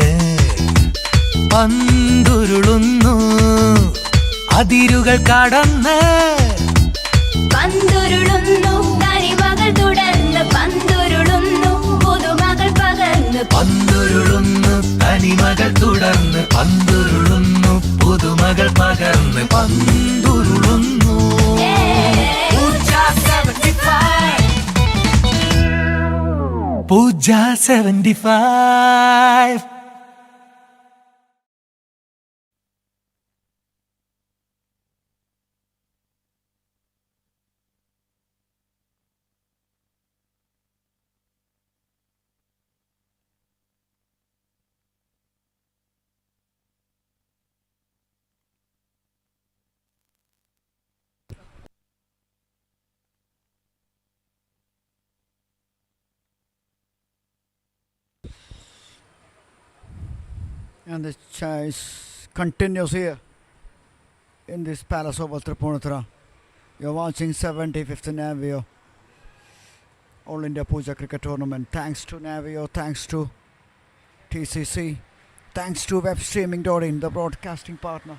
Speaker 7: പന്തുരുളുന്നു അതിരുകൾ കടന്ന്,
Speaker 8: പന്തുരുളുന്നു കരിമകൾ തുടർന്ന്, പന്തുരുളുന്നു പുതുമകൾ പകർന്ന്,
Speaker 7: പന്തുരുളുന്നു തനിമകൾ തുടർന്ന്, പന്തുരുളുന്നു പുതുമകൾ പകർന്ന്, പന്തുരുളുന്നു. Pooja 75.
Speaker 6: And the chase continues here. in this Palace Oval Tripunithura. You're watching 75th Navio All India Pooja Cricket Tournament. Thanks to Navio, thanks to TCC, thanks to webstreaming.in, the broadcasting partner,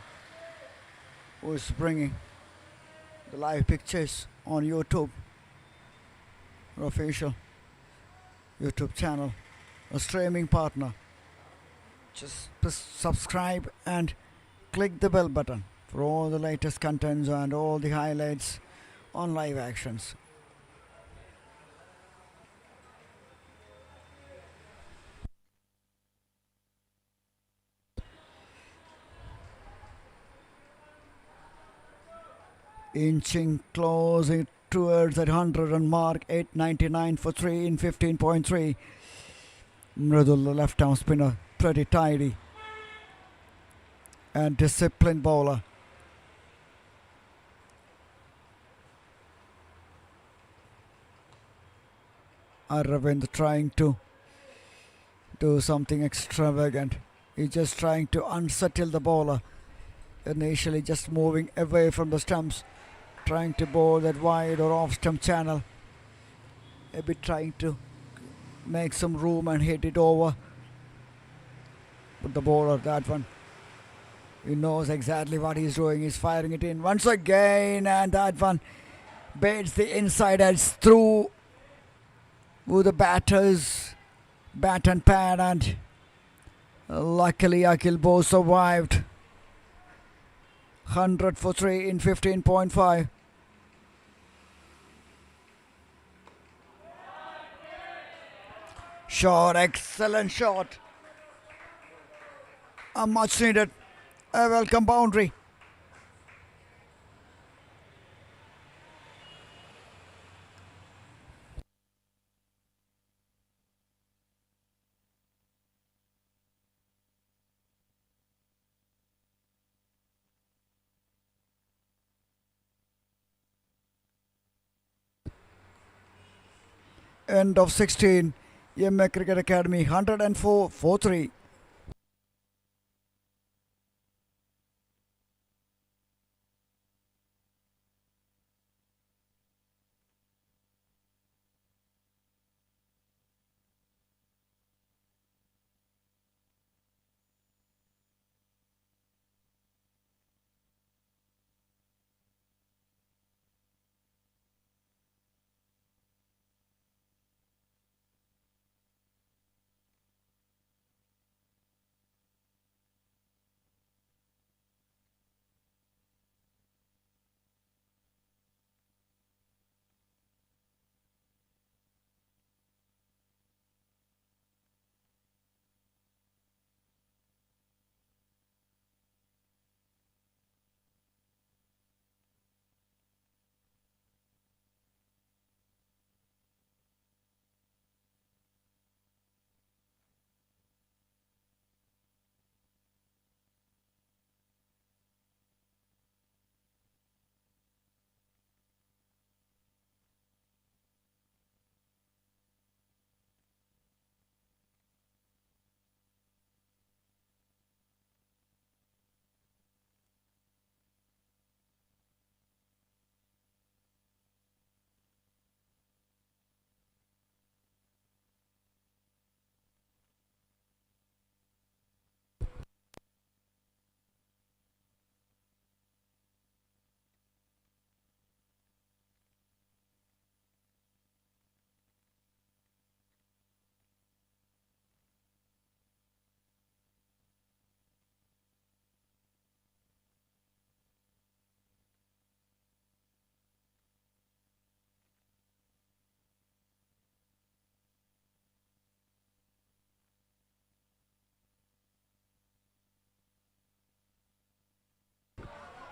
Speaker 6: who is bringing the live pictures on YouTube, our official YouTube channel, a streaming partner. Just subscribe and click the bell button for all the latest contents and all the highlights on live actions. Inching closing towards that 100 run mark, 899 for 3 in 15.3. Mridul, the left arm spinner, pretty tidy and disciplined bowler. Aravind trying to do something extravagant. He's just trying to unsettle the bowler. Initially just moving away from the stumps, trying to bowl that wide or off stump channel. A bit trying to make some room and hit it over. But the bowler, that one, he knows exactly what he's doing. He's firing it in once again, and that one baits the inside edge through with the batter's bat and pad, and luckily Akhil Bose survived. 100 for 3 in 15.5. Shot, excellent shot. A much needed, a welcome boundary. End of 16. EMA Cricket Academy 104 for 3.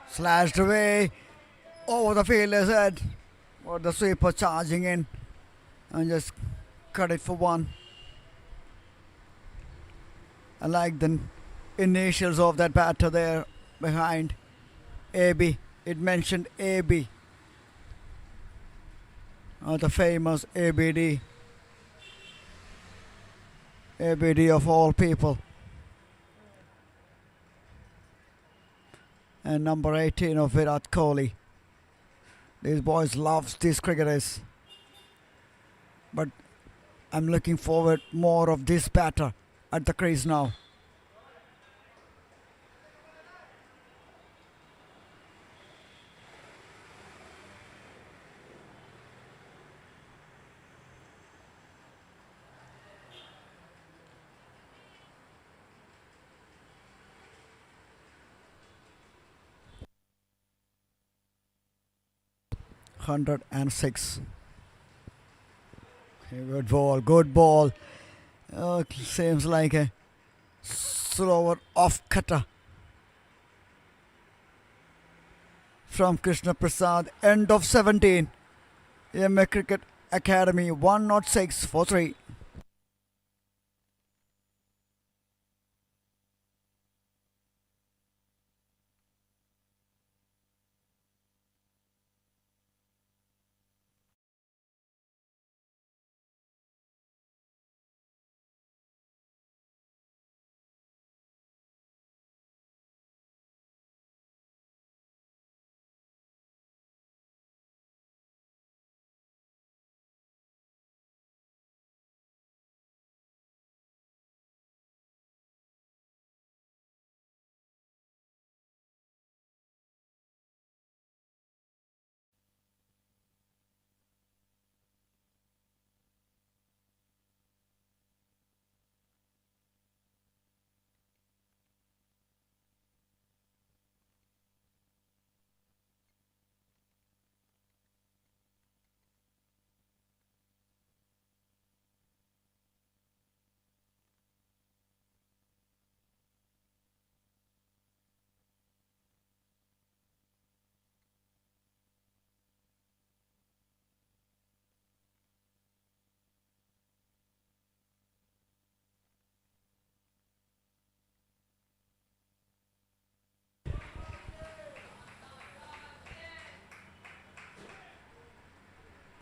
Speaker 6: Slashed away over the fielder's head. Or the sweeper charging in and just cut it for one. I like the initials of that batter there behind AB. It mentioned AB. The famous ABD. ABD of all people. and number 18 of Virat Kohli. These boys love these cricketers. But I'm looking forward more of this batter at the crease now. (106). Good ball, good ball. Seems like a slower off cutter from Krishna Prasad. End of 17. EMA Cricket Academy 106 for 3.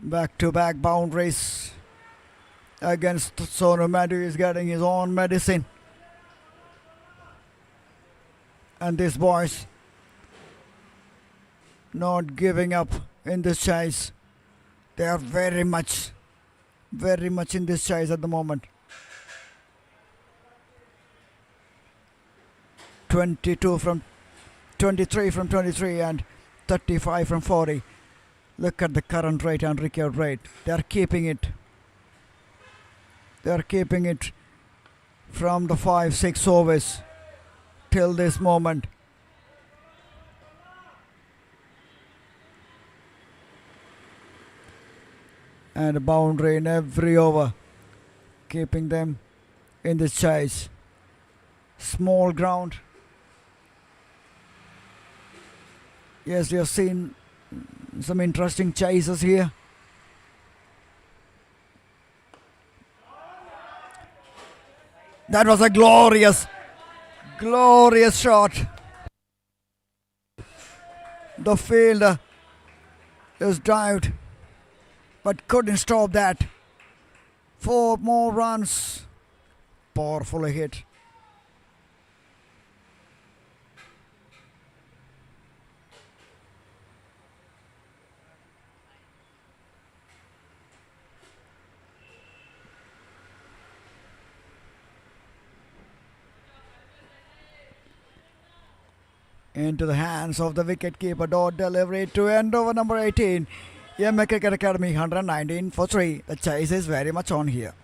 Speaker 6: Back-to-back boundaries against Sonu Madhu. Is getting his own medicine. And these boys not giving up in this chase. They are very much in this chase at the moment. 22 from 23 from 23 and 35 from 40. Look at the current rate and record rate. They are keeping it. They are keeping it from the 5-6 overs till this moment. And a boundary in every over, keeping them in this chase. Small ground. Yes, we have seen some interesting chases here. That was a glorious shot. The fielder is dived but couldn't stop that. 4 more runs. Powerfully hit. Into the hands of the wicketkeeper. Dot delivery to end over number 18. EMA Cricket Academy 119 for 3. The chase is very much on here.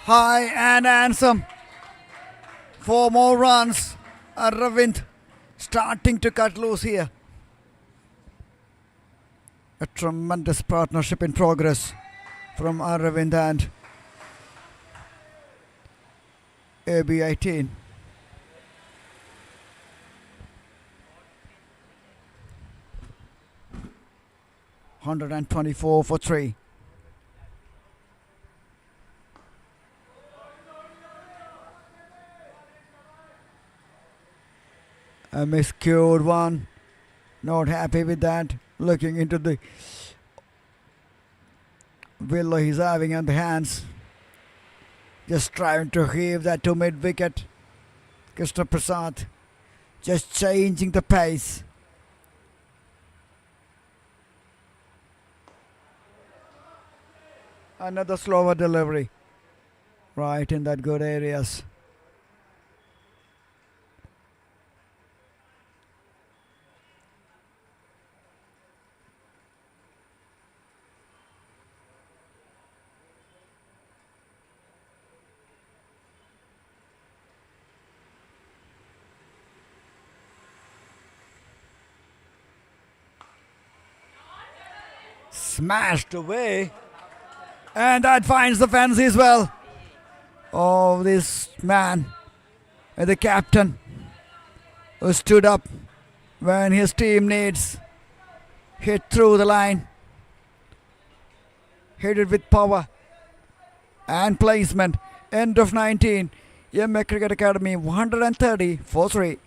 Speaker 6: High and handsome. 4 more runs. Aravind starting to cut loose here. A tremendous partnership in progress from Aravind and AB18. $124 for 3. A miscued one. Not happy with that. Looking into the willow he's having on the hands. Just trying to heave that to mid wicket. Krishna Prasad just changing the pace. Another slower delivery. Right in that good areas. Smashed away. And that finds the fence as well. Oh, this man, the captain, who stood up when his team needs. Hit through the line. Hit it with power and placement. End of 19. MA Cricket Academy 130 for 3.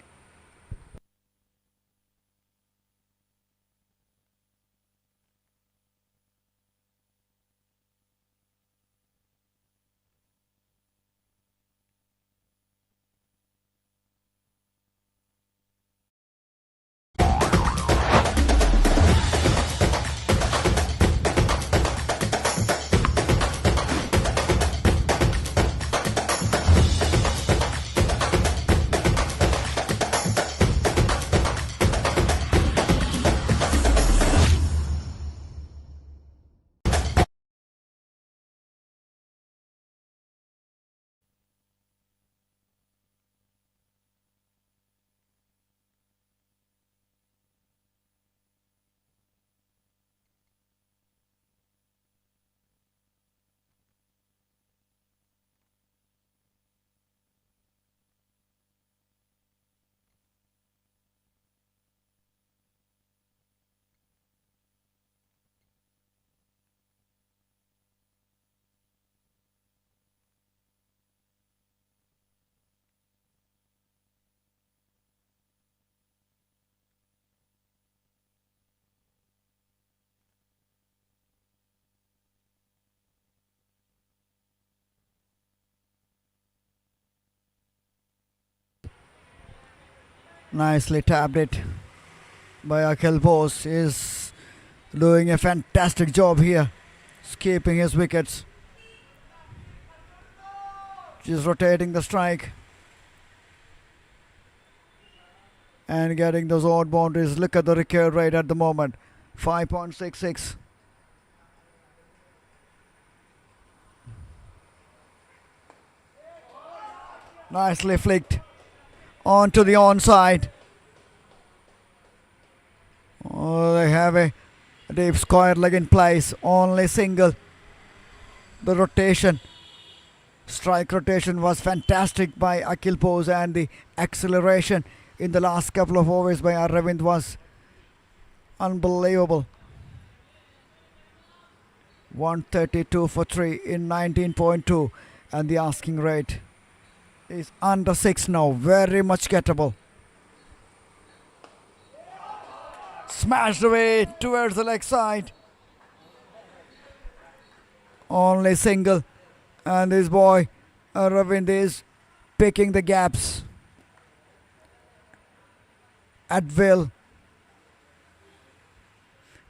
Speaker 6: Nicely tapped it by Akhil Bose. Is doing a fantastic job here, keeping his wickets. Just rotating the strike and getting those odd boundaries. Look at the recurve rate at the moment, 5.66. Nicely flicked onto the onside. Oh, they have a deep square leg in place. Only single. The rotation, strike rotation was fantastic by Akhil Bose, and the acceleration in the last couple of overs by Aravind was unbelievable. 132 for 3 in 19.2, and the asking rate is under 6 now. Very much gettable. Smashed away towards the leg side. Only single, and this boy Aravind is picking the gaps at will.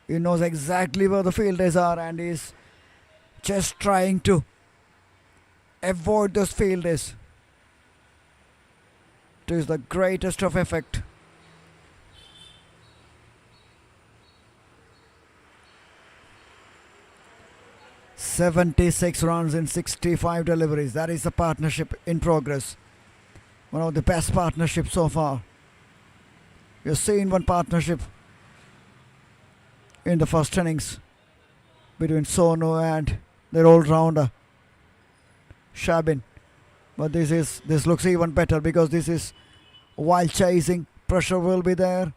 Speaker 6: He knows exactly where the fielders are, and is just trying to avoid those fielders. It is the greatest of effect. 76 runs in 65 deliveries. That is a partnership in progress. One of the best partnerships so far. You've seen one partnership in the first innings between Sonu and their all-rounder Shabin. But this looks even better because this is while chasing. Pressure will be there.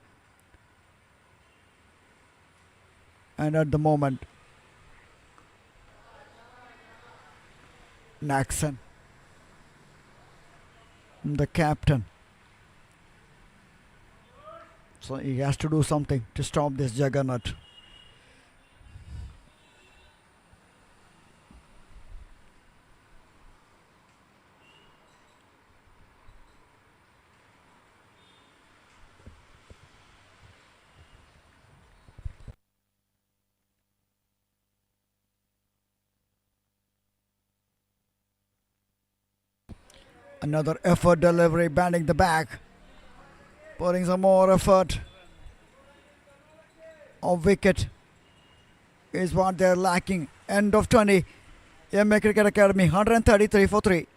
Speaker 6: And at the moment, Naxon, the captain. So he has to do something to stop this juggernaut. Another effort delivery, banding the back. Putting some more effort. A wicket is what they're lacking. End of 20. MA Cricket Academy 133 for 3.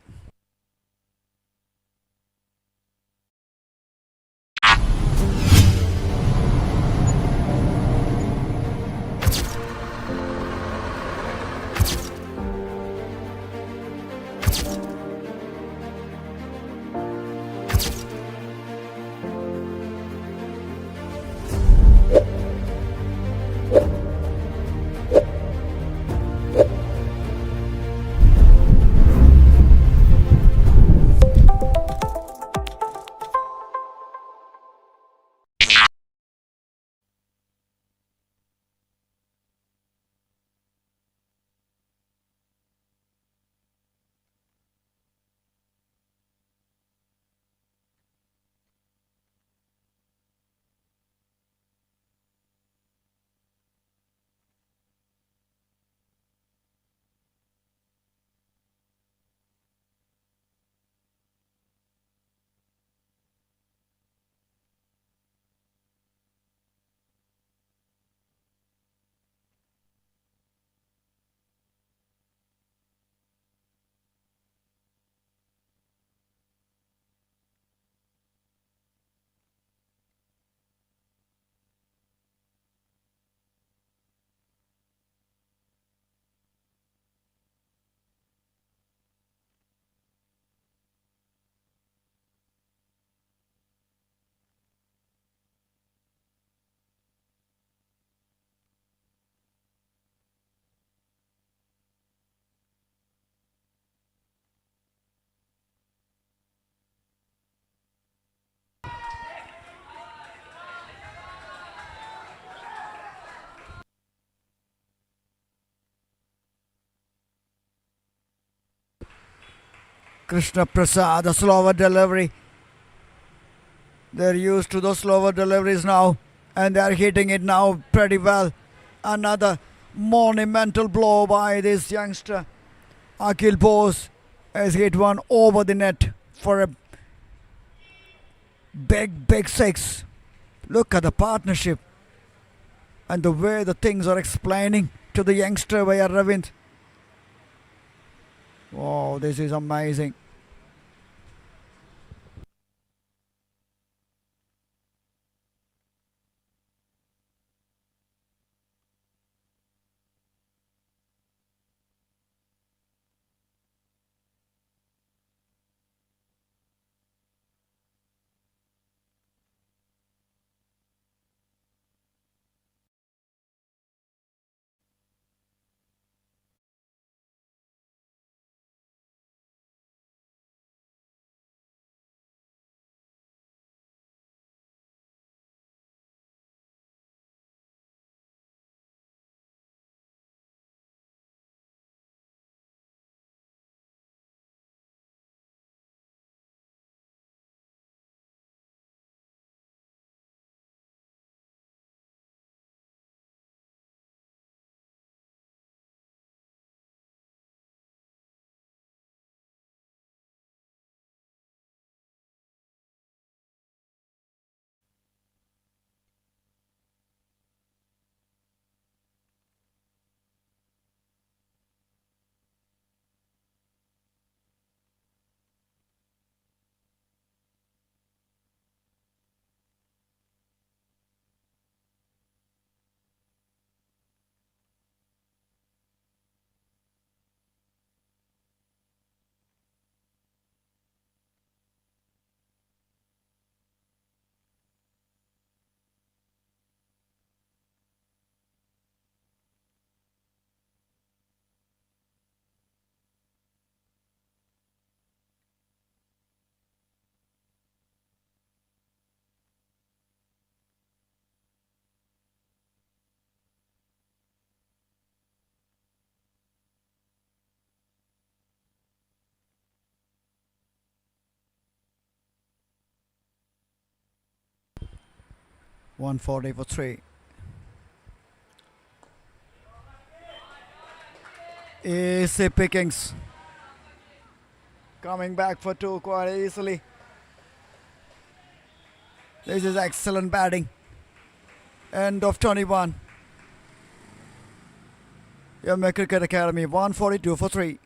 Speaker 6: Krishna Prasad, a slower delivery. They're used to those slower deliveries now, and they're hitting it now pretty well. Another monumental blow by this youngster. Akhil Bose has hit one over the net for a big six. Look at the partnership and the way the things are explaining to the youngster via Ravind. Wow, this is amazing. 140 for 3. Easy pickings. Coming back for 2 quite easily. This is excellent batting. End of 21. Yamaha Cricket Academy 142 for 3.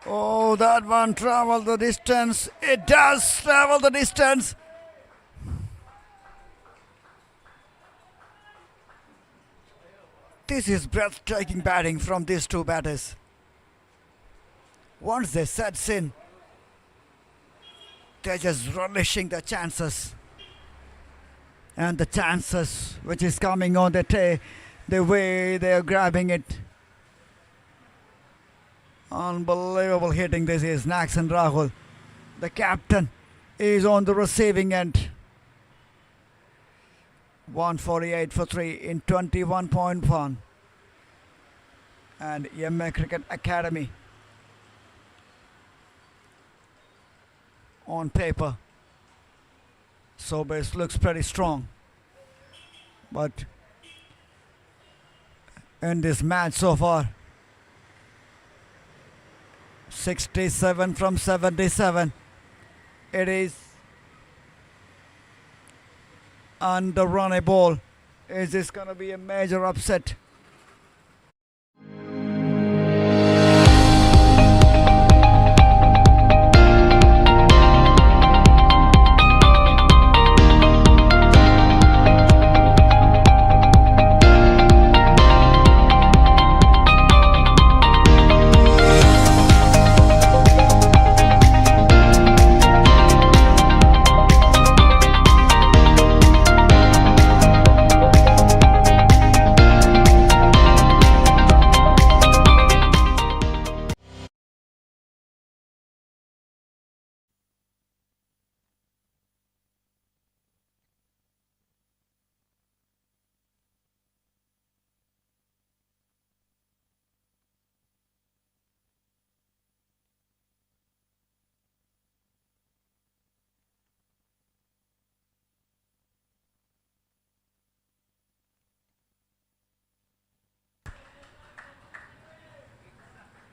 Speaker 6: Oh, that one traveled the distance. It does travel the distance. This is breathtaking batting from these two batters. Once they set in, they're just relishing the chances. And the chances which is coming on the way they are grabbing it. Unbelievable hitting this is. Naxan Rahul, the captain, is on the receiving end. 148 for 3 in 21.1. And Yamaha Cricket Academy on paper, so base looks pretty strong. But in this match so far, 67 from 77. It is under run a ball. Is this going to be a major upset?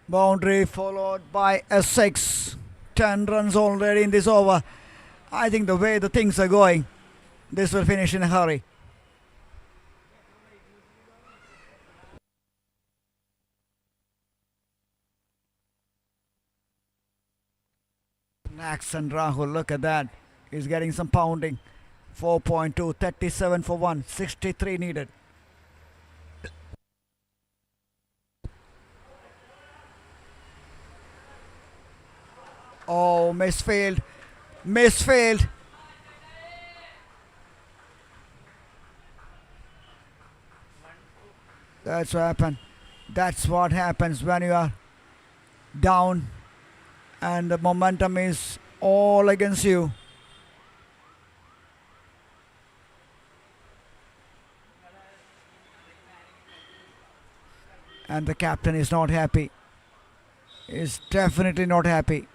Speaker 6: Boundary followed by a 6. 10 runs already in this over. I think the way the things are going, this will finish in a hurry. Naxan Rahul, look at that. He's getting some pounding. 4.2, 37 for 1, 63 needed. Oh, misfield. Misfield. That's what happened. That's what happens when you are down and the momentum is all against you. And the captain is not happy. Is definitely not happy.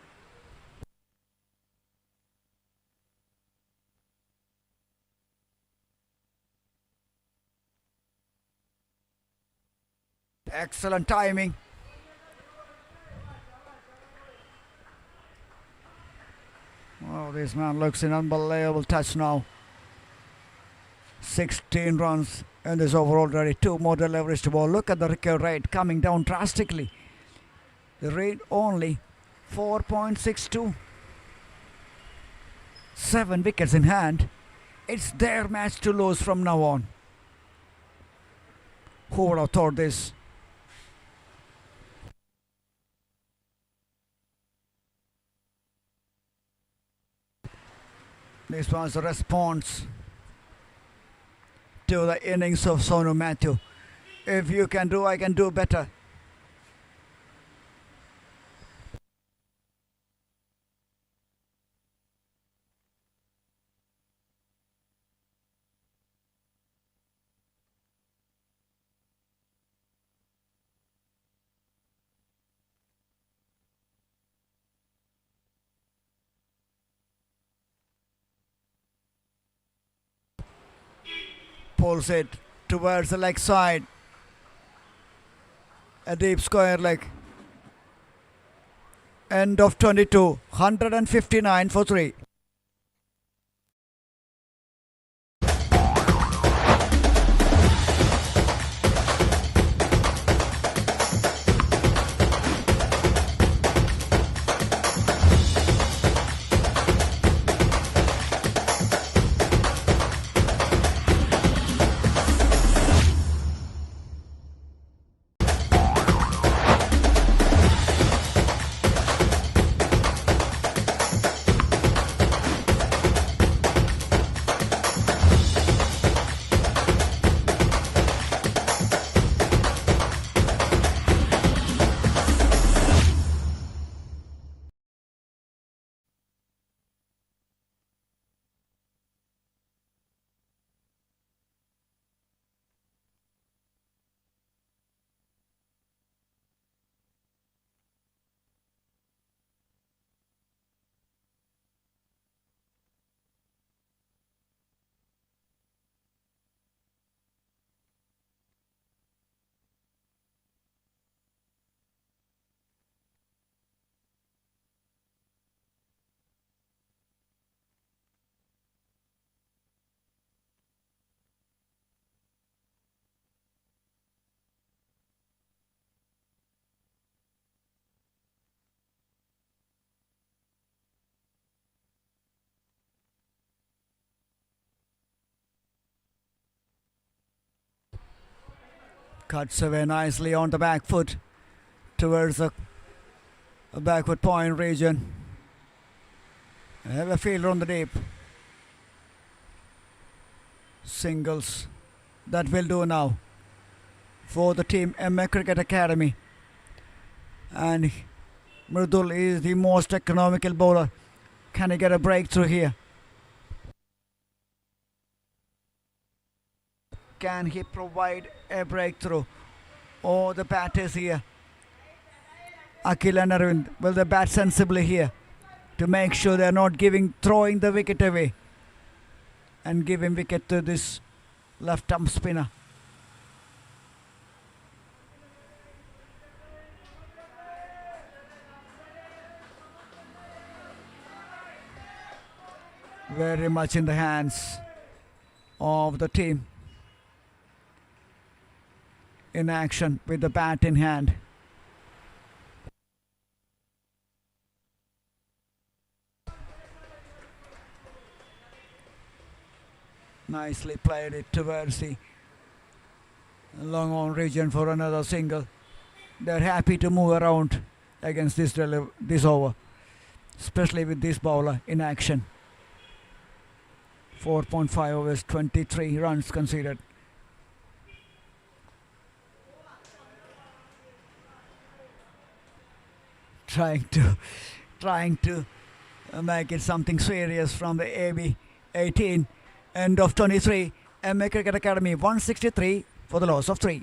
Speaker 6: Excellent timing. Oh, this man looks in unbelievable touch now. 16 runs in this over already. 2 more deliveries to ball. Look at the recovery rate coming down drastically. The rate only 4.62. 7 wickets in hand. It's their match to lose from now on. Who would have thought this? This was the response to the innings of Sonu Matthew. If you can do, I can do better. Pulls it towards the leg side. A deep square leg. End of 22. 159 for 3. Cuts away nicely on the back foot towards the backward point region. I have a fielder on the deep. Singles. That will do now for the team MA Cricket Academy. And Mridul is the most economical bowler. Can he get a breakthrough here? Can he provide a breakthrough? Oh, the bat is here. Akhil and Arvind, will they bat sensibly here to make sure they're not throwing the wicket away and giving wicket to this left arm spinner? Very much in the hands of the team in action with the bat in hand. Nicely played it towards the long on region for another single. They're happy to move around against this over, especially with this bowler in action. 4.5 overs, 23 runs conceded. Trying to make it something serious from the AB 18. End of 23. MA Cricket Academy 163 for the loss of 3.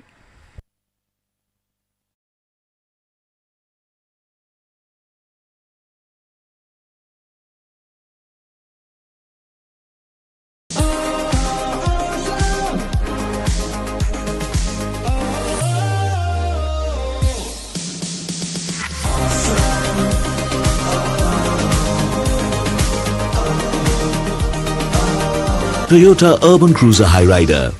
Speaker 9: Toyota Urban Cruiser Hyrider.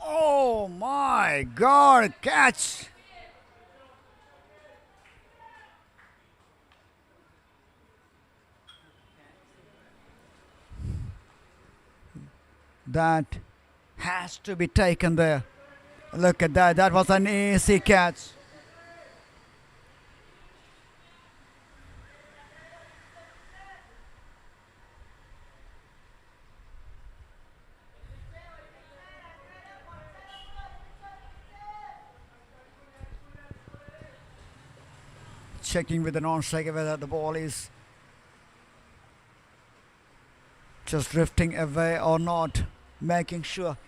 Speaker 6: Oh my God, catch! That has to be taken there. Look at that, that was an easy catch. Checking with the non-striker whether the ball is just drifting away or not, making sure.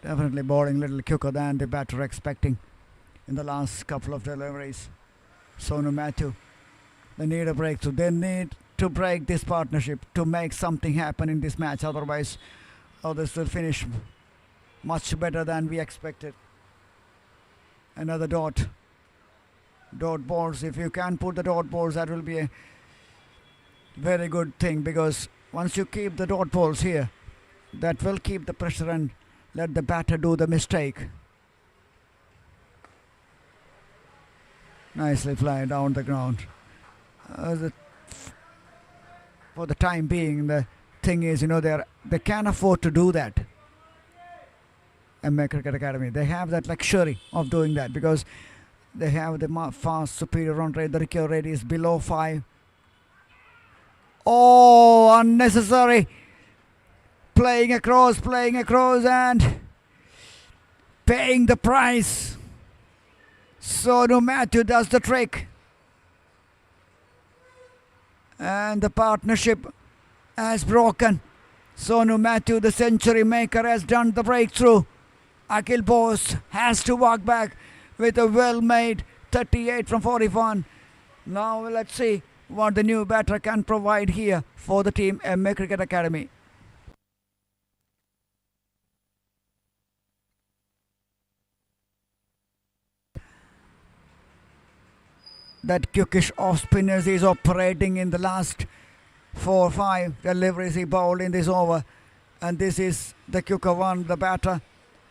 Speaker 6: Definitely bowling a little quicker than the batter expecting in the last couple of deliveries. Sonu Matthew, they need a breakthrough. They need to break this partnership to make something happen in this match. Otherwise, this will finish much better than we expected. Another dot balls. If you can put the dot balls, that will be a very good thing, because once you keep the dot balls here, that will keep the pressure and let the batter do the mistake. Nicely fly down the ground. For the time being, the thing is, they can afford to do that. MA Cricket Academy, they have that luxury of doing that because they have the fast superior run rate. The recovery rate is below 5. Oh, unnecessary. Playing across and paying the price. Sonu Matthew does the trick. And the partnership has broken. Sonu Matthew, the century maker, has done the breakthrough. Akhil Bose has to walk back with a well-made 38 from 41. Now let's see what the new batter can provide here for the team MA Cricket Academy. That quickish off-spinners is operating in the last 4 or 5 deliveries he bowled in this over. And this is the quicker one, the batter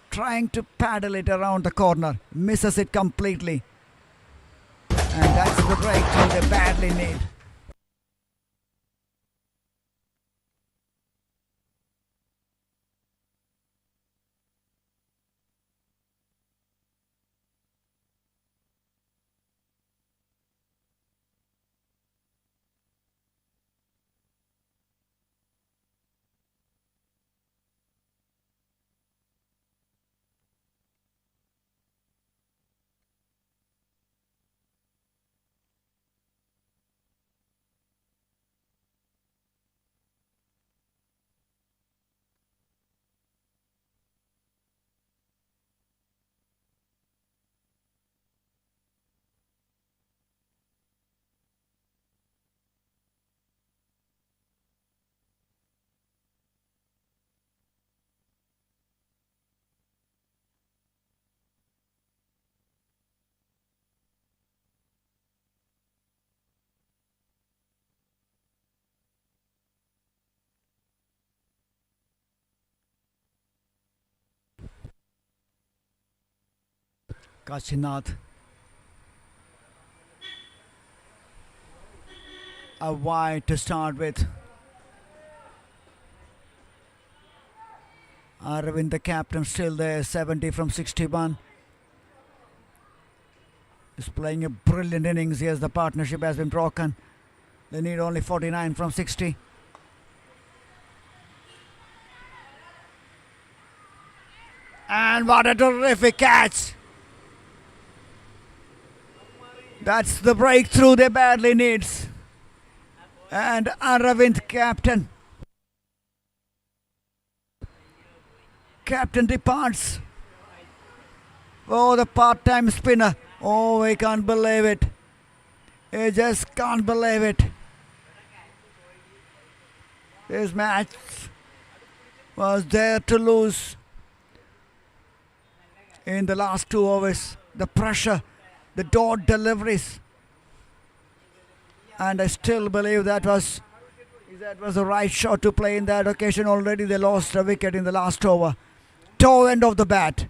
Speaker 6: trying to paddle it around the corner, misses it completely. And that's the breakthrough they badly need. Kashinath. A wide to start with. Aravind, the captain, still there, 70 from 61. He's playing a brilliant innings. Yes, the partnership has been broken. They need only 49 from 60. And what a terrific catch! That's the breakthrough they badly needs. And Aravind, captain departs. Oh, the part-time spinner. Oh, we can't believe it. I just can't believe it. This match was there to lose in the last 2 overs. The pressure, the dot deliveries. And I still believe that was the right shot to play in that occasion. Already they lost a wicket in the last over. Toe end of the bat.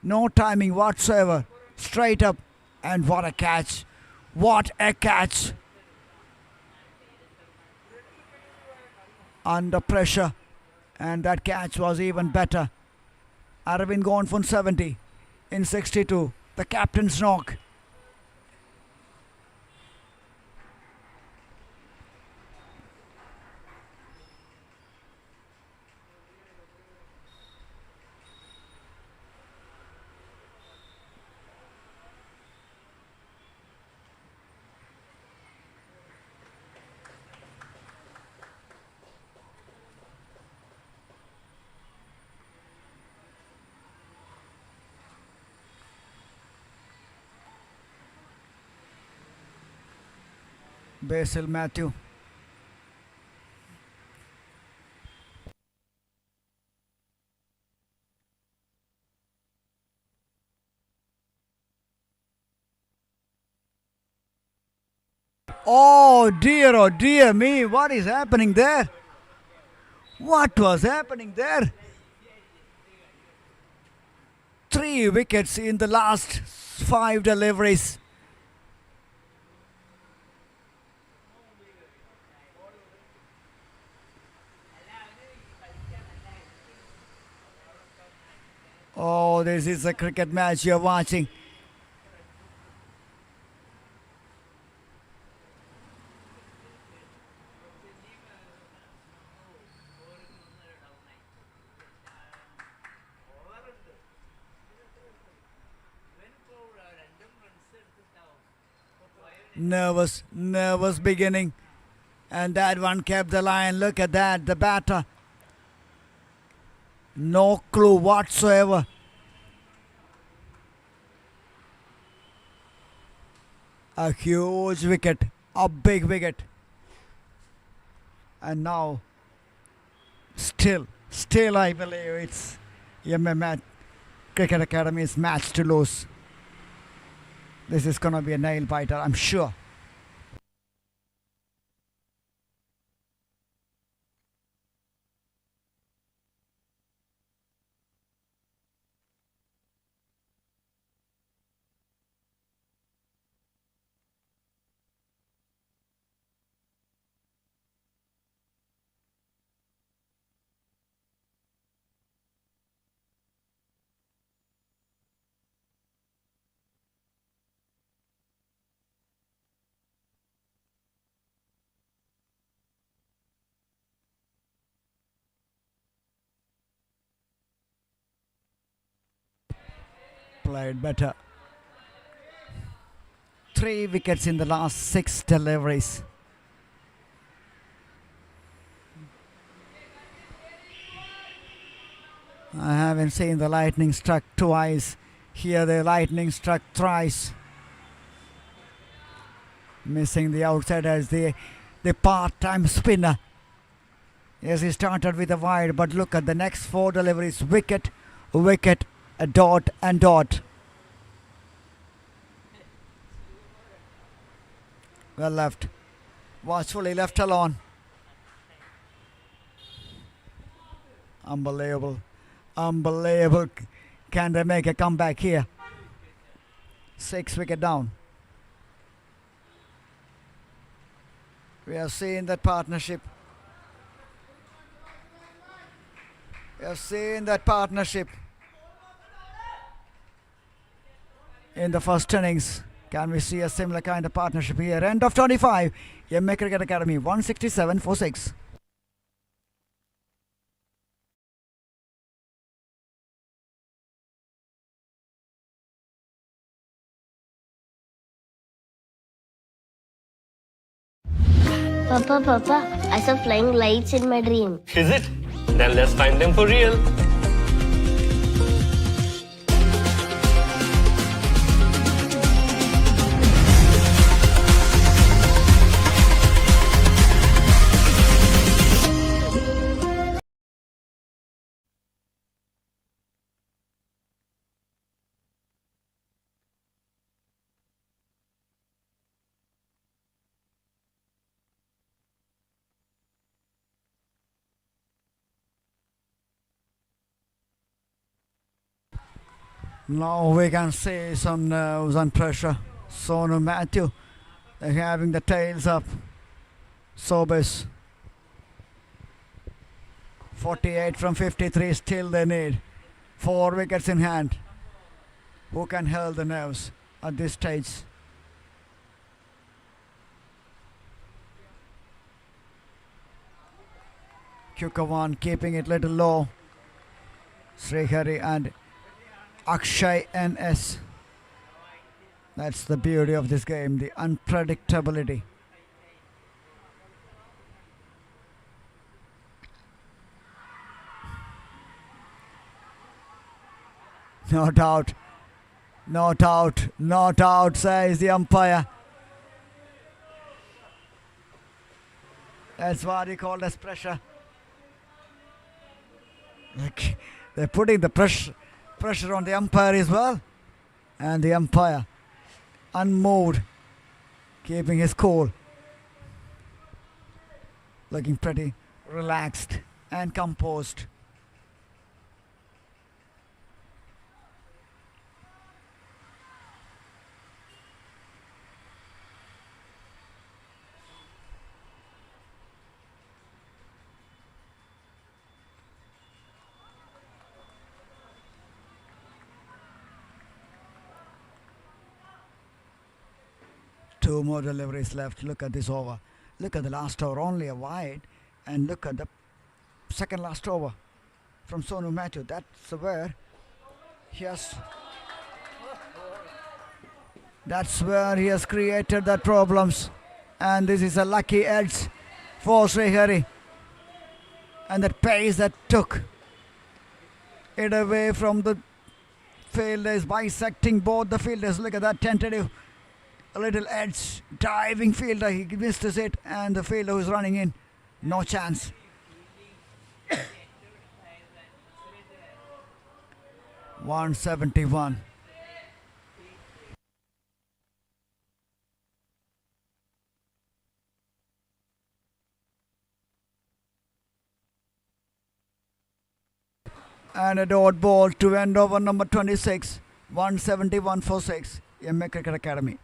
Speaker 6: No timing whatsoever. Straight up. And what a catch. What a catch. Under pressure. And that catch was even better. Aravind gone for 70 in 62. The captain's knock. Basil Matthew. Oh dear me, what is happening there? What was happening there? 3 wickets in the last 5 deliveries. Oh, this is a cricket match you're watching. Nervous beginning. And that one kept the line. Look at that, the batter. No clue whatsoever. A huge wicket, a big wicket. And now, still I believe it's MMA Cricket Academy's match to lose. This is gonna be a nail biter, I'm sure. Played better. 3 wickets in the last 6 deliveries. I haven't seen the lightning struck twice. Here the lightning struck thrice. Missing the outside as the part-time spinner. Yes, he started with a wide, but look at the next 4 deliveries. Wicket, a dot and dot. Well left. Watchfully left alone. Unbelievable. Can they make a comeback here? 6 wicket down. We have seen that partnership. In the first innings. Can we see a similar kind of partnership here? End of 25. MMA Cricket Academy 167 for 6.
Speaker 1: Papa, I saw flying lights in my dream.
Speaker 2: Is it? Then let's find them for real.
Speaker 6: Now we can see some nerves and pressure. Sonu Matthew, they're having the tails up. Sobis, 48 from 53, still they need 4 wickets in hand. Who can hold the nerves at this stage? Kukawan keeping it little low. Srihari and Akshay NS. That's the beauty of this game, the unpredictability. Not out, not out, not out, says the umpire. That's what he called as pressure. Like, they're putting the pressure on the umpire as well. And the umpire, unmoved, keeping his cool. Looking pretty relaxed and composed. Two more deliveries left. Look at this over. Look at the last over, only a wide. And look at the second last over from Sonu Matthew. That's where he has created the problems. And this is a lucky edge for Srihari. And that pace that took it away from the fielders, bisecting both the fielders. Look at that tentative. A little edge, diving fielder, he misses it, and the fielder who's running in, no chance. $171. And a dot ball to end over number 26, 171 for 6, MA Cricket Academy.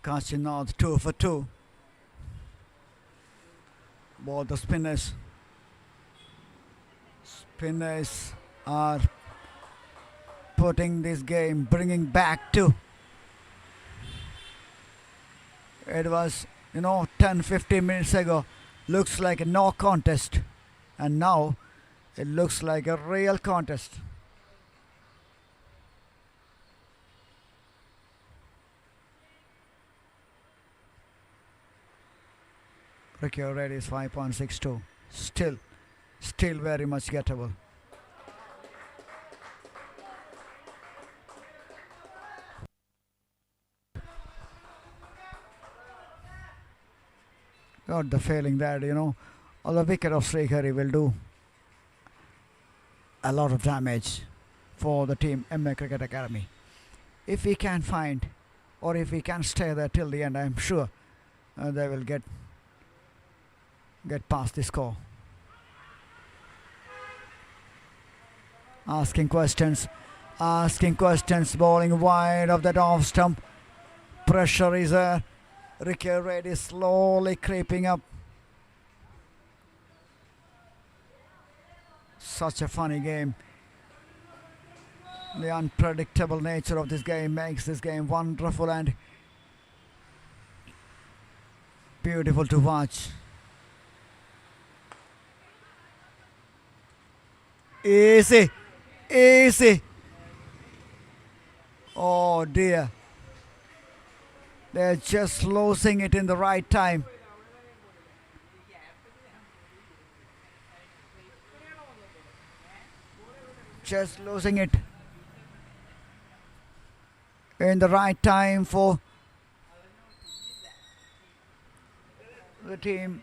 Speaker 6: Kashinath 2 for 2. Ball the spinners. Spinners are putting this game, bringing back to. It was, 10-15 minutes ago. Looks like a no contest. And now it looks like a real contest. Procure rate is 5.62. Still Still very much gettable. Got the feeling that, on the wicket of Srikhari will do a lot of damage for the team MA Cricket Academy. If we can find, or if we can stay there till the end, I'm sure they will get past the score. Asking questions, bowling wide of that off stump. Pressure is there. Ricky Reid is slowly creeping up. Such a funny game. The unpredictable nature of this game makes this game wonderful and beautiful to watch. Easy. Oh dear. They're just losing it in the right time. Just losing it in the right time for the team.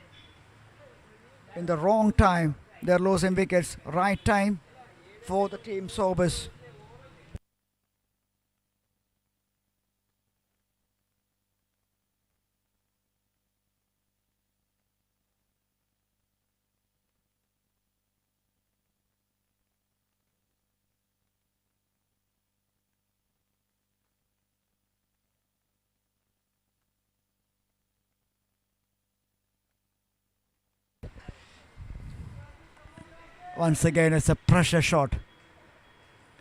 Speaker 6: In the wrong time, they're losing wickets. Right time for the team Sobers. Once again, it's a pressure shot.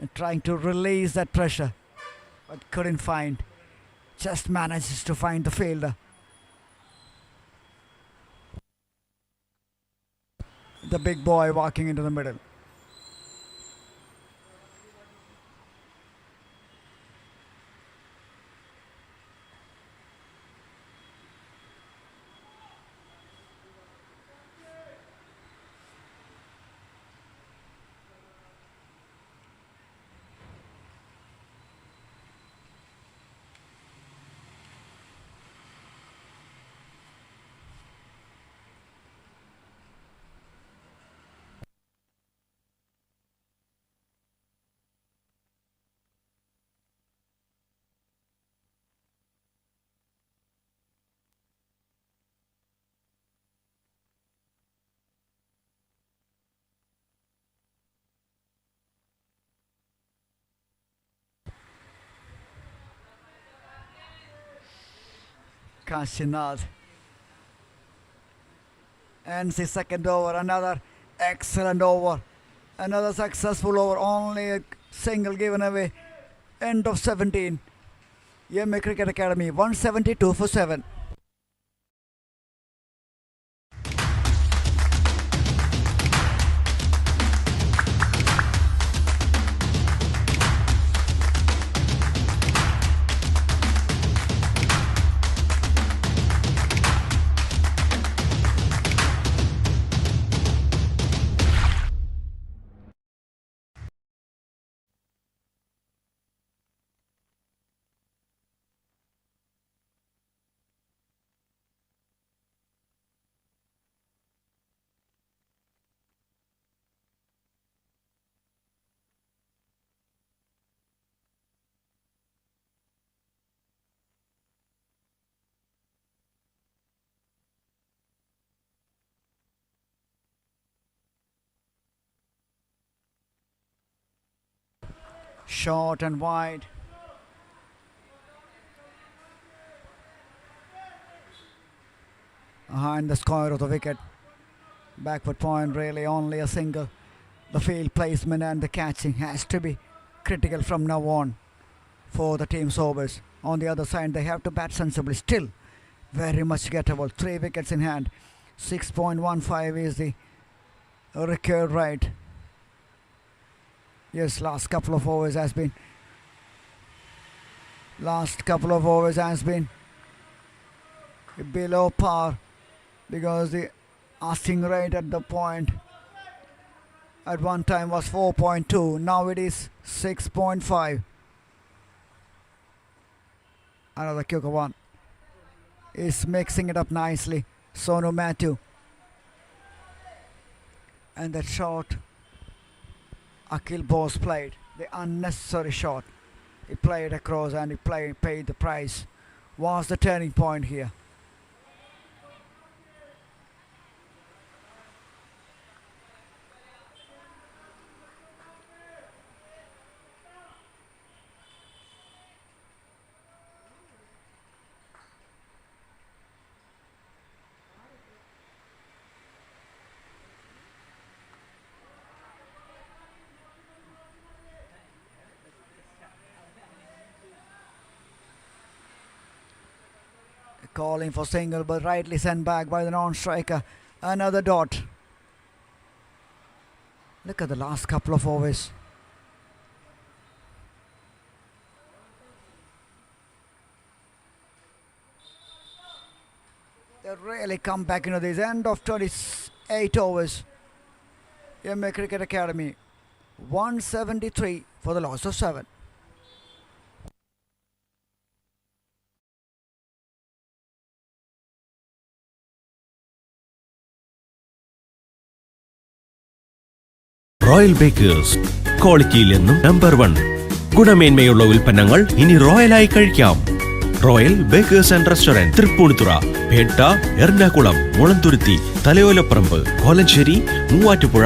Speaker 6: And trying to release that pressure, but couldn't find. Just manages to find the fielder. The big boy walking into the middle. Kashinath ends the second over. Another excellent over. Another successful over. Only a single given away. End of 17. MA Cricket Academy 172 for 7. Short and wide. Behind the square of the wicket. Backward point, really only a single. The field placement and the catching has to be critical from now on for the team Sobers. On the other side, they have to bat sensibly. Still very much gettable. 3 wickets in hand. 6.15 is the record rate. Yes, last couple of overs has been below par because the asking rate at the point At one time was 4.2. Now it is 6.5. Another quick one. Is mixing it up nicely. Sonu Matthew. And that shot Akhil Bose played. The unnecessary shot. He played across and he paid the price. Was the turning point here. Calling for single but rightly sent back by the non-striker. Another dot. Look at the last couple of overs. They really come back into this end of 28 overs. MA Cricket Academy 173 for the loss of 7.
Speaker 4: Royal Bakers ക്വാളിറ്റിയിൽ എന്നും number 1. ഗുണമേന്മയുള്ള ഉൽപ്പന്നങ്ങൾ ഇനി റോയലായി കഴിക്കാം. Royal Bakers and restaurant, Tripunithura, Petta, Ernakulam, Mulanthuruthy, Thalayolaparambu, Kolenchery, Muvattupuzha.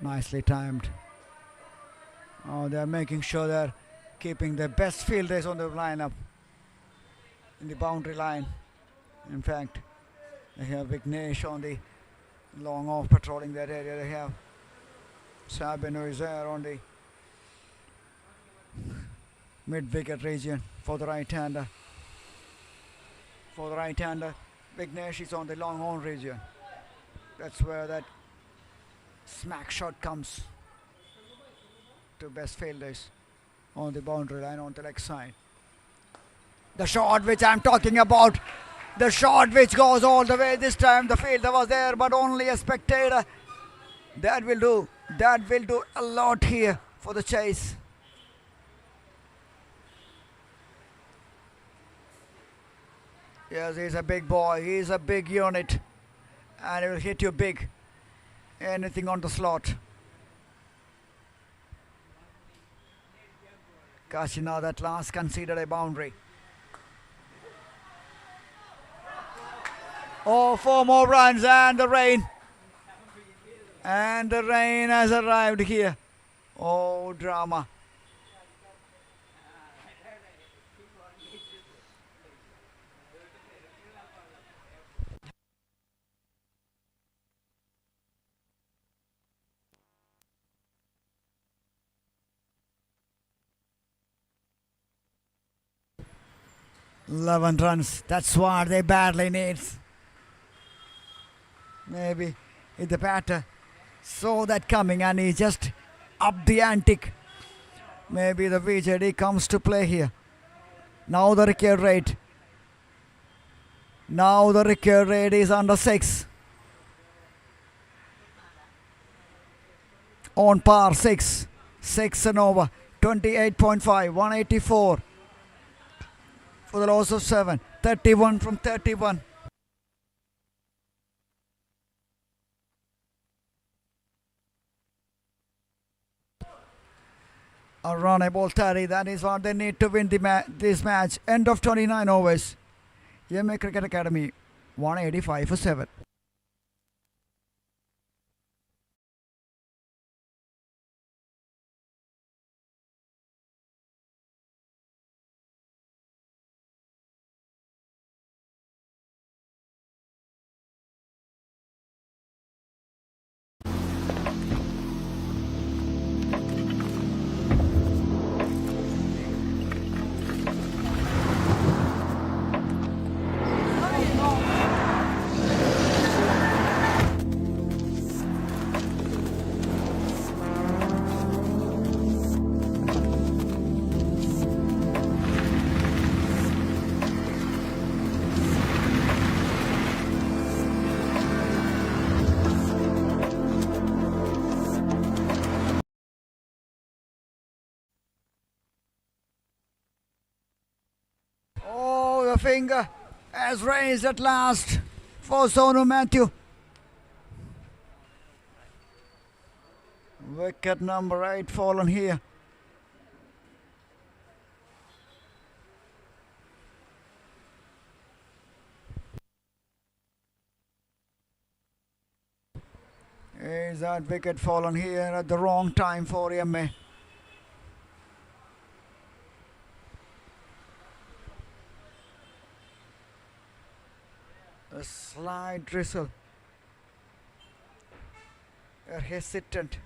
Speaker 6: Nicely timed. Oh, they're making sure they're keeping their best fielders on the lineup in the boundary line. In fact, they have Vignesh on the long off patrolling that area. They have Sabin who is there on the mid-wicket region for the right-hander. For the right-hander, Vignesh is on the long on region. That's where that smack shot comes to best fielders on the boundary line on the leg side. The shot which I'm talking about, the shot which goes all the way. This time the fielder was there but only a spectator. That will do a lot here for the chase. Yes, he's a big boy, he's a big unit and he will hit you big. Anything on the slot. Kashina at last conceded a boundary. Oh, 4 more runs and the rain. And the rain has arrived here. Oh, drama. $11 runs. That's what they badly need. Maybe if the batter saw that coming and he just upped the ante, maybe the VJD comes to play here. Now the record rate. Now the record rate is under 6. On par 6. 6 and over. 28.5. 184. For the loss of 7. 31 from 31. A run, a ball 30. That is what they need to win this match. End of 29 overs. MA Cricket Academy 185 for 7. The finger has raised at last for Sonu Matthew. Wicket number 8 fallen here. Is that wicket fallen here at the wrong time for MA? A slight drizzle. A hesitant.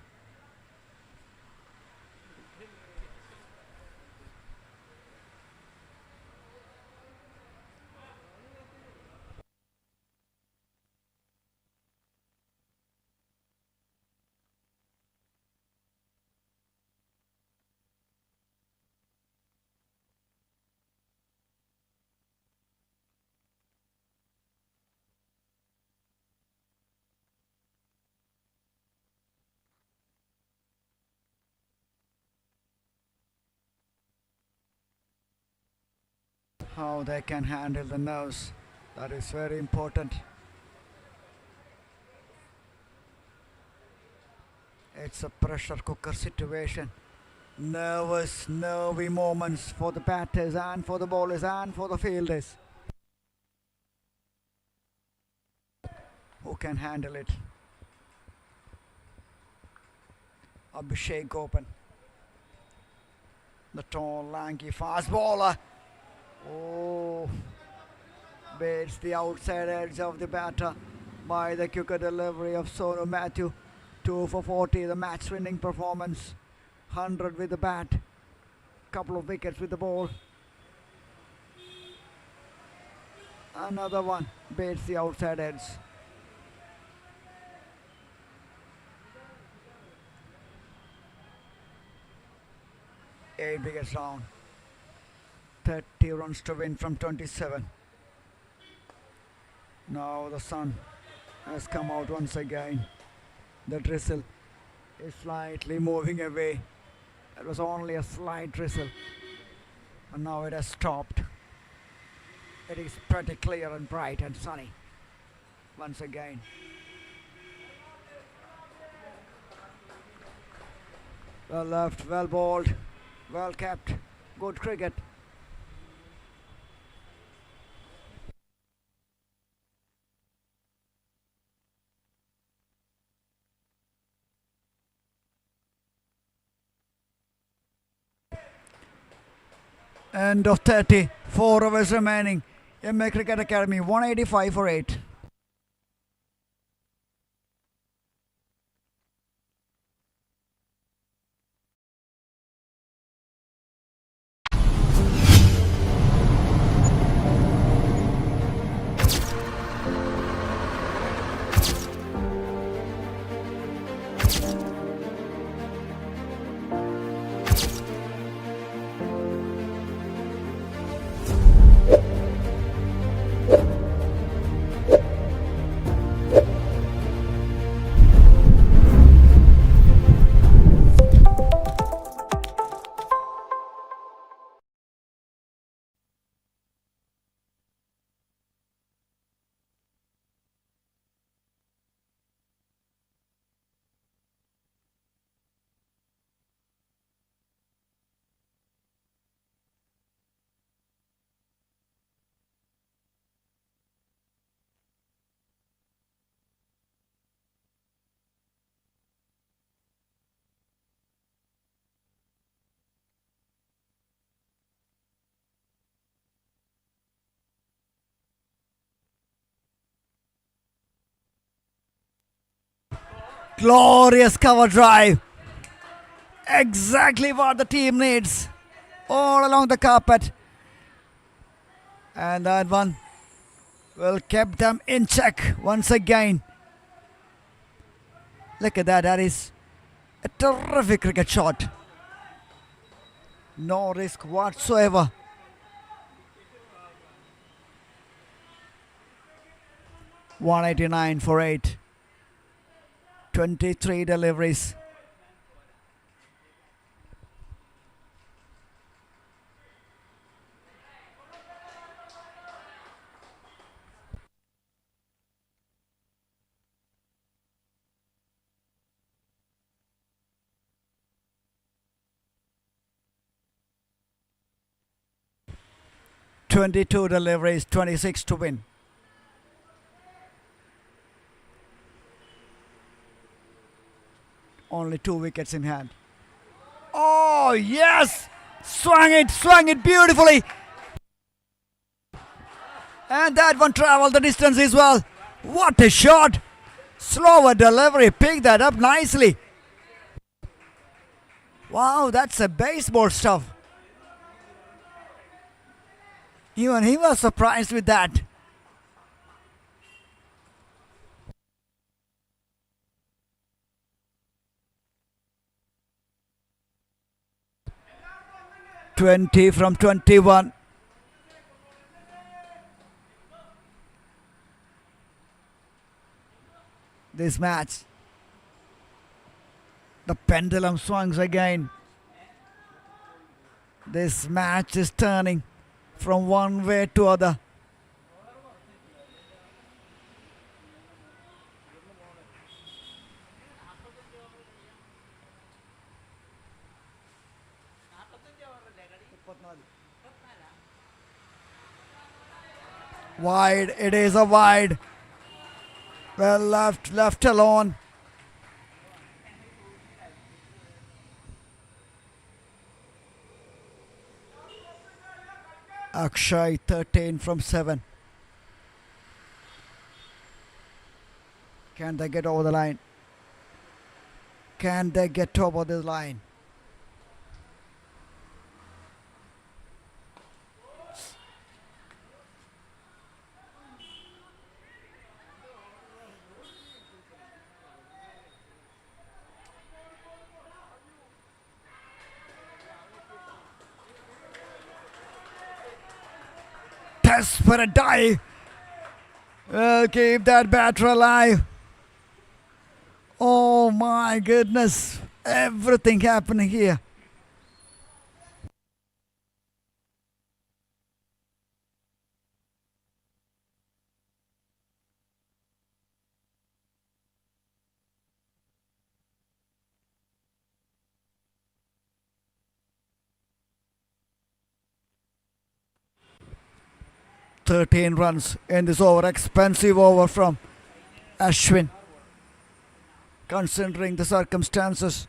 Speaker 6: How they can handle the nerves, that is very important. It's a pressure cooker situation. Nervous, nervy moments for the batters and for the bowlers and for the fielders. Who can handle it? Abhishek open. The tall, lanky, fast bowler. Oh, beats the outside edge of the batter by the quicker delivery of Sonu Matthew. 2 for 40, the match-winning performance. 100 with the bat. Couple of wickets with the ball. Another one beats the outside edge. Eight wickets down. 30 runs to win from 27. Now the sun has come out once again. The drizzle is slightly moving away. It was only a slight drizzle, and now it has stopped. It is pretty clear and bright and sunny once again. Well left, well bowled, well kept, good cricket. End of 30, 4 overs remaining. MA Cricket Academy 185 for 8. Glorious cover drive. Exactly what the team needs. All along the carpet. And that one will keep them in check once again. Look at that. That is a terrific cricket shot. No risk whatsoever. $189 for 8. 23 deliveries. 22 deliveries, 26 to win. Only 2 wickets in hand. Oh, yes! Swung it beautifully. And that one traveled the distance as well. What a shot! Slower delivery, picked that up nicely. Wow, that's a baseball stuff. Even he was surprised with that. "20 from 21. This match. The pendulum swings again. This match is turning from one way to other. Wide, it is a wide. Well left alone. Akshay 13 from 7. Can they get over the line? Can they get over the line? Desperate dive. Will keep that batter alive. Oh my goodness. Everything happening here. "13 runs in this over. Expensive over from Ashwin, considering the circumstances.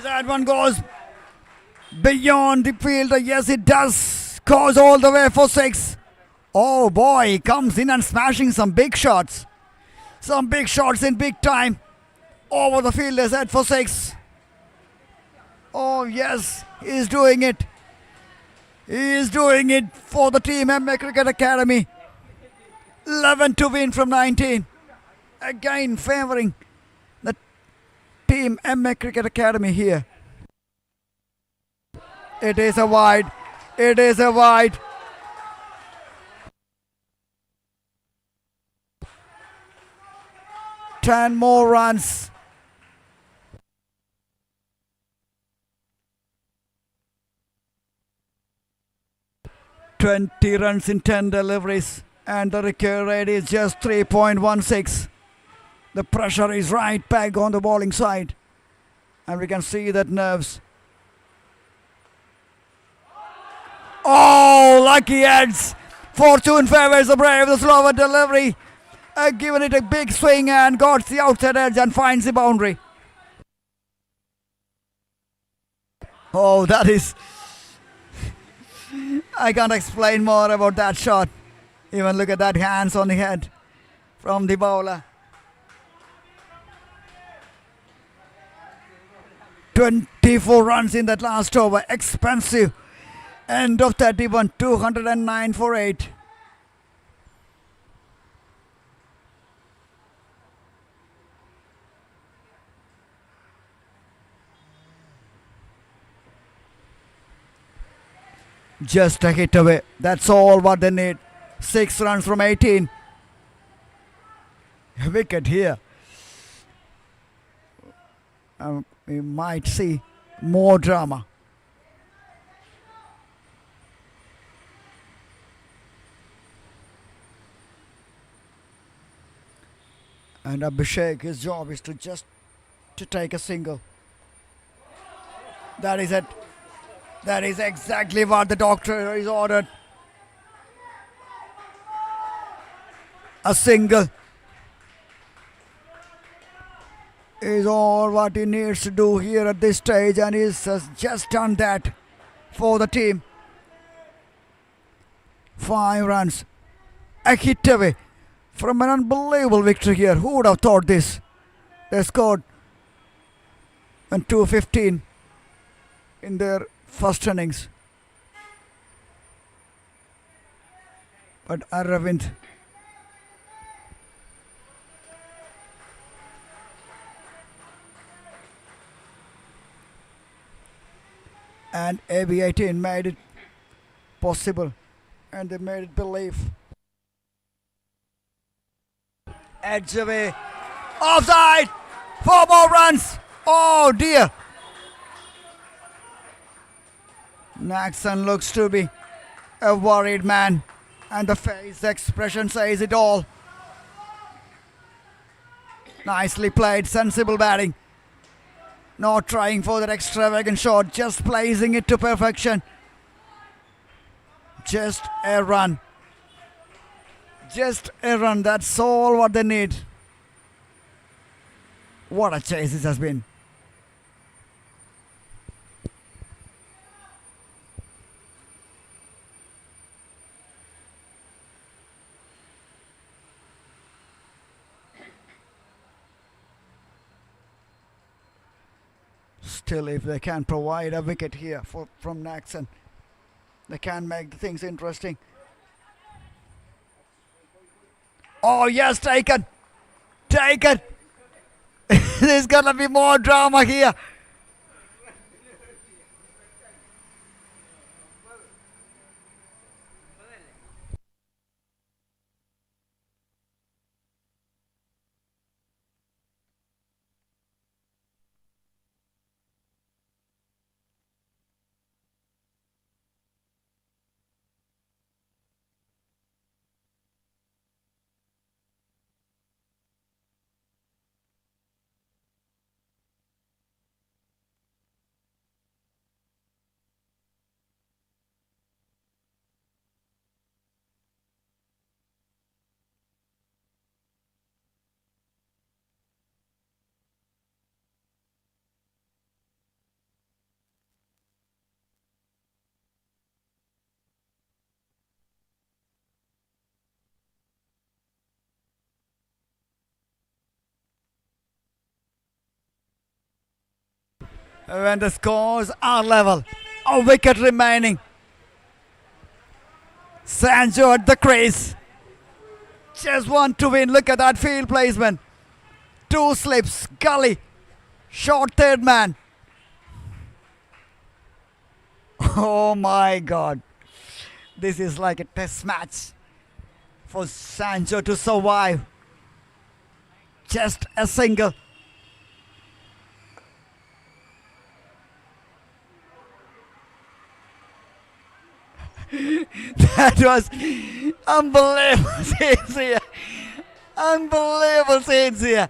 Speaker 6: That one goes beyond the fielder. Yes, it does. Goes all the way for 6. Oh boy, he comes in and smashing some big shots. Some big shots in big time. Over the fielder's head for 6. Oh yes, he's doing it. He is doing it for the team MA Cricket Academy. 11 to win from 19. Again favouring the team MA Cricket Academy here. It is a wide. It is a wide. Ten more runs. "20 runs in 10 deliveries, and the recovery rate is just 3.16. The pressure is right back on the bowling side. And we can see that nerves. Oh, lucky heads. Fortune favors the brave. The slower delivery. Given it a big swing and got the outside edge and finds the boundary. Oh, that is... I can't explain more about that shot. Even look at that, hands on the head from the bowler. 24 runs in that last over. Expensive. End of 31. 209 for 8. Just a hit away. That's all what they need. 6 runs from 18. A wicket here. We might see more drama. And Abhishek, his job is to just to take a single. That is it. That is exactly what the doctor is ordered. A single is all what he needs to do here at this stage, and he has just done that for the team. 5 runs. A hit away from an unbelievable victory here. Who would have thought this? They scored in 215 in their first innings. But Aravind and AB18 made it possible, and they made it believe. Edge away. Offside! 4 more runs! Oh dear! Naxon looks to be a worried man, and the face expression says it all. Nicely played, sensible batting. Not trying for that extravagant shot, just placing it to perfection. Just a run. Just a run, that's all what they need. What a chase this has been. Still, if they can provide a wicket here from Naxon, they can make the things interesting. Oh yes, taken! Taken! There's gonna be more drama here. When the scores are level, a wicket remaining. Sancho at the crease. Just want to win. Look at that field placement. 2 slips, gully, short third man. Oh my God. This is like a test match for Sancho to survive. Just a single. That was unbelievable. Unbelievable scenes here.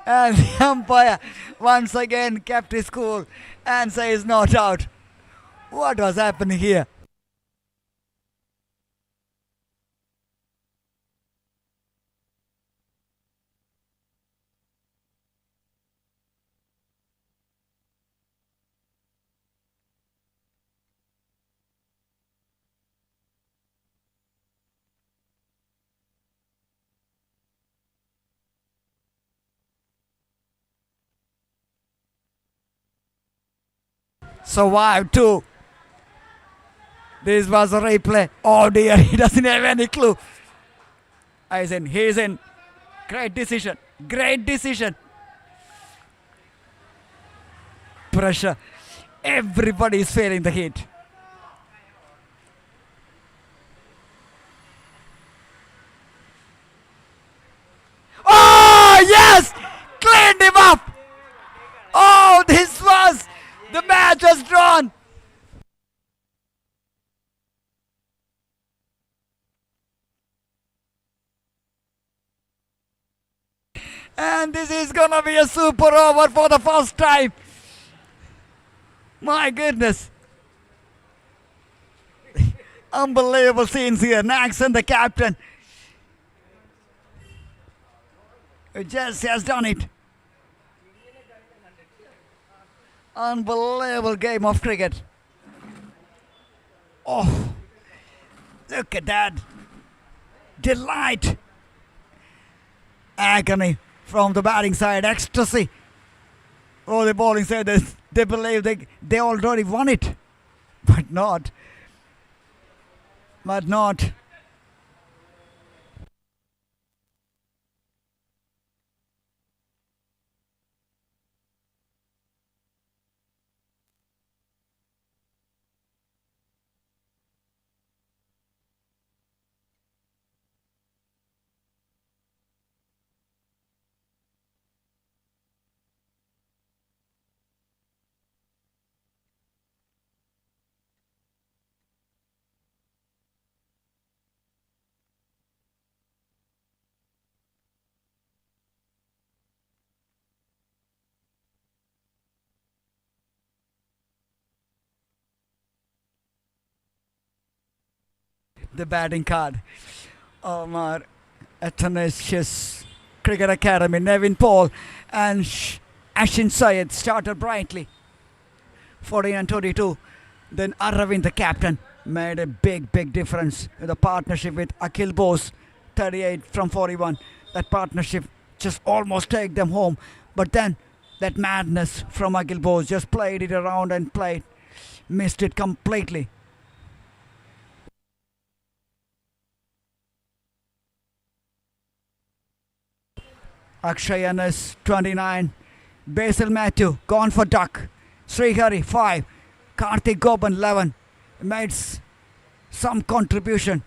Speaker 6: And the umpire once again kept his cool and says not out. What was happening here? Survived too. This was a replay. Oh dear, he doesn't have any clue. He's in. Great decision. Great decision. Pressure. Everybody is feeling the heat. Oh yes! Cleaned him up! Oh, this was... The match was drawn! And this is gonna be a super over for the first time. My goodness. Unbelievable scenes here. Naxon, the captain, just has done it. Unbelievable game of cricket. Oh, look at that. Delight. Agony from the batting side. Ecstasy. Oh, the bowling side, they believe they already won it. But not. But not. The batting card. Omar, Athanasius, Cricket Academy, Nevin Paul and Ashin Syed started brightly. 14 and 22. Then Aravind, the captain, made a big difference with a partnership with Akhil Bose, 38 from 41. That partnership just almost take them home. But then that madness from Akhil Bose just played it around and missed it completely. Akshayanas 29, Basil Matthew gone for duck, Srihari 5, Karthik Goban 11, made some contribution,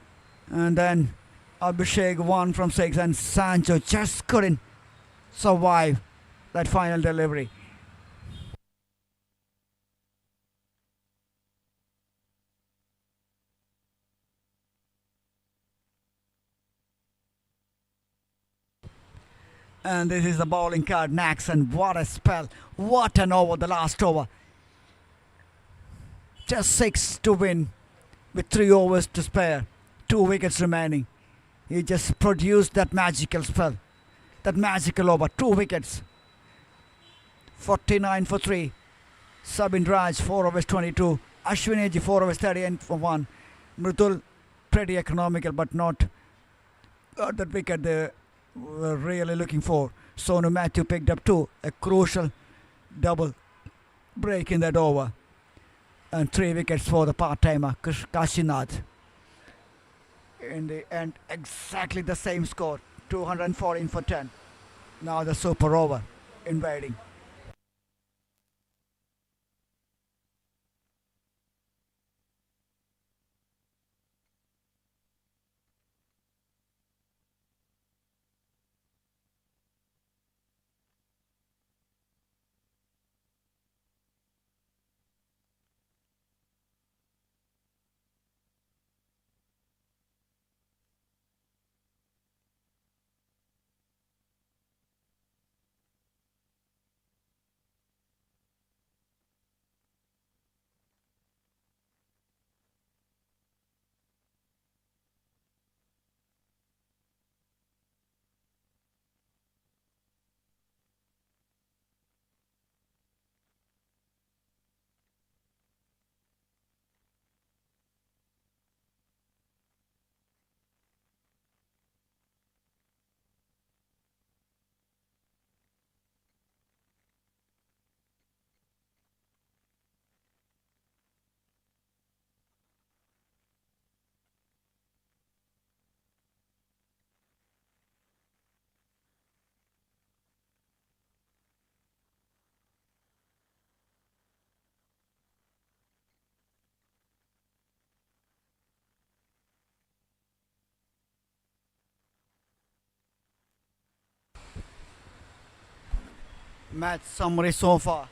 Speaker 6: and then Abhishek 1 from 6, and Sancho just couldn't survive that final delivery. And this is the bowling card, Naxon. What a spell. What an over, the last over. Just 6 to win with 3 overs to spare. 2 wickets remaining. He just produced that magical spell. That magical over. 2 wickets. 49 for 3. Sabin Raj 4 overs 22. Ashwin 4 overs 30 for 1. Mridul pretty economical but not that wicket they were really looking for. Sonu Matthew picked up 2, a crucial double break in that over, and 3 wickets for the part-timer Kashinath. In the end, exactly the same score, 214 for 10. Now the super over invading. Match summary so far.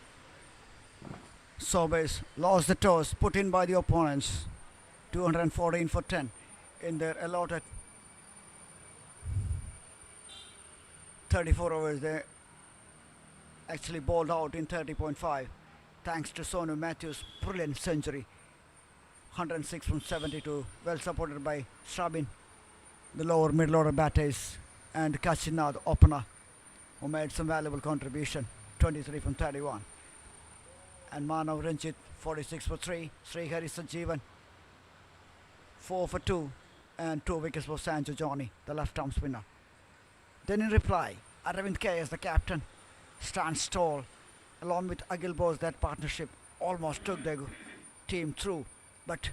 Speaker 6: Sobers lost the toss, put in by the opponents. 214 for 10 in their allotted 34 overs. They actually bowled out in 30.5 thanks to Sonu Matthews' brilliant century. 106 from 72, well supported by Shabin, the lower middle order batters, and Kashinath, opener, who made some valuable contribution, 23 from 31. And Manav Ranjit, 46 for 3, Srihari Sanjeevan, 4 for 2, and 2 wickets for Sanju Johnny, the left-arm spinner. Then in reply, Aravind K, the captain, stands tall. Along with Akhil Bose, that partnership almost took their team through. But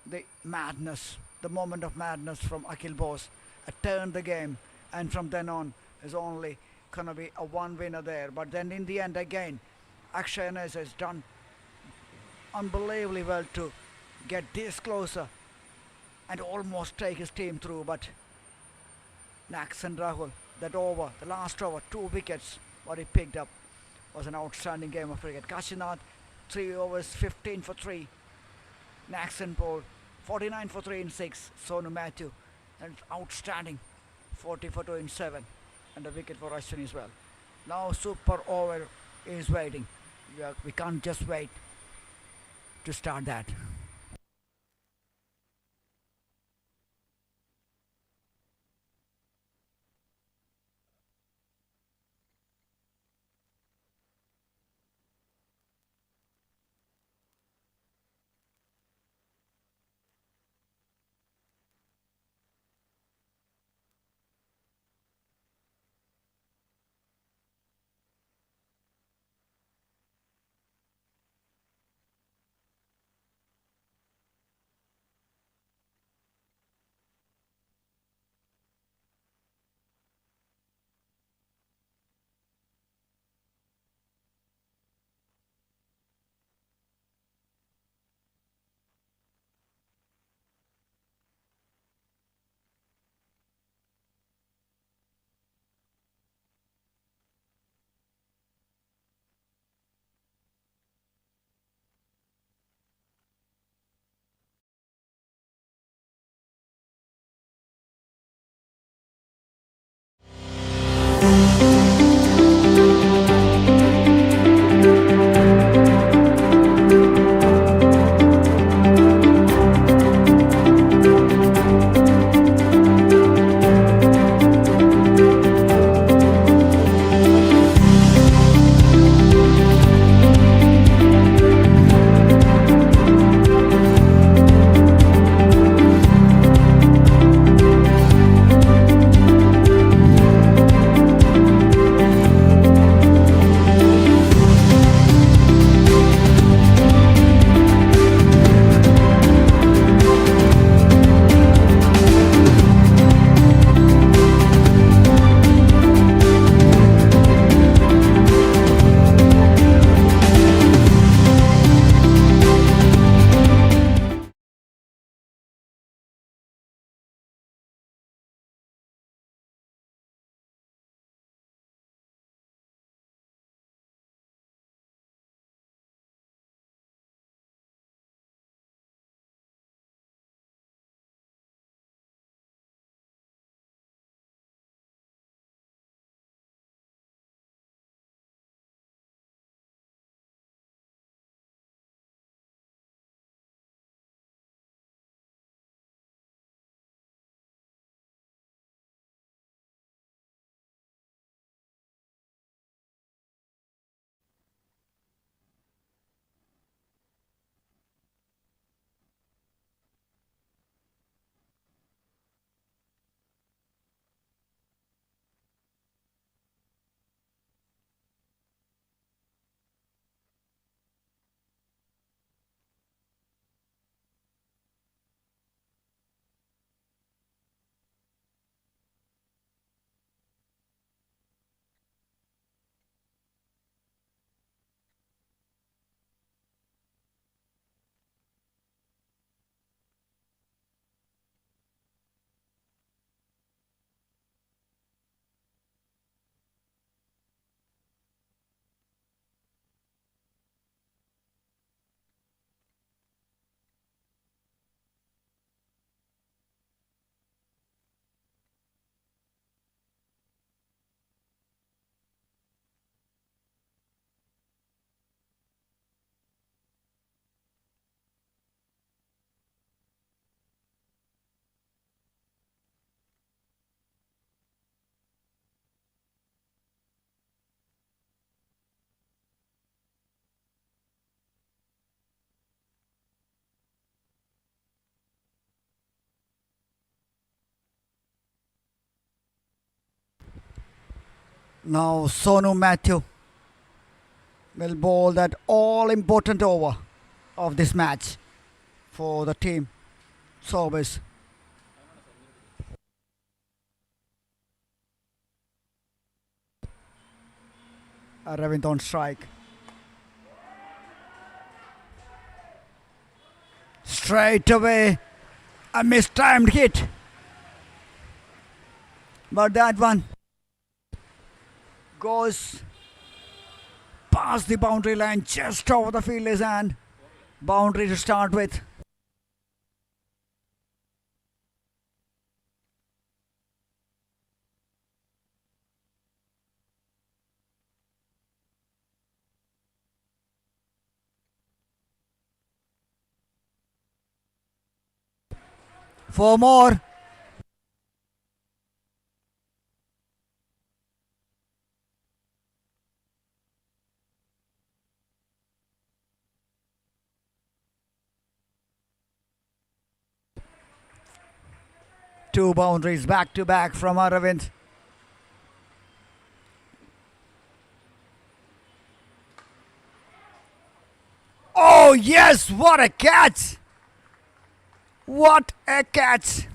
Speaker 6: the madness, the moment of madness from Akhil Bose turned the game, and from then on is only gonna be a one winner there. But then in the end again, Akshay Anas has done unbelievably well to get this closer and almost take his team through. But Nax and Rahul, that over, the last over, 2 wickets, what he picked up was an outstanding game of cricket. Kashinath, 3 overs, 15 for 3. Naxon bowled 49 for 3 in 6. Sonu Matthew, and outstanding 40 for 2 in 7, and a wicket for Ashwin as well. Now super over is waiting. We can't just wait to start that. Now Sonu Matthew will bowl that all important over of this match for the team Sobers. Aravind on strike. Straight away a mistimed hit. But that one goes past the boundary line, just over the fielder's hand. Boundary to start with. Four more. Two boundaries back to back from Aravind. Oh yes, what a catch! What a catch!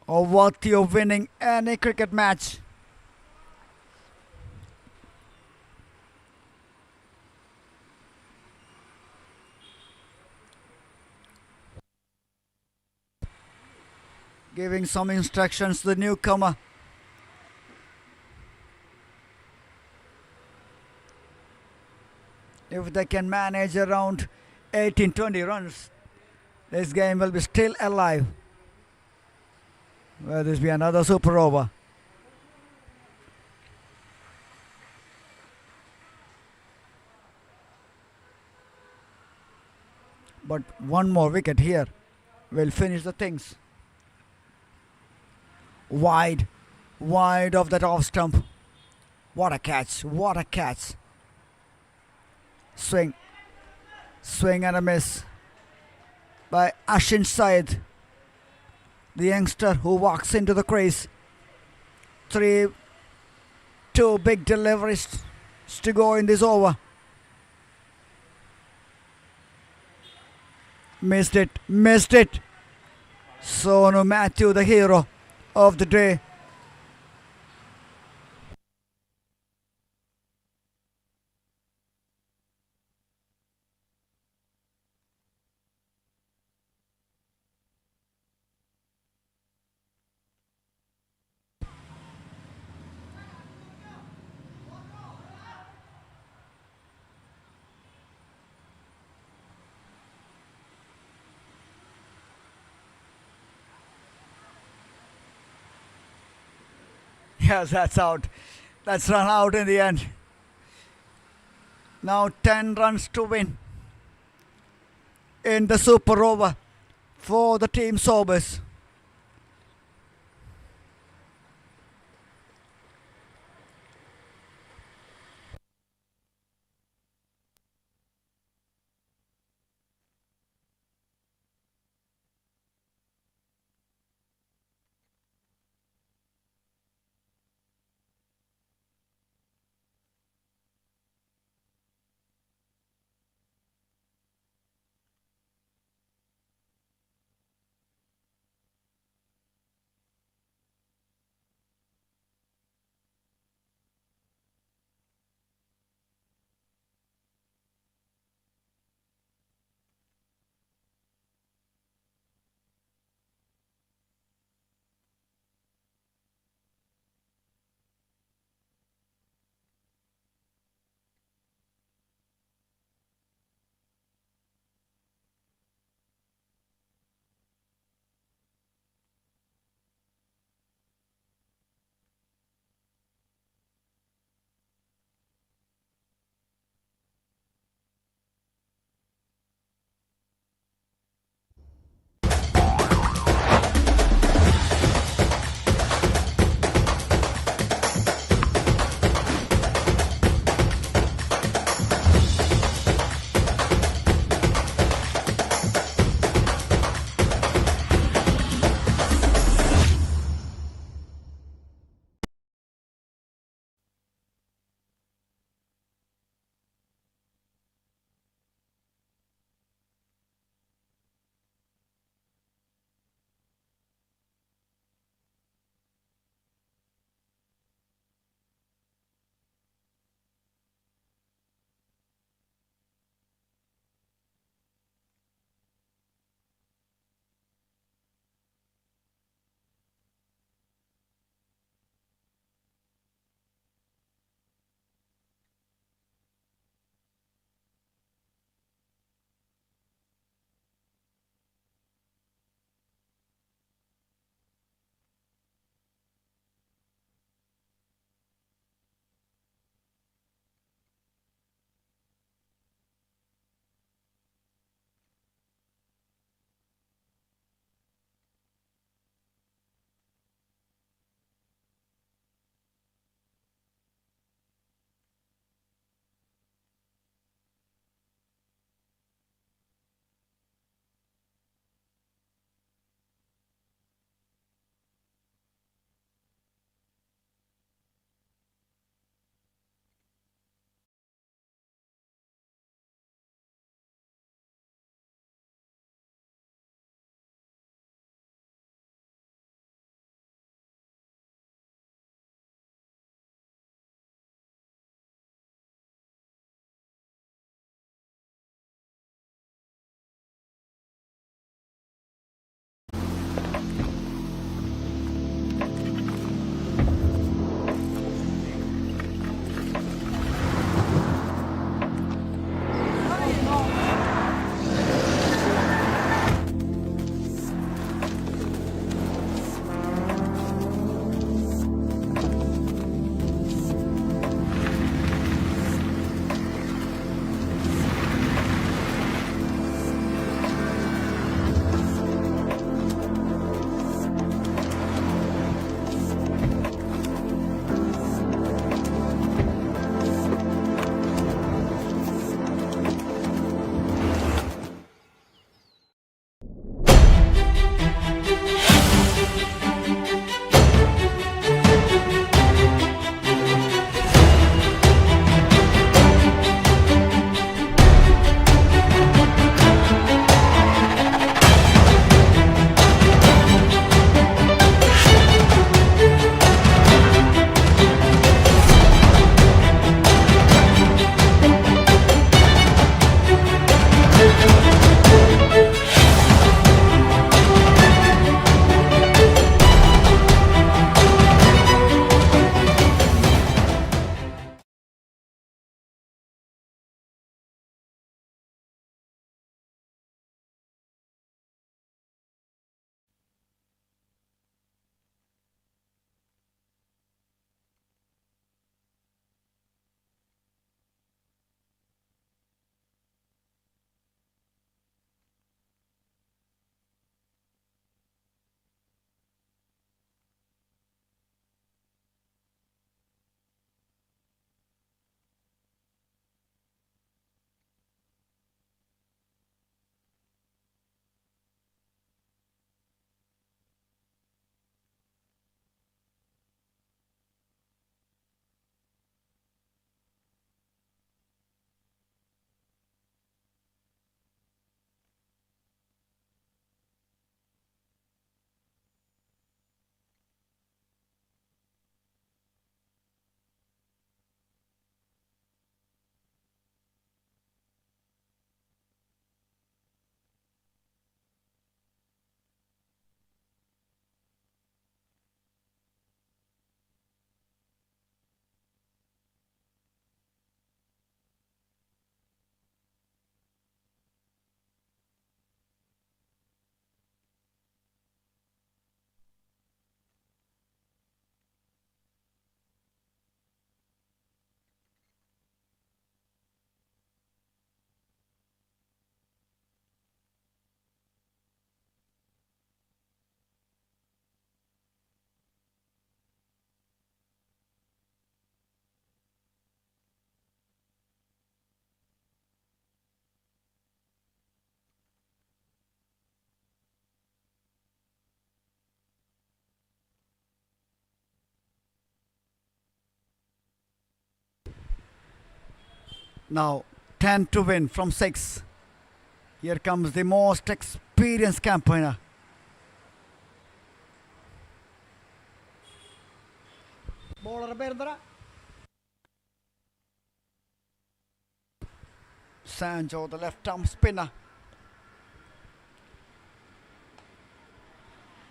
Speaker 6: Oh, worthy of winning any cricket match. Giving some instructions to the newcomer. If they can manage around 18-20 runs, this game will be still alive. Will this be another super over? But one more wicket here will finish the things. Wide of that off stump. What a catch, what a catch. Swing and a miss by Ashin Syed, the youngster who walks into the crease. Two big deliveries to go in this over. Missed it. Sonu Matthew, the hero of the day. Yes, that's out. That's run out in the end. Now 10 runs to win in the super over for the team Sobers. Now 10 to win from 6. Here comes the most experienced campaigner. Bowler Berdara. Sanjo, the left arm spinner.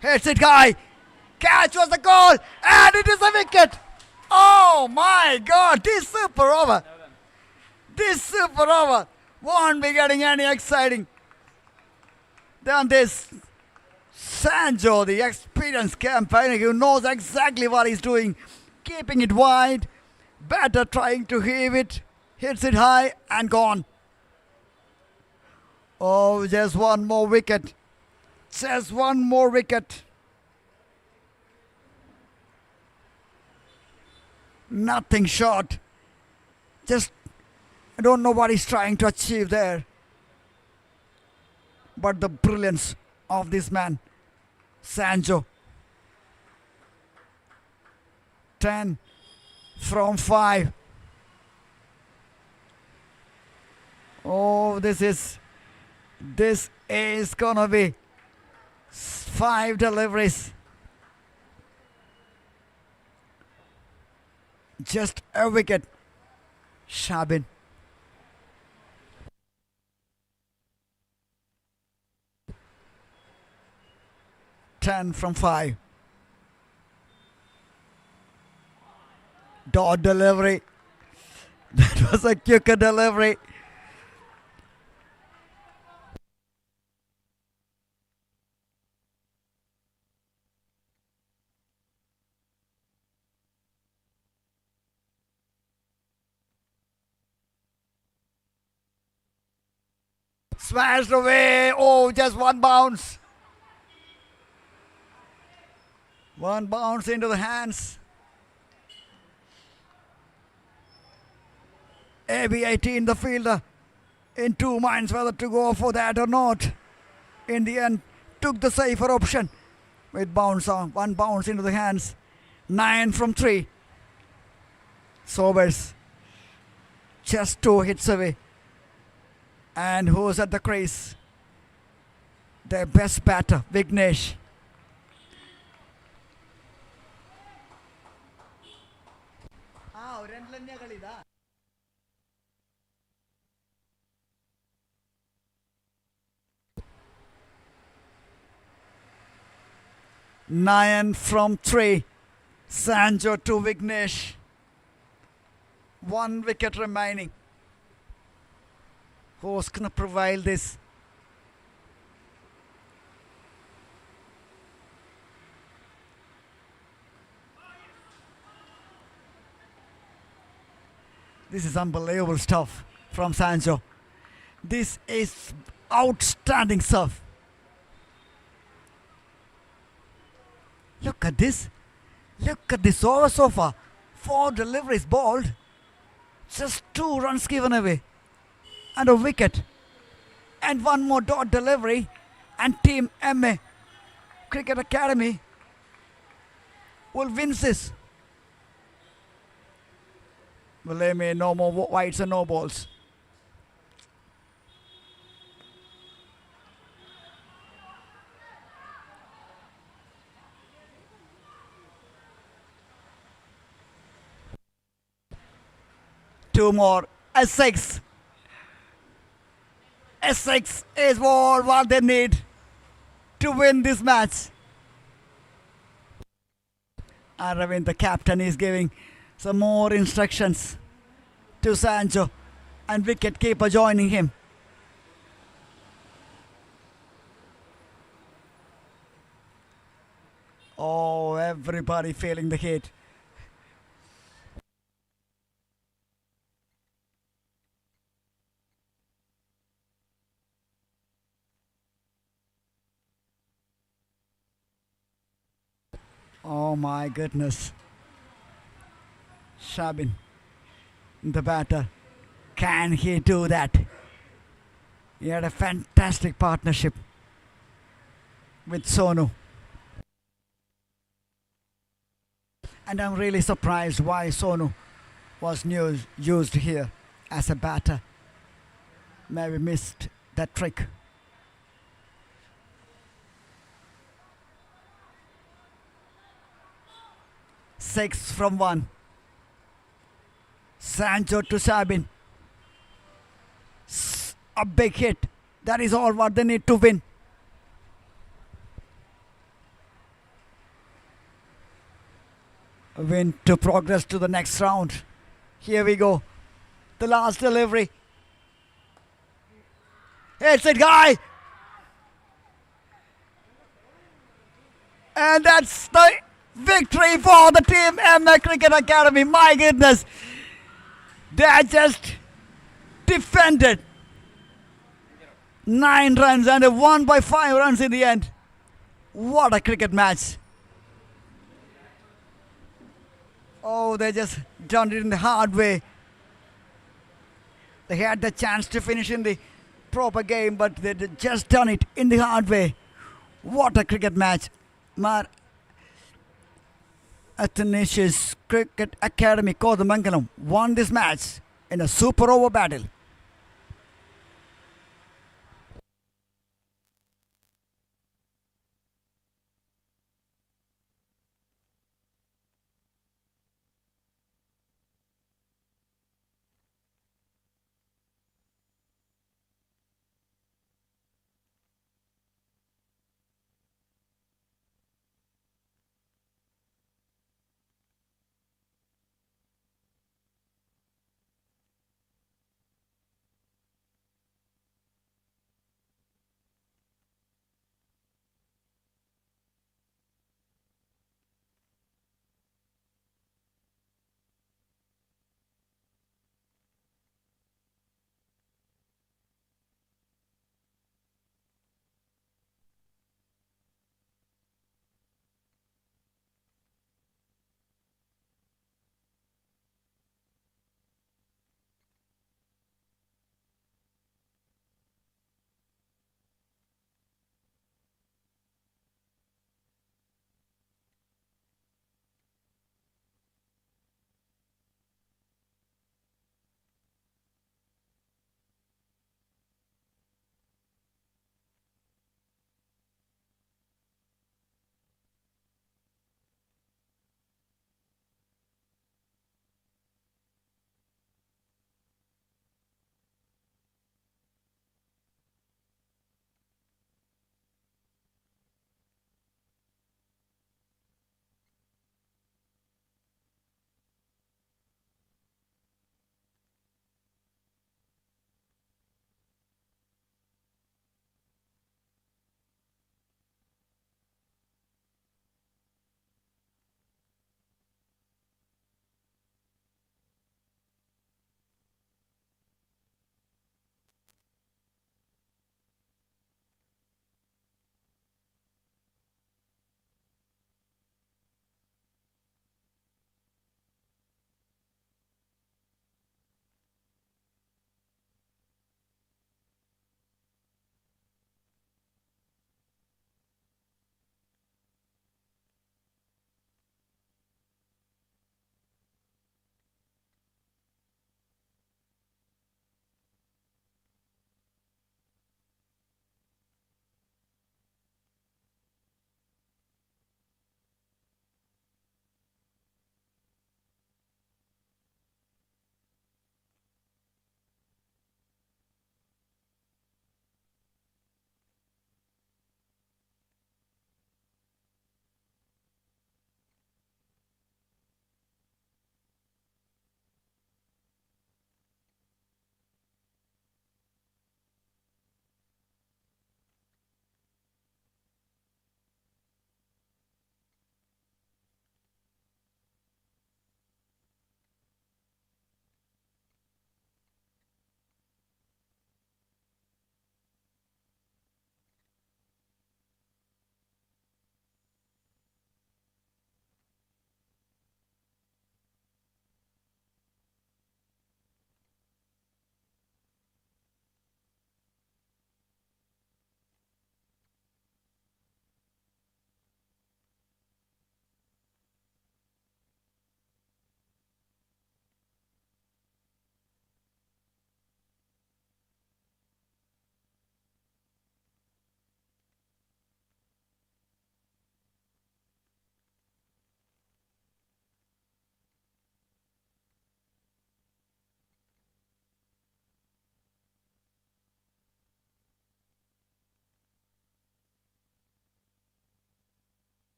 Speaker 6: Hits it, guy. Catch was the goal, and it is a wicket. Oh my God! This super over. This super over won't be getting any exciting than this. Sanjo, the experienced campaigner who knows exactly what he's doing, keeping it wide. Batter trying to heave it, hits it high and gone. Oh, just one more wicket. Just one more wicket. Nothing short. Just, I don't know what he's trying to achieve there. But the brilliance of this man, Sanjo. 10 from 5. Oh, this is gonna be 5 deliveries. Just a wicket. Shabin. Ten from 5. Dot delivery. That was a quicker delivery. Smashed away. Oh, just one bounce. One bounce into the hands. AB18, the fielder, in 2 minds whether to go for that or not. In the end, took the safer option with bounce on. One bounce into the hands. 9 from 3. Sobers just 2 hits away. And who's at the crease? Their best batter, Vignesh. Nine from 3. Sanjo to Vignesh. 1 wicket remaining. Who's gonna prevail this? This is unbelievable stuff from Sanjo. This is outstanding stuff. Look at this. Look at this over so far. 4 deliveries bowled. Just 2 runs given away. And a wicket. And 1 more dot delivery. And Team MA Cricket Academy will win this. Believe me, no more wides and no balls. Two more. A 6. A 6 is all what they need to win this match. Aravind, the captain, is giving some more instructions to Sanjo, and wicket-keeper joining him. Oh, everybody feeling the heat. Oh my goodness. Shabin, the batter. Can he do that? He had a fantastic partnership with Sonu. And I'm really surprised why Sonu was used here as a batter. Maybe missed that trick. Six from one. Sancho to Sabin. A big hit. That is all what they need to win. A win to progress to the next round. Here we go. The last delivery. It's it, guy. And that's the victory for the team MA Cricket Academy. My goodness. They just defended 9 runs and they won by 5 runs in the end. What a cricket match. Oh, they just done it in the hard way. They had the chance to finish in the proper game, but they just done it in the hard way. What a cricket match. Athanasius Cricket Academy Kodamangalam won this match in a super over battle.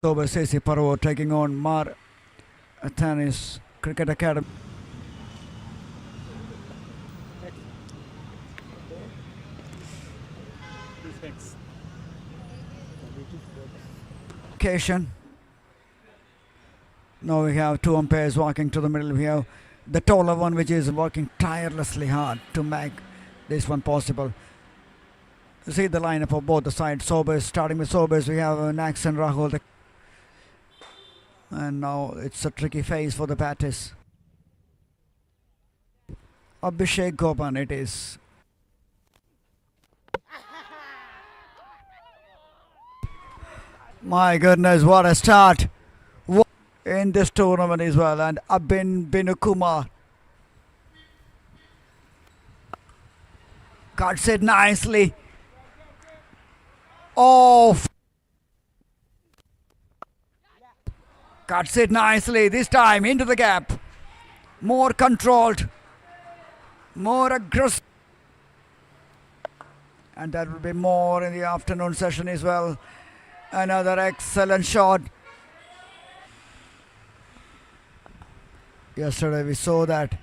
Speaker 6: Over Sesi Parvo taking on Mar Athanasius Cricket Academy. Occasion. Now we have two umpires walking to the middle. We have the taller one, which is working tirelessly hard to make this one possible. You see the lineup of both the sides. Sobers, starting with Sobers, we have Nax and Rahul. And now it's a tricky phase for the batters. Abhishek Gopan it is. My goodness, what a start in this tournament as well. And Abin Binukumar cuts it nicely. Oh, cuts it nicely this time into the gap. More controlled, more aggressive. And that will be more in the afternoon session as well. Another excellent shot. Yesterday we saw that.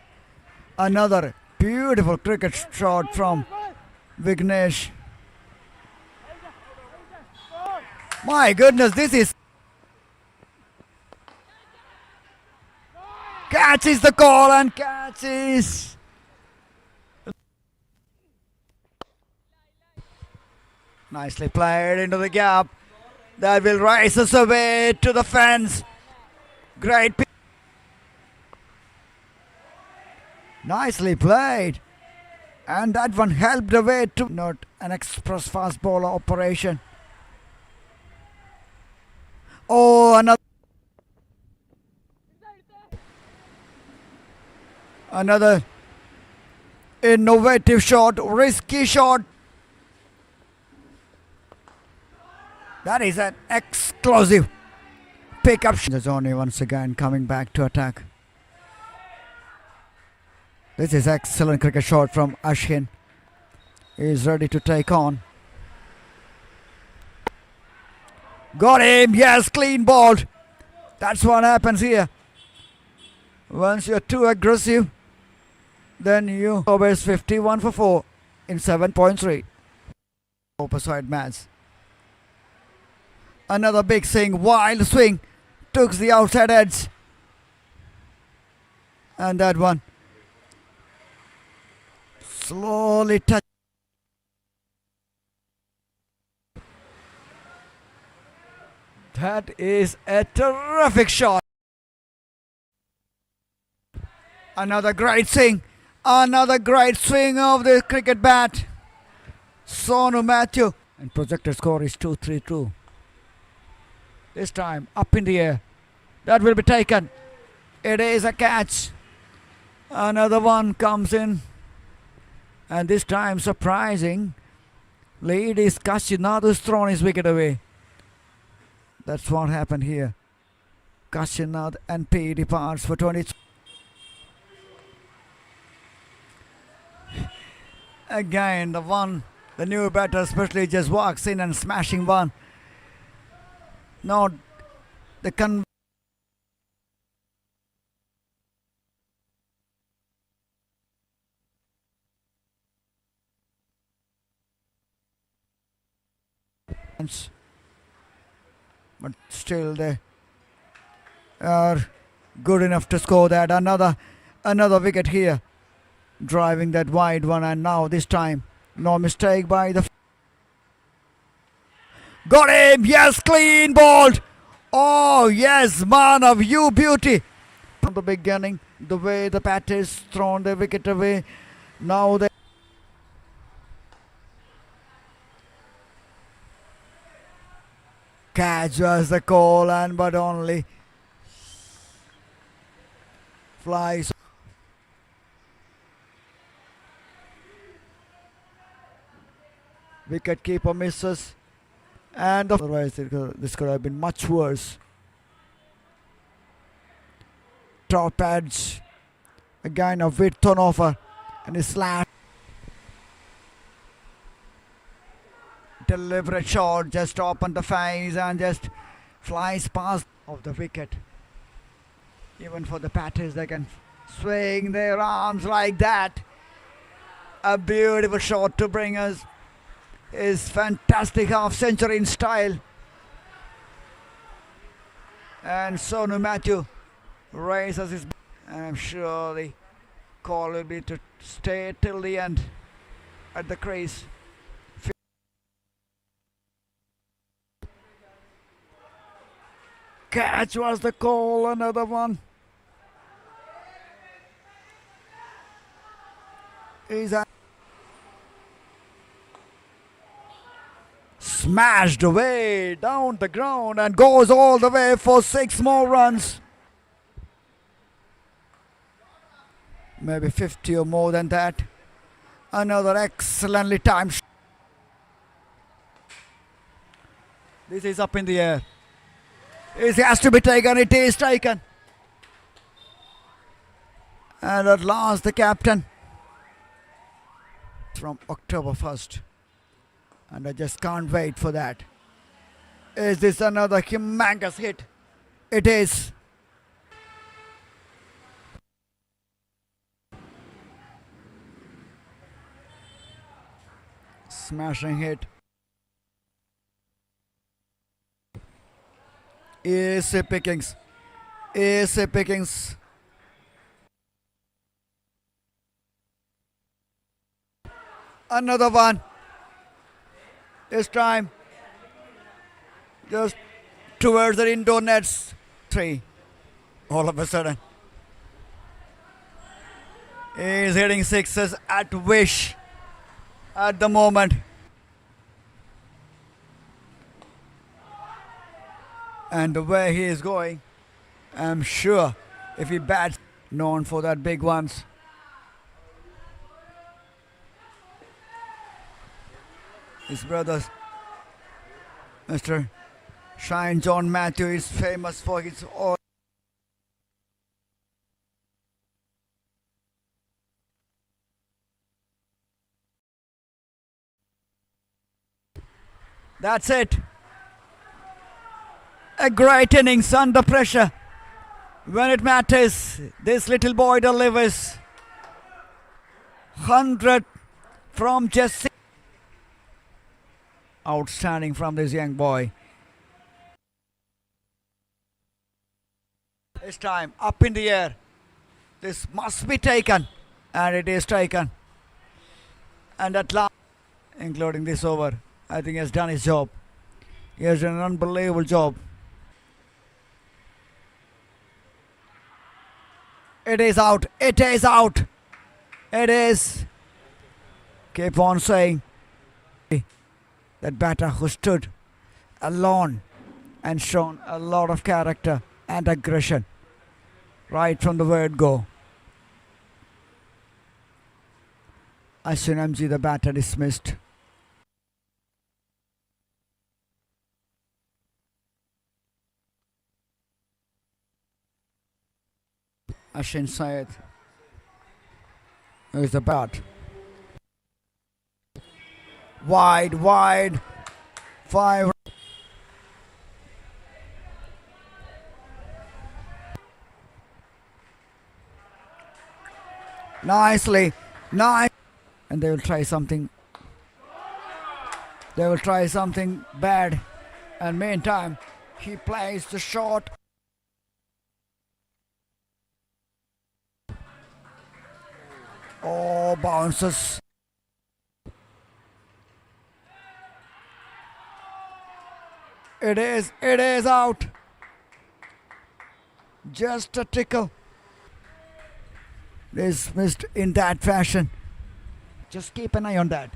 Speaker 6: Another beautiful cricket shot from Vignesh. My goodness, this is... Catches the call and catches. Nicely played into the gap. That will rise us away to the fence. Great. Nicely played. And that one helped away to not an express fast bowler operation. Oh, another innovative shot, risky shot. That is an explosive pickup. Zoni once again coming back to attack. This is excellent cricket shot from Ashkin. He is ready to take on. Got him, yes, clean balled. That's what happens here. Once you're too aggressive, then you always 51 for 4 in 7.3. Opposite match. Another big swing, wild swing, took the outside edge. And that one slowly touched. That is a terrific shot. Another great swing. Another great swing of the cricket bat. Sonu Matthew. And projected score is 2-3-2. This time up in the air. That will be taken. It is a catch. Another one comes in. And this time surprising. Lead is Kashinath who's thrown his wicket away. That's what happened here. Kashinath and P departs for 20. Again, the new batter especially just walks in and smashing one. Not the but still they are good enough to score that. Another wicket here, driving that wide one, and now this time no mistake by the... Got him, yes, clean balled. Oh yes, man of you beauty. From the beginning, the way the batters thrown the wicket away, now they... Catch was the call, and but only flies. Wicket keeper misses, and otherwise this could have been much worse. Top edge, again a width turnover, and a slash. Deliberate shot, just opened the face and just flies past of the wicket. Even for the batters, they can swing their arms like that. A beautiful shot to bring us his fantastic half-century in style. And Sonu Matthew raises his... And I'm sure the call will be to stay till the end at the crease. Catch was the call, another one. He's smashed away down the ground and goes all the way for 6 more runs. Maybe 50 or more than that. Another excellently timed shot. This is up in the air. It has to be taken. It is taken. And at last the captain from October 1st. And I just can't wait for that. Is this another humongous hit? It is. Smashing hit. Easy pickings. Easy pickings. Another one. This time just towards the indoor nets. 3. All of a sudden. He's hitting sixes at wish at the moment. And the way he is going, I'm sure if he bats, known for that big ones. His brother, Mr. Shine John Matthew, is famous for his own. That's it. A great innings under pressure. When it matters, this little boy delivers. 100 from just 6. Outstanding from this young boy. This time up in the air. This must be taken. And it is taken. And at last, including this over, I think he has done his job. He has done an unbelievable job. It is out. It is out. It is. Keep on saying. That batter who stood alone and shown a lot of character and aggression right from the word go. Ashwin MG, the batter, dismissed. Ashwin Syed, who is the bat. Wide. 5. Nicely. Nice. And they will try something. They will try something bad. And meantime, he plays the shot. Oh, bounces. It is out. Just a tickle. Dismissed in that fashion. Just keep an eye on that.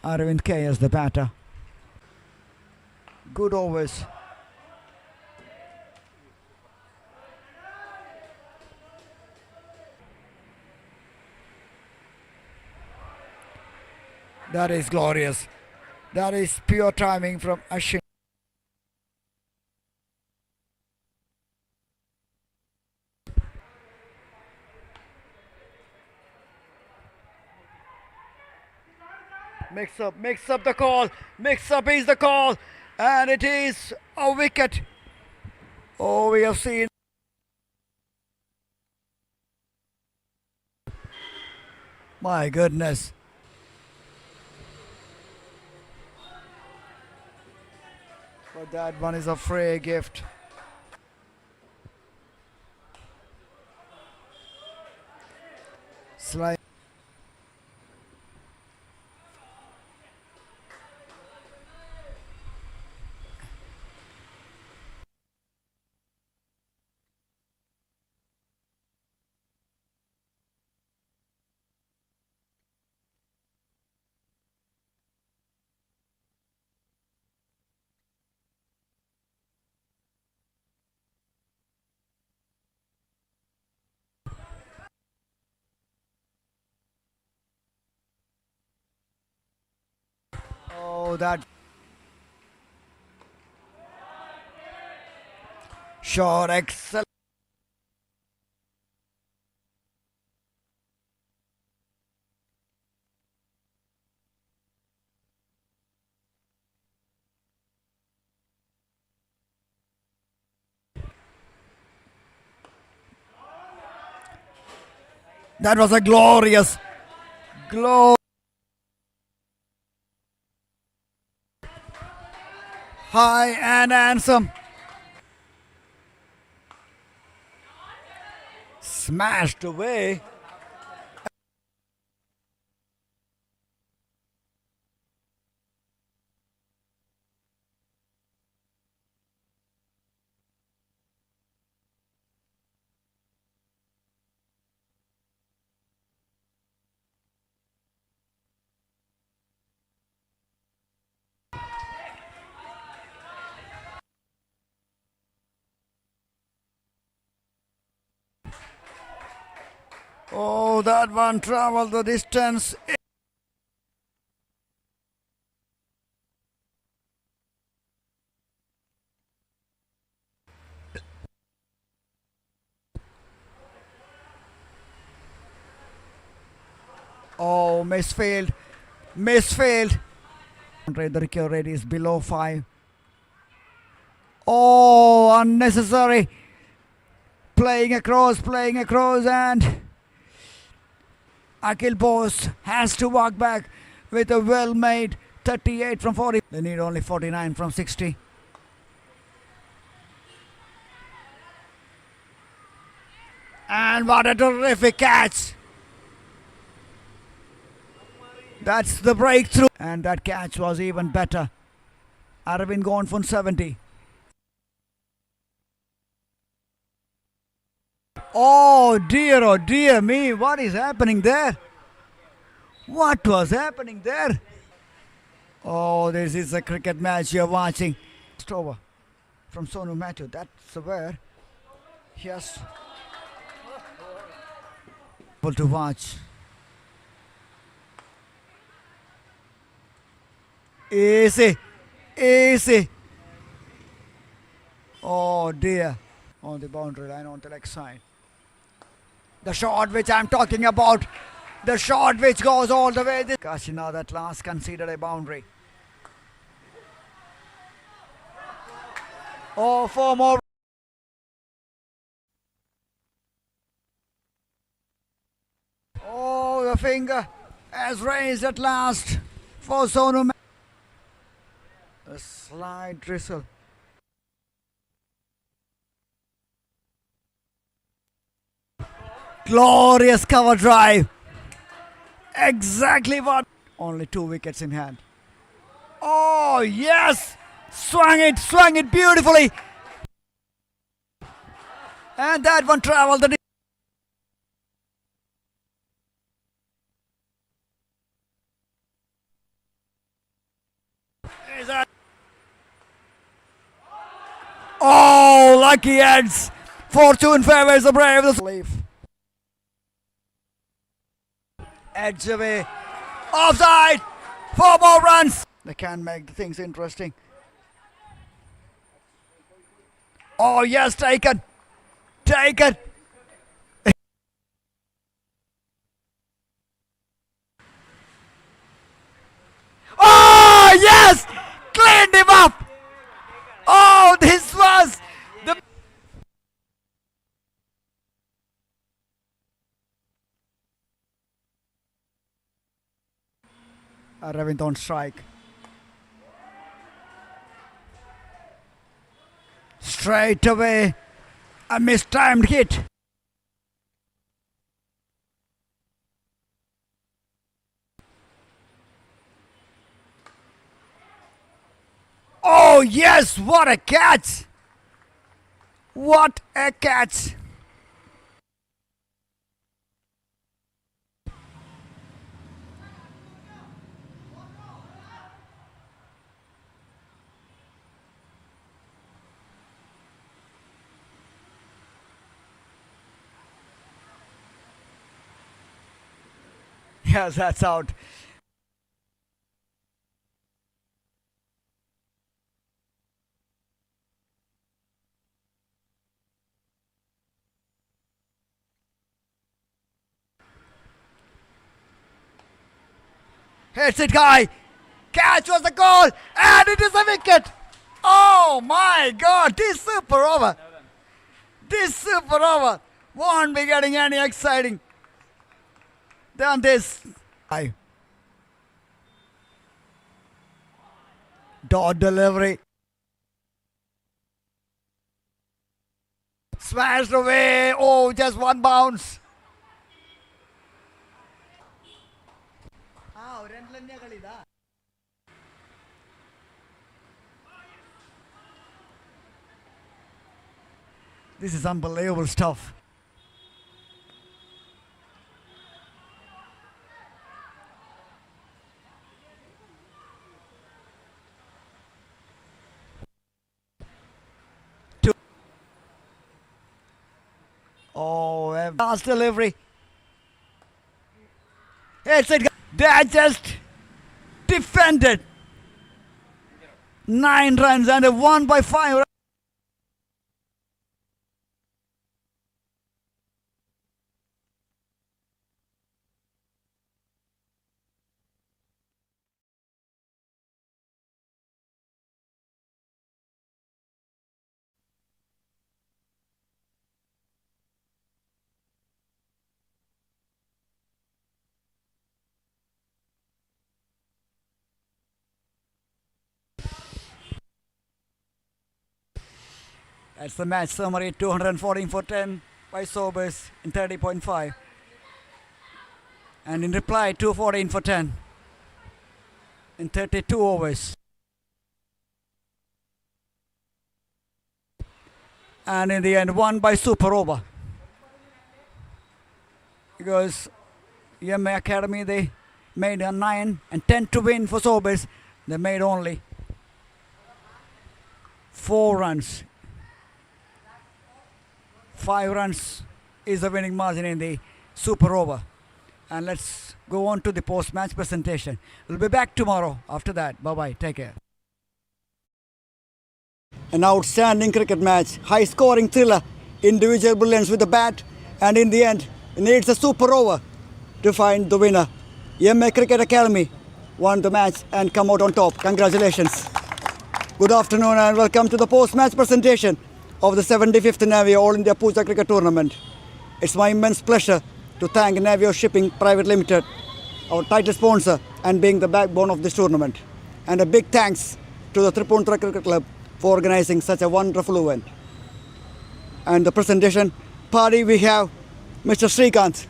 Speaker 6: Arvind K as the batter. Good overs. That is glorious. That is pure timing from Ashwin. Mix up the call. Mix up is the call. And it is A wicket. Oh, we have seen. My goodness. But that one is a free gift. Slide. Oh, that. Shot, excellent. That was a glorious, high and handsome. Smashed away. Oh, that one traveled the distance. Oh, misfield. The recovery rate is below 5. Oh, unnecessary. Playing across, and Akhil Bose has to walk back with a well-made 38 from 40. They need only 49 from 60. And what a terrific catch! That's the breakthrough. And that catch was even better. Arvind gone for 70. Oh dear me, what is happening there? What was happening there? Oh, this is a cricket match you're watching. Just over from Sonu Matthew. That's where he has to watch. Easy. Oh dear. On the boundary line on the leg side. The shot which I'm talking about. The shot which goes all the way. Kashina at last considered a boundary. Oh, 4 more. Oh, the finger has raised at last for Sonu. A slight drizzle. Glorious cover drive. Exactly what. Only 2 wickets in hand. Oh, yes. Swung it beautifully. And that one traveled the. Oh, lucky ends. Fortune favors the brave. Leaf. Edge away. Offside. 4 more runs. They can make the things interesting. Oh, yes, taken. Oh, yes. Cleaned him up. Oh, Aravind on strike. Straight away, a mistimed hit. Oh yes, what a catch! What a catch! Yes, that's out. Hits it, guy. Catch was the goal, and it is a wicket. Oh my God! This super over. This super over won't be getting any exciting than this. Dot delivery. Smashed away. Oh, just one bounce. This is unbelievable stuff. Oh, last delivery. It's it. They just defended 9 runs and they won by 5. That's the match summary. 214 for 10 by Sobers in 30.5. And in reply, 214 for 10 in 32 overs. And in the end, won by super over. Because EMA Academy, they made a 9 and 10 to win for Sobers. They made only 4 runs. 5 runs is the winning margin in the super over. And let's go on to the post-match presentation. We'll be back tomorrow after that. Bye-bye. Take care.
Speaker 3: An outstanding cricket match, high-scoring thriller, individual brilliance with the bat, and in the end, it needs a super over to find the winner. EMA Cricket Academy won the match and come out on top. Congratulations. Good afternoon and welcome to the post-match presentation of the 75th Navio All India Pooja Cricket Tournament. It's my immense pleasure to thank Navio Shipping Private Limited, our title sponsor and being the backbone of this tournament. And a big thanks to the Tripunithura Cricket Club for organizing such a wonderful event. And the presentation party, we have Mr. Srikanth,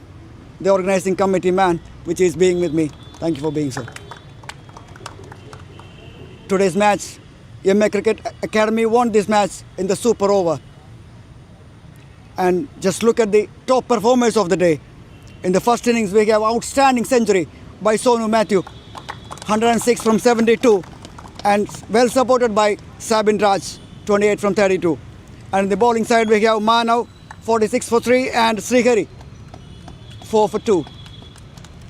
Speaker 3: the organizing committee man, which is being with me. Thank you for being so. Today's match, EMA Cricket Academy won this match in the super over. And just look at the top performers of the day. In the first innings, we have outstanding century by Sonu Matthew, 106 from 72, and well supported by Sabin Raj, 28 from 32. And in the bowling side, we have Manav, 46 for 3, and Srihari, 4 for 2.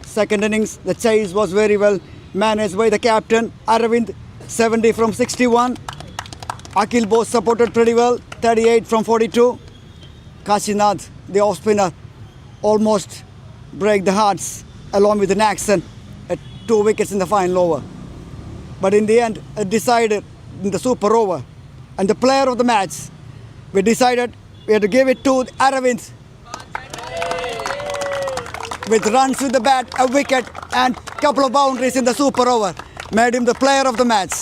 Speaker 3: Second innings, the chase was very well managed by the captain, Aravind, 70 from 61. Akhil both supported pretty well, 38 from 42. Kashinath, the off-spinner, almost break the hearts along with the Naxon at 2 wickets in the final over. But in the end, it decided in the super over. And the player of the match, we decided we had to give it to Aravind with runs with the bat, a wicket, and couple of boundaries in the super over, made him the player of the match.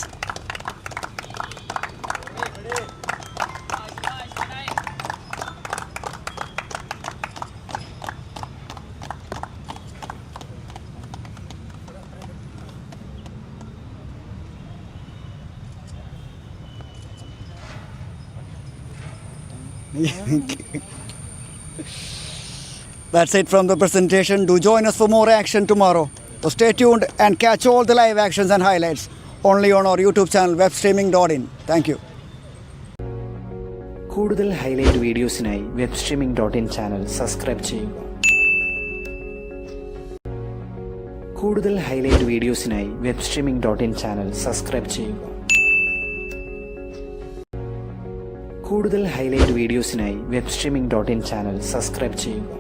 Speaker 3: That's it from the presentation. Do join us for more action tomorrow. So stay tuned and catch all the live actions and highlights only on our YouTube channel webstreaming.in. Thank you.
Speaker 10: കൂടുതൽ highlight വീഡിയോസിനായി webstreaming.in channel subscribe ചെയ്യുക. കൂടുതൽ highlight വീഡിയോസിനായി webstreaming.in channel subscribe ചെയ്യുക. കൂടുതൽ highlight വീഡിയോസിനായി webstreaming.in channel subscribe ചെയ്യുക.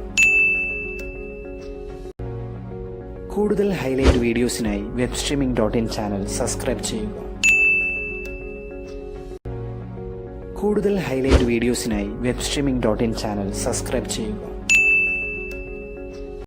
Speaker 10: കൂടുതൽ highlight വീഡിയോസിനായി webstreaming.in channel subscribe ചെയ്യുക. കൂടുതൽ highlight വീഡിയോസിനായി webstreaming.in channel subscribe ചെയ്യുക.